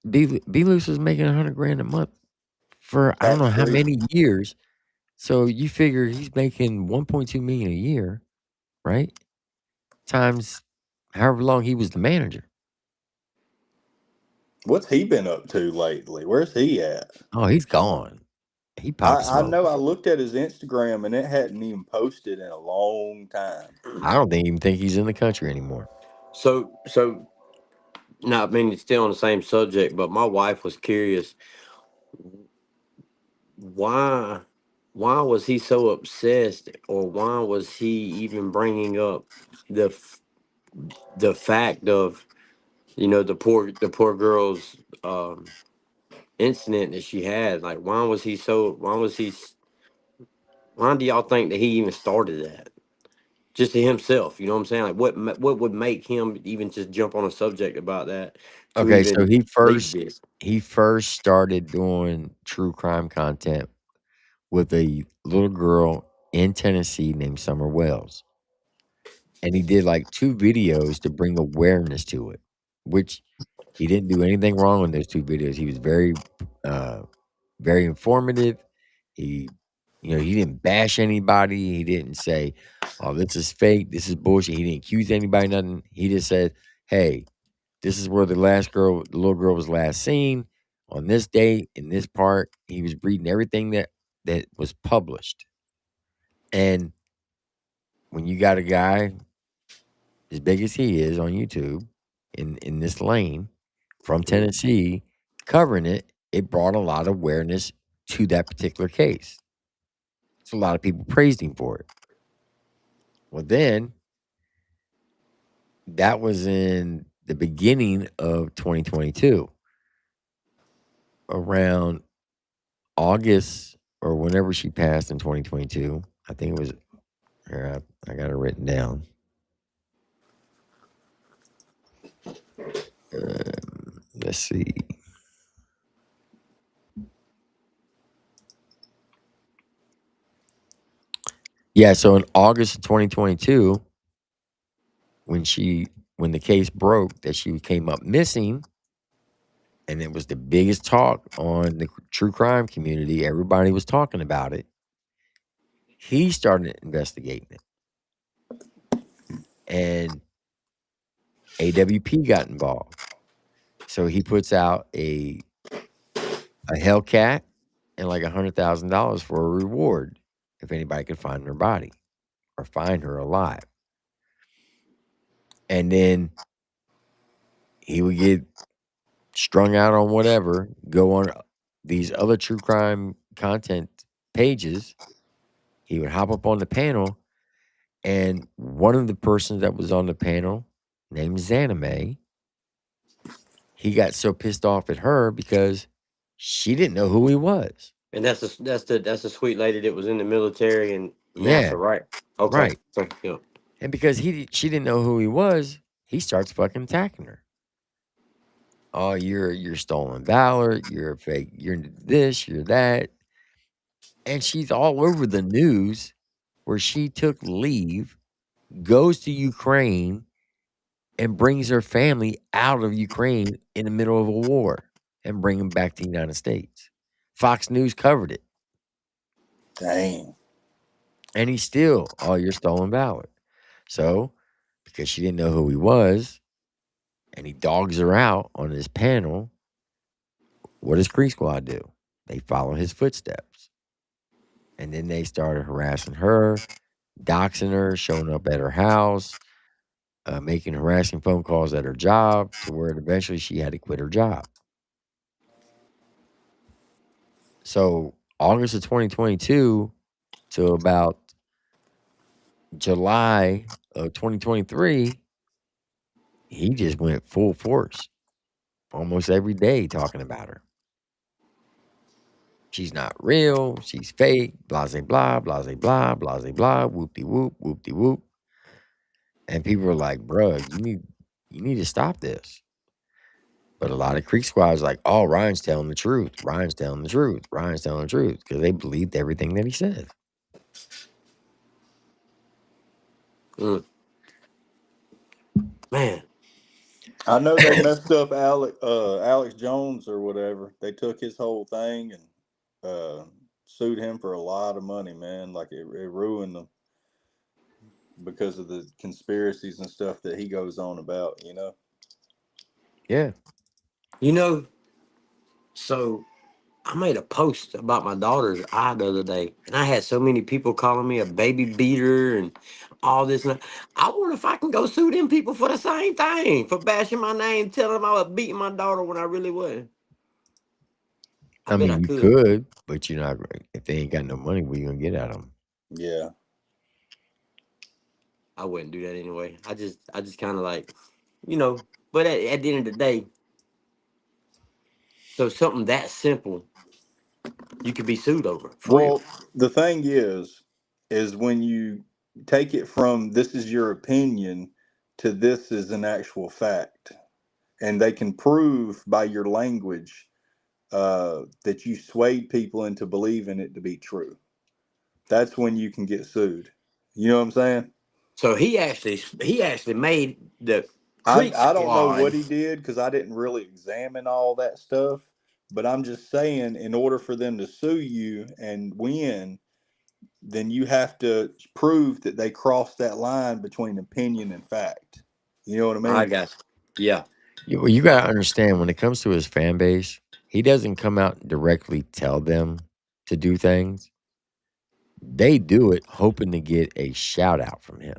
C: B Loose is making 100 grand a month for I don't know
U: Tax
C: how
U: free.
C: many years. So you figure he's making 1.2 million a year, right? times however long he was the manager.
U: What's he been up to lately? Where's he at?
C: Oh, he's gone. He popped
U: I
C: smoke.
U: know I looked at his Instagram and it hadn't even posted in a long time.
C: I don't even think he's in the country anymore.
Q: So now, I mean, it's still on the same subject, but my wife was curious why was he so obsessed, or why was he even bringing up the f- the fact of the poor girl's incident that she had? Like, why do y'all think that he even started that? Just to himself, you know what I'm saying? Like, what would make him even just jump on a subject about that to
C: Okay, so
Q: even lead this?
C: he first started doing true crime content with a little girl in Tennessee named Summer Wells. And he did like 2 videos to bring awareness to it, which he didn't do anything wrong in those 2 videos. He was uh, very informative. He, he didn't bash anybody. He didn't say, "Oh, this is fake. This is bullshit." He didn't accuse anybody, nothing. He just said, "Hey, this is where the little girl was last seen on this date in this part." He was reading everything that was published. And when you got a guy as big as he is on YouTube in this lane from Tennessee covering it, it brought a lot of awareness to that particular case. So a lot of people praised him for it. Well, then that was in the beginning of 2022, around August or whenever she passed in 2022. I think it was here. I got it written down. Let's see. Yeah, so in August of 2022, when the case broke that she came up missing, and it was the biggest talk on the true crime community, everybody was talking about it. He started investigating it, and AWP got involved. So he puts out a Hellcat and like $100,000 for a reward if anybody could find her body or find her alive. And then he would get strung out on whatever, go on these other true crime content pages. He would hop up on the panel, and one of the persons that was on the panel, named Zanime, he got so pissed off at her because she didn't know who he was.
Q: And that's the sweet lady that was in the military and
C: Yeah,
Q: NASA, right? Okay.
C: right.
Q: So, yeah.
C: And because she didn't know who he was, he starts fucking attacking her. Oh, you're stolen valor. You're a fake. You're this. You're that. And she's all over the news where she took leave, goes to Ukraine, and brings her family out of Ukraine in the middle of a war and bring them back to the United States. Fox News covered it.
U: Dang.
C: And he's still, oh, you're stolen valor. So, because she didn't know who he was, and he dogs her out on his panel, what does Creek Squad do? They follow his footsteps. And then they started harassing her, doxing her, showing up at her house, making harassing phone calls at her job, to where eventually she had to quit her job. So August of 2022 to about July of 2023, he just went full force almost every day talking about her. She's not real. She's fake. Blah, blah, blah, blah, blah, blah, whoop de whoop, whoop de whoop. And people are like, bruh, you need to stop this. But a lot of Creek Squads like, oh, Ryan's telling the truth. Ryan's telling the truth. Ryan's telling the truth. Because they believed everything that he said.
Q: Man.
U: I know they messed up Alex Jones or whatever. They took his whole thing and sued him for a lot of money, man. Like it ruined them. because of the conspiracies and stuff that he goes on about, you know?
C: Yeah.
Q: You know, so I made a post about my daughter's eye the other day, and I had so many people calling me a baby beater and all this. And that. I wonder if I can go sue them people for the same thing, for bashing my name, telling them I was beating my daughter when I really wasn't. I bet I
C: mean, you
Q: could.
C: could, but you're not. If they ain't got no money, where you gonna get at them?
U: Yeah.
Q: I wouldn't do that anyway. I just kind of like, you know. But at the end of the day, so something that simple, you could be sued over for real.
U: Well, the thing is when you take it from this is your opinion to this is an actual fact, and they can prove by your language that you swayed people into believing it to be true. That's when you can get sued. You know what I'm saying?
Q: So he actually made the
U: I
Q: Creek
U: I don't know what
Q: Squad.
U: he did because I didn't really examine all that stuff. But I'm just saying, in order for them to sue you and win, then you have to prove that they crossed that line between opinion and fact. You know what I
Q: I
U: mean?
Q: got you. Yeah.
C: You gotta understand when it comes to his fan base, he doesn't come out and directly tell them to do things. They do it hoping to get a shout out from him.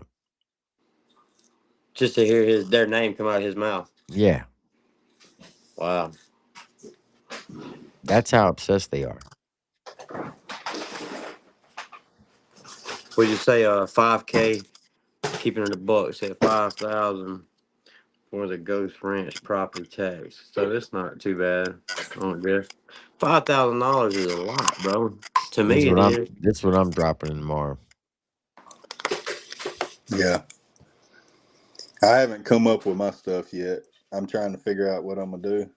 Q: Just to hear their name come out of his mouth.
C: Yeah,
Q: Wow.
C: that's how obsessed they are.
Q: Would you say 5K, keeping it a buck, said 5,000 for the Ghost Ranch property tax. So it's not too bad. I don't guess. $5,000 is a lot, bro. To
C: That's
Q: me, it
C: what I'm.
Q: is.
C: That's what I'm dropping tomorrow.
U: Yeah. I haven't come up with my stuff yet. I'm trying to figure out what I'm gonna do.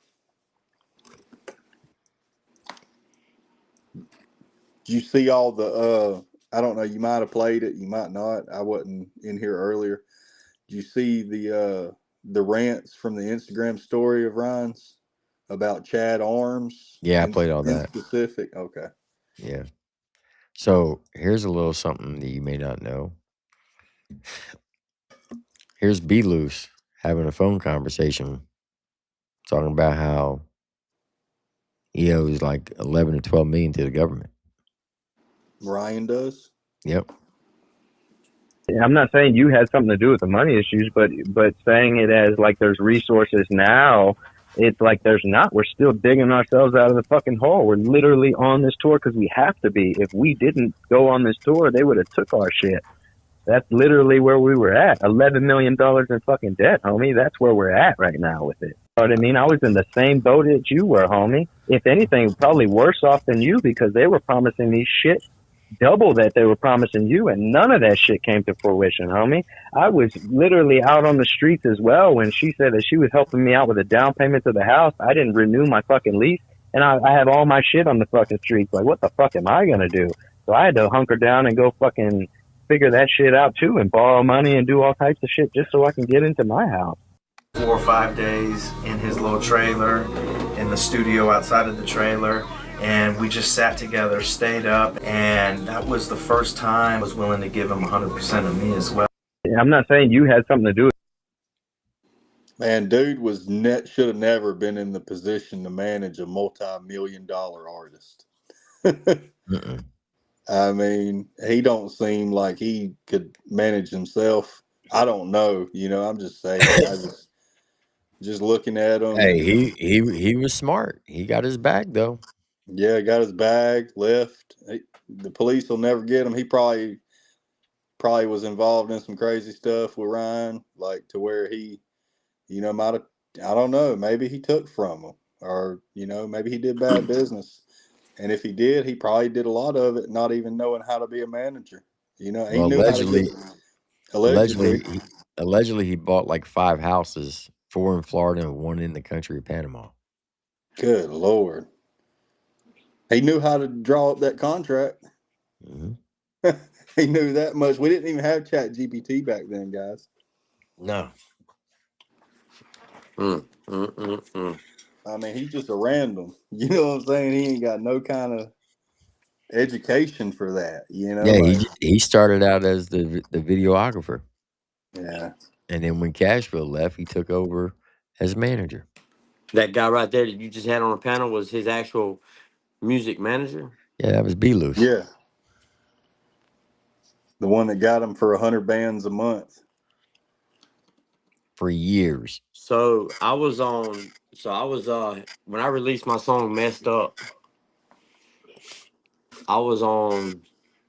U: Did you see all the I don't know, you might have played it, you might not. I wasn't in here earlier. Did you see the rants from the Instagram story of Ryan's about Chad Arms
C: Yeah, I played all
U: in
C: that.
U: specific? Okay.
C: Yeah. So here's a little something that you may not know. Here's B Loose having a phone conversation talking about how he owes like 11 or 12 million to the government.
U: Ryan does?
C: Yep.
A: I'm not saying you had something to do with the money issues, but saying it as like there's resources now, it's like there's not. We're still digging ourselves out of the fucking hole. We're literally on this tour because we have to be. If we didn't go on this tour, they would have took our shit. That's literally where we were at. $11 million in fucking debt, homie. That's where we're at right now with it. You know what I mean? I was in the same boat that you were, homie. If anything, probably worse off than you because they were promising me shit double that they were promising you, and none of that shit came to fruition, homie. I was literally out on the streets as well when she said that she was helping me out with a down payment to the house. I didn't renew my fucking lease, and I have all my shit on the fucking streets. Like, what the fuck am I gonna do? So I had to hunker down and go fucking figure that shit out too and borrow money and do all types of shit just so I can get into my house.
V: 4 or 5 days in his little trailer, in the studio outside of the trailer, and we just sat together, stayed up, and that was the first time I was willing to give him 100% of me as well.
A: I'm not saying you had something to do with it.
U: Man, dude should have never been in the position to manage a multi-million-dollar artist. I mean, he don't seem like he could manage himself. I don't know, I'm just saying. Just looking at him,
C: Hey,
U: and
C: he was smart. He got his bag though.
U: yeah, got his bag, left. The police will never get him. He probably was involved in some crazy stuff with Ryan, like to where he, might have. I don't know. Maybe he took from him, or maybe he did bad business. And if he did, he probably did a lot of it, not even knowing how to be a manager. He
C: Well,
U: knew how to get. Allegedly.
C: allegedly he bought like 5 houses, 4 in Florida and 1 in the country of Panama.
U: Good Lord. He knew how to draw up that contract.
C: Mm-hmm.
U: He knew that much. We didn't even have Chat GPT back then, guys.
C: No.
U: I mean, he's just a random. You know what I'm saying? He ain't got no kind of education for that, you know.
C: Yeah,
U: Like,
C: he started out as the videographer,
U: yeah,
C: and then when Cashville left, he took over as manager.
Q: That guy right there that you just had on the panel was his actual music manager.
C: Yeah, that was B Loose.
U: yeah, the one that got him for 100 bands a month
C: for years.
Q: So I was when I released my song "Messed Up," I was on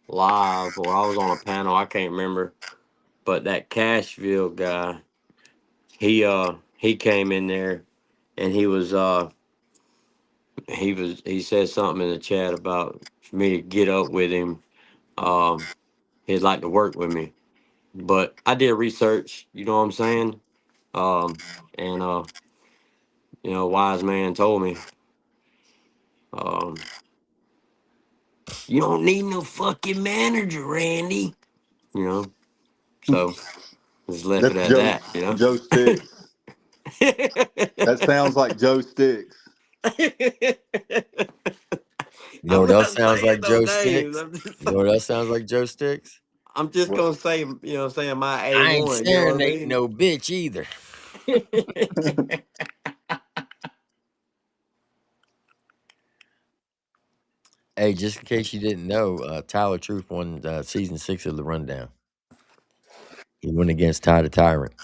Q: live or I was on a panel. I can't remember, but that Cashville guy, he came in there and he said something in the chat about for me to get up with him. He'd like to work with me, but I did research. You know what I'm saying? And wise man told me, you don't need no fucking manager, Randy. You know, so just left it
U: That's
Q: at that. You know.
U: Joe Sticks. That sounds like Joe Sticks.
C: You know
Q: I'm
C: what else
Q: not
C: sounds
Q: saying
C: like
Q: no
C: Joe
Q: names.
C: Sticks? You know what else sounds like Joe Sticks?
Q: I'm just
U: What?
Q: gonna say, saying my
C: I ain't
Q: A1. You know what I
C: serenading
Q: mean?
C: no bitch either. Hey, just in case you didn't know, Tyler Truth won season 6 of The Rundown. He went against Ty the Tyrant.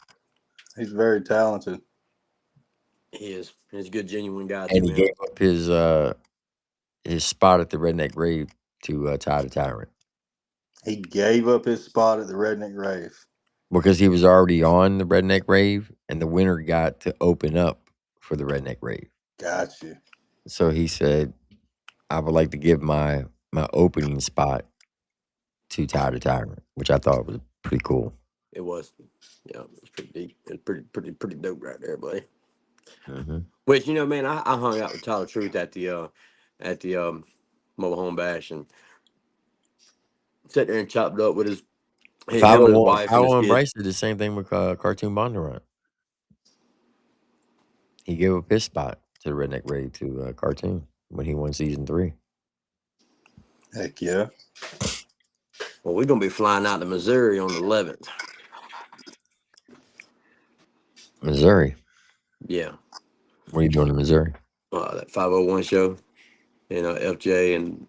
U: He's very talented.
Q: He is. He's a good, genuine guy
C: And
Q: too,
C: he
Q: man.
C: gave up his spot at the Redneck Rave to Ty the Tyrant.
U: He gave up his spot at the Redneck Rave
C: Because he was already on the Redneck Rave, and the winner got to open up for the Redneck Rave.
U: Gotcha.
C: So he said, I would like to give my opening spot to Ty the Tyrant, which I thought was pretty cool.
Q: It was. Yeah, it was pretty deep. It's pretty dope right there, buddy.
C: Mm-hmm.
Q: Which man, I hung out with Tyler Truth at the mobile home bash and sat there and chopped up with him and his wife and his
C: 501
Q: kid.
C: Bryce did the same thing with Cartoon Bondurant. He gave up his spot to the Redneck Rave to Cartoon when he won season 3.
U: Heck yeah.
Q: Well, we're gonna be flying out to Missouri on the 11th.
C: Missouri.
Q: Yeah.
C: What are you doing in Missouri?
Q: That 501 show. FJ and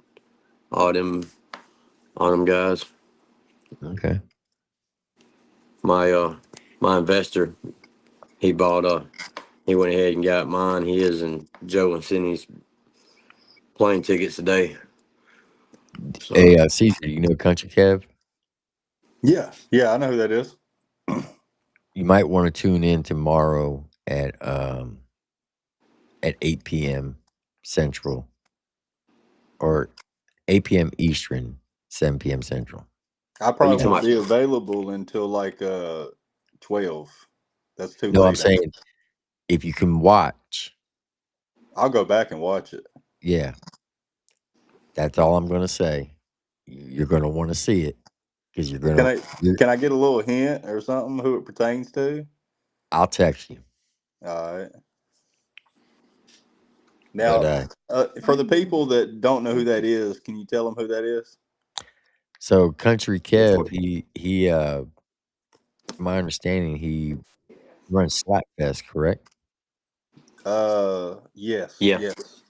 Q: all them guys.
C: Okay.
Q: My investor, he went ahead and got mine, his, and Joe and Cindy's plane tickets today. So,
C: Hey, Caesar, you know Country Kev?
U: Yeah, I know who that is.
C: You might want to tune in tomorrow at 8 p.m. Central, or 8 p.m. Eastern, 7 p.m. Central.
U: I
Q: you
U: probably
Q: talking
U: won't
Q: about?
U: be available until like 12. That's too
C: No, I'm
U: late.
C: saying if you can watch,
U: I'll go back and watch it.
C: yeah, that's all I'm going to say. You're going to want to see it because you're going to.
U: Can I get a little hint or something who it pertains to?
C: I'll text you.
U: All right.
C: But
U: Now, for the people that don't know who that is, can you tell them who that is?
C: so Country Kev, he my understanding, he runs Slapfest, correct?
U: Yes.
Q: Yeah.
U: Yes.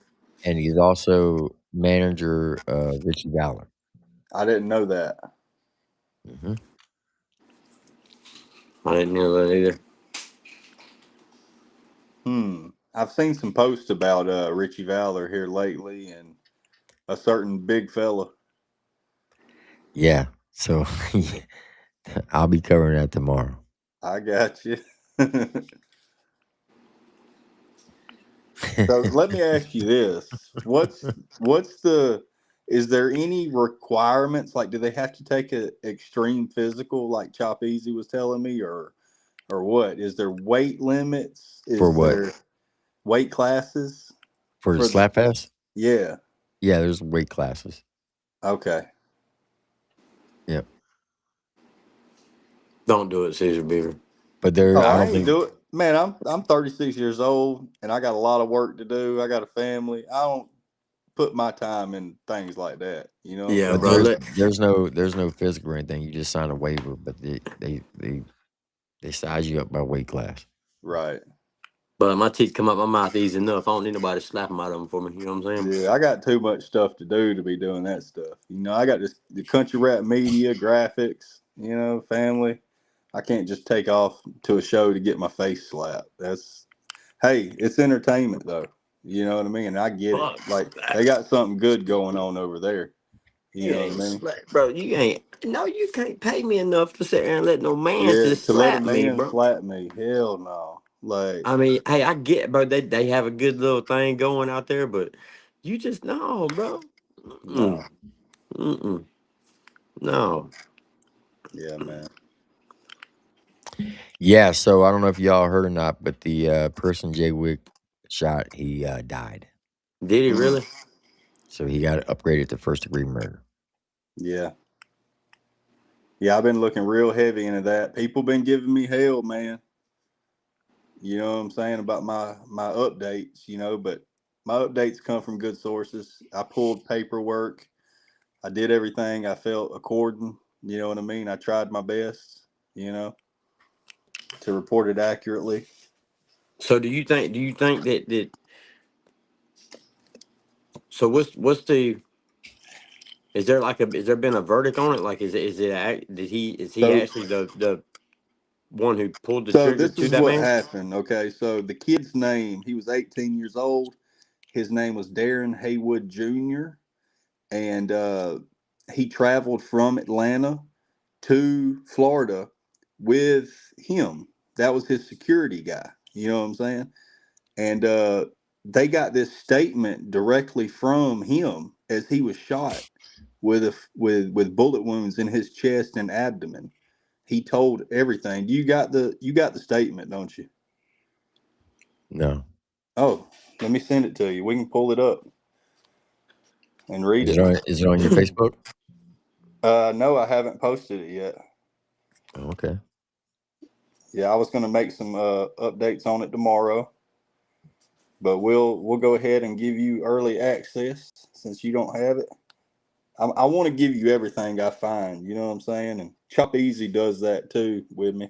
C: And he's also manager of Richie Valor.
U: I didn't know that.
C: Mm-hmm.
Q: I didn't know that either.
U: I've seen some posts about Richie Valor here lately and a certain big fella.
C: Yeah. So I'll be covering that tomorrow.
U: I got you. So let me ask you this: is there any requirements? Like, do they have to take a extreme physical, like Chop Easy was telling me, or what? Is there weight limits?
C: For
U: Is
C: what?
U: there weight classes
C: For the Slapfest?
U: Yeah.
C: Yeah, there's weight classes.
U: Okay.
C: Yep.
Q: Don't do it, Caesar Beaver.
C: But there,
U: Oh,
C: I
U: I
C: don't
U: ain't
C: think.
U: do it, man. I'm 36 years old and I got a lot of work to do. I got a family. I don't put my time in things like that. You know what
Q: Yeah,
U: I'm
C: But
Q: bro.
U: saying?
C: there's no physical or anything. You just sign a waiver, but they size you up by weight class.
U: Right.
Q: But my teeth come out my mouth easy enough. I don't need nobody to slap them out of them for me. You know what I'm saying?
U: Yeah, I got too much stuff to do to be doing that stuff. You know, I got the country rap media, graphics, you know, family. I can't just take off to a show to get my face slapped. That's hey, it's entertainment though. You know what I mean? I get it.
Q: Fuck
U: Like they
Q: that.
U: got something good going on over there. You
Q: You
U: know what
Q: ain't
U: I mean?
Q: bro. You ain't. No, you can't pay me enough to sit there and let no man
U: Yeah,
Q: just
U: to let a
Q: slap me,
U: man
Q: bro.
U: slap me, hell no. Like,
Q: I mean, hey, I get, bro. They have a good little thing going out there, but you just no, bro.
U: no.
Q: Mm-mm. Mm-mm. No.
U: Yeah, man.
C: Yeah, so I don't know if y'all heard or not, but the person Jay Wick shot, he died.
Q: Did he
U: Mm,
Q: really?
C: So he got upgraded to first degree murder.
U: yeah. Yeah, I've been looking real heavy into that. People been giving me hell, man. You know what I'm saying about my updates, you know, but my updates come from good sources. I pulled paperwork. I did everything I felt according, you know what I mean? I tried my best, you know, to report it accurately.
Q: So do you think? Do you think that? So what's the? Is there like a? Is there been a verdict on it? Like, is it? Did he? Is he
U: So
Q: actually the one who pulled the
U: so
Q: trigger
U: this
Q: to
U: is
Q: that
U: what
Q: man?
U: happened, okay? So the kid's name, he was 18 years old. His name was Darren Haywood Jr. and he traveled from Atlanta to Florida with him. That was his security guy. You know what I'm saying? And they got this statement directly from him as he was shot with bullet wounds in his chest and abdomen. He told everything. You got the statement, don't you?
C: No.
U: Oh, let me send it to you. We can pull it up and read it.
C: Is it on your Facebook?
U: No, I haven't posted it yet.
C: Okay.
U: Yeah, I was going to make some updates on it tomorrow, but we'll go ahead and give you early access since you don't have it. I want to give you everything I find. You know what I'm saying? And Chop Easy does that too with me.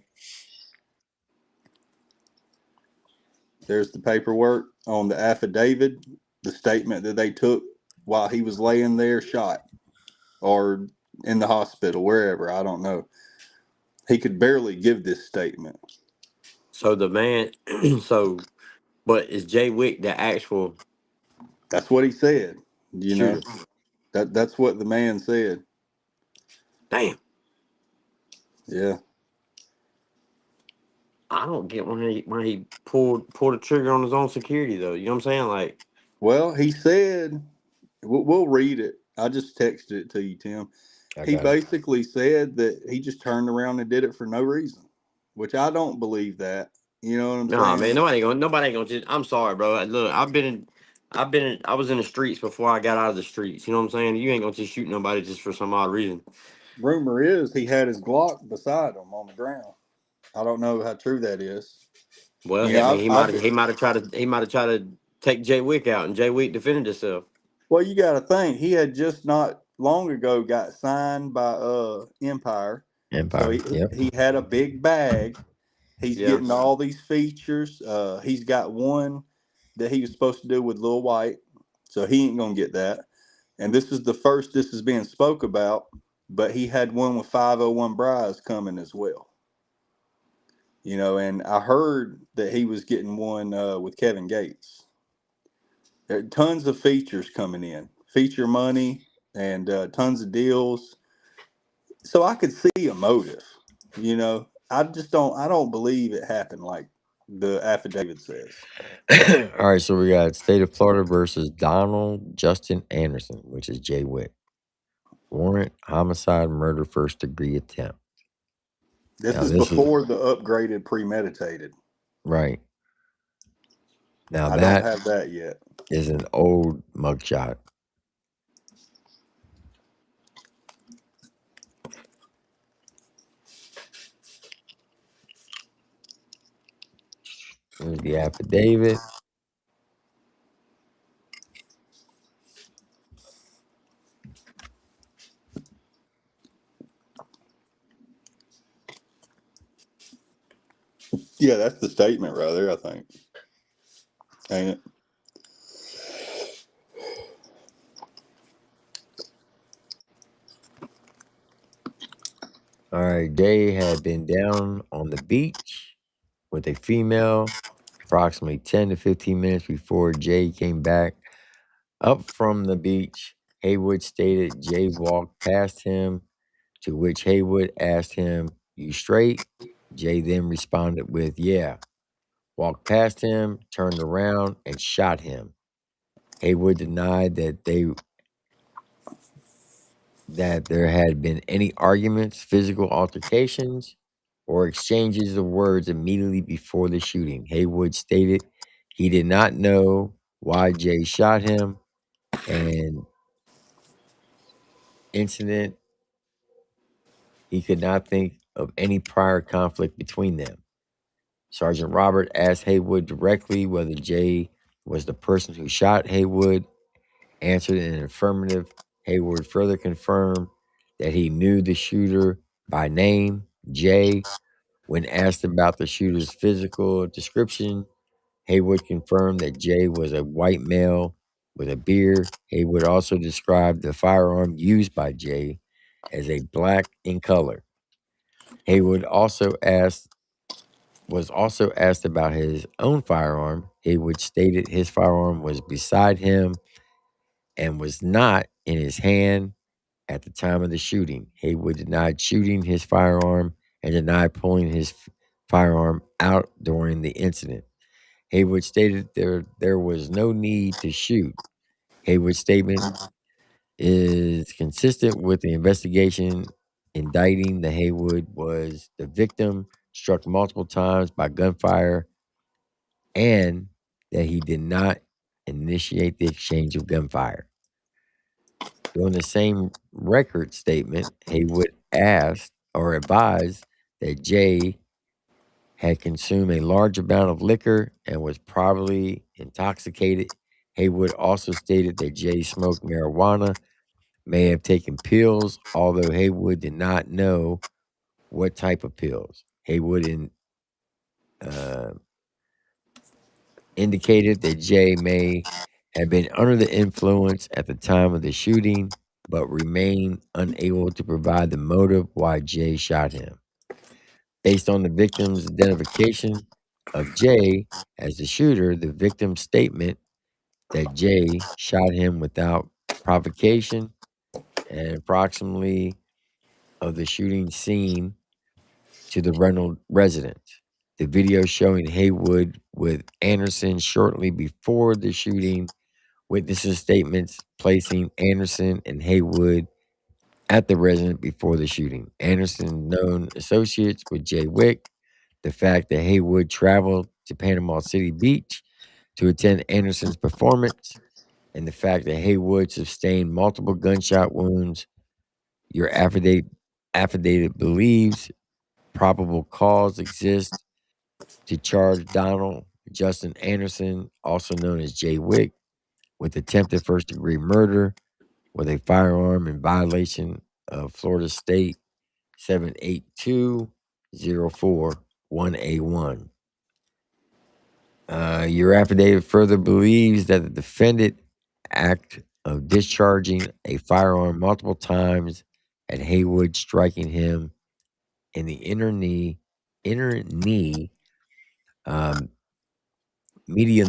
U: There's the paperwork on the affidavit, the statement that they took while he was laying there shot or in the hospital, wherever. I don't know. He could barely give this statement.
Q: So the man. So, but is Jay Wick the actual
U: That's what he said. You know,
Q: shooter?
U: that's what the man said.
Q: Damn.
U: Yeah.
Q: I don't get when he pulled the trigger on his own security though. You know what I'm saying? Like,
U: Well, he said, we'll read it. I just texted it to you, Tim.
C: I
U: He
C: got it.
U: basically said that he just turned around and did it for no reason, which I don't believe that. You know what I'm
Q: nah, man,
U: saying?
Q: nobody ain't gonna just. I'm sorry, bro. Look, I was in the streets before I got out of the streets. You know what I'm saying? You ain't gonna just shoot nobody just for some odd reason.
U: Rumor is he had his Glock beside him on the ground. I don't know how true that is.
Q: Well,
U: You
Q: I
U: know,
Q: mean,
U: I've
Q: he might have tried to take Jay Wick out, and Jay Wick defended himself.
U: well, you got to think he had just not long ago got signed by Empire, so
C: Empire. Yep.
U: he had a big bag. He's
Q: Yeah.
U: getting all these features. He's got one that he was supposed to do with Lil White, so he ain't gonna get that. And this is the first this is being spoke about, but he had one with 501 Bryce coming as well. You know, and I heard that he was getting one with Kevin Gates. There are tons of features coming in, feature money, and tons of deals. So I could see a motive. You know, I don't believe it happened like the affidavit says.
C: All right, so we got State of Florida versus Donald Justin Anderson, which is Jay Wick. Warrant, homicide, murder, first degree attempt.
U: This
C: Now
U: is
C: this is
U: before the upgraded premeditated.
C: right. Now
U: I don't
C: that
U: have that yet.
C: is an old mugshot. Here's the affidavit.
U: Yeah, that's the statement right there, I think. Ain't it?
C: All right, Jay had been down on the beach with a female approximately 10 to 15 minutes before Jay came back up from the beach. Haywood stated Jay walked past him, to which Haywood asked him, "You straight?" Jay then responded with, "Yeah." Walked past him, turned around, and shot him. Haywood denied that there had been any arguments, physical altercations, or exchanges of words immediately before the shooting. Haywood stated he did not know why Jay shot him, and incident he could not think of any prior conflict between them. Sergeant Robert asked Haywood directly whether Jay was the person who shot Haywood, answered in an affirmative. Haywood further confirmed that he knew the shooter by name, Jay. When asked about the shooter's physical description, Haywood confirmed that Jay was a white male with a beard. Haywood also described the firearm used by Jay as a black in color. Haywood was also asked about his own firearm. Haywood stated his firearm was beside him and was not in his hand at the time of the shooting. Haywood denied shooting his firearm and denied pulling his firearm out during the incident. Haywood stated there was no need to shoot. Haywood's statement is consistent with the investigation indicting the Haywood was the victim struck multiple times by gunfire and that he did not initiate the exchange of gunfire. During the same record statement, Haywood asked or advised that Jay had consumed a large amount of liquor and was probably intoxicated. Haywood also stated that Jay smoked marijuana, may have taken pills, although Haywood did not know what type of pills. Haywood uh, indicated that Jay may have been under the influence at the time of the shooting, but remained unable to provide the motive why Jay shot him. Based on the victim's identification of Jay as the shooter, the victim's statement that Jay shot him without provocation, and approximately of the shooting scene to the rental residence. The video showing Haywood with Anderson shortly before the shooting, witnesses' statements placing Anderson and Haywood at the residence before the shooting. Anderson known associates with Jay Wick, the fact that Haywood traveled to Panama City Beach to attend Anderson's performance, and the fact that Haywood sustained multiple gunshot wounds. Your affidavit believes probable cause exists to charge Donald Justin Anderson, also known as Jay Wick, with attempted first degree murder with a firearm in violation of Florida State 78204-1A1. Your affidavit further believes that the defendant act of discharging a firearm multiple times at Haywood, striking him in the inner knee, um, media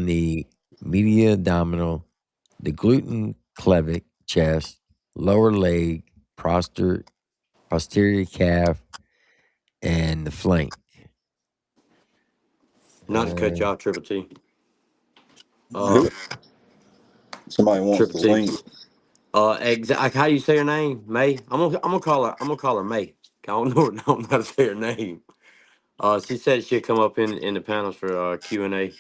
C: abdominal, the gluten clevic, chest, lower leg, posterior calf, and the flank.
Q: Not to cut you off, Triple T.
U: Somebody wants
Q: Triple
U: the
Q: T.
U: link.
Q: How do you say her name? May. I'm gonna call her. I'm gonna call her May. I don't know. I don't know how to say her name. She said she'd come up in the panels for Q&A.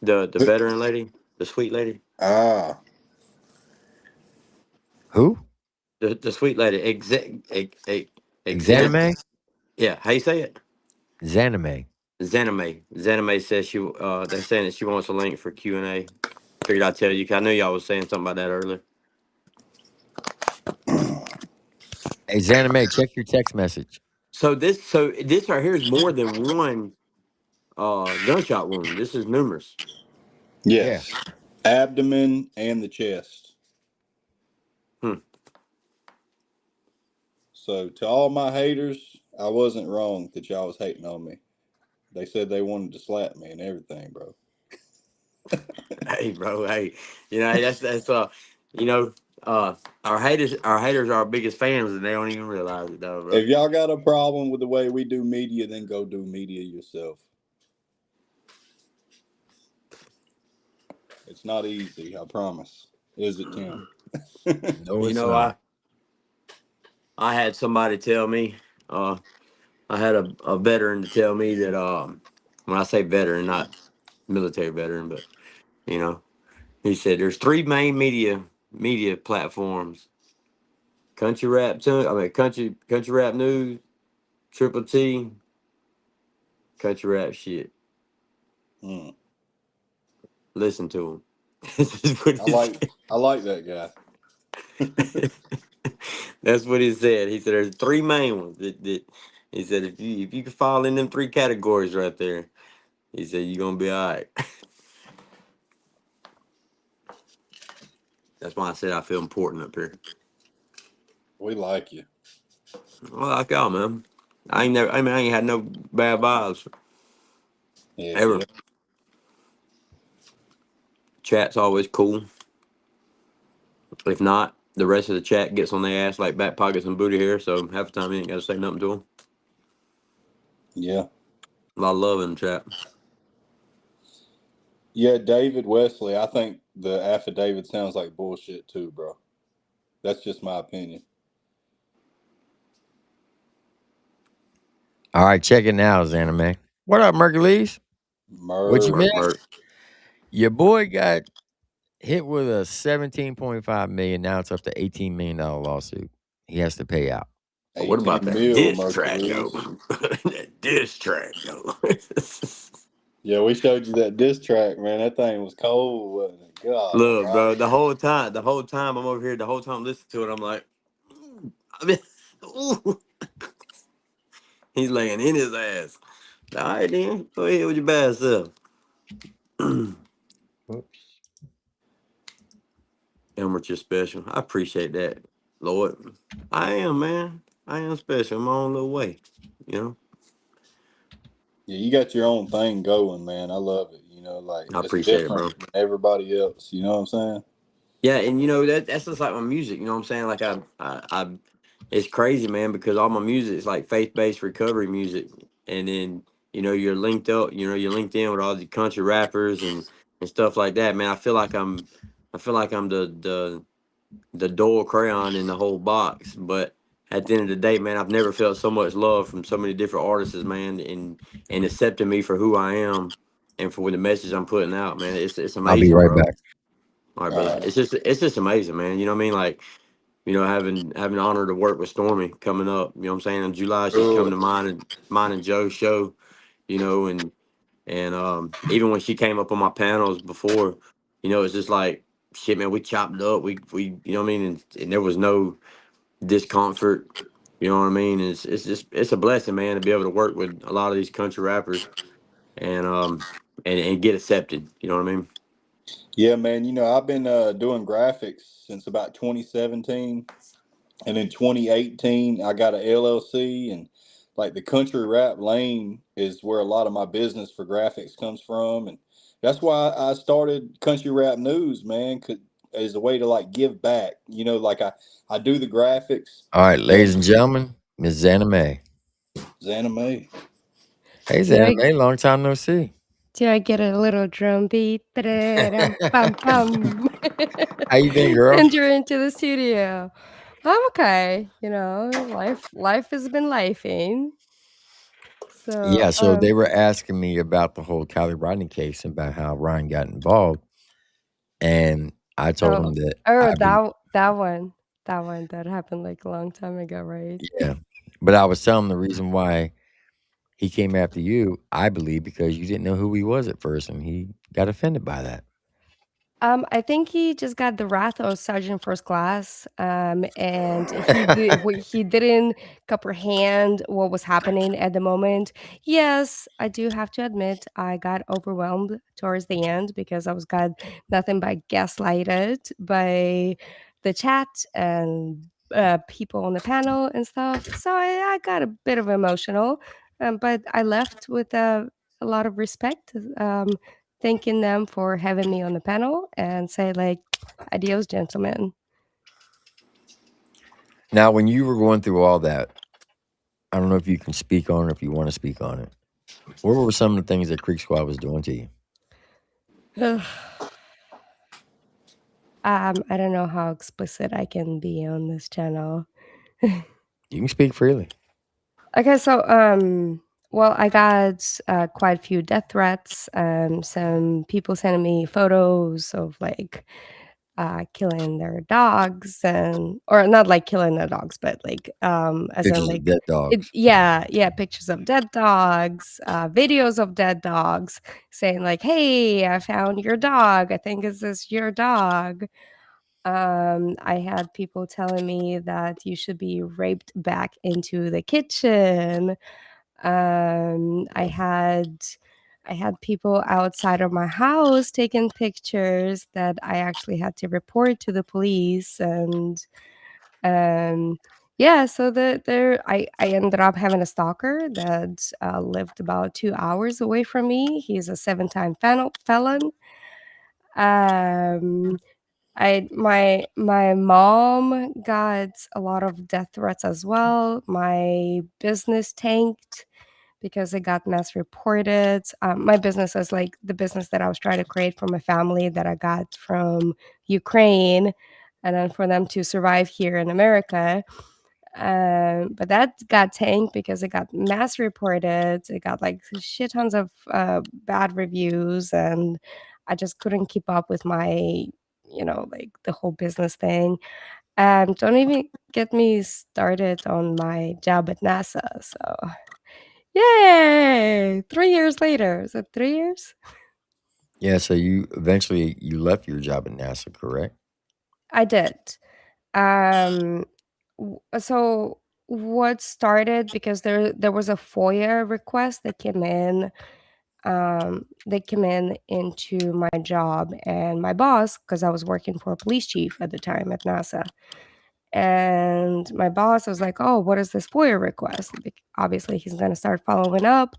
Q: The veteran lady, the sweet lady.
U: Ah.
C: Who?
Q: The sweet lady.
C: Exanime?
Q: Yeah. How you say it?
C: Zanime.
Q: Zanime. Zanime says they're saying that she wants a link for Q&A. Figured I'd tell you. 'Cause I knew y'all was saying something about that earlier.
C: Hey, Zanime, check your text message.
Q: So this right here is more than one. gunshot wound. This is numerous.
U: Yes. Abdomen and the chest. So to all my haters, I wasn't wrong that y'all was hating on me. They said they wanted to slap me and everything, bro.
Q: Hey, bro. Hey, that's our haters are our biggest fans, and they don't even realize it, though, bro.
U: If y'all got a problem with the way we do media, then go do media yourself. It's not easy, I promise. Is it, Tim?
C: No, it's not.
Q: I had somebody tell me, I had a veteran to tell me that, when I say veteran, not military veteran, but he said there's three main media platforms: country rap, country rap news, Triple T, country rap shit. Listen to him.
U: I like that guy.
Q: That's what he said. He said there's three main ones. He said if you can fall in them three categories right there, he said you're gonna be all right. That's why I said I feel important up here.
U: We like you.
Q: Well, like y'all, man. I ain't had no bad vibes.
U: Yeah,
Q: Ever.
U: yeah.
Q: Chat's always cool. If not, the rest of the chat gets on their ass like back pockets and booty hair. So half the time you ain't got to say nothing to them.
U: Yeah.
Q: A lot of love in the chat.
U: Yeah, David Wesley, I think the affidavit sounds like bullshit too, bro. That's just my opinion.
C: All right, check it now, Xaname. What up, Mercules? What you
U: Merc.
C: missed? Your boy got hit with a $17.5 million. Now it's up to $18 million lawsuit. He has to pay out.
Q: What about that
U: mil,
Q: diss track, though? That diss track, though.
U: Yeah, we showed you that diss track, man. That thing was cold, wasn't it? God,
Q: Look, bro,
U: almighty.
Q: the whole time I'm over here, the whole time listening to it, I'm like, ooh. He's laying in his ass. All right, then, go ahead with your bad self. Amateur special. I appreciate that, Lord. I am, man. I am special. I'm my own little way,
U: Yeah, you got your own thing going, man. I love it. Like
Q: I
U: it's
Q: appreciate it, bro.
U: different than everybody else. You know what I'm saying?
Q: Yeah, and that's just like my music. You know what I'm saying? Like I it's crazy, man, because all my music is like faith-based recovery music, and then you're linked up. You're linked in with all the country rappers and stuff like that, man. I feel like I'm the dull crayon in the whole box, but at the end of the day, man, I've never felt so much love from so many different artists, man, and accepting me for who I am and for the message I'm putting out, man. It's
C: I'll be
Q: amazing,
C: right
Q: bro.
C: back.
Q: All right, brother. It's just amazing, man. You know what I mean? Like, having the honor to work with Stormy coming up. You know what I'm saying? In July, she's coming to mine and Joe's show. And even when she came up on my panels before, it's just like shit, man. We chopped up. We you know what I mean? And there was no discomfort. You know what I mean? It's a blessing, man, to be able to work with a lot of these country rappers and get accepted. You know what I mean?
U: Yeah, man. I've been doing graphics since about 2017. And in 2018, I got an LLC, and like the country rap lane is where a lot of my business for graphics comes from, and that's why I started Country Rap News, man, as a way to like give back. Like I do the graphics.
C: All right, ladies and gentlemen, Miss Xaname.
U: Xana May.
C: Hey,
B: Do I,
C: Xaname, long time no see.
B: do I get a little drum beat? Da-da-dum, bum, bum.
C: How you been, girl?
B: Enter into the studio. I'm okay. Life has been lifing. So,
C: Yeah, so they were asking me about the whole Kiely Rodni case and about how Ryan got involved, and I told him that I believe,
B: that one that happened like a long time ago, right?
C: yeah, but I was telling him the reason why he came after you, I believe, because you didn't know who he was at first, and he got offended by that.
B: I think he just got the wrath of Sergeant First Class, and he didn't comprehend what was happening at the moment. Yes, I do have to admit I got overwhelmed towards the end because I was got nothing but gaslighted by the chat and people on the panel and stuff. So I got a bit of emotional, but I left with a lot of respect. Thanking them for having me on the panel and say like, adios, gentlemen.
C: Now, when you were going through all that, I don't know if you can speak on it, if you want to speak on it. What were some of the things that Creek Squad was doing to you?
B: I don't know how explicit I can be on this channel.
C: You can speak freely.
B: Okay, so well, I got quite a few death threats. Some people sending me photos of like killing their dogs, and or not like killing their dogs, but like as in
C: Pictures of
B: like
C: dead dogs.
B: yeah, pictures of dead dogs, videos of dead dogs, saying like, "Hey, I found your dog. I think is this your dog?" I had people telling me that you should be raped back into the kitchen. I had people outside of my house taking pictures that I actually had to report to the police, and um, yeah, so I ended up having a stalker that lived about 2 hours away from me. He's a seven-time felon. Um, my mom got a lot of death threats as well. My business tanked because it got mass reported. My business is like the business that I was trying to create for my family that I got from Ukraine, and then for them to survive here in America. But that got tanked because it got mass reported. It got like shit tons of bad reviews, and I just couldn't keep up with my, like the whole business thing. Don't even get me started on my job at NASA. So, yay! 3 years later. Is it 3 years?
C: Yeah, so you eventually you left your job at NASA, correct?
B: I did. Um, so what started because there was a FOIA request that came in. They came in into my job and my boss, because I was working for a police chief at the time at NASA. And my boss was like, "Oh, what is this FOIA request?" Obviously, he's going to start following up.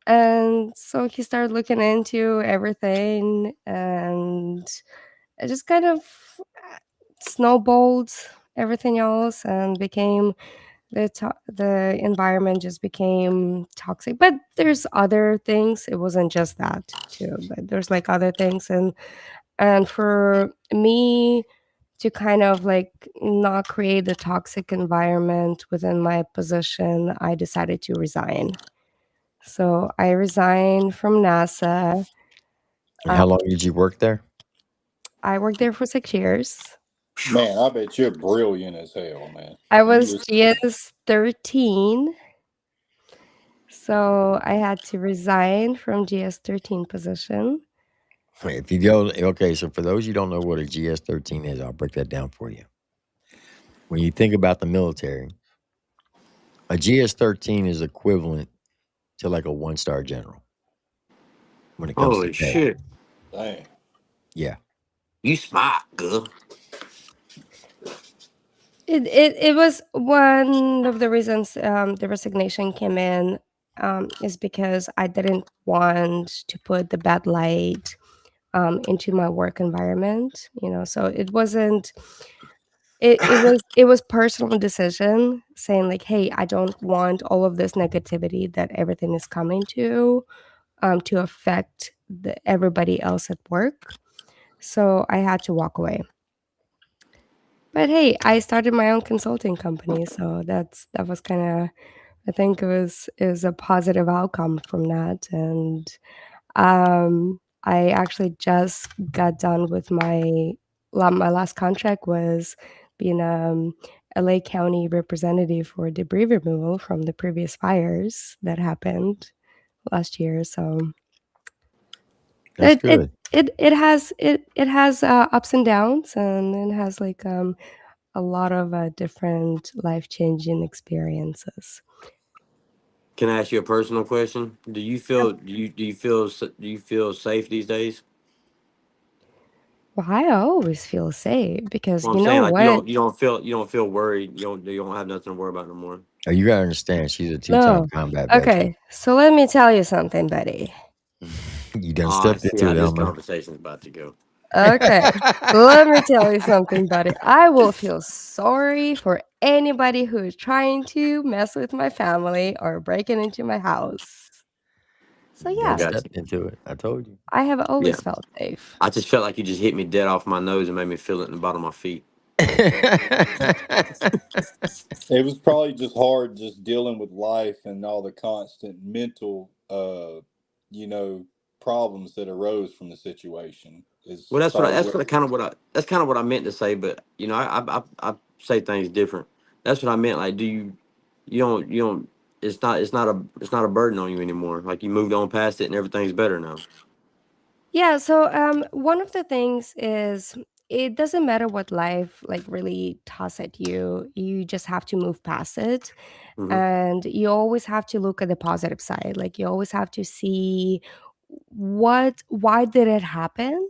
B: And so he started looking into everything, and it just kind of snowballed everything else and became the environment just became toxic. But there's other things. It wasn't just that too, but there's like other things. And for me to kind of like not create the toxic environment within my position, I decided to resign. So I resigned from NASA.
C: And how long did you work there?
B: I worked there for 6 years.
U: Man, I bet you're brilliant as hell, man.
B: I
U: You
B: was
U: just
B: GS 13. So I had to resign from GS 13 position.
C: If you go, okay, so for those you don't know what a GS-13 is, I'll break that down for you. When you think about the military, a GS-13 is equivalent to like a one-star general when it comes to
Q: Holy
C: pay.
Q: shit.
U: dang.
C: Yeah.
Q: You smart, girl.
B: It was one of the reasons the resignation came in, is because I didn't want to put the bad light into my work environment. So it was personal decision saying like, hey, I don't want all of this negativity that everything is coming to affect everybody else at work. So I had to walk away. But hey, I started my own consulting company, so that was kind of, I think it was a positive outcome from that. And I actually just got done with my last contract was being LA County representative for debris removal from the previous fires that happened last year. So
C: That's
B: It it
C: good.
B: it has ups and downs, and it has like a lot of different life changing experiences.
Q: Can I ask you a personal question? Do you feel safe these days?
B: Well, I always feel safe because
Q: Well, I'm
B: you know
Q: saying like
B: what?
Q: you don't feel worried. You don't have nothing to worry about no more.
C: Oh, you gotta understand, she's a two-time
B: No.
C: combat veteran.
B: Okay, so let me tell you something, buddy.
C: You done
Q: Oh, I
C: stepped
Q: see
C: into
Q: how
C: it,
Q: this
C: Elmer.
Q: conversation's about to go.
B: Okay, let me tell you something, buddy. I will feel sorry for anybody who is trying to mess with my family or breaking into my house. So
C: You
Q: I
C: done
B: yeah,
Q: got you.
C: stepped into it. I told you.
B: I have
Q: Yeah.
B: always felt safe.
Q: I just felt like you just hit me dead off my nose and made me feel it in the bottom of my feet.
U: It was probably just hard just dealing with life and all the constant mental, problems that arose from the situation. Is
Q: Well,
U: probably
Q: that's
U: what.
Q: what kind of what I that's kind of what I meant to say, but I say things different. That's what I meant. Like, you don't. It's not a burden on you anymore. Like you moved on past it and everything's better now.
B: Yeah, so one of the things is it doesn't matter what life like really toss at you. You just have to move past it.
Q: Hmm.
B: And you always have to look at the positive side. Like you always have to see why did it happen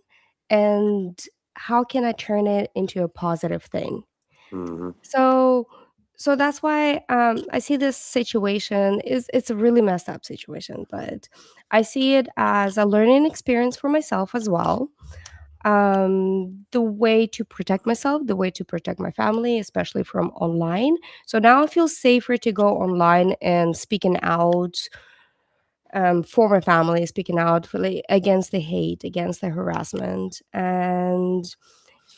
B: and how can I turn it into a positive thing.
Q: Hmm.
B: So so that's why I see this situation is it's a really messed up situation, but I see it as a learning experience for myself as well. The way to protect myself, the way to protect my family, especially from online. So now I feel safer to go online and speaking out for my family, speaking out for, like, against the hate, against the harassment, and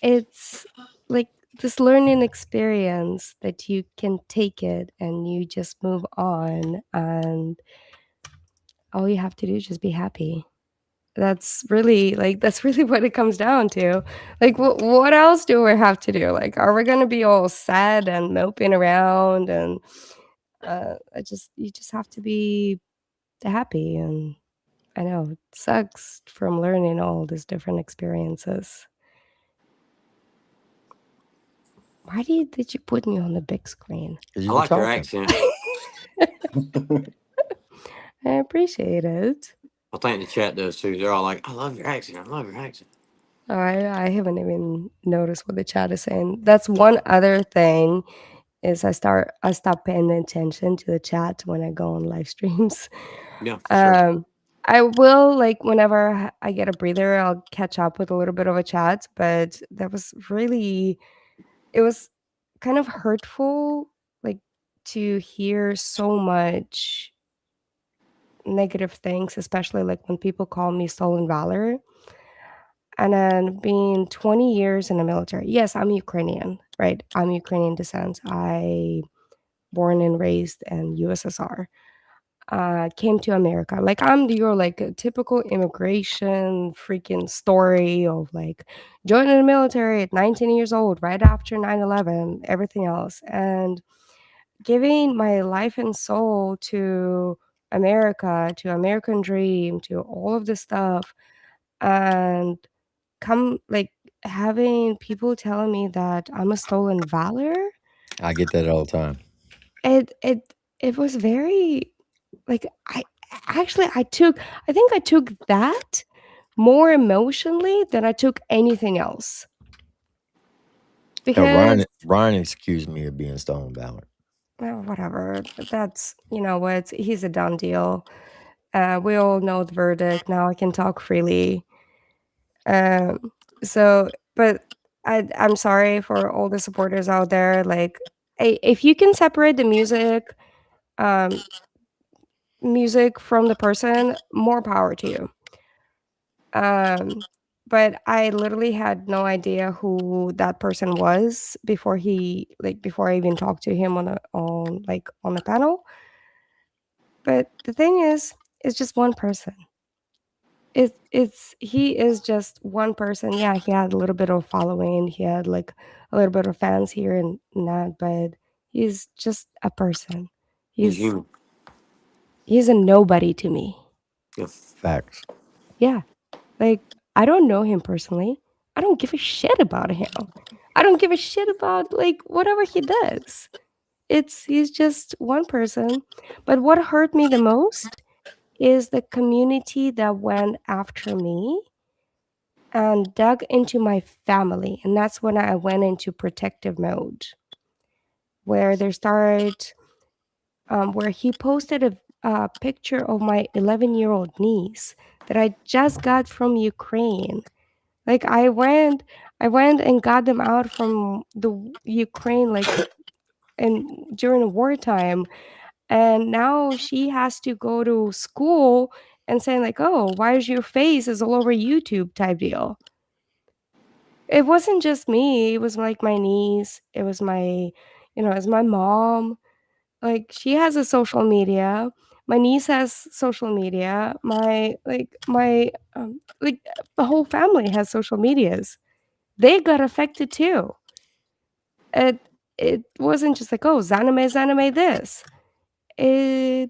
B: it's like this learning experience that you can take it and you just move on, and all you have to do is just be happy. That's really what it comes down to. Like, what else do we have to do? Like, are we gonna be all sad and moping around? And you just have to be happy. And I know it sucks from learning all these different experiences. Why did you put me on the big screen?
C: 'Cause
Q: I
C: you were
Q: like your
C: talking.
Q: accent.
B: I appreciate it.
Q: I think the chat does too. They're all like, "I love your accent. I love your accent."
B: Oh, I haven't even noticed what the chat is saying. That's one other thing is I stop paying attention to the chat when I go on live streams.
Q: Yeah, for sure.
B: Um, I will like whenever I get a breather, I'll catch up with a little bit of a chat, but that was really it was kind of hurtful, like to hear so much negative things, especially like when people call me stolen valor. And then being 20 years in the military. Yes, I'm Ukrainian, right? I'm Ukrainian descent. I born and raised in USSR. Came to America. Like I'm your like a typical immigration freaking story of like joining the military at 19 years old, right after 9/11, everything else. And giving my life and soul to America, to American dream, to all of this stuff. And come like having people telling me that I'm a stolen valor,
C: I get that all the time.
B: it was very like I think I took that more emotionally than I took anything else.
C: Now,
B: Because
C: Ryan excused me of being stolen valor.
B: well, whatever. That's you know what, he's a done deal. We all know the verdict. Now I can talk freely. Um, so, but I'm sorry for all the supporters out there. Like, if you can separate the um, music from the person, more power to you. Um, but I literally had no idea who that person was before I even talked to him on a panel. But the thing is, it's just one person. It's he is just one person. Yeah, he had a little bit of following. He had like a little bit of fans here and that, but he's just a person.
Q: He's
B: He's
Q: human.
B: he's a nobody to me.
Q: Yeah.
C: Facts.
B: Yeah. Like, I don't know him personally. I don't give a shit about him. I don't give a shit about, like, whatever he does. He's just one person. But what hurt me the most is the community that went after me and dug into my family, and that's when I went into protective mode, where they started where he posted a picture of my 11-year-old niece that I just got from Ukraine. Like, I went and got them out from the Ukraine, like, in during wartime, and now she has to go to school and saying like, "Oh, why is your face is all over YouTube?" type deal. It wasn't just me, it was, like, my niece, it was my it's my mom. Like, she has a social media, my niece has social media, the whole family has social medias. They got affected too. It it wasn't just like, "Oh, Zanime this." It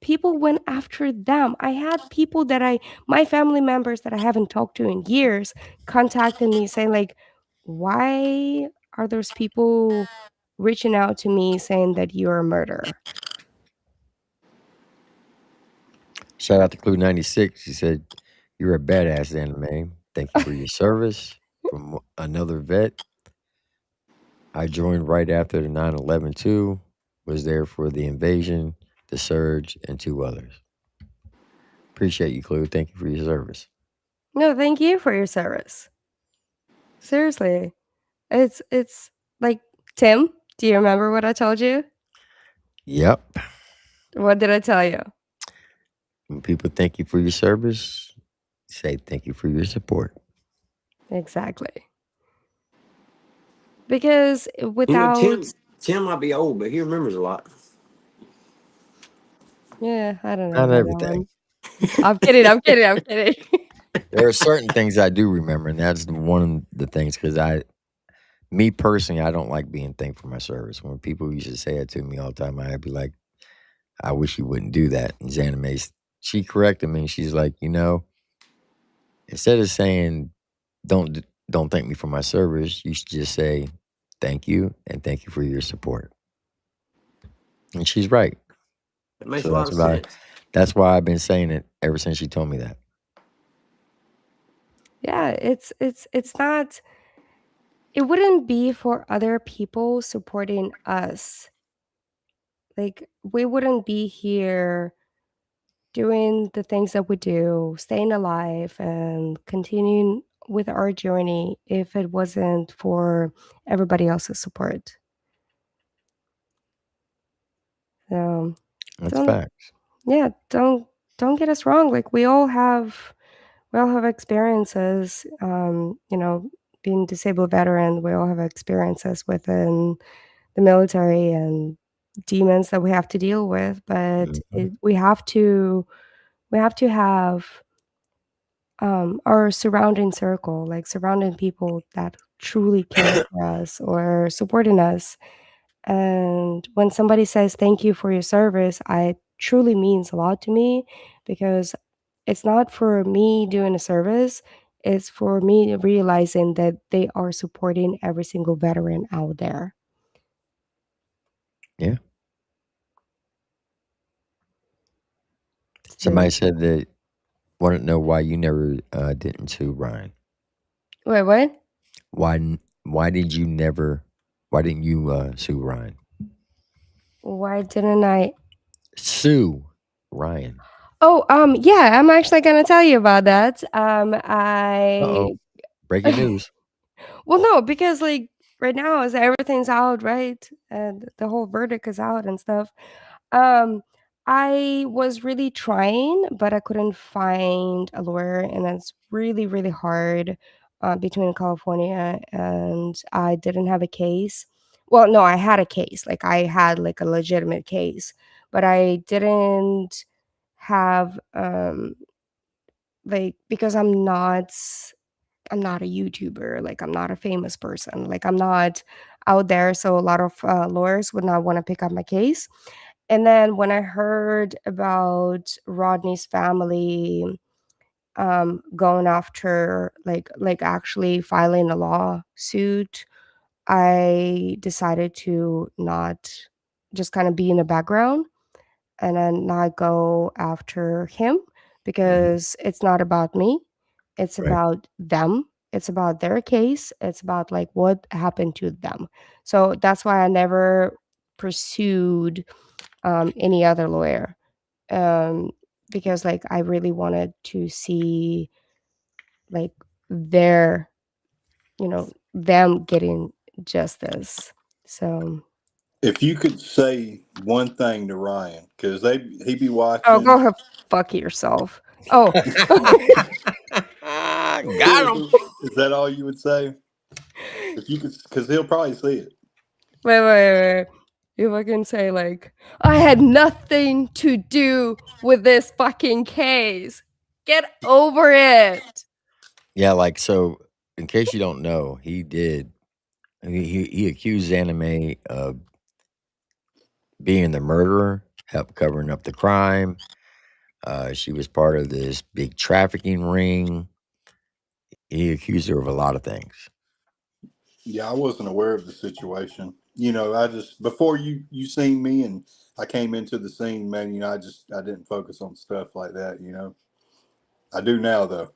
B: People went after them. I had people that my family members that I haven't talked to in years contacted me saying like, "Why are those people reaching out to me saying that you're a murderer?"
C: Shout out to Clue 96. He said, "You're a badass anime. Thank you for your service." From another vet, I joined right after the 9/11 too. Was there for the invasion, the surge, and 2 others. Appreciate you, Clue. Thank you for your service.
B: No, thank you for your service. Seriously. It's like, Tim, do you remember what I told you?
C: Yep.
B: What did I tell you?
C: When people thank you for your service, say thank you for your support.
B: Exactly. Because
Q: You know,
B: without
Q: Tim might be old, but he remembers a lot.
B: Yeah, I don't know
C: Not
B: about that
C: everything.
B: one. I'm kidding, I'm kidding, I'm kidding.
C: There are certain things I do remember, and that's one of the things because me personally, I don't like being thanked for my service. When people used to say it to me all the time, I'd be like, I wish you wouldn't do that. And Xanime, she corrected me. She's like, instead of saying don't thank me for my service, you should just say thank you and thank you for your support. And she's right.
Q: It makes
C: So
Q: a lot of sense.
C: that's why I've been saying it ever since she told me that.
B: Yeah, it's not it wouldn't be for other people supporting us. Like, we wouldn't be here doing the things that we do, staying alive and continuing with our journey if it wasn't for everybody else's support. So,
C: That's
B: don't
C: facts.
B: yeah, don't get us wrong. Like, we all have experiences, being disabled veteran, we all have experiences within the military and demons that we have to deal with, but
C: Mhm.
B: we have to have our surrounding circle, like surrounding people that truly care for us or supporting us. And when somebody says thank you for your service, I truly means a lot to me because it's not for me doing a service, it's for me realizing that they are supporting every single veteran out there.
C: Yeah. Somebody
B: Seriously.
C: said that wanted to know why you never didn't sue Ryan.
B: Wait, what?
C: Why did you never? Why didn't you sue Ryan?
B: Why didn't I?
C: Sue Ryan.
B: Oh, yeah, I'm actually gonna tell you about that.
C: Uh-oh.
B: I
C: Breaking news.
B: Well, no, because, like, right now is everything's out, right? And the whole verdict is out and stuff. Um, I was really trying, but I couldn't find a lawyer, and it's really, really hard, between California, and I didn't have a case. Well, no, I had a case, like, I had, like, a legitimate case, but I didn't have, because I'm not a YouTuber, like, I'm not a famous person, like, I'm not out there, so a lot of, lawyers would not wanna pick up my case, and then when I heard about Rodney's family, going after like actually filing a lawsuit, I decided to not just kind of be in the background and then not go after him because it's not about me. It's
C: Right.
B: about them. It's about their case. It's about like what happened to them. So that's why I never pursued any other lawyer, um, because like I really wanted to see like their, them getting justice. So,
U: If you could say one thing to Ryan, because he be
B: oh,
U: watching.
B: go fuck yourself. Oh,
C: Got him.
U: Is that all you would say? If you could, because he'll probably see it.
B: wait. If I can say like, I had nothing to do with this fucking case. Get over it.
C: Yeah, like so. In case you don't know, he did. He accused Anime of being the murderer, helped covering up the crime. She was part of this big trafficking ring. He accused her of a lot of things.
U: Yeah, I wasn't aware of the situation. I just before you seen me and I came into the scene, man. I didn't focus on stuff like that. I do now though.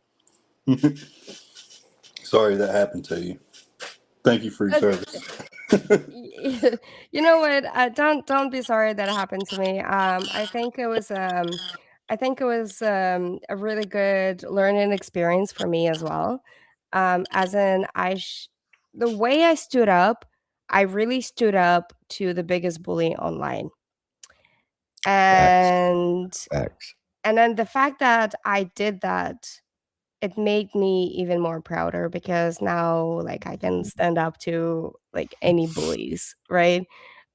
U: Sorry that happened to you. Thank you for your service.
B: You know what? Don't be sorry that happened to me. I think it was a really good learning experience for me as well. As in, the way I stood up, I really stood up to the biggest bully online,
C: Facts.
B: and
C: Facts.
B: and then the fact that I did that, it made me even more prouder because now like I can stand up to like any bullies, right?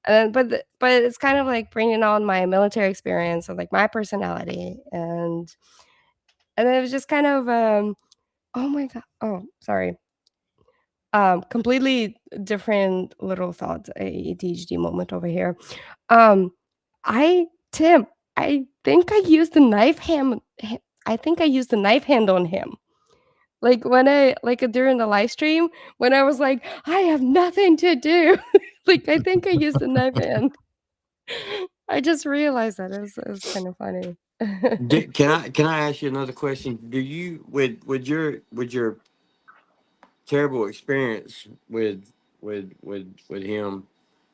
B: But it's kind of like bringing on my military experience and like my personality, and it was just kind of oh my god, oh sorry, completely different little thought, ADHD moment over here. um I Tim, I think I used the knife hand. I think I used the knife hand on him. Like when I like during the live stream when I was like, I have nothing to do. Like I think I used the knife hand. I just realized that it was kind of funny.
Q: Can I ask you another question? Do you with your terrible experience with him,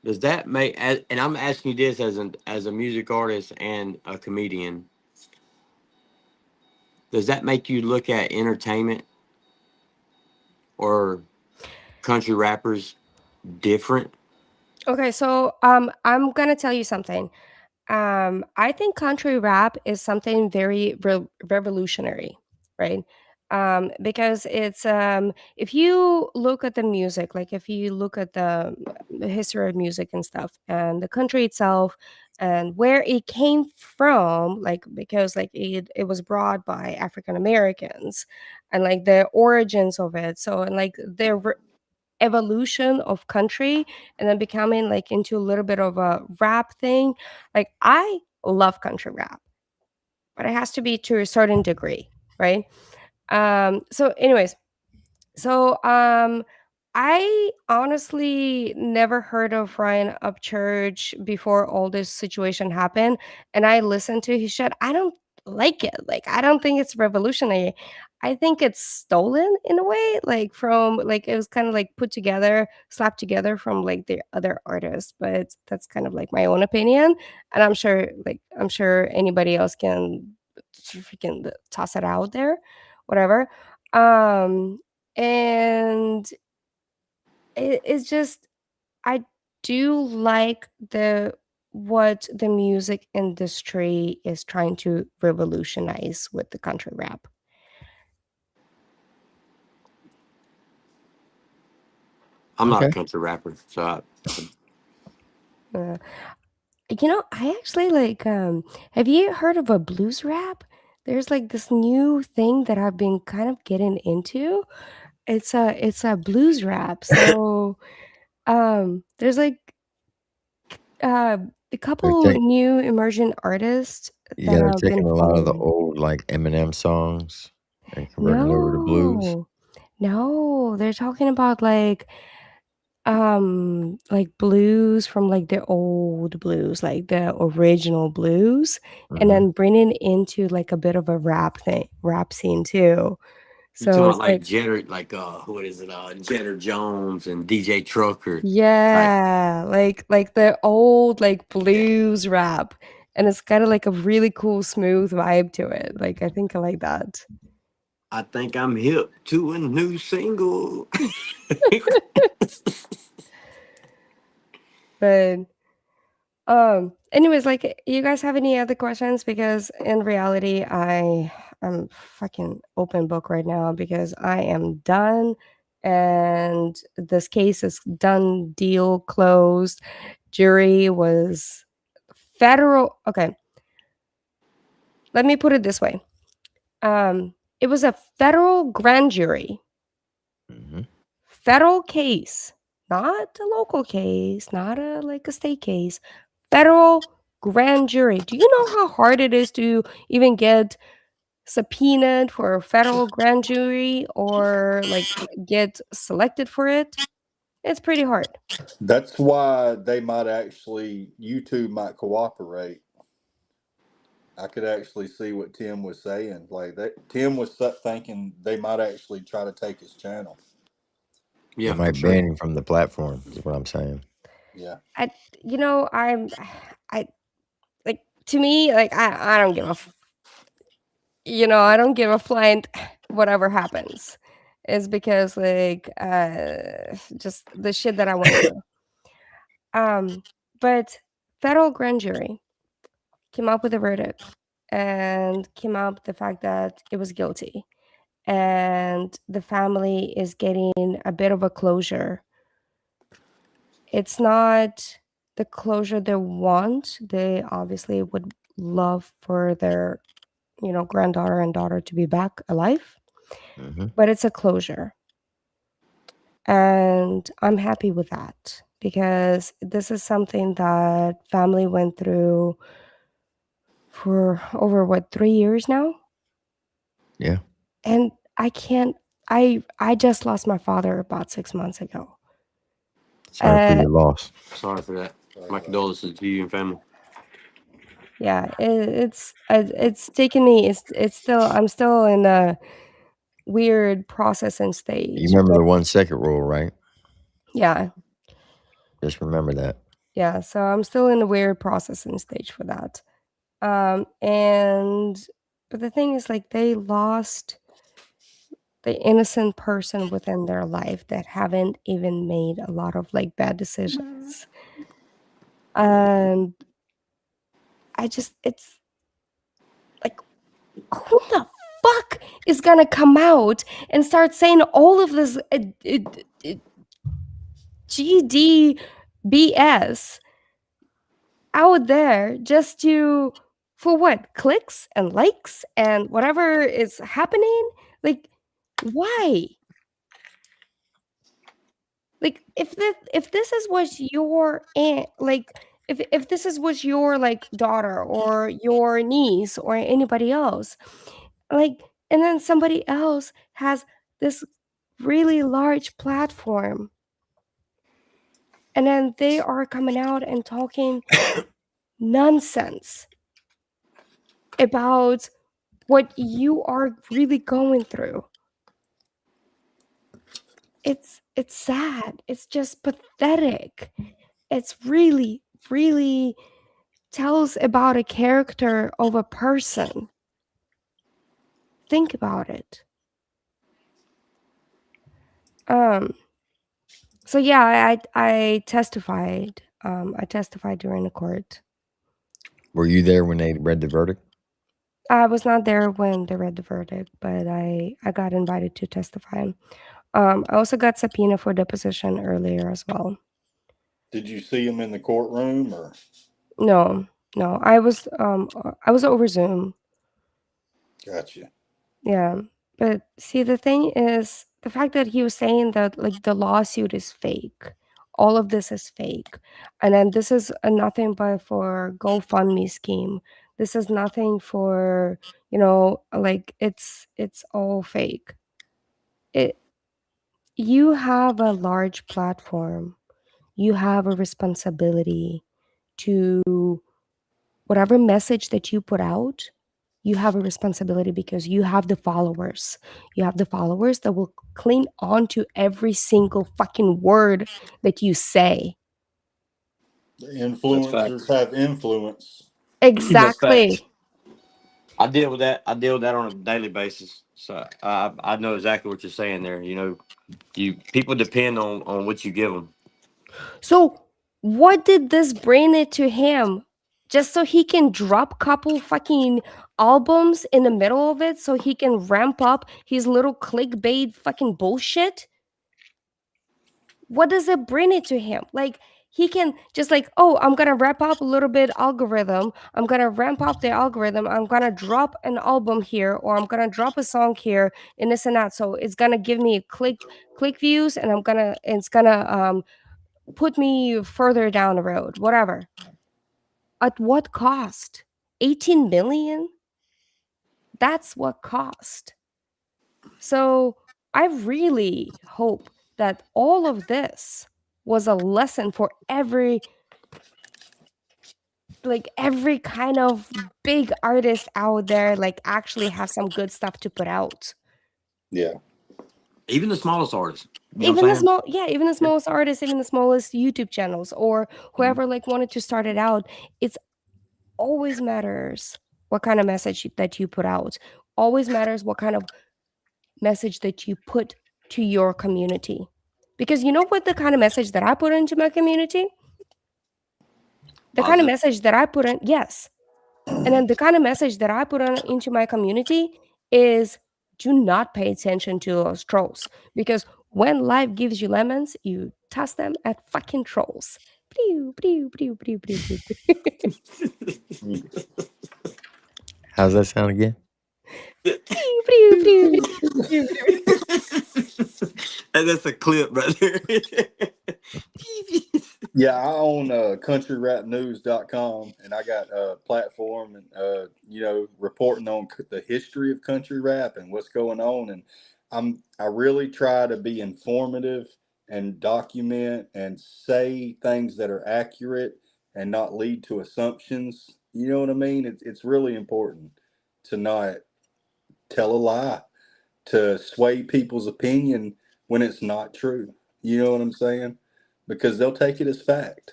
Q: does that make, and I'm asking you this as a music artist and a comedian, does that make you look at entertainment or country rappers different?
B: Okay, so I'm gonna tell you something. I think country rap is something very revolutionary, right? Because it's if you look at the music, like if you look at the history of music and stuff, and the country itself, and where it came from, like because like it was brought by African Americans, and like the origins of it. So and like the evolution of country and then becoming like into a little bit of a rap thing. Like I love country rap, but it has to be to a certain degree, right? So anyways, so I honestly never heard of Ryan Upchurch before all this situation happened, and I listened to his shit. I don't like it. Like I don't think it's revolutionary. I think it's stolen in a way, like from like it was kind of like put together, slapped together from like the other artists. But that's kind of like my own opinion, and I'm sure anybody else can freaking toss it out there, whatever. Um, and it's just I do like the what the music industry is trying to revolutionize with the country rap.
Q: I'm not a
C: Okay.
Q: country rapper, so
B: Uh, I actually like have you heard of a blues rap? There's like this new thing that I've been kind of getting into. It's a blues rap. So there's like uh a
C: They're,
B: couple
C: take,
B: new emerging artists
C: yeah,
B: that
C: they're
B: I've been
C: taking a lot of the
B: following.
C: old like Eminem songs. and converting it over to blues.
B: No, they're talking about like blues from like the old blues, like the original blues, and
C: Mhm.
B: then bringing into like a bit of a rap scene too.
Q: You talking
B: So
Q: about
B: it's
Q: like
B: like
Q: Jetter, like what is it? Jetter Jones and DJ Trucker. Like
B: yeah, like the old like blues rap, and it's kind of like a really cool smooth vibe to it. Like I think I like that.
Q: I think I'm hip to a new single.
B: But anyways, like you guys have any other questions? Because in reality, I'm fucking open book right now because I am done and this case is done, deal closed. Jury was federal. Okay. Let me put it this way. It was a federal grand jury.
C: Mhm.
B: Federal case, not a local case, not a like a state case. Federal grand jury. Do you know how hard it is to even get subpoenaed for a federal grand jury or like get selected for it? It's pretty hard.
U: That's why they might actually, you two might cooperate. I could actually see what Tim was saying. Like that, Tim was thinking they might actually try to take his channel.
C: They
Q: Yeah, for
C: might
Q: sure.
C: ban him from the platform, is what I'm saying.
U: Yeah.
B: I I like to me like I don't give a I don't give a flying whatever happens. Is because like just the shit that I went through. But federal grand jury came up with a verdict and came up with the fact that it was guilty. And the family is getting a bit of a closure. It's not the closure they want. They obviously would love for their, granddaughter and daughter to be back alive,
C: Mhm.
B: but it's a closure. And I'm happy with that because this is something that family went through for over 3 years now.
C: Yeah.
B: And I just lost my father about 6 months ago.
C: Sorry for your loss.
Q: Sorry for that. My condolences to you and family.
B: Yeah, it's taken me it's still I'm still in a weird processing
C: You
B: stage,
C: remember
B: but
C: the 1 second rule, right?
B: yeah.
C: Just remember that.
B: Yeah, so I'm still in a weird processing stage for that. And but the thing is like they lost the innocent person within their life that haven't even made a lot of like bad decisions. And it's like who the fuck is gonna come out and start saying all of this GD BS out there just to for what? Clicks and likes and whatever is happening? Like, why? Like, if this is what your aunt like, if this is what your, like, daughter or your niece or anybody else, like and then somebody else has this really large platform, and then they are coming out and talking nonsense about what you are really going through. It's sad. It's just pathetic. It's really, really tells about a character of a person. Think about it. Um, so yeah, I testified. I testified during the court.
C: Were you there when they read the verdict?
B: I was not there when they read the verdict, but I got invited to testify. I also got subpoena for deposition earlier as well.
U: Did you see him in the courtroom or?
B: No, no, I was over Zoom.
U: Gotcha.
B: Yeah, but see, the thing is, the fact that he was saying that like the lawsuit is fake, all of this is fake, and then this is a nothing but for GoFundMe scheme This is nothing for, like it's all fake. You have a large platform. You have a responsibility to whatever message that you put out. You have a responsibility because you have the followers. You have the followers that will cling on to every single fucking word that you say.
U: The influencers have influence.
Q: That's facts.
B: Exactly.
Q: I deal with that. I deal with that on a daily basis. So I know exactly what you're saying there. You people depend on what you give them.
B: So what did this bring it to him? Just so he can drop couple fucking albums in the middle of it so he can ramp up his little clickbait fucking bullshit? What does it bring it to him? Like, he can just like, oh, I'm gonna wrap up a little bit algorithm. I'm gonna ramp up the algorithm. I'm gonna drop an album here, or I'm gonna drop a song here, and this and that. So it's gonna give me click views, and it's gonna put me further down the road, whatever. At what cost? 18 million? That's what cost. So I really hope that all of this was a lesson for every kind of big artist out there, like actually have some good stuff to put out.
U: Yeah.
Q: Even the smallest artists. You know what
B: Even
Q: I'm
B: the
Q: saying?
B: small, yeah, even the smallest artists, even the smallest YouTube channels, or whoever like wanted to start it out. It's always matters what kind of message that you put out. Always matters what kind of message that you put to your community. Because you know what the kind of message that I put into my community? The kind of
Q: Positive.
B: message that I put in, yes. And then the kind of message that I put on into my community is do not pay attention to those trolls. Because when life gives you lemons, you toss them at fucking trolls. Pew, pew, pew, pew, pew, pew, pew.
C: How's that sound again?
B: Pew, pew, pew, pew, pew.
Q: And that's a clip right there.
U: Yeah, I own countryrapnews.com, and I got a platform and reporting on the history of country rap and what's going on. And I really try to be informative and document and say things that are accurate and not lead to assumptions. You know what I mean? It's really important to not tell a lie, to sway people's opinion when it's not true. You know what I'm saying? Because they'll take it as fact,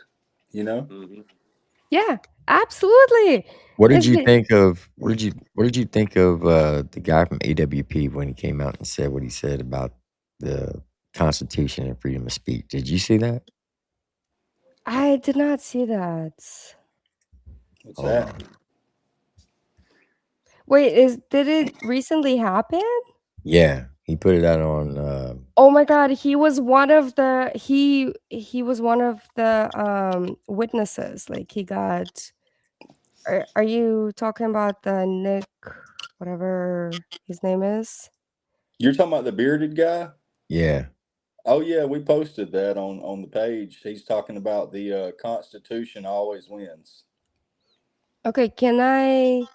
U: you know?
B: Yeah, absolutely.
C: What did
B: It's
C: you
B: been,
C: think of? What did you think of the guy from AWP when he came out and said what he said about the Constitution and freedom of speech? Did you see that?
B: I did not see that.
U: What's
C: Hold
U: that?
C: on.
B: Wait, did it recently happen?
C: Yeah, he put it out on.
B: Oh my god, he was one of the he was one of the witnesses. Like he got are you talking about the Nick whatever his name is?
U: You're talking about the bearded guy?
C: Yeah,
U: Oh yeah, we posted that on the page. He's talking about the Constitution always wins.
B: Okay, can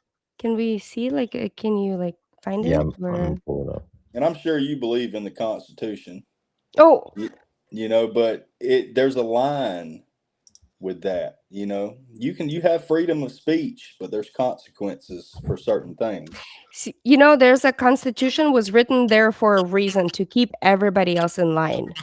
B: we see like can you like find
C: yeah.
B: it
C: I'm gonna
B: or
C: pull it up.
U: And I'm sure you believe in the Constitution.
B: Oh,
U: But there's a line with that. You have freedom of speech, but there's consequences for certain things.
B: there's a constitution was written there for a reason to keep everybody else in line.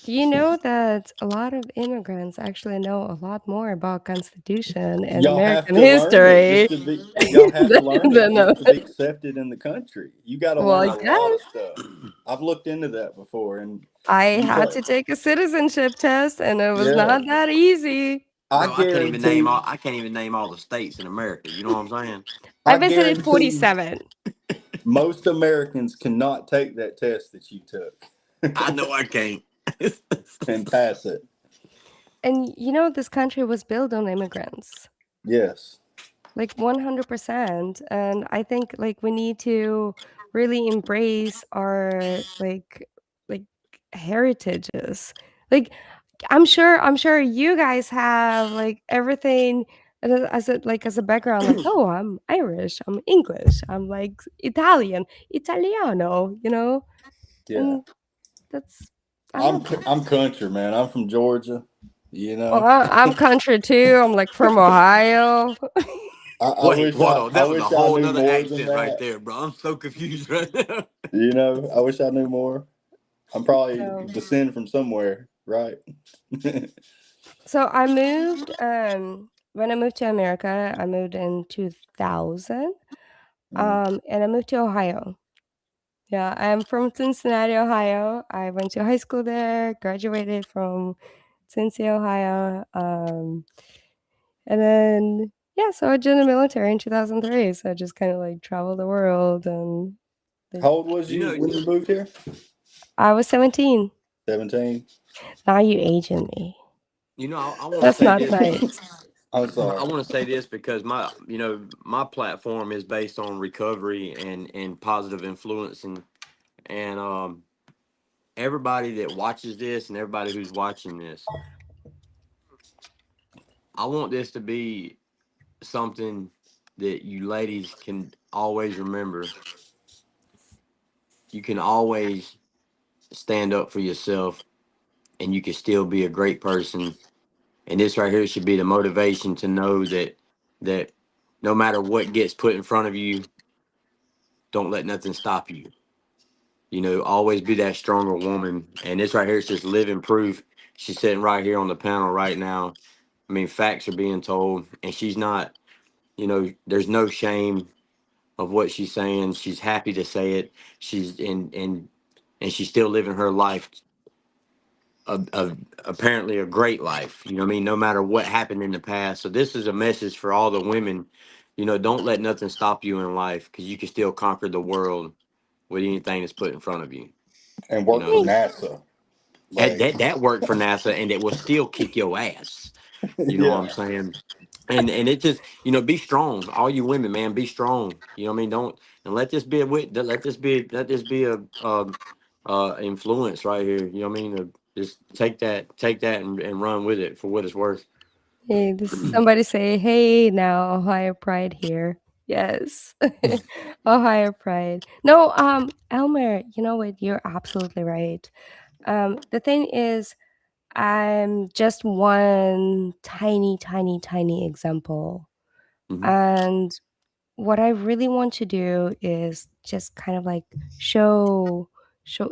B: Do you know that a lot of immigrants actually know a lot more about Constitution and
U: Y'all have
B: American
U: to learn it
B: history
U: just to be. Y'all have to learn it
B: than
U: just to be accepted in the country. You got to
B: well,
U: learn a lot of
B: yes.
U: stuff. I've looked into that before, and
B: I
U: you
B: had
U: got
B: to take a citizenship test, and it was
U: yeah.
B: not that easy.
U: I
Q: Bro, I can't even name
U: guarantee.
Q: all the states in America. You know what I'm saying?
B: I
U: I
B: visited
U: guarantee
B: 47.
U: most Americans cannot take that test that you took
Q: I know I can't.
U: and pass it.
B: And this country was built on immigrants.
U: Yes.
B: Like 100%. And I think like we need to really embrace our like heritages. Like I'm sure you guys have like everything as a background, like, oh, I'm Irish, I'm English, I'm like Italian, Italiano,
U: Yeah.
B: and that's I love that.
U: I'm country, man. I'm from Georgia, you
B: Well,
U: know.
B: I'm country too. I'm like from Ohio.
Q: Wait, hold on.
U: I
Q: That was a
U: wish I
Q: whole
U: knew
Q: nother
U: more than
Q: accent right
U: that.
Q: there, bro. I'm so confused right now.
U: You know, I wish I knew more. I'm probably
B: So,
U: descended from somewhere, right?
B: so I moved. When I moved to America, I moved in 2000. And I moved to Ohio. Yeah, I'm from Cincinnati, Ohio. I went to high school there, graduated from Cincy, Ohio. And then, yeah, so I joined the military in 2003. So I just kind of like traveled the world and like,
U: How old was
Q: You
U: you
Q: know,
U: when you moved here?
B: I was 17.
U: 17.
B: Now you aging me.
Q: I want to
B: That's
Q: say
B: not
Q: this.
B: nice.
U: I'm
Q: I
U: sorry.
Q: want to say this because my platform is based on recovery and positive influence and everybody that watches this and everybody who's watching this, I want this to be something that you ladies can always remember. You can always stand up for yourself and you can still be a great person. And this right here should be the motivation to know that no matter what gets put in front of you, don't let nothing stop you. Always be that stronger woman. And this right here is just living proof. She's sitting right here on the panel right now. I mean, facts are being told, and she's not, there's no shame of what she's saying. She's happy to say it. She's and she's still living her life, apparently a great life. You know what I mean? No matter what happened in the past. So this is a message for all the women. Don't let nothing stop you in life because you can still conquer the world with anything that's put in front of you.
U: And
Q: You
U: work for
Q: know,
U: NASA.
Q: that
U: Like,
Q: that, that worked for NASA, and it will still kick your ass. You know what I'm
U: yeah.
Q: saying? And it just be strong. All you women, man, be strong. You know what I mean? Don't and let this be a let this be a influence right here. You know what I mean? Just take that and run with it for what it's worth.
B: Hey, somebody say, hey, now, Ohio Pride here. Yes. Ohio Pride. No, Elmer, you know what? You're absolutely right. The thing is, I'm just one tiny, tiny, tiny example.
Q: Mhm.
B: And what I really want to do is just kind of like show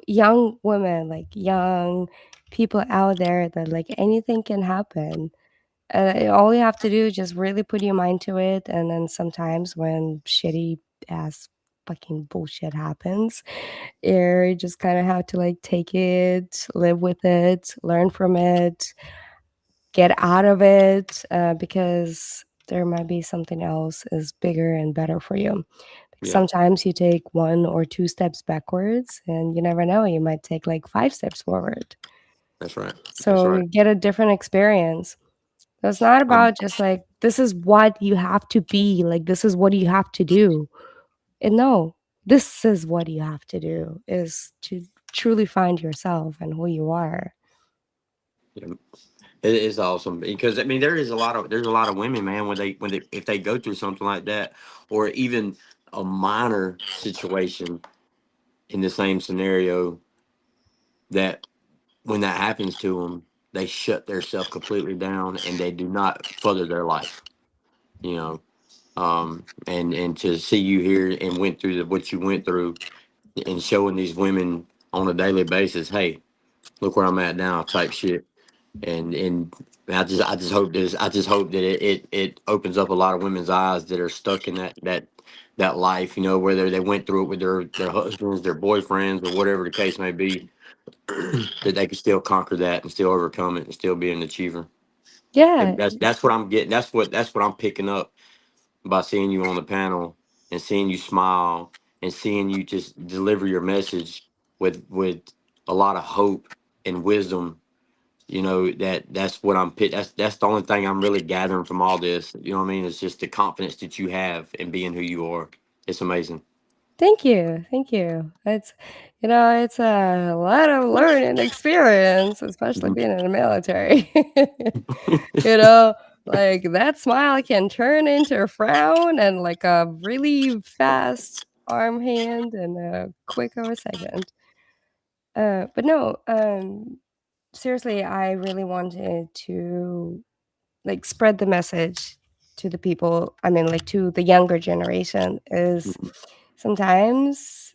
B: young women, like young people out there that like anything can happen. All you have to do is just really put your mind to it, and then sometimes when shitty ass fucking bullshit happens, you just kind of have to like take it, live with it, learn from it, get out of it, because there might be something else is bigger and better for you.
Q: Yeah,
B: Sometimes you take one or two steps backwards, and you never know, you might take like 5 steps forward.
Q: that's right. That's
B: So
Q: right.
B: you get a different experience. So it's not
Q: Um,
B: about just like, this is what you have to be, like, this is what you have to do. And no, this is what you have to do is to truly find yourself and who you are.
Q: yeah, it is awesome because I mean there's a lot of women, man, when they if they go through something like that or even a minor situation in the same scenario, that when that happens to them, they shut their self completely down and they do not further their life. You know, and to see you here and went through what you went through and showing these women on a daily basis, hey, look where I'm at now, type shit. And I just hope that it opens up a lot of women's eyes that are stuck in that life, whether they went through it with their husbands, their boyfriends, or whatever the case may be, that they can still conquer that and still overcome it and still be an achiever. And
B: Yeah,
Q: that's what I'm getting. That's what I'm picking up by seeing you on the panel and seeing you smile and seeing you just deliver your message with a lot of hope and wisdom. That's what that's the only thing I'm really gathering from all this. You know what I mean? It's just the confidence that you have in being who you are. It's amazing.
B: Thank you. It's it's a lot of learning experience, especially being in the military. Like that smile can turn into a frown and like a really fast arm hand in a quick of a second. But no, seriously, I really wanted to like spread the message to the people. I mean, like to the younger generation is sometimes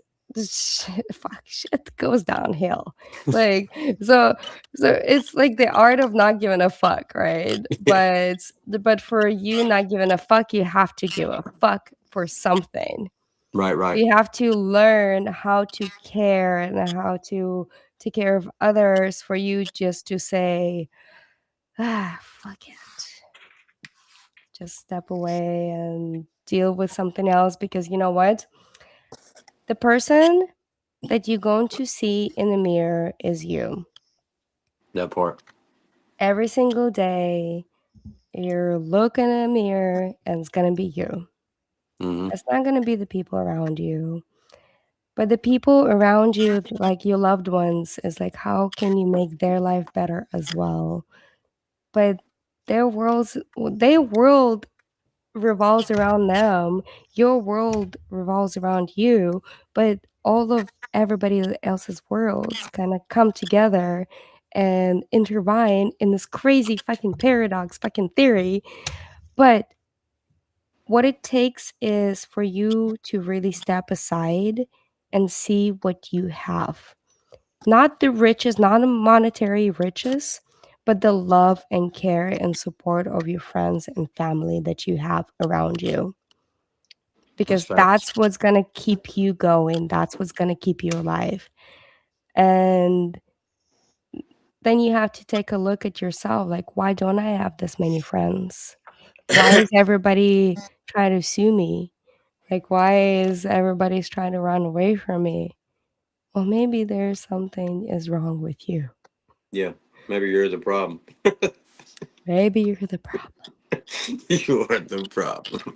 B: shit goes downhill. Like so so it's like the art of not giving a fuck, right? But for you not giving a fuck, you have to give a fuck for something.
Q: Right.
B: You have to learn how to care and how to take care of others for you just to say, fuck it. Just step away and deal with something else because you know what? The person that you're going to see in the mirror is you.
Q: That part.
B: Every single day, you're looking in a mirror and it's going to be you.
Q: Mm-hmm.
B: It's not going to be the people around you. But the people around you, like your loved ones, is like, how can you make their life better as well? But their world revolves around them. Your world revolves around you, but all of everybody else's worlds kind of come together and intertwine in this crazy fucking paradox, fucking theory. But what it takes is for you to really step aside and see what you have. Not the riches, not the monetary riches, but the love and care and support of your friends and family that you have around you.
Q: That's
B: Because
Q: facts.
B: that's what's gonna keep you going. That's what's gonna keep you alive. And then you have to take a look at yourself, like, why don't I have this many friends? Why is everybody trying to sue me? Like, why is everybody's trying to run away from me? Well, maybe there's something is wrong with you.
Q: Yeah. Maybe you're the problem.
B: Maybe you're the problem.
Q: You are the problem.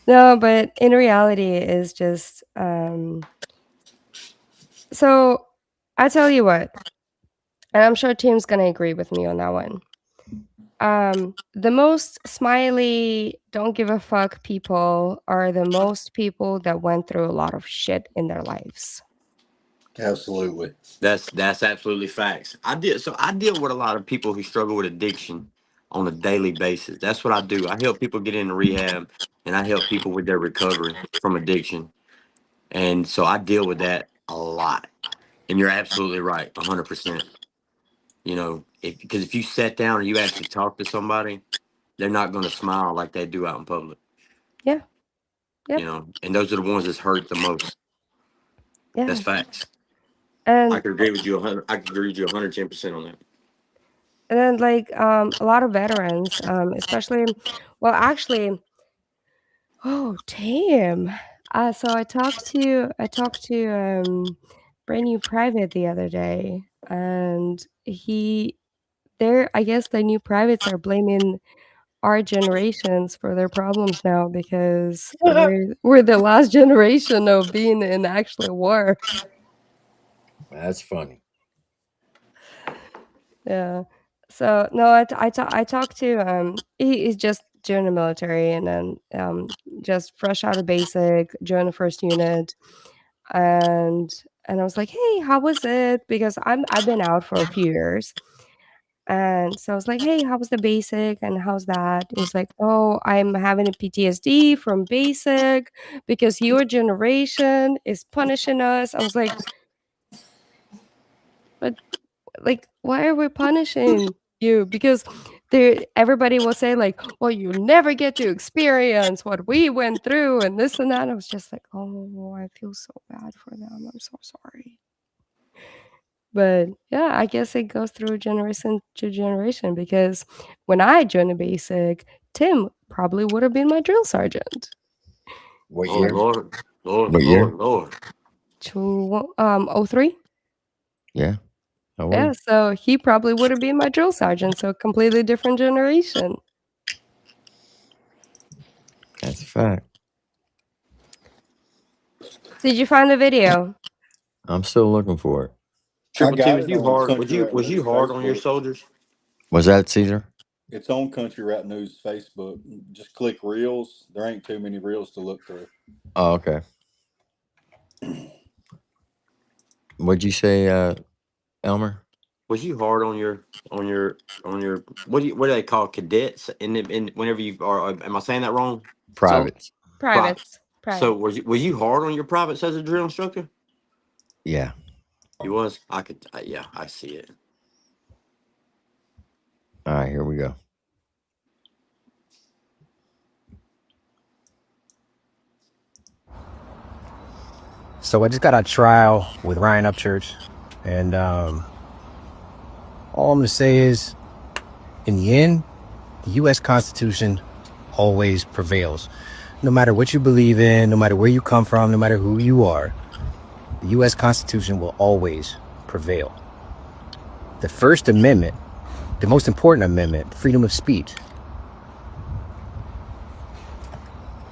B: No, but in reality, is just so I tell you what, and I'm sure Tim's gonna agree with me on that one. The most smiley, don't give a fuck people are the most people that went through a lot of shit in their lives.
U: Absolutely.
Q: That's absolutely facts. I deal with a lot of people who struggle with addiction on a daily basis. That's what I do. I help people get into rehab and I help people with their recovery from addiction. And so I deal with that a lot. And you're absolutely right, 100%. Because if you sat down and you actually talk to somebody, they're not going to smile like they do out in public.
B: Yeah. Yep.
Q: And those are the ones that's hurt the most.
B: Yeah.
Q: That's facts.
B: And
Q: I could agree with you 100. I could agree with you 110% on that.
B: And then like a lot of veterans, especially, well, actually, oh damn. So I talked to brand new private the other day, and I guess the new privates are blaming our generations for their problems now because we're the last generation of being in actually war.
C: That's funny.
B: Yeah. So no, I talked to he's just joined the military and then just fresh out of basic, joined the first unit, and I was like, hey, how was it? Because I've been out for a few years. And so I was like, hey, how was the basic and how's that? He's like, oh, I'm having a PTSD from basic because your generation is punishing us. I was but like, why are we punishing you? Because everybody will say like, well, you never get to experience what we went through and this and that. I was just like, oh, I feel so bad for them. I'm so sorry. But yeah, I guess it goes through generation to generation because when I joined the basic, Tim probably would have been my drill sergeant.
C: What
Q: Oh,
C: year?
Q: Lord.
C: What year?
B: To 03.
C: Yeah. I would.
B: Yeah, so he probably would have been my drill sergeant, so completely different generation.
C: That's a fact.
B: Did you find the video?
C: I'm still looking for it.
U: I
Q: Triple T,
U: got
Q: was
U: it
Q: you
U: on
Q: hard?
U: Country Rap
Q: Was you
U: News
Q: hard on your
U: Facebook.
Q: soldiers?
C: Was that Caesar?
U: It's on Country Rap News Facebook. Just click Reels. There ain't too many Reels to look through.
C: Oh, okay. What'd you say, Elmer?
Q: Was you hard on your what do they call cadets? And whenever you are, am I saying that wrong?
C: Privates.
B: Privates.
Q: So
B: Private.
Q: was you hard on your privates as a drill instructor?
C: Yeah.
Q: You was. I could. Yeah, I see it.
C: All right, here we go.
E: So I just got a trial with Ryan Upchurch, and all I'm gonna say is, in the end, the U.S. Constitution always prevails. No matter what you believe in, no matter where you come from, no matter who you are, the U.S. Constitution will always prevail. The First Amendment, the most important amendment, freedom of speech,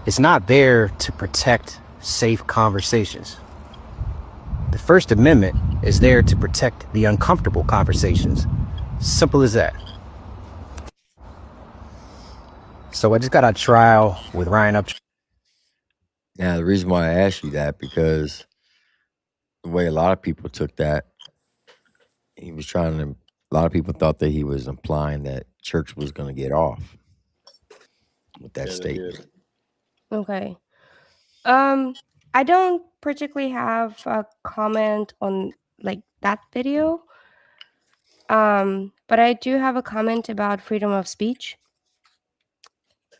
E: it's not there to protect safe conversations. The First Amendment is there to protect the uncomfortable conversations. Simple as that. So I just got a trial with Ryan Upchurch.
C: Now, the reason why I asked you that, because the way a lot of people took that, he was trying to, a lot of people thought that he was implying that church was going to get off with that
U: Yeah, they
C: statement.
U: did.
B: Okay. I don't particularly have a comment on like that video. But I do have a comment about freedom of speech.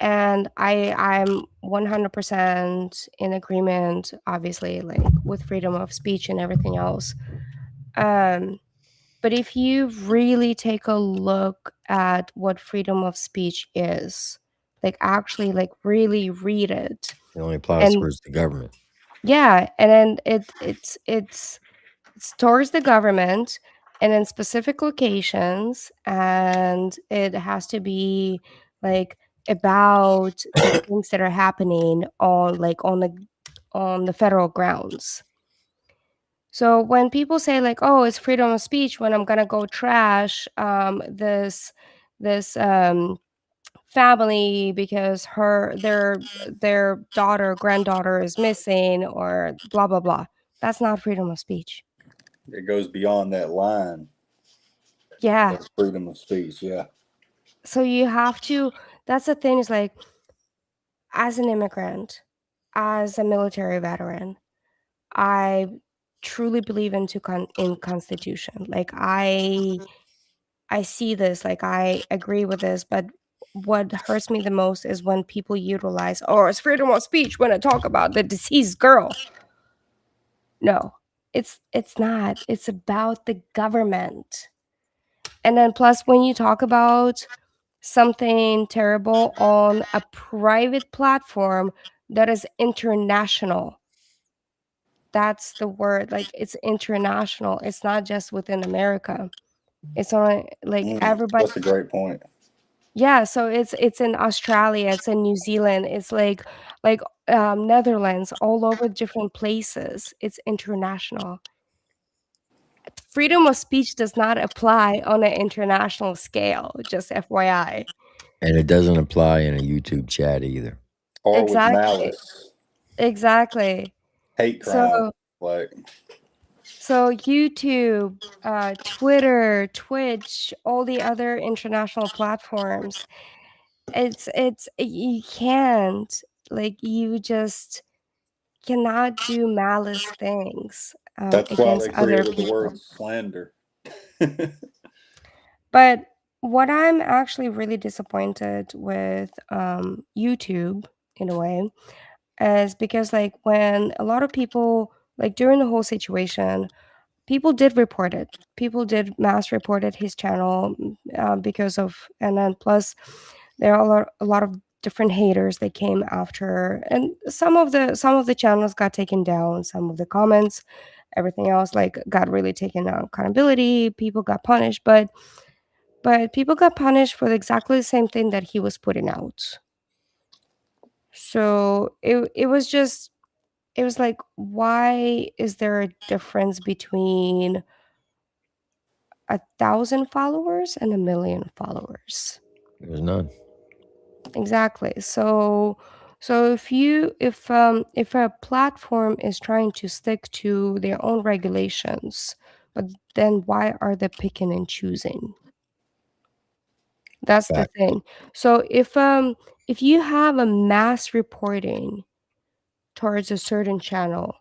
B: And I'm 100% in agreement, obviously, like with freedom of speech and everything else. But if you really take a look at what freedom of speech is, like actually like really read it,
C: It only applies
B: and
C: towards the government.
B: yeah, and then it's towards the government and in specific locations, and it has to be like about the things that are happening on like on the federal grounds. So when people say like, "Oh, it's freedom of speech," when I'm gonna go trash this family because their daughter granddaughter is missing or blah blah blah, that's not freedom of speech.
U: It goes beyond that line.
B: Yeah.
U: That's freedom of speech. Yeah.
B: So you have to. That's the thing. Is like, as an immigrant, as a military veteran, I truly believe in Constitution. Like I see this, like I agree with this, but what hurts me the most is when people utilize, "Oh, it's freedom of speech," when I talk about the deceased girl. No, it's not. It's about the government. And then plus when you talk about something terrible on a private platform that is international, that's the word, like it's international. It's not just within America. It's on like everybody.
U: That's a great point.
B: Yeah, so it's in Australia, it's in New Zealand, it's like Netherlands, all over different places. It's international. Freedom of speech does not apply on an international scale, just FYI.
C: And it doesn't apply in a YouTube chat either.
U: Or with
B: Exactly.
U: malice,
B: Exactly.
U: hate
B: So
U: crime. Like,
B: so YouTube, Twitter, Twitch, all the other international platforms, it's you can't, like, you just cannot do malice things,
U: that's why
B: against
U: they
B: other
U: created the
B: people.
U: word slander.
B: But what I'm actually really disappointed with, YouTube, in a way, is because, like, when a lot of people like, during the whole situation, people did report it. People did mass reported his channel, because of, and then plus there are a lot of different haters that came after, and some of the channels got taken down, some of the comments, everything else, like, got really taken accountability, people got punished, but people got punished for exactly the same thing that he was putting out. So it was like, why is there a difference between 1,000 followers and 1,000,000 followers?
C: There's none.
B: Exactly. So if a platform is trying to stick to their own regulations, but then why are they picking and choosing? That's the
C: Fact.
B: thing. So if you have a mass reporting towards a certain channel,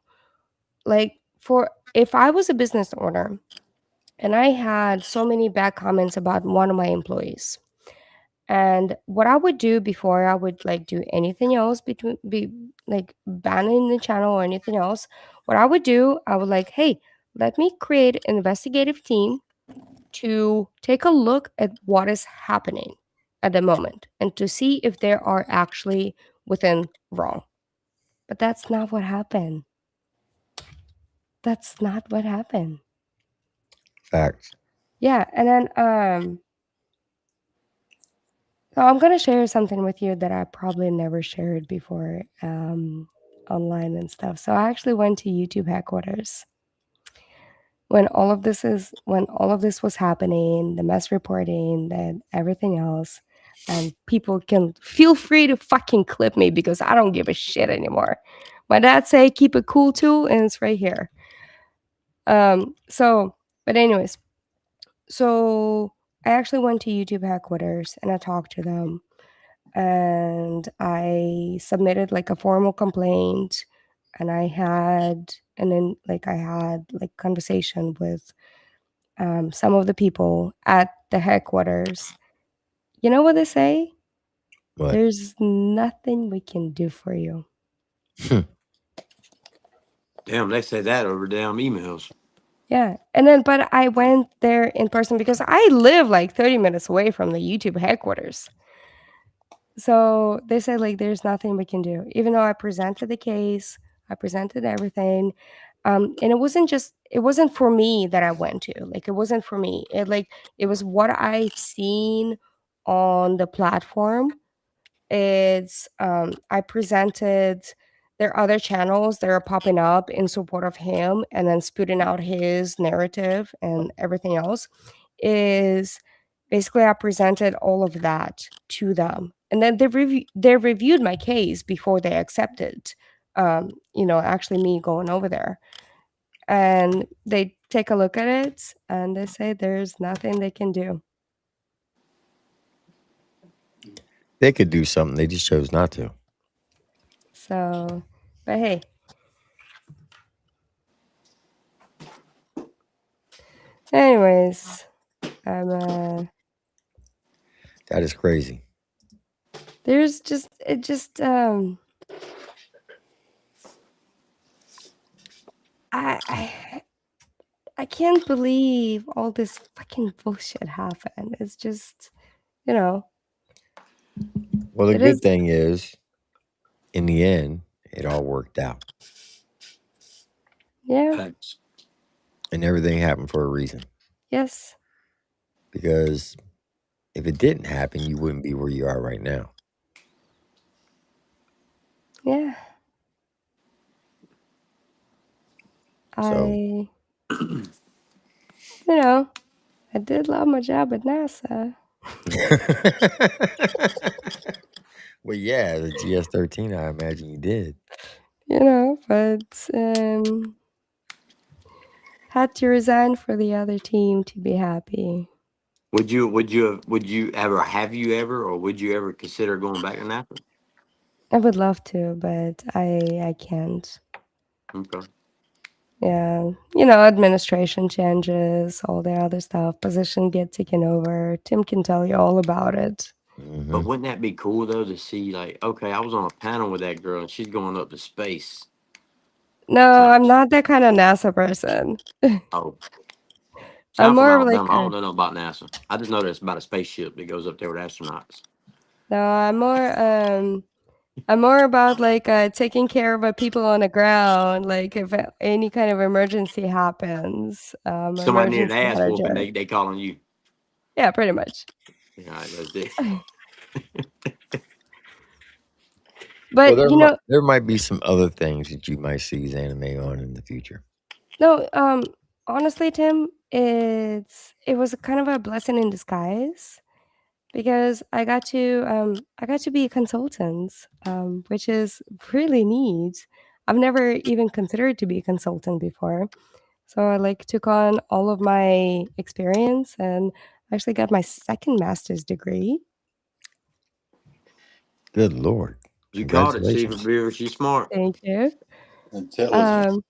B: like for if I was a business owner and I had so many bad comments about one of my employees, and what I would do before I would like do anything else between be like banning the channel or anything else, what I would do, I would like, hey, let me create an investigative team to take a look at what is happening at the moment and to see if they are actually within wrong. But that's not what happened. That's not what happened.
C: Facts.
B: Yeah, and then so I'm gonna share something with you that I probably never shared before online and stuff. So I actually went to YouTube headquarters when all of this was happening, the mess reporting, and everything else. And people can feel free to fucking clip me because I don't give a shit anymore. My dad say keep it cool too, and it's right here. But anyways, so I actually went to YouTube headquarters and I talked to them and I submitted like a formal complaint and I had conversation with some of the people at the headquarters. You know what they say?
C: What?
B: There's nothing we can do for you.
Q: Damn, they say that over damn emails.
B: Yeah. And then, but I went there in person because I live like 30 minutes away from the YouTube headquarters. So they said, like, there's nothing we can do. Even though I presented the case, I presented everything. And it wasn't for me that I went to. Like, it wasn't for me. It was what I've seen on the platform. I presented there are other channels that are popping up in support of him and then spitting out his narrative and everything else. Is basically I presented all of that to them. And then they reviewed my case before they accepted, actually me going over there. And they take a look at it and they say there's nothing they can do.
C: They could do something. They just chose not to.
B: So, but hey. Anyways,
C: That is crazy.
B: there's I can't believe all this fucking bullshit happened. It's just, you know,
C: Well, the
B: it
C: good
B: is.
C: thing is, in the end, it all worked out.
B: Yeah.
Q: Thanks.
C: And everything happened for a reason.
B: Yes.
C: Because if it didn't happen, you wouldn't be where you are right now.
B: Yeah.
C: So,
B: I did love my job at NASA.
C: well, yeah, the GS-13, I imagine you did.
B: But had to resign for the other team to be happy.
Q: Would you ever consider going back to Napa?
B: I would love to, but I can't.
Q: Okay.
B: Yeah, administration changes, all the other stuff, position get taken over. Tim can tell you all about it.
Q: But wouldn't that be cool though to see like, okay, I was on a panel with that girl and she's going up to space.
B: No, I'm not that kind of NASA person.
Q: Oh. See,
B: I'm
Q: I'm from
B: more of like
Q: Alabama. I don't know nothing about NASA. I just know that it's about a spaceship that goes up there with astronauts.
B: no, I'm more about like taking care of people on the ground. Like if any kind of emergency happens,
Q: Somebody needed
B: emergency
Q: an ass whooping,
B: manager.
Q: they calling you.
B: Yeah, pretty much.
Q: Yeah, that's it.
B: But
C: Well,
B: you know,
C: there might be some other things that you might see anime on in the future.
B: no, honestly, Tim, it was kind of a blessing in disguise because I got to be a consultant, which is really neat. I've never even considered to be a consultant before. So I like took on all of my experience and actually got my second master's degree.
C: Good Lord.
Q: You called it, Steve
C: Congratulations.
Q: Beaver. She's smart.
B: Thank you.
U: Intelligent.
B: Um,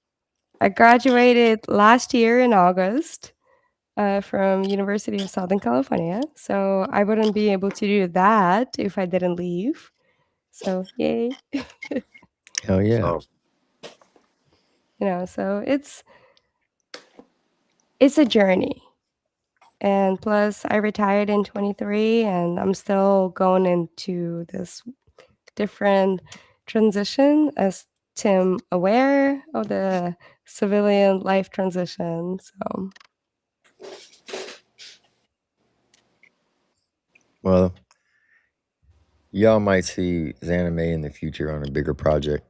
B: I graduated last year in August from University of Southern California. So I wouldn't be able to do that if I didn't leave. So yay.
C: Hell yeah.
Q: So
B: So it's a journey. And plus I retired in 23 and I'm still going into this different transition as Tim aware of the civilian life transition. So
C: Well, y'all might see anime in the future on a bigger project.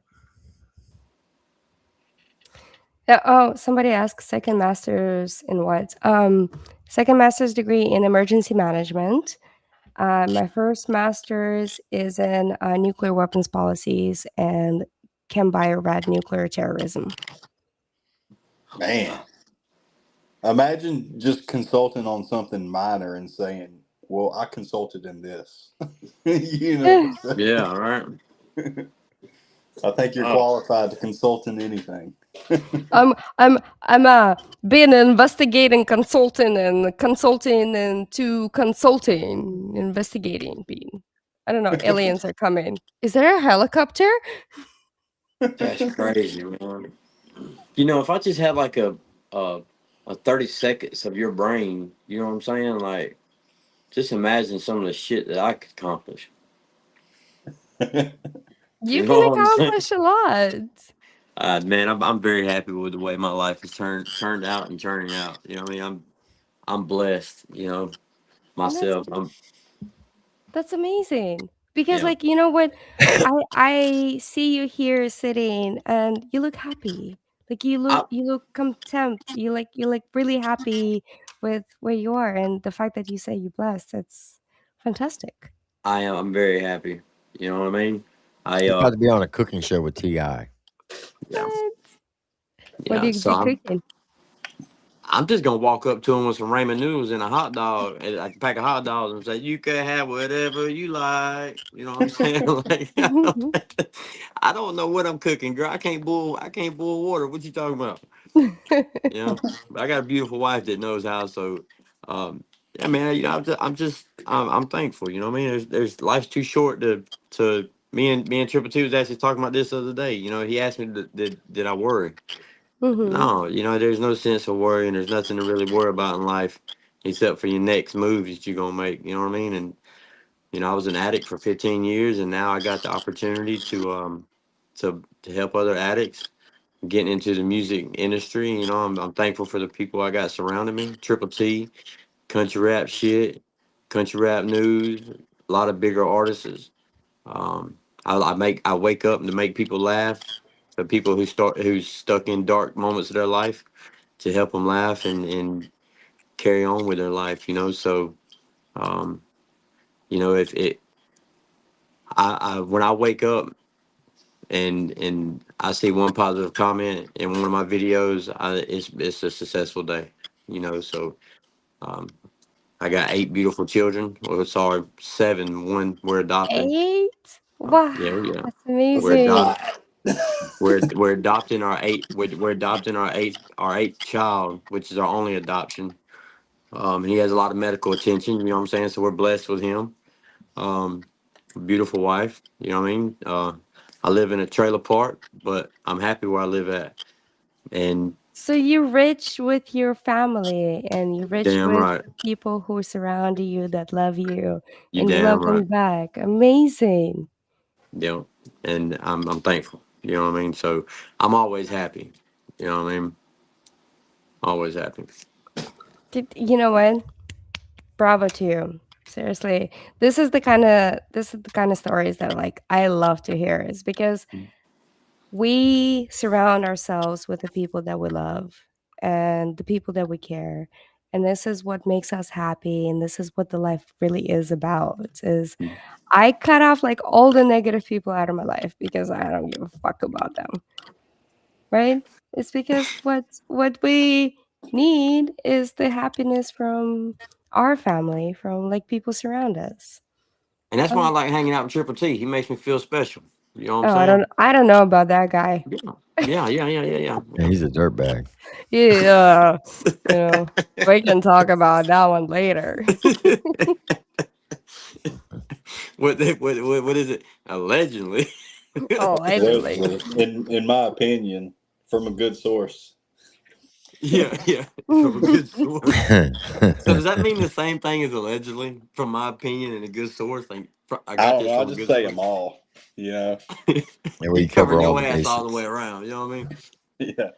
B: yeah, oh, somebody asked second master's in what? Second master's degree in emergency management. My first master's is in nuclear weapons policies and chem biorad nuclear terrorism.
U: Man, imagine just consulting on something minor and saying, "Well, I consulted in this." you know,
Q: yeah, all right.
U: I think you're
Q: Oh,
U: qualified to consult in anything.
B: I'm being an investigating consultant and consulting into consulting investigating being. I don't know. Aliens are coming. Is there a helicopter?
Q: that's crazy, man. You know, if I just had like a 30 seconds of your brain, you know what I'm saying? Like, just imagine some of the shit that I could accomplish.
B: You
Q: You
B: can
Q: know what I'm saying?
B: accomplish a lot.
Q: Man, I'm very happy with the way my life has turned out and turning out. You know what I mean? I'm blessed. You know
B: And
Q: myself.
B: that's amazing. Because
Q: Yeah.
B: like, you know what? I see you here sitting and you look happy. Like
Q: I
B: you look content. You like really happy with where you are and the fact that you say you're blessed. It's fantastic.
Q: I am. I'm very happy. You know what I mean? I
C: You're about to be on a cooking show with T.I.
Q: Yeah.
B: What? What do
Q: Yeah.
B: you
Q: So
B: be cooking?
Q: I'm just gonna walk up to him with some ramen noodles and a hot dog, and a pack of hot dogs, and say, "You can have whatever you like." You know what I'm saying? Like, I don't know what I'm cooking, girl. I can't boil water. What you talking about? You know. But I got a beautiful wife that knows how. So, yeah, man. You know, I'm thankful. You know what I mean? There's life's too short to me and Triple Two was actually talking about this the other day. You know, he asked me did I worry.
B: Mhm.
Q: No, you know, there's no sense of worrying. There's nothing to really worry about in life except for your next move that you're gonna make. You know what I mean? And you know, I was an addict for 15 years, and now I got the opportunity to help other addicts getting into the music industry. You know, I'm thankful for the people I got surrounding me. Triple T, country rap shit, country rap news, a lot of bigger artists. Um, I wake up to make people laugh. The people who's stuck in dark moments of their life to help them laugh and carry on with their life, you know. So, um, you know, if it, I when I wake up and I see one positive comment in one of my videos, it's a successful day, you know. So, um, I got 8 beautiful children. Well, sorry, 7. One we're adopting.
B: 8? Wow,
Q: Yeah, yeah.
B: that's
Q: We're
B: amazing.
Q: adopt. We're adopting our eight. We're adopting our eighth child, which is our only adoption. He has a lot of medical attention, you know what I'm saying? So we're blessed with him. Um, Beautiful wife, you know what I mean? I live in a trailer park, but I'm happy where I live at. And
B: So you're rich with your family and you're rich
Q: damn
B: with
Q: right,
B: the people who surround you that love you
Q: you
B: and you
Q: damn
B: love
Q: right.
B: them back. Amazing.
Q: You know, and I'm thankful. You know what I mean? So I'm always happy. You know what I mean? Always happy.
B: You know what? Bravo to you. Seriously, this is the kind of stories that like I love to hear, is because we surround ourselves with the people that we love and the people that we care, and this is what makes us happy, and this is what the life really is about. Is I cut off like all the negative people out of my life because I don't give a fuck about them, right? It's because what we need is the happiness from our family, from like people surround us.
Q: And that's why I like hanging out with Triple T. He makes me feel special. You know what I'm
B: Oh,
Q: saying?
B: I don't know about that guy.
Q: Yeah.
C: Yeah, he's a dirtbag.
B: Yeah, you know, we can talk about that one later.
Q: What is it? Allegedly.
B: Allegedly.
U: In my opinion, from a good source.
Q: Yeah, from a good source. So does that mean the same thing as allegedly? From my opinion and a good source, like I
U: I
Q: got
U: don't
Q: this
U: know. I'll
Q: from a
U: just
Q: good
U: say
Q: source.
U: them all. You know.
C: And we
Q: You
C: cover
Q: covered
C: all
Q: your
C: the
Q: ass all the
C: bases.
Q: way around. You know what I mean?
U: Yeah.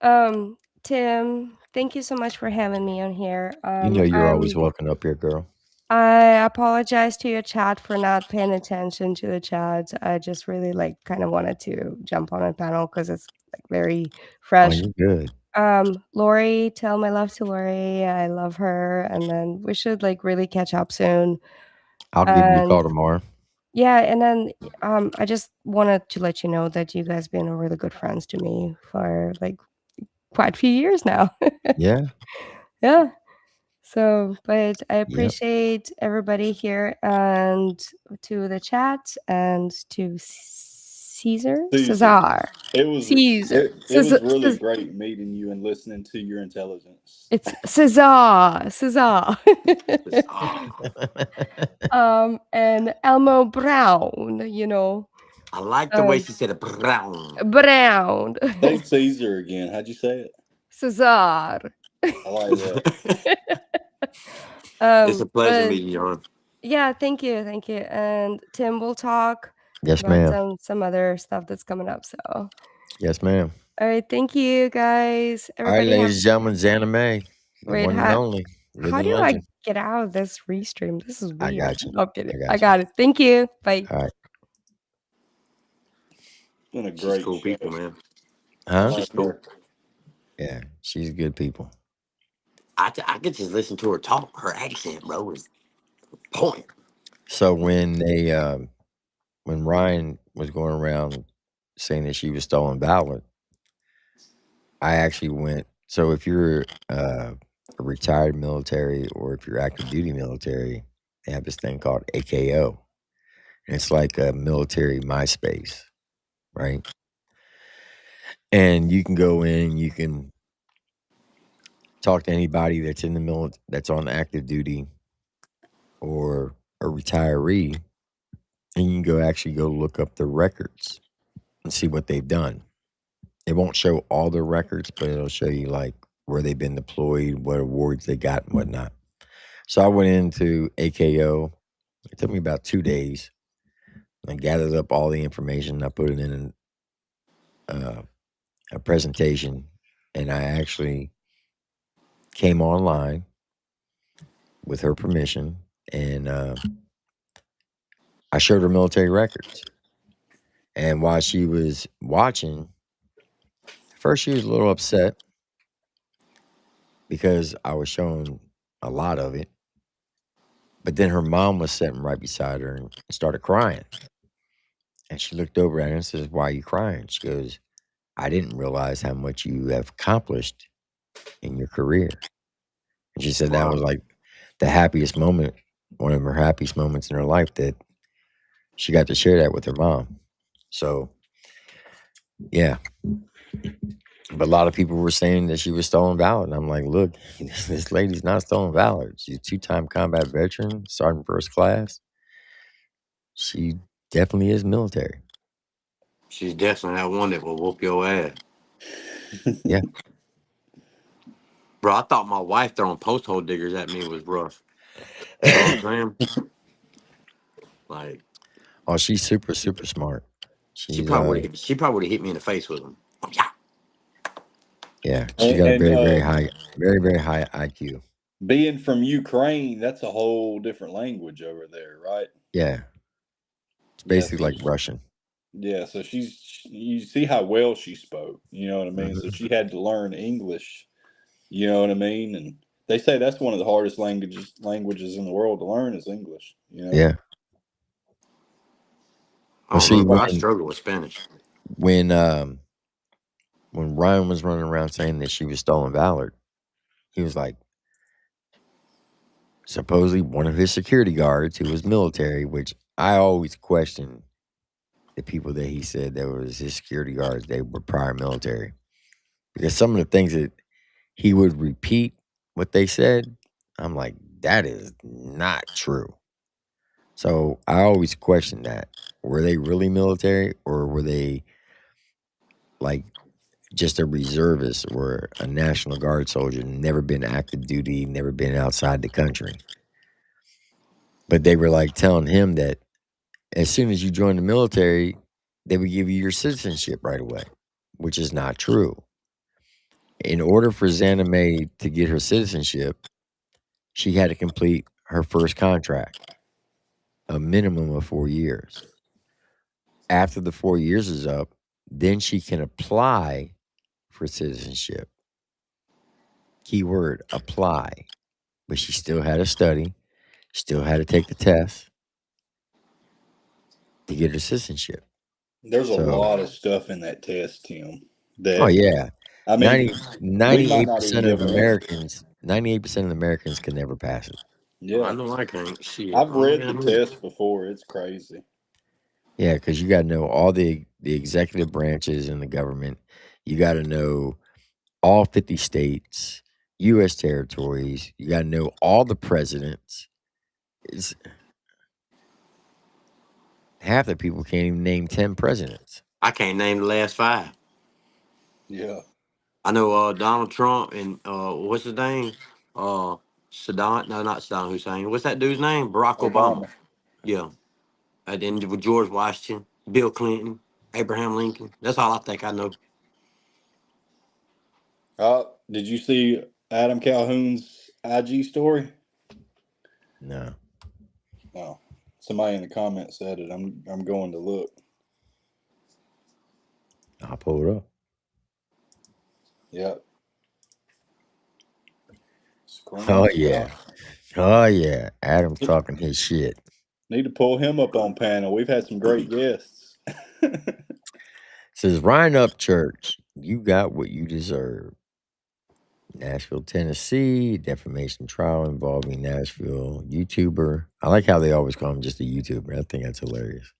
B: Yeah. Tim, thank you so much for having me on here.
C: You know you're always welcome up here, girl.
B: I apologize to your chat for not paying attention to the chat. I just really like kind of wanted to jump on a panel because it's like very
C: Oh,
B: fresh.
C: you're good.
B: Lori, tell my love to Lori. I love her, and then we should like really catch up soon.
C: I'll give you a call tomorrow.
B: Yeah, and then I just wanted to let you know that you guys been really good friends to me for like quite a few years now.
C: Yeah.
B: Yeah. So, but I
C: Yep.
B: appreciate everybody here, and to the chat, and to Cesar.
U: It was
B: Caesar.
U: it was really great meeting you and listening to your intelligence.
B: It's Cesar. And Elmo Brown, you know.
Q: I like the way she said it. Brown.
B: Brown.
U: Say Caesar again. How'd you say it?
B: Cesar.
U: I like that.
Q: It's a pleasure meeting you, Ron.
B: Yeah, thank you. And Tim, we'll talk
C: Yes,
B: about
C: ma'am.
B: some other stuff that's coming up. So,
C: Yes, ma'am.
B: all right, thank you guys.
C: All right,
B: Everybody
C: ladies and gentlemen, Xana May, the
B: wait,
C: one and only
B: how
C: living
B: do I
C: legend.
B: get out of this restream? This is
C: I
B: weird.
C: got you.
B: No, I'm kidding.
C: I
B: I
C: got
B: got it. Thank you. Bye.
C: All right.
U: It's been a
Q: She's
U: great
Q: cool
U: show.
Q: people, man.
C: Huh?
Q: She's cool.
C: Yeah, she's good people.
Q: I could just listen to her talk. Her accent, bro, is point.
C: So when when Ryan was going around saying that she was stolen valor, I actually went. So if you're a retired military or if you're active duty military, they have this thing called AKO. And it's like a military MySpace, right? And you can go in, you can talk to anybody that's in the military, that's on active duty or a retiree, and you can actually go look up the records and see what they've done. It won't show all the records, but it'll show you like where they've been deployed, what awards they got, and whatnot. So I went into AKO. It took me about 2 days. I gathered up all the information. I put it in a presentation, and I actually came online with her permission, and I showed her military records. And while she was watching, at first she was a little upset because I was showing a lot of it. But then her mom was sitting right beside her and started crying. And she looked over at her and says, "Why are you crying?" She goes, "I didn't realize how much you have accomplished in your career." And she said that was like the happiest moment, one of her happiest moments in her life, that she got to share that with her mom. So, yeah. But a lot of people were saying that she was stolen valor. And I'm like, look, this lady's not stolen valor. She's a 2-time combat veteran, sergeant first class. She definitely is military.
Q: She's definitely that one that will whoop your ass.
C: Yeah.
Q: Bro, I thought my wife throwing post hole diggers at me was rough. You know what I'm saying? Like,
C: Oh, she's super, super smart.
Q: she
C: She's
Q: probably would have hit me in the face with them.
C: yeah, she's got a very, very high IQ.
U: being from Ukraine, that's a whole different language over there, right?
C: Yeah. It's
U: Yeah,
C: basically
U: so
C: like Russian.
U: yeah, so you see how well she spoke, you know what I mean? So
C: Mhm.
U: she had to learn English, you know what I mean? And they say that's one of the hardest languages in the world to learn is English, you know?
C: Yeah.
Q: I
C: Well,
Q: don't know,
C: see,
Q: but I struggle with Spanish.
C: when Ryan was running around saying that she was stolen valor, he was like, supposedly one of his security guards who was military, which I always question the people that he said that was his security guards, they were prior military. Because some of the things that he would repeat what they said, I'm like, that is not true. So I always question that. Were they really military or were they like just a reservist or a National Guard soldier, never been active duty, never been outside the country? But they were like telling him that as soon as you join the military, they would give you your citizenship right away, which is not true. In order for Xana May to get her citizenship, she had to complete her first contract, a minimum of 4 years. After the 4 years is up, then she can apply for citizenship. Keyword, apply. But she still had to study, still had to take the test to get her citizenship.
U: There's a
C: So,
U: lot of stuff in that test, Tim,
C: oh
U: that
C: yeah,
U: I mean,
C: 90,
U: we might not even
C: 98%
U: be
C: of
U: able to answer.
C: Americans, 98% of Americans can never pass it.
U: Yeah.
Q: I know I can't. Shit.
U: I've
Q: I
U: read the
Q: don't know.
U: test before. It's crazy.
C: Yeah, because you got to know all the executive branches in the government. You got to know all 50 states, U.S. territories. You got to know all the presidents. It's, half the people can't even name 10 presidents.
Q: I can't name the last 5.
U: Yeah.
Q: I know Donald Trump and what's his name? Saddam. No, not Saddam Hussein. What's that dude's name? Barack Obama.
U: Obama.
Q: Yeah. And then with George Washington, Bill Clinton, Abraham Lincoln. That's all I think I know.
U: Did you see Adam Calhoun's IG story?
C: No.
U: Oh, somebody in the comments said it. I'm going to look.
C: I'll pull it up.
U: Yep.
C: Oh,
U: Screenshots.
C: yeah. Oh, yeah. Adam's talking his shit.
U: Need to pull him up on panel. We've had some great guests.
C: Says Ryan Upchurch, you got what you deserve. Nashville, Tennessee, defamation trial involving Nashville YouTuber. I like how they always call him just a YouTuber. I think that's hilarious.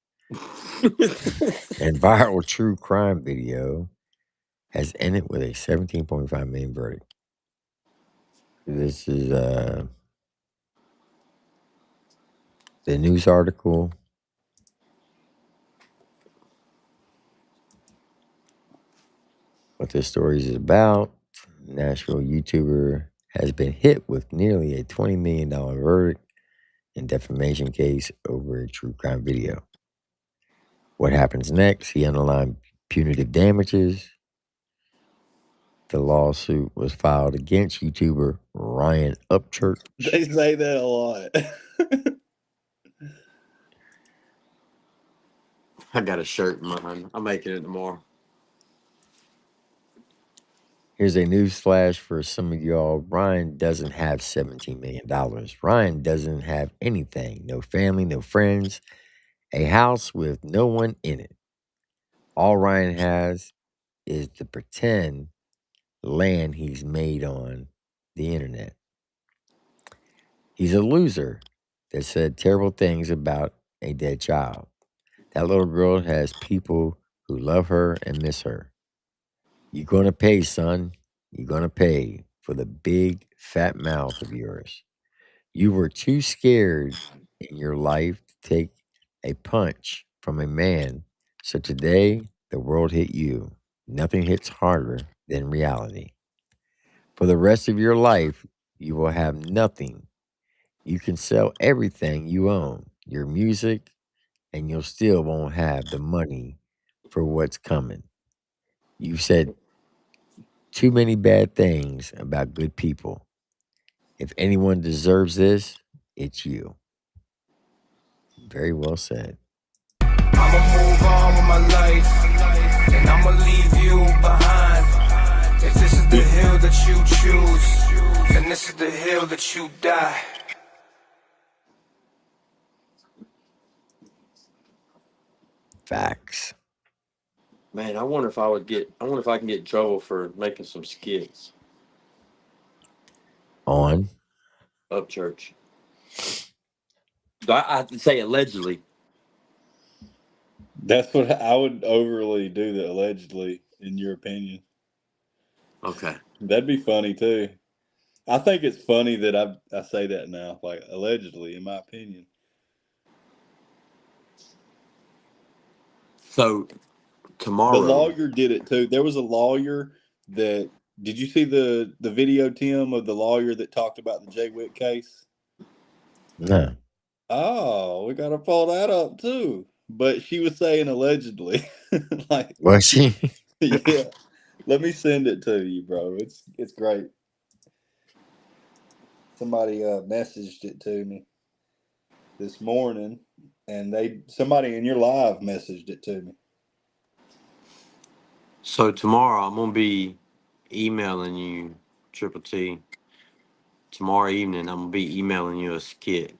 C: And viral true crime video has ended with a $17.5 million verdict. This is the news article. What this story is about. Nashville YouTuber has been hit with nearly a $20 million verdict in defamation case over a true crime video. What happens next? He underlined punitive damages. The lawsuit was filed against YouTuber Ryan Upchurch.
U: They say that a lot.
Q: I got a shirt in mine. I'm making it tomorrow.
C: Here's a news flash for some of y'all. Ryan doesn't have $17 million. Ryan doesn't have anything. No family, no friends, a house with no one in it. All Ryan has is the pretend land he's made on the internet. He's a loser that said terrible things about a dead child. That little girl has people who love her and miss her. You're going to pay, son. You're going to pay for the big fat mouth of yours. You were too scared in your life to take a punch from a man. So today, the world hit you. Nothing hits harder than reality. For the rest of your life, you will have nothing. You can sell everything you own, your music, and you'll still won't have the money for what's coming. You've said too many bad things about good people, If anyone deserves this, it's you. Very well said.
P: I'ma move on with my life, and I'ma leave you behind. If this is the hill that you choose, then this is the hill that you die.
C: Facts.
Q: Man, I wonder if I can get in trouble for making some skits.
C: On.
Q: Upchurch. I have to say allegedly.
U: That's what I would overly do, the allegedly, in your opinion.
Q: Okay.
U: That'd be funny too. I think it's funny that I say that now, like allegedly, in my opinion.
Q: So tomorrow,
U: the lawyer did it too. There was a lawyer that did you see the video, Tim, of the lawyer that talked about the Jay Wick case?
C: No.
U: Oh, we gotta pull that up too. But she was saying allegedly, like
C: Was she?
U: yeah. Let me send it to you, bro. It's great. Somebody messaged it to me this morning, and somebody in your live messaged it to me.
Q: So tomorrow I'm gonna be emailing you, Triple T. Tomorrow evening I'm gonna be emailing you a skit.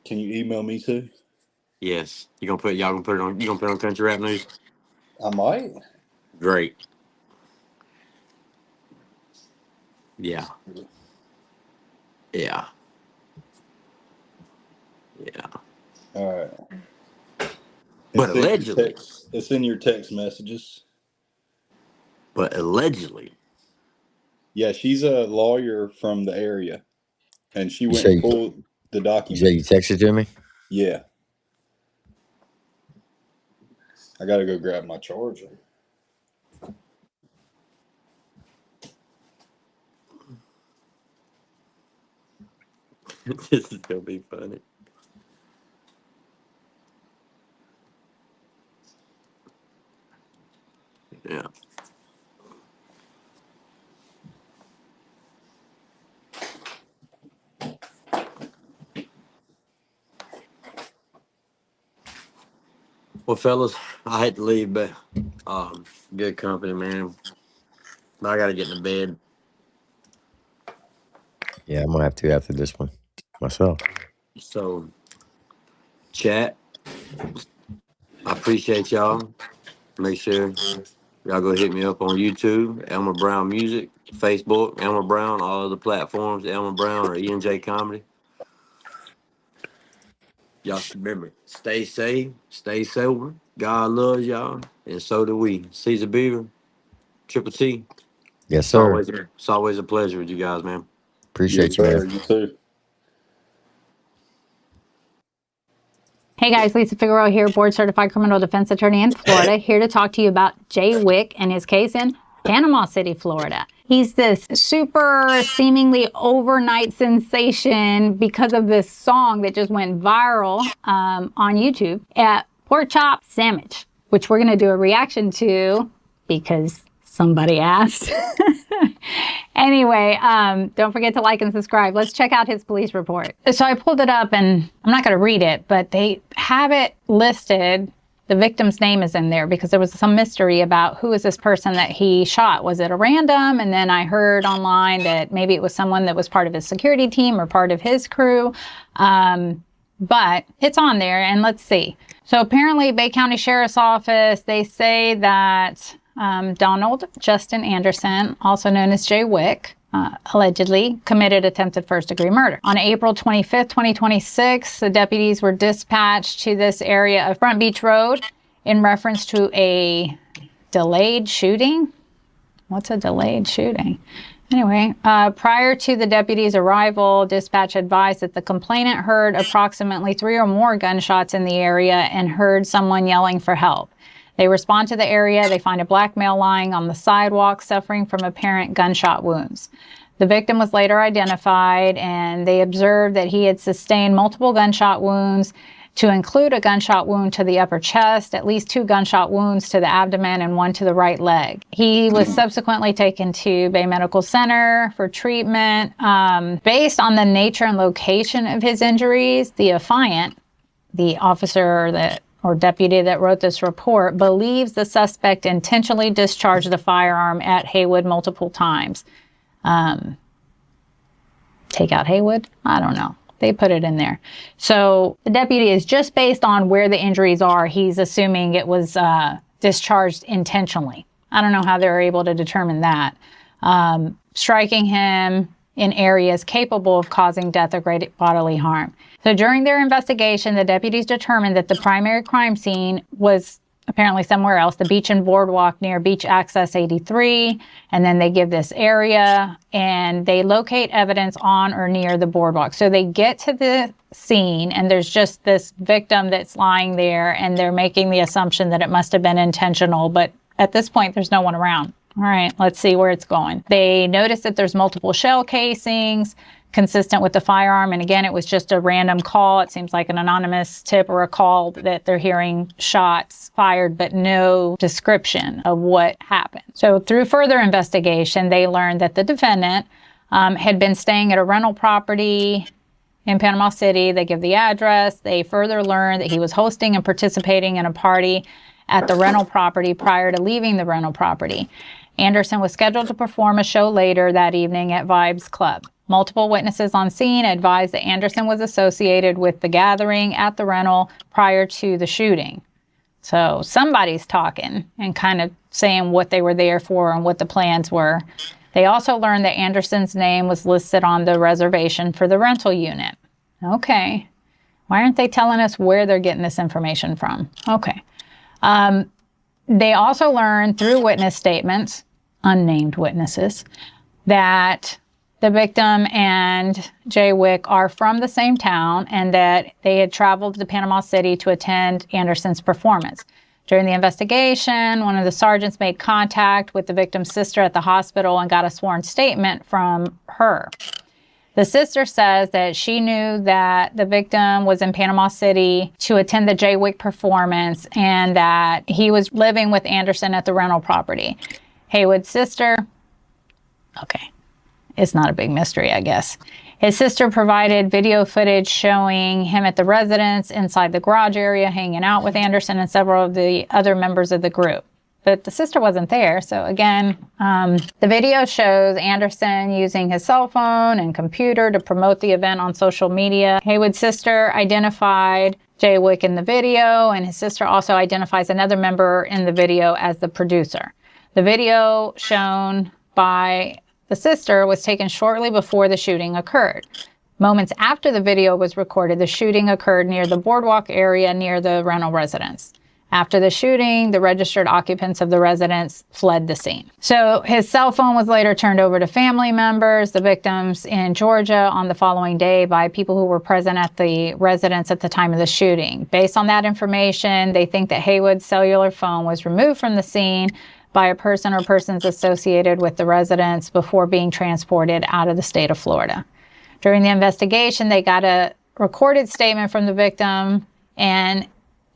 U: Can you email me too?
Q: Yes. Y'all gonna put it on Country Rap News?
U: I might.
Q: Great. Yeah. Yeah. Yeah.
U: All right.
Q: But allegedly.
U: It's in your text messages.
Q: But allegedly.
U: Yeah, she's a lawyer from the area, and she
C: You
U: went
C: say
U: and pulled the
C: you
U: document.
C: say you texted to me?
U: Yeah. I got to go grab my charger.
Q: This is gonna be funny. Yeah. Well, fellas, I hate to leave, but good company, man. But I gotta get in the bed.
C: Yeah, I'm gonna have to after this one myself.
Q: So, chat. I appreciate y'all. Make sure y'all go hit me up on YouTube, Elmer Brown Music, Facebook, Elmer Brown, all other platforms, Elmer Brown or ENJ Comedy. Y'all should remember, stay safe, stay sober. God loves y'all, and so do we. Caesar Beaver, Triple T.
C: Yes, sir.
Q: It's always a pleasure with you guys, man.
C: Appreciate
U: Yes,
C: you, man.
U: sir. You too.
F: Hey guys, Lisa Figueroa here, board certified criminal defense attorney in Florida, here to talk to you about Jay Wick and his case in Panama City, Florida. He's this super seemingly overnight sensation because of this song that just went viral on YouTube at Pork Chop Sandwich, which we're going to do a reaction to because somebody asked. Anyway, don't forget to like and subscribe. Let's check out his police report. So I pulled it up, and I'm not going to read it, but they have it listed. The victim's name is in there because there was some mystery about who is this person that he shot. Was it a random? And then I heard online that maybe it was someone that was part of his security team or part of his crew. But it's on there, and let's see. So apparently, Bay County Sheriff's Office, they say that Donald Justin Anderson, also known as Jay Wick, allegedly committed attempted first-degree murder. On April 25th, 2026, the deputies were dispatched to this area of Front Beach Road in reference to a delayed shooting. What's a delayed shooting? Anyway, prior to the deputies' arrival, dispatch advised that the complainant heard approximately 3 or more gunshots in the area and heard someone yelling for help. They respond to the area. They find a black male lying on the sidewalk, suffering from apparent gunshot wounds. The victim was later identified, and they observed that he had sustained multiple gunshot wounds to include a gunshot wound to the upper chest, at least 2 gunshot wounds to the abdomen, and 1 to the right leg. He was subsequently taken to Bay Medical Center for treatment. Based on the nature and location of his injuries, the affiant, the officer or deputy that wrote this report, believes the suspect intentionally discharged the firearm at Haywood multiple times. Take out Haywood? I don't know. They put it in there. So the deputy is just based on where the injuries are. He's assuming it was discharged intentionally. I don't know how they're able to determine that. Striking him in areas capable of causing death or great bodily harm. So during their investigation, the deputies determined that the primary crime scene was apparently somewhere else, the beach and boardwalk near Beach Access 83. And then they give this area and they locate evidence on or near the boardwalk. So they get to the scene and there's just this victim that's lying there and they're making the assumption that it must have been intentional. But at this point, there's no one around. All right, let's see where it's going. They notice that there's multiple shell casings consistent with the firearm. And again, it was just a random call. It seems like an anonymous tip or a call that they're hearing shots fired, but no description of what happened. So through further investigation, they learned that the defendant had been staying at a rental property in Panama City. They give the address. They further learned that he was hosting and participating in a party at the rental property prior to leaving the rental property. Anderson was scheduled to perform a show later that evening at Vibes Club. Multiple witnesses on scene advised that Anderson was associated with the gathering at the rental prior to the shooting. So somebody's talking and kind of saying what they were there for and what the plans were. They also learned that Anderson's name was listed on the reservation for the rental unit. Okay. Why aren't they telling us where they're getting this information from? Okay. They also learned through witness statements, unnamed witnesses, that the victim and Jay Wick are from the same town and that they had traveled to Panama City to attend Anderson's performance. During the investigation, one of the sergeants made contact with the victim's sister at the hospital and got a sworn statement from her. The sister says that she knew that the victim was in Panama City to attend the Jay Wick performance and that he was living with Anderson at the rental property. Haywood's sister, okay, it's not a big mystery, I guess. His sister provided video footage showing him at the residence inside the garage area, hanging out with Anderson and several of the other members of the group. But the sister wasn't there. So again, the video shows Anderson using his cell phone and computer to promote the event on social media. Haywood's sister identified Jay Wick in the video, and his sister also identifies another member in the video as the producer. The video shown by the sister was taken shortly before the shooting occurred. Moments after the video was recorded, the shooting occurred near the boardwalk area near the rental residence. After the shooting, the registered occupants of the residence fled the scene. So his cell phone was later turned over to family members, the victims in Georgia, on the following day by people who were present at the residence at the time of the shooting. Based on that information, they think that Haywood's cellular phone was removed from the scene by a person or persons associated with the residence before being transported out of the state of Florida. During the investigation, they got a recorded statement from the victim, and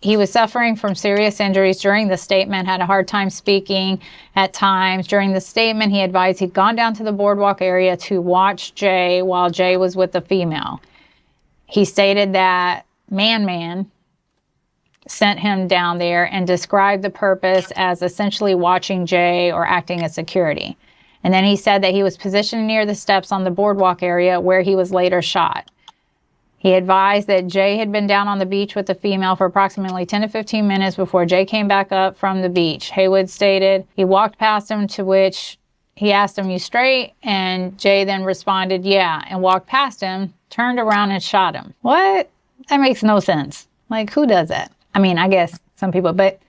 F: he was suffering from serious injuries during the statement, had a hard time speaking at times. During the statement, he advised he'd gone down to the boardwalk area to watch Jay while Jay was with a female. He stated that Man sent him down there and described the purpose as essentially watching Jay or acting as security. And then he said that he was positioned near the steps on the boardwalk area where he was later shot. He advised that Jay had been down on the beach with the female for approximately 10 to 15 minutes before Jay came back up from the beach. Haywood stated he walked past him, to which he asked him, "You straight?" And Jay then responded, "Yeah," and walked past him, turned around and shot him. What? That makes no sense. Like, who does that? I mean, I guess some people, but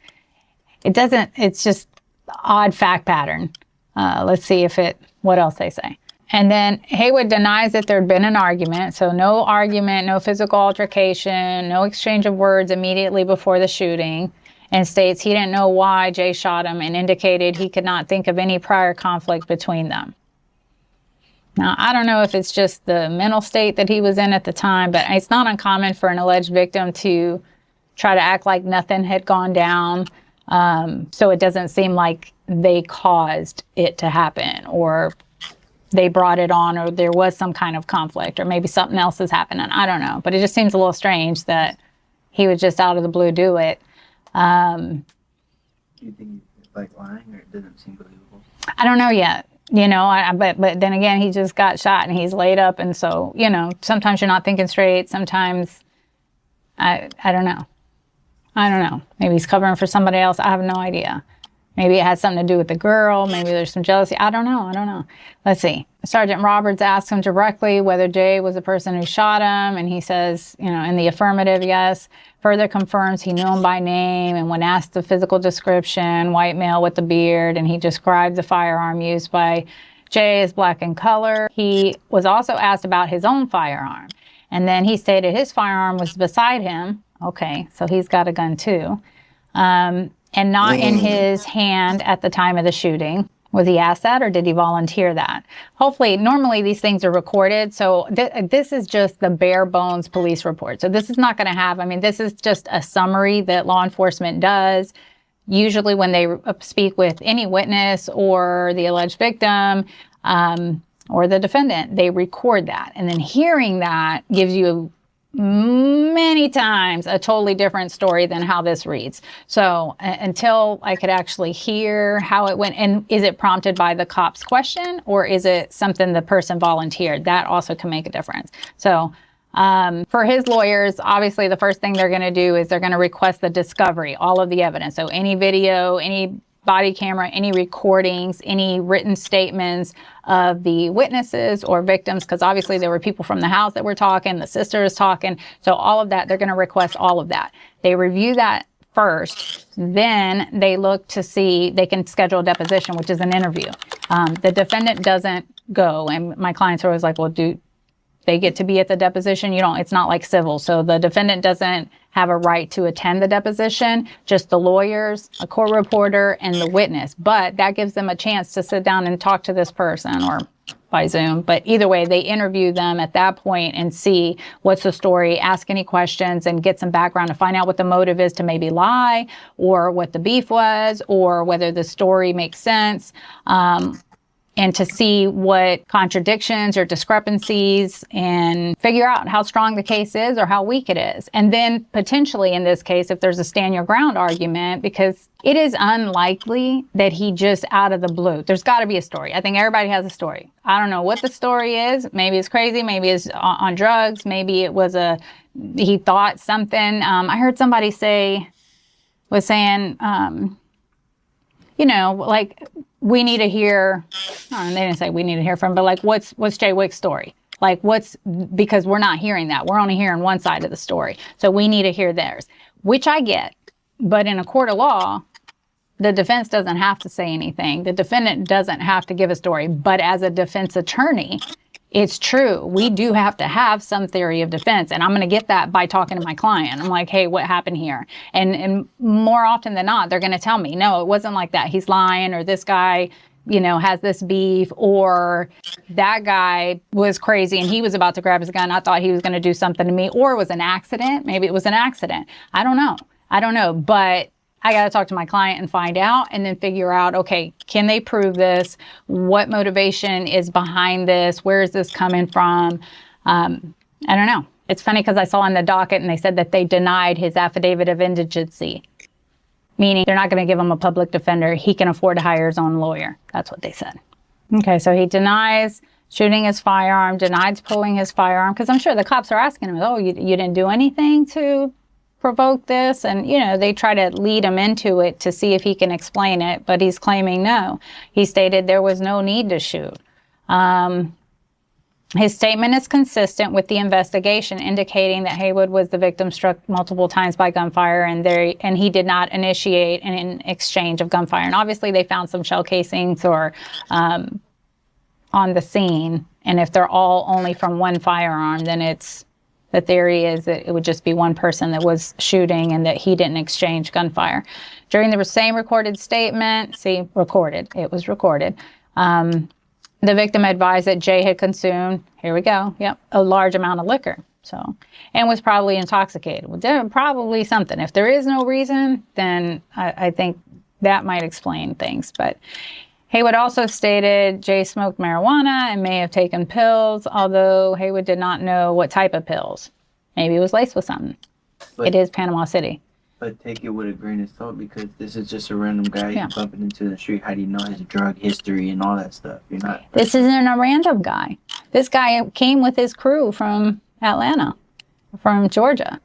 F: it doesn't, it's just odd fact pattern. Let's see what else they say. And then Haywood denies that there'd been an argument. So no argument, no physical altercation, no exchange of words immediately before the shooting, and states he didn't know why Jay shot him and indicated he could not think of any prior conflict between them. Now, I don't know if it's just the mental state that he was in at the time, but it's not uncommon for an alleged victim to try to act like nothing had gone down. So it doesn't seem like they caused it to happen, or they brought it on, or there was some kind of conflict, or maybe something else is happening. I don't know. But it just seems a little strange that he would just out of the blue do it.
G: Do you think he's like lying, or it doesn't seem believable?
F: I don't know yet. You know, but then again, he just got shot and he's laid up. And so, you know, sometimes you're not thinking straight. Sometimes, I don't know. I don't know. Maybe he's covering for somebody else. I have no idea. Maybe it had something to do with the girl. Maybe there's some jealousy. I don't know. Let's see. Sergeant Roberts asked him directly whether Jay was the person who shot him. And he says, you know, in the affirmative, yes. Further confirms he knew him by name. And when asked the physical description, white male with the beard, and he described the firearm used by Jay as black in color. He was also asked about his own firearm. And then he stated his firearm was beside him. Okay, so he's got a gun too. And not in his hand at the time of the shooting. Was he asked that, or did he volunteer that? Hopefully, normally these things are recorded. So this is just the bare bones police report. So this is not going to have, I mean, this is just a summary that law enforcement does. Usually when they speak with any witness or the alleged victim or the defendant, they record that. And then hearing that gives you many times a totally different story than how this reads. So until I could actually hear how it went, and is it prompted by the cop's question, or is it something the person volunteered? That also can make a difference. So for his lawyers, obviously the first thing they're going to do is they're going to request the discovery, all of the evidence. So any video, any body camera, any recordings, any written statements of the witnesses or victims, because obviously there were people from the house that were talking, the sister is talking. So all of that, they're going to request all of that. They review that first, then they look to see, they can schedule a deposition, which is an interview. The defendant doesn't go, and my clients are always like, well, do they get to be at the deposition? You don't, it's not like civil. So the defendant doesn't have a right to attend the deposition, just the lawyers, a court reporter, and the witness. But that gives them a chance to sit down and talk to this person, or by Zoom. But either way, they interview them at that point and see what's the story, ask any questions, and get some background to find out what the motive is to maybe lie, or what the beef was, or whether the story makes sense. And to see what contradictions or discrepancies, and figure out how strong the case is or how weak it is. And then potentially in this case, if there's a stand your ground argument, because it is unlikely that he just out of the blue, there's got to be a story. I think everybody has a story. I don't know what the story is. Maybe it's crazy. Maybe it's on drugs. Maybe it was he thought something. I heard somebody was saying, you know, like, we need to hear, they didn't say we need to hear from, but like, what's Jay Wick's story? Like, because we're not hearing that. We're only hearing one side of the story. So we need to hear theirs, which I get. But in a court of law, the defense doesn't have to say anything. The defendant doesn't have to give a story. But as a defense attorney, it's true. We do have to have some theory of defense. And I'm going to get that by talking to my client. I'm like, hey, what happened here? And more often than not, they're going to tell me, no, it wasn't like that. He's lying, or this guy, you know, has this beef, or that guy was crazy and he was about to grab his gun. I thought he was going to do something to me, or it was an accident. Maybe it was an accident. I don't know. But I got to talk to my client and find out, and then figure out, okay, can they prove this? What motivation is behind this? Where is this coming from? I don't know. It's funny because I saw on the docket and they said that they denied his affidavit of indigency, meaning they're not going to give him a public defender. He can afford to hire his own lawyer. That's what they said. Okay, so he denies shooting his firearm, denies pulling his firearm, because I'm sure the cops are asking him, oh, you didn't do anything to provoke this? And, you know, they try to lead him into it to see if he can explain it, but he's claiming no. He stated there was no need to shoot. His statement is consistent with the investigation, indicating that Haywood was the victim struck multiple times by gunfire, and he did not initiate an exchange of gunfire. And obviously they found some shell casings or on the scene, and if they're all only from one firearm, then the theory is that it would just be one person that was shooting and that he didn't exchange gunfire. During the same recorded statement, it was recorded. The victim advised that Jay had consumed, here we go, yep, a large amount of liquor. So, and was probably intoxicated. Well, probably something. If there is no reason, then I think that might explain things. But Haywood also stated Jay smoked marijuana and may have taken pills, although Haywood did not know what type of pills. Maybe it was laced with something.
G: But,
F: it is Panama City.
G: But take it with a grain of salt, because this is just a random guy you bumping into the street. How do you know his drug history and all that stuff? You're not.
F: This isn't a random guy. This guy came with his crew from Atlanta, from Georgia.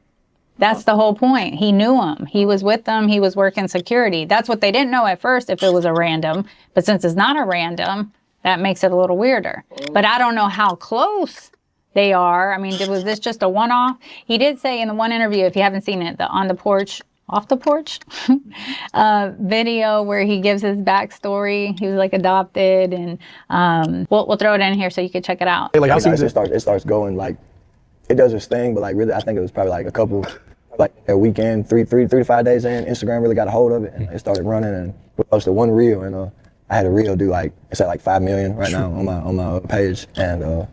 F: That's the whole point. He knew him. He was with them. He was working security. That's what they didn't know at first, if it was a random. But since it's not a random, that makes it a little weirder. But I don't know how close they are. I mean, was this just a one-off? He did say in the one interview, if you haven't seen it, the off the porch video where he gives his backstory. He was like adopted, and we'll throw it in here so you can check it out.
I: Like, it starts going, like, it does its thing, but like really, I think it was probably like a couple, like a weekend, three to 5 days in, Instagram really got a hold of it, and it started running, and we posted one reel, and I had a reel do like, it's at like 5 million right now on my page, and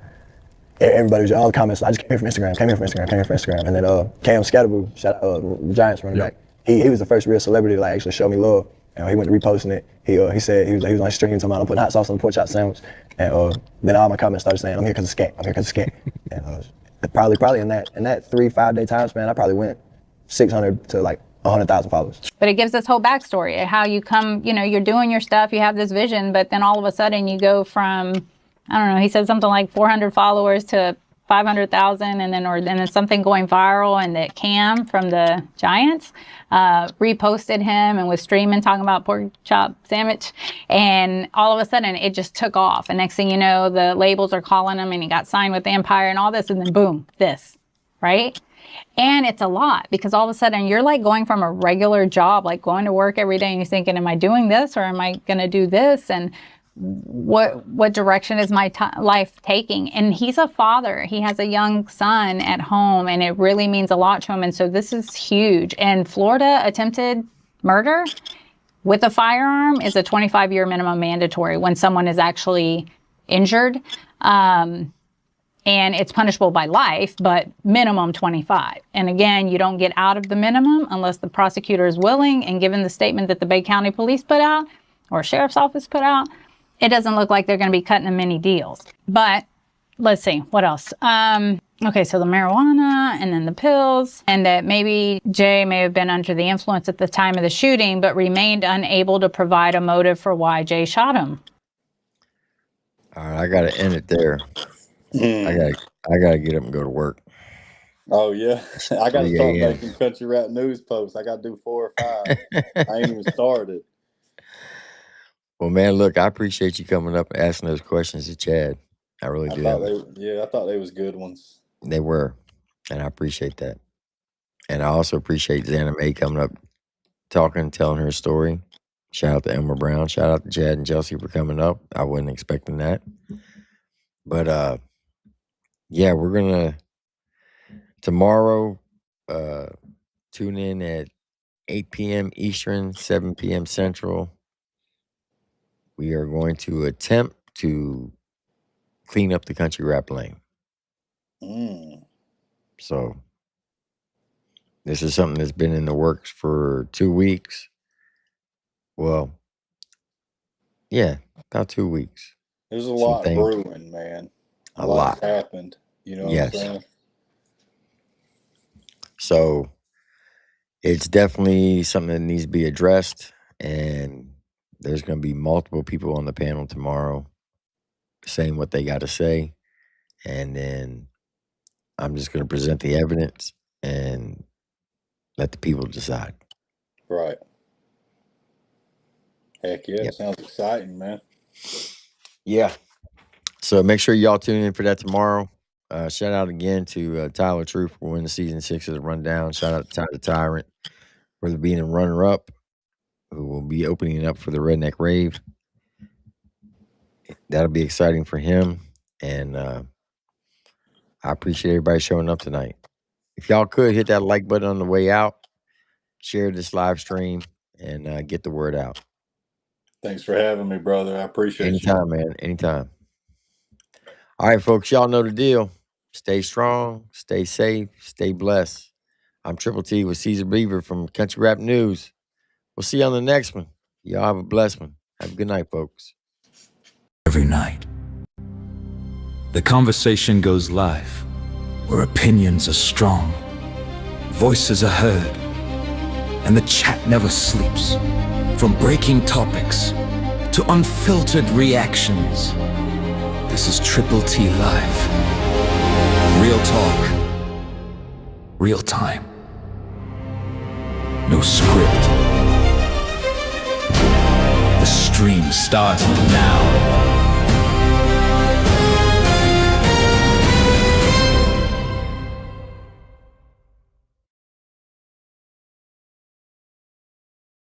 I: everybody was, all the comments, I just came here from Instagram, and then Cam Scatterboo, shout out, Giants running back, he was the first real celebrity to like actually show me love. He went to reposting it. He said he was on stream talking about putting hot sauce on the pork chop sandwich, and then all my comments started saying, I'm here because of scat, and probably in that 3-5 day time span, I probably went 600 to like 100,000 followers.
F: But it gives this whole backstory, how you come, you're doing your stuff, you have this vision, but then all of a sudden you go from, I don't know, he said something like 400 followers to 500,000, and then something going viral, and that Cam from the Giants reposted him and was streaming talking about pork chop sandwich, and all of a sudden it just took off, and next thing you know, the labels are calling him, and he got signed with Empire and all this, and then boom, this, right? And it's a lot, because all of a sudden you're like going from a regular job, like going to work every day, and you're thinking, am I doing this or am I going to do this? And what direction is my life taking? And he's a father. He has a young son at home, and it really means a lot to him. And so this is huge. And Florida, attempted murder with a firearm is a 25-year minimum mandatory when someone is actually injured. And it's punishable by life, but minimum 25. And again, you don't get out of the minimum unless the prosecutor is willing, and given the statement that the Bay County Police put out, or Sheriff's Office put out, it doesn't look like they're going to be cutting them many deals. But let's see, what else? Okay, so the marijuana and then the pills, and that maybe Jay may have been under the influence at the time of the shooting, but remained unable to provide a motive for why Jay shot him.
C: All right, I got to end it there. I gotta get up and go to work.
U: Oh yeah, I got to
C: 3
U: start
C: a.m.
U: making country rap news posts. I got to do 4 or 5. I ain't even started.
C: Well, man, look, I appreciate you coming up and asking those questions to Chad. I really do.
U: I thought they was good ones.
C: They were, and I appreciate that. And I also appreciate Xana May coming up, talking, telling her story. Shout out to Elmer Brown. Shout out to Chad and Chelsea for coming up. I wasn't expecting that. But yeah, we're gonna tomorrow tune in at 8 p.m. Eastern, 7 p.m. Central. We are going to attempt to clean up the country rap lane. So this is something that's been in the works for 2 weeks. Well, yeah, about 2 weeks.
U: There's a lot brewing, man.
C: A lot
U: happened. You know what I'm saying?
C: So it's definitely something that needs to be addressed, and there's going to be multiple people on the panel tomorrow saying what they got to say, and then I'm just going to present the evidence and let the people decide.
U: Right. Heck yeah, It sounds exciting, man.
C: Yeah. So make sure y'all tune in for that tomorrow. Shout out again to Tyler True for winning season 6 of the Rundown. Shout out to Ty the Tyrant for being a runner-up, who will be opening up for the Redneck Rave. That'll be exciting for him. And I appreciate everybody showing up tonight. If y'all could hit that like button on the way out, share this live stream, and get the word out.
U: Thanks for having me, brother. I appreciate
C: Anytime, man. Anytime. All right, folks, y'all know the deal. Stay strong, stay safe, stay blessed. I'm Triple T with Caesar Beaver from Country Rap News. We'll see you on the next one. Y'all have a blessed one. Have a good night, folks.
J: Every night, the conversation goes live, where opinions are strong, voices are heard, and the chat never sleeps. From breaking topics to unfiltered reactions, this is Triple T Live. Real talk, real time, no script. The stream starts now.